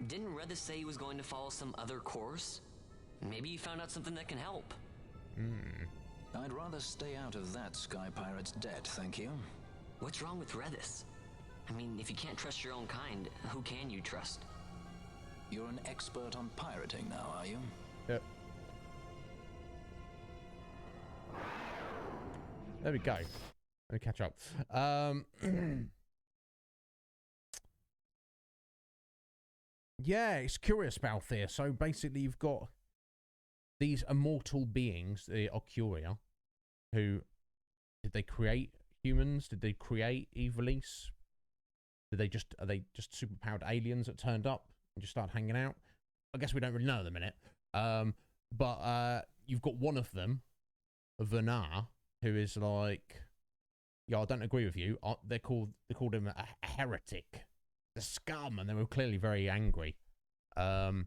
Didn't Redis say he was going to follow some other course? Maybe he found out something that can help. I'd rather stay out of that Sky Pirate's debt, thank you. What's wrong with Redis? I mean, if you can't trust your own kind, who can you trust? You're an expert on pirating now, are you? Yep. There we go. Let me catch up. Yeah, it's curious about this. So basically, you've got these immortal beings, the Ocuria, who did they create humans? Did they create Ivalice? Are they just superpowered aliens that turned up and just started hanging out? I guess we don't really know at the minute. But you've got one of them, Vernar, who is like, yeah, I don't agree with you. They called him a heretic, the scum, and they were clearly very angry. So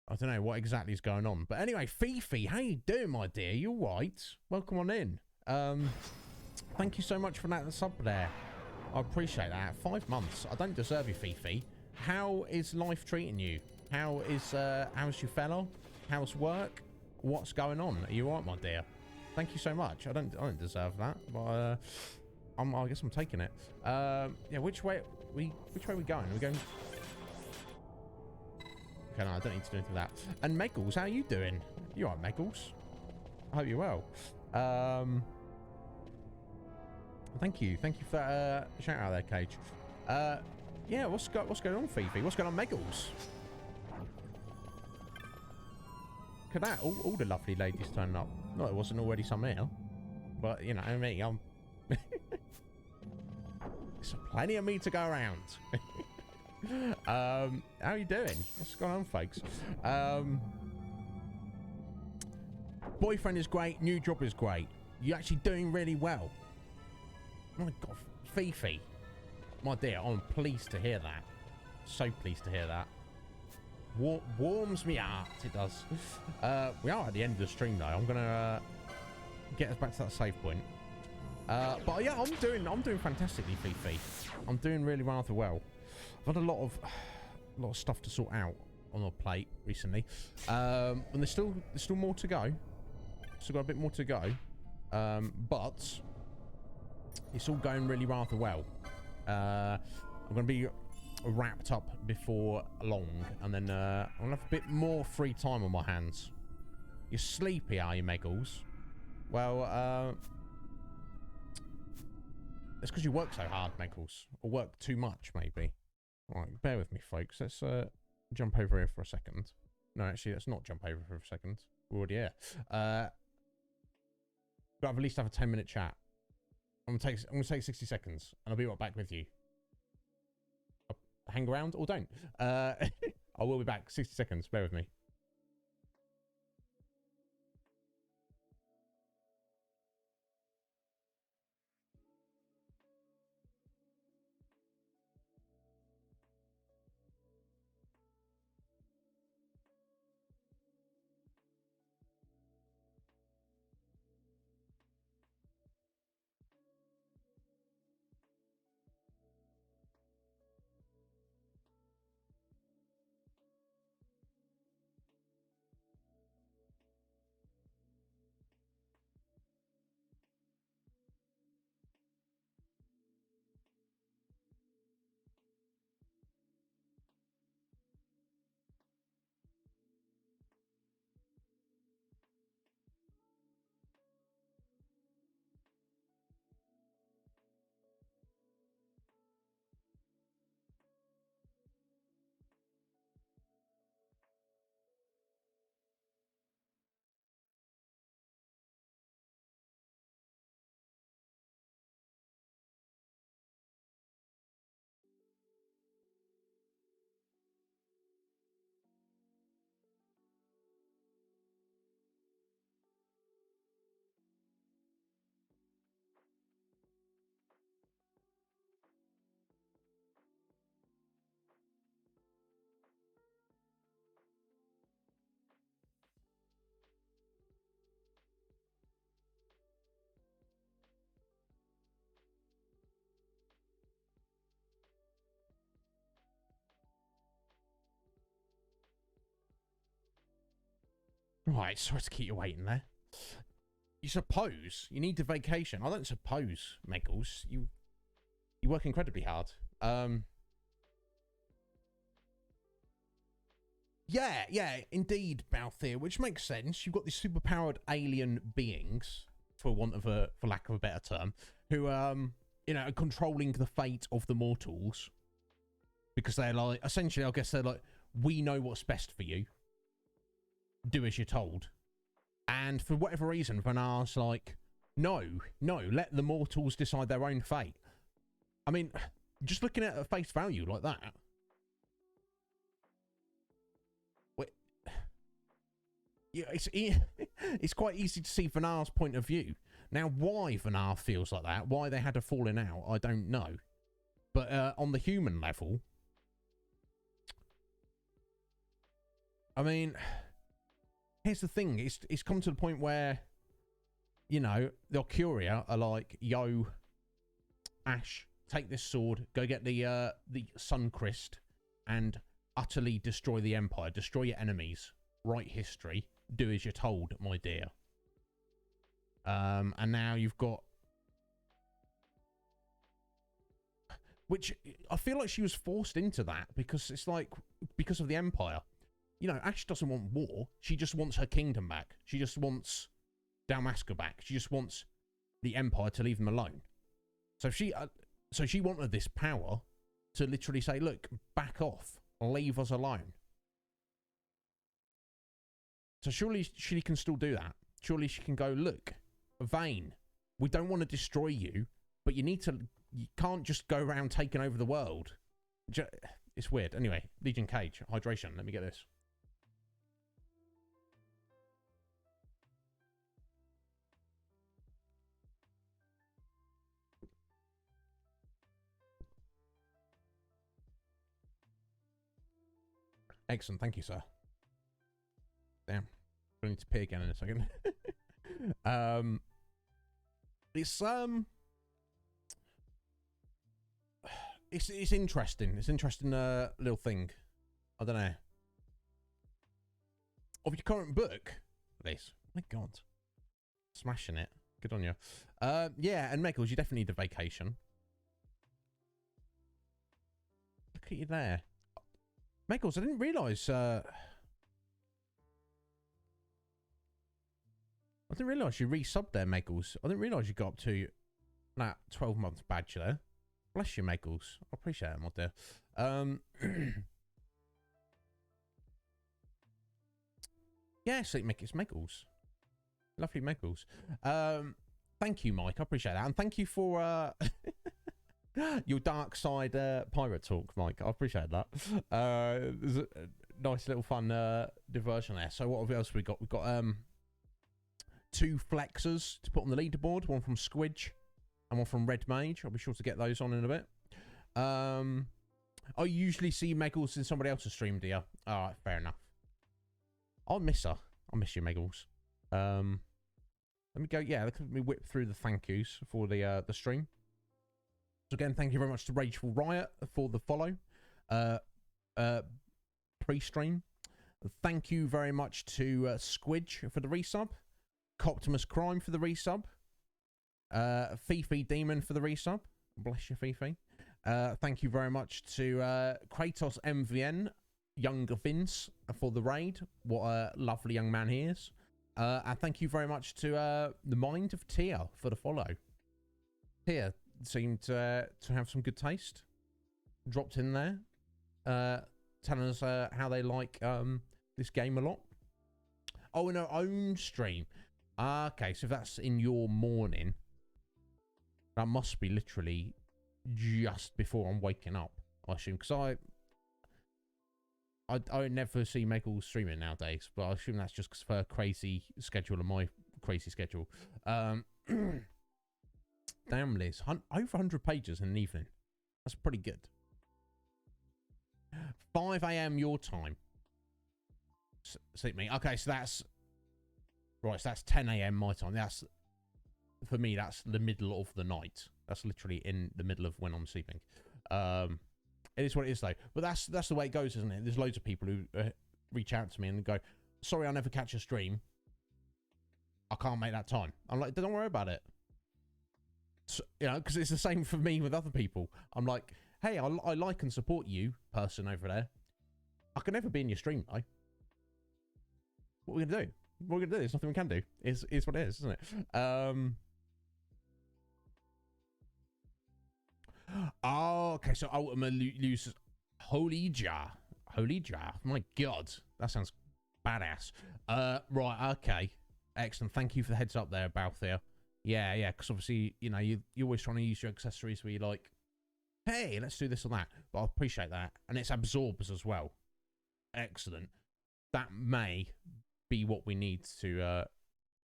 I don't know what exactly is going on. But anyway, Fifi, how you doing, my dear? You all right? Welcome on in. Thank you so much for that sub there. I appreciate that. 5 months. I don't deserve you, Fifi. How is life treating you? How's your fellow? How's work? What's going on? Are you all right, my dear? Thank you so much. I don't deserve that, but I guess I'm taking it. Yeah, which way we going? Are we going? Okay, no, I don't need to do anything like that. And Megals, how are you doing? You all right, Megals? I hope you're well. Thank you for that shout out there, Cage. Yeah, what's going on, Fifi? What's going on, Megals? Look at that, all the lovely ladies turning up. Not there wasn't already some here, but you know me, I'm. There's plenty of me to go around. How are you doing? What's going on, folks? Boyfriend is great. New job is great. You're actually doing really well. My God, Fifi, my dear, I'm pleased to hear that. So pleased to hear that. Warms me heart. It does. We are at the end of the stream though. I'm gonna get us back to that save point. But yeah, I'm doing fantastically, Fifi. I'm doing really rather well. I've had a lot of stuff to sort out on our plate recently, and there's still more to go. Still got a bit more to go, but it's all going really rather well. I'm going to be wrapped up before long, and then I'm going to have a bit more free time on my hands. You're sleepy, are you, Megals? Well, it's because you work so hard, Megals, or work too much, maybe. Right, bear with me, folks. Let's jump over here for a second. No, actually, let's not jump over for a second. We're already here. But I've at least have a 10-minute chat. I'm gonna take 60 seconds, and I'll be right back with you. Hang around or don't. I will be back. 60 seconds. Bear with me. Right, sorry to keep you waiting there. You suppose you need a vacation? I don't suppose, Meggles. You work incredibly hard. Yeah, indeed, Balthier, which makes sense. You've got these superpowered alien beings, for lack of a better term, who are controlling the fate of the mortals, because they're like, essentially, I guess they're like, we know what's best for you. Do as you're told. And for whatever reason, Vanar's like, no, let the mortals decide their own fate. I mean, just looking at a face value like that. Yeah, it's quite easy to see Vanar's point of view. Now, why Vanar feels like that, why they had a falling out, I don't know. But on the human level, I mean, here's the thing. It's come to the point where, the Alcuria are like, yo, Ash, take this sword, go get the Suncrist, and utterly destroy the Empire, destroy your enemies, write history, do as you're told, my dear. And now you've got, which I feel like she was forced into that, because it's like, because of the Empire. Ash doesn't want war. She just wants her kingdom back. She just wants Dalmasca back. She just wants the Empire to leave them alone. So she wanted this power to literally say, look, back off, leave us alone. So surely she can still do that. Surely she can go, look, Vayne, we don't want to destroy you, but you can't just go around taking over the world. It's weird. Anyway, Legion Cage, hydration. Let me get this. Excellent. Thank you, sir. Damn. I need to pee again in a second. It's interesting. It's an interesting little thing. I don't know. Of your current book, this. My God. Smashing it. Good on you. Yeah, and Meggles, you definitely need a vacation. Look at you there. Meggles, I didn't realise you resubbed there, Meggles. I didn't realise you got up to that 12-month badge there. Bless you, Meggles. I appreciate it, my dear. Yeah, Sleep Mick, it's Meggles. Lovely Meggles. Thank you, Mike. I appreciate that. And thank you for your dark side pirate talk, Mike. I appreciate that. There's a nice little fun diversion there. So what else have we got? We've got 2 flexers to put on the leaderboard. One from Squidge and one from Red Mage. I'll be sure to get those on in a bit. I usually see Meggles in somebody else's stream, do you? Alright, fair enough. I'll miss her. I miss you, Meggles. Let me go. Yeah, let me whip through the thank yous for the stream. So again, thank you very much to Rageful Riot for the follow. Pre-stream. Thank you very much to Squidge for the resub. Coptimus Crime for the resub. Fifi Demon for the resub. Bless you, Fifi. Thank you very much to Kratos MVN, Younger Vince, for the raid. What a lovely young man he is. And thank you very much to the Mind of Tia for the follow. Tia seemed to have some good taste. Dropped in there. Telling us how they like this game a lot. Oh, in her own stream. Okay, so if that's in your morning, that must be literally just before I'm waking up, I assume. Because I never see Meggles streaming nowadays, but I assume that's just because of her crazy schedule and my crazy schedule. Damn, Liz. Over 100 pages in an evening. That's pretty good. 5 a.m. your time. Sleep me. Okay, so that's... Right, so that's 10 a.m. my time. That's... For me, that's the middle of the night. That's literally in the middle of when I'm sleeping. It is what it is, though. But that's the way it goes, isn't it? There's loads of people who reach out to me and go, sorry, I'll never catch a stream. I can't make that time. I'm like, don't worry about it. So, you know, because it's the same for me with other people. I'm like, hey, I like and support you, person over there. I can never be in your stream, though. What are we gonna do? What are we gonna do? There's nothing we can do. Is what it is, isn't it? Oh, okay. So Ultima loses Holy Jar. Holy Jar. My God, that sounds badass. Right. Okay. Excellent. Thank you for the heads up there, Balthier. Yeah. Because obviously, you know, you're always trying to use your accessories where you're like, hey, let's do this or that. But I appreciate that, and it's absorbs as well. Excellent. That may be what we need to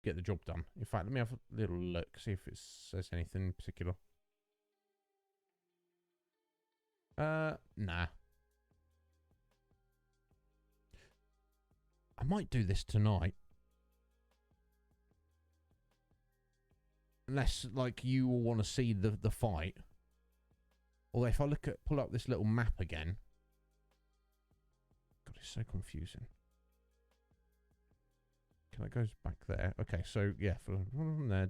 get the job done. In fact, let me have a little look, see if it says anything in particular. Nah. I might do this tonight. Unless, like, you all want to see the fight. Although if I pull up this little map again. God, it's so confusing. Okay, that goes back there. Okay, so, yeah, from there.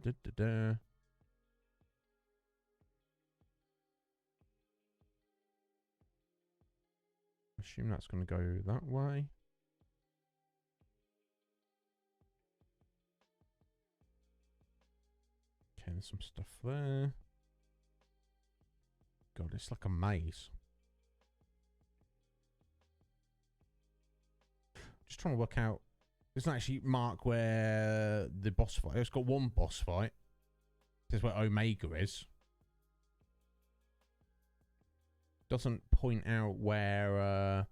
Assume that's going to go that way. Okay, there's some stuff there. God, it's like a maze. Just trying to work out. It doesn't actually mark where the boss fight. It's got one boss fight. This is where Omega is. Doesn't point out where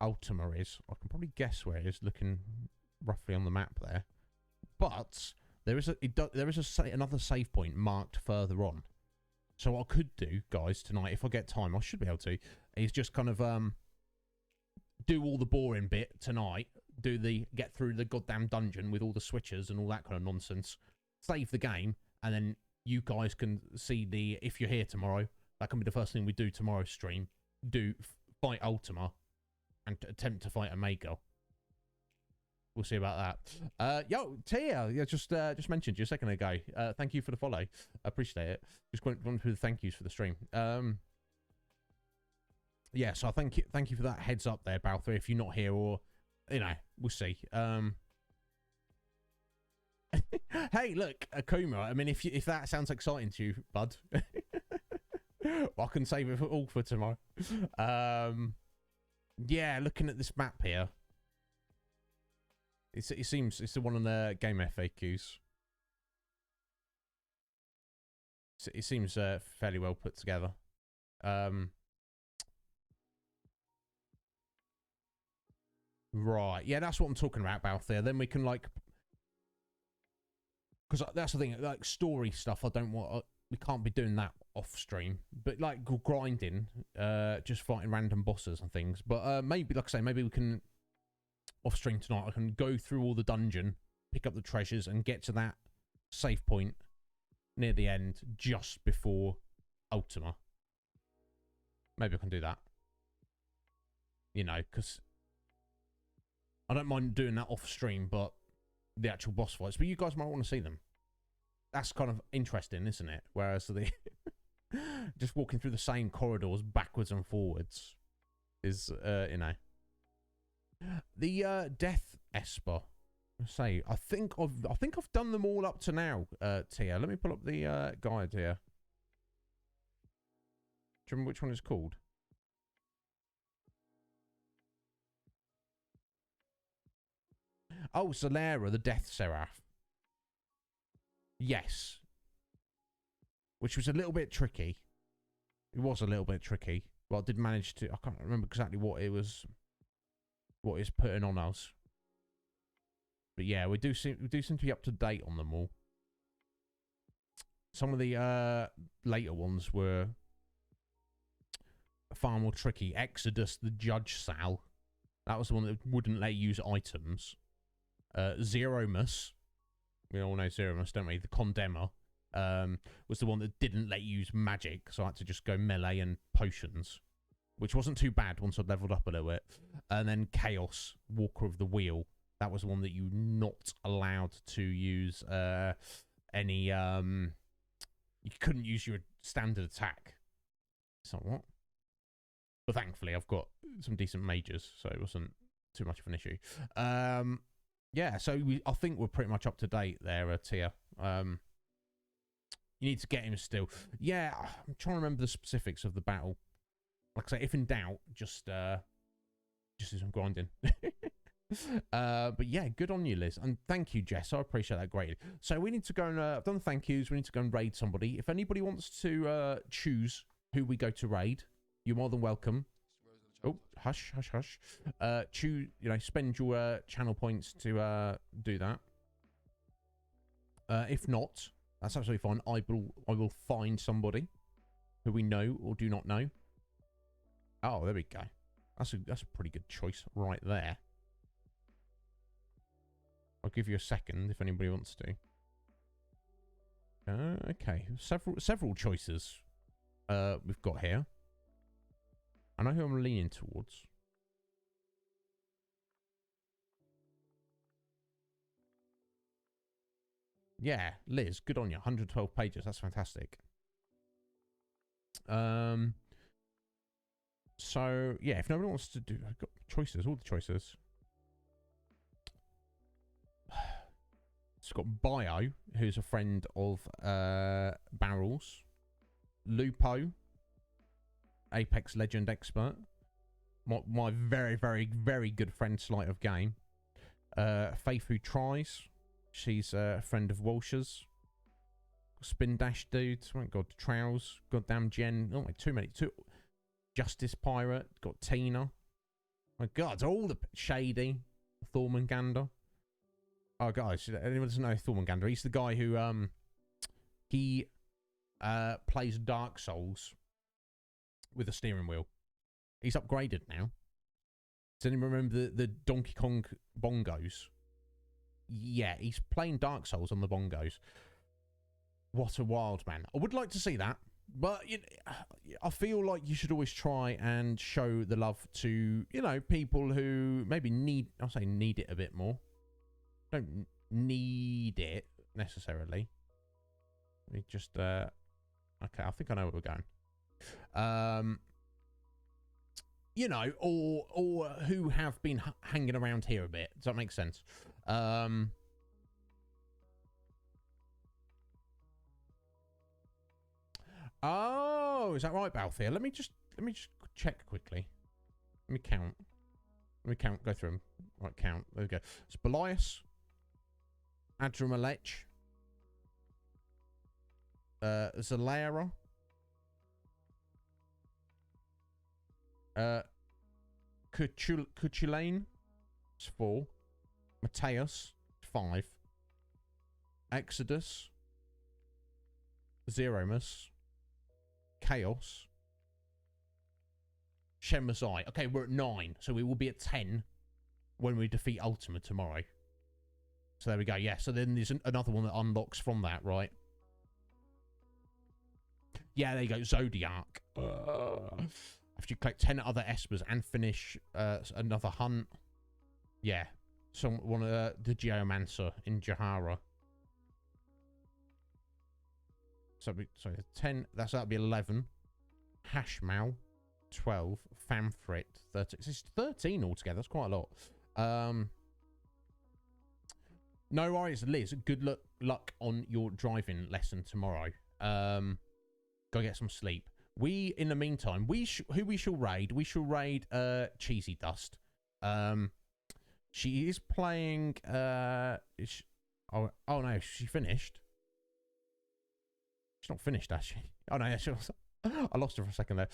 Ultima is. I can probably guess where it is, looking roughly on the map there. But there is another save point marked further on. So what I could do, guys, tonight, if I get time, I should be able to, is just kind of do all the boring bit tonight. Get through the goddamn dungeon with all the switches and all that kind of nonsense. Save the game, and then you guys can see if you're here tomorrow. That can be the first thing we do tomorrow's stream. Fight Ultima and attempt to fight Omega. We'll see about that. Yo, Tia, yeah, just mentioned you a second ago. Thank you for the follow. I appreciate it. Just went through the thank yous for the stream. Yeah, so thank you for that heads up there, Balthier. If you're not here, or you know, we'll see. Hey, look, Akuma. I mean, if that sounds exciting to you, bud, I can save it all for tomorrow. Yeah, looking at this map here, it seems it's the one on the game FAQs. It seems fairly well put together. Right, yeah, that's what I'm talking about there. Then we can, like, because that's the thing, like story stuff. I don't want. We can't be doing that off stream, but like grinding, just fighting random bosses and things. But maybe, like I say, maybe we can off stream tonight. I can go through all the dungeon, pick up the treasures, and get to that save point near the end just before Ultima. Maybe I can do that. You know, because I don't mind doing that off stream, but the actual boss fights. But you guys might want to see them. That's kind of interesting, isn't it? Whereas the just walking through the same corridors backwards and forwards is, you know, the Death Esper. I think I've done them all up to now. Tia, let me pull up the guide here. Do you remember which one it's called? Oh, Solera, the Death Seraph. Yes. Which was a little bit tricky. It was a little bit tricky. But I did manage to... I can't remember exactly what it was putting on us. But yeah, we do seem to be up to date on them all. Some of the later ones were far more tricky. Exodus, the Judge Sal. That was the one that wouldn't let you use items. Zeromus, we all know Zeromus, don't we? The Condemner was the one that didn't let you use magic, so I had to just go melee and potions, which wasn't too bad once I'd leveled up a little bit. And then Chaos, Walker of the Wheel, That was the one that you're not allowed to use any... You couldn't use your standard attack. So what? But thankfully, I've got some decent mages, so it wasn't too much of an issue. Yeah, so I think we're pretty much up to date there, Tia. You need to get him still. Yeah, I'm trying to remember the specifics of the battle. Like I say, if in doubt, just do some grinding. But yeah, good on you, Liz. And thank you, Jess. I appreciate that greatly. So we need to go and... I've done the thank yous. We need to go and raid somebody. If anybody wants to choose who we go to raid, you're more than welcome. Oh, hush, hush, hush. Choose, spend your channel points to do that. If not, that's absolutely fine. I will find somebody who we know or do not know. Oh, there we go. That's a pretty good choice right there. I'll give you a second if anybody wants to. Okay, several choices we've got here. I know who I'm leaning towards. Yeah, Liz, good on you. 112 pages. That's fantastic. So yeah, if nobody wants to do, I've got choices, all the choices. It's got Bio, who's a friend of Barrels. Lupo, Apex Legend expert. My very, very, very good friend Sleight of Game. Faith who tries. She's a friend of Walsh's. Spin Dash dude. Oh my god, Trows. Goddamn Jen. Oh my, too many. Justice Pirate. Got Tina. My god, all the Shady. Thormangander. Oh guys, anyone doesn't know Thormangander? He's the guy who he plays Dark Souls with a steering wheel. He's upgraded now. Does anyone remember the Donkey Kong bongos? Yeah, he's playing Dark Souls on the bongos. What a wild man. I would like to see that, but I feel like you should always try and show the love to, people who maybe need it a bit more. Don't need it necessarily. Let me just okay, I think I know where we're going. Or who have been hanging around here a bit. Does that make sense? Oh, is that right, Balthier? Let me just check quickly. Let me count. Go through them. Right, count. There we go. It's Belias, Adramalech, Zalera, Cuchulain, it's 4. Mateus, 5. Exodus, Zeromus, Chaos, Shemazai. Okay, we're at 9, so we will be at 10 when we defeat Ultima tomorrow. So there we go. Yeah, so then there's another one that unlocks from that, right? Yeah, there you go. Zodiac. After you collect 10 other Espers and finish another hunt. Yeah. One of the Geomancer in Jahara. So 10. That'll be 11. Hashmal, 12. Famfrit, 13. It's 13 altogether. That's quite a lot. No worries, Liz. Good luck on your driving lesson tomorrow. Go get some sleep. In the meantime, who we shall raid? We shall raid Cheesy Dust. She is playing. Oh no, she finished. She's not finished, has she? Oh no, she was. I lost her for a second there.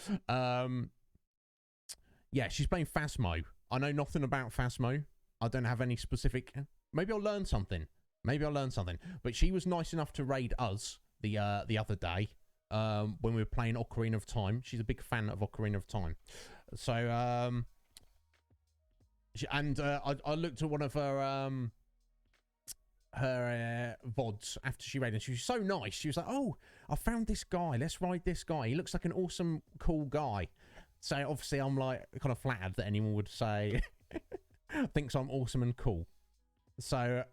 Yeah, she's playing Phasmo. I know nothing about Phasmo. I don't have any specific. Maybe I'll learn something. But she was nice enough to raid us the other day when we were playing Ocarina of Time. She's a big fan of Ocarina of Time. So I looked at one of her VODs after she raided, and she was so nice. She was like, "Oh, I found this guy. Let's ride this guy. He looks like an awesome, cool guy." So obviously, I'm like kind of flattered that anyone would say thinks I'm awesome and cool. So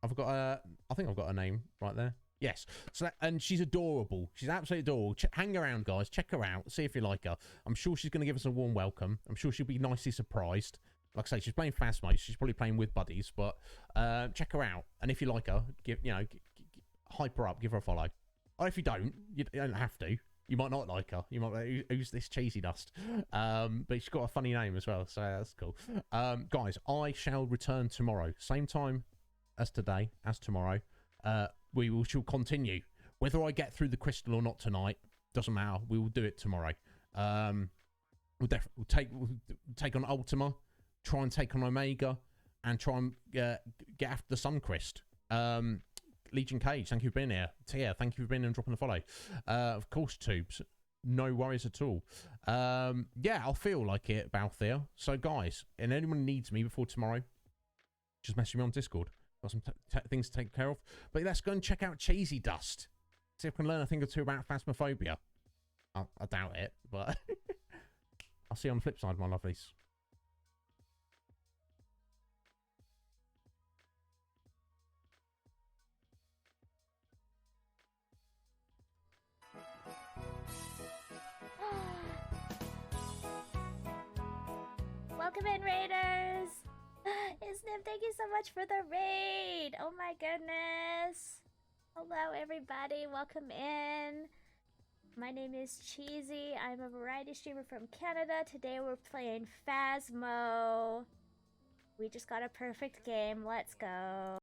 I've got I think I've got a name right there. Yes. So and she's adorable. She's absolutely adorable. Hang around, guys. Check her out. See if you like her. I'm sure she's going to give us a warm welcome. I'm sure she'll be nicely surprised. Like I say, she's playing Phasmo. She's probably playing with buddies, but check her out. And if you like her, hype her up. Give her a follow. Or if you don't have to. You might not like her. You might be, who's this cheesy dust? But she's got a funny name as well, so that's cool. Guys, I shall return tomorrow. Same time as today, as tomorrow. We shall continue. Whether I get through the crystal or not tonight, doesn't matter. We will do it tomorrow. We'll take on Ultima, try and take on Omega, and try and get after the Suncrest. Legion Cage, thank you for being here. Tia, thank you for being here and dropping the follow. Of course, Tubes, no worries at all. Yeah, I'll feel like it, Balthier. So, guys, and anyone needs me before tomorrow, just message me on Discord. Got some things to take care of. But let's go and check out Cheesy Dust. See if I can learn a thing or two about Phasmophobia. I doubt it, but I'll see you on the flip side, my lovelies. Welcome in, Raiders! Iznib, thank you so much for the raid! Oh my goodness! Hello, everybody. Welcome in. My name is Cheesy. I'm a variety streamer from Canada. Today we're playing Phasmo. We just got a perfect game. Let's go.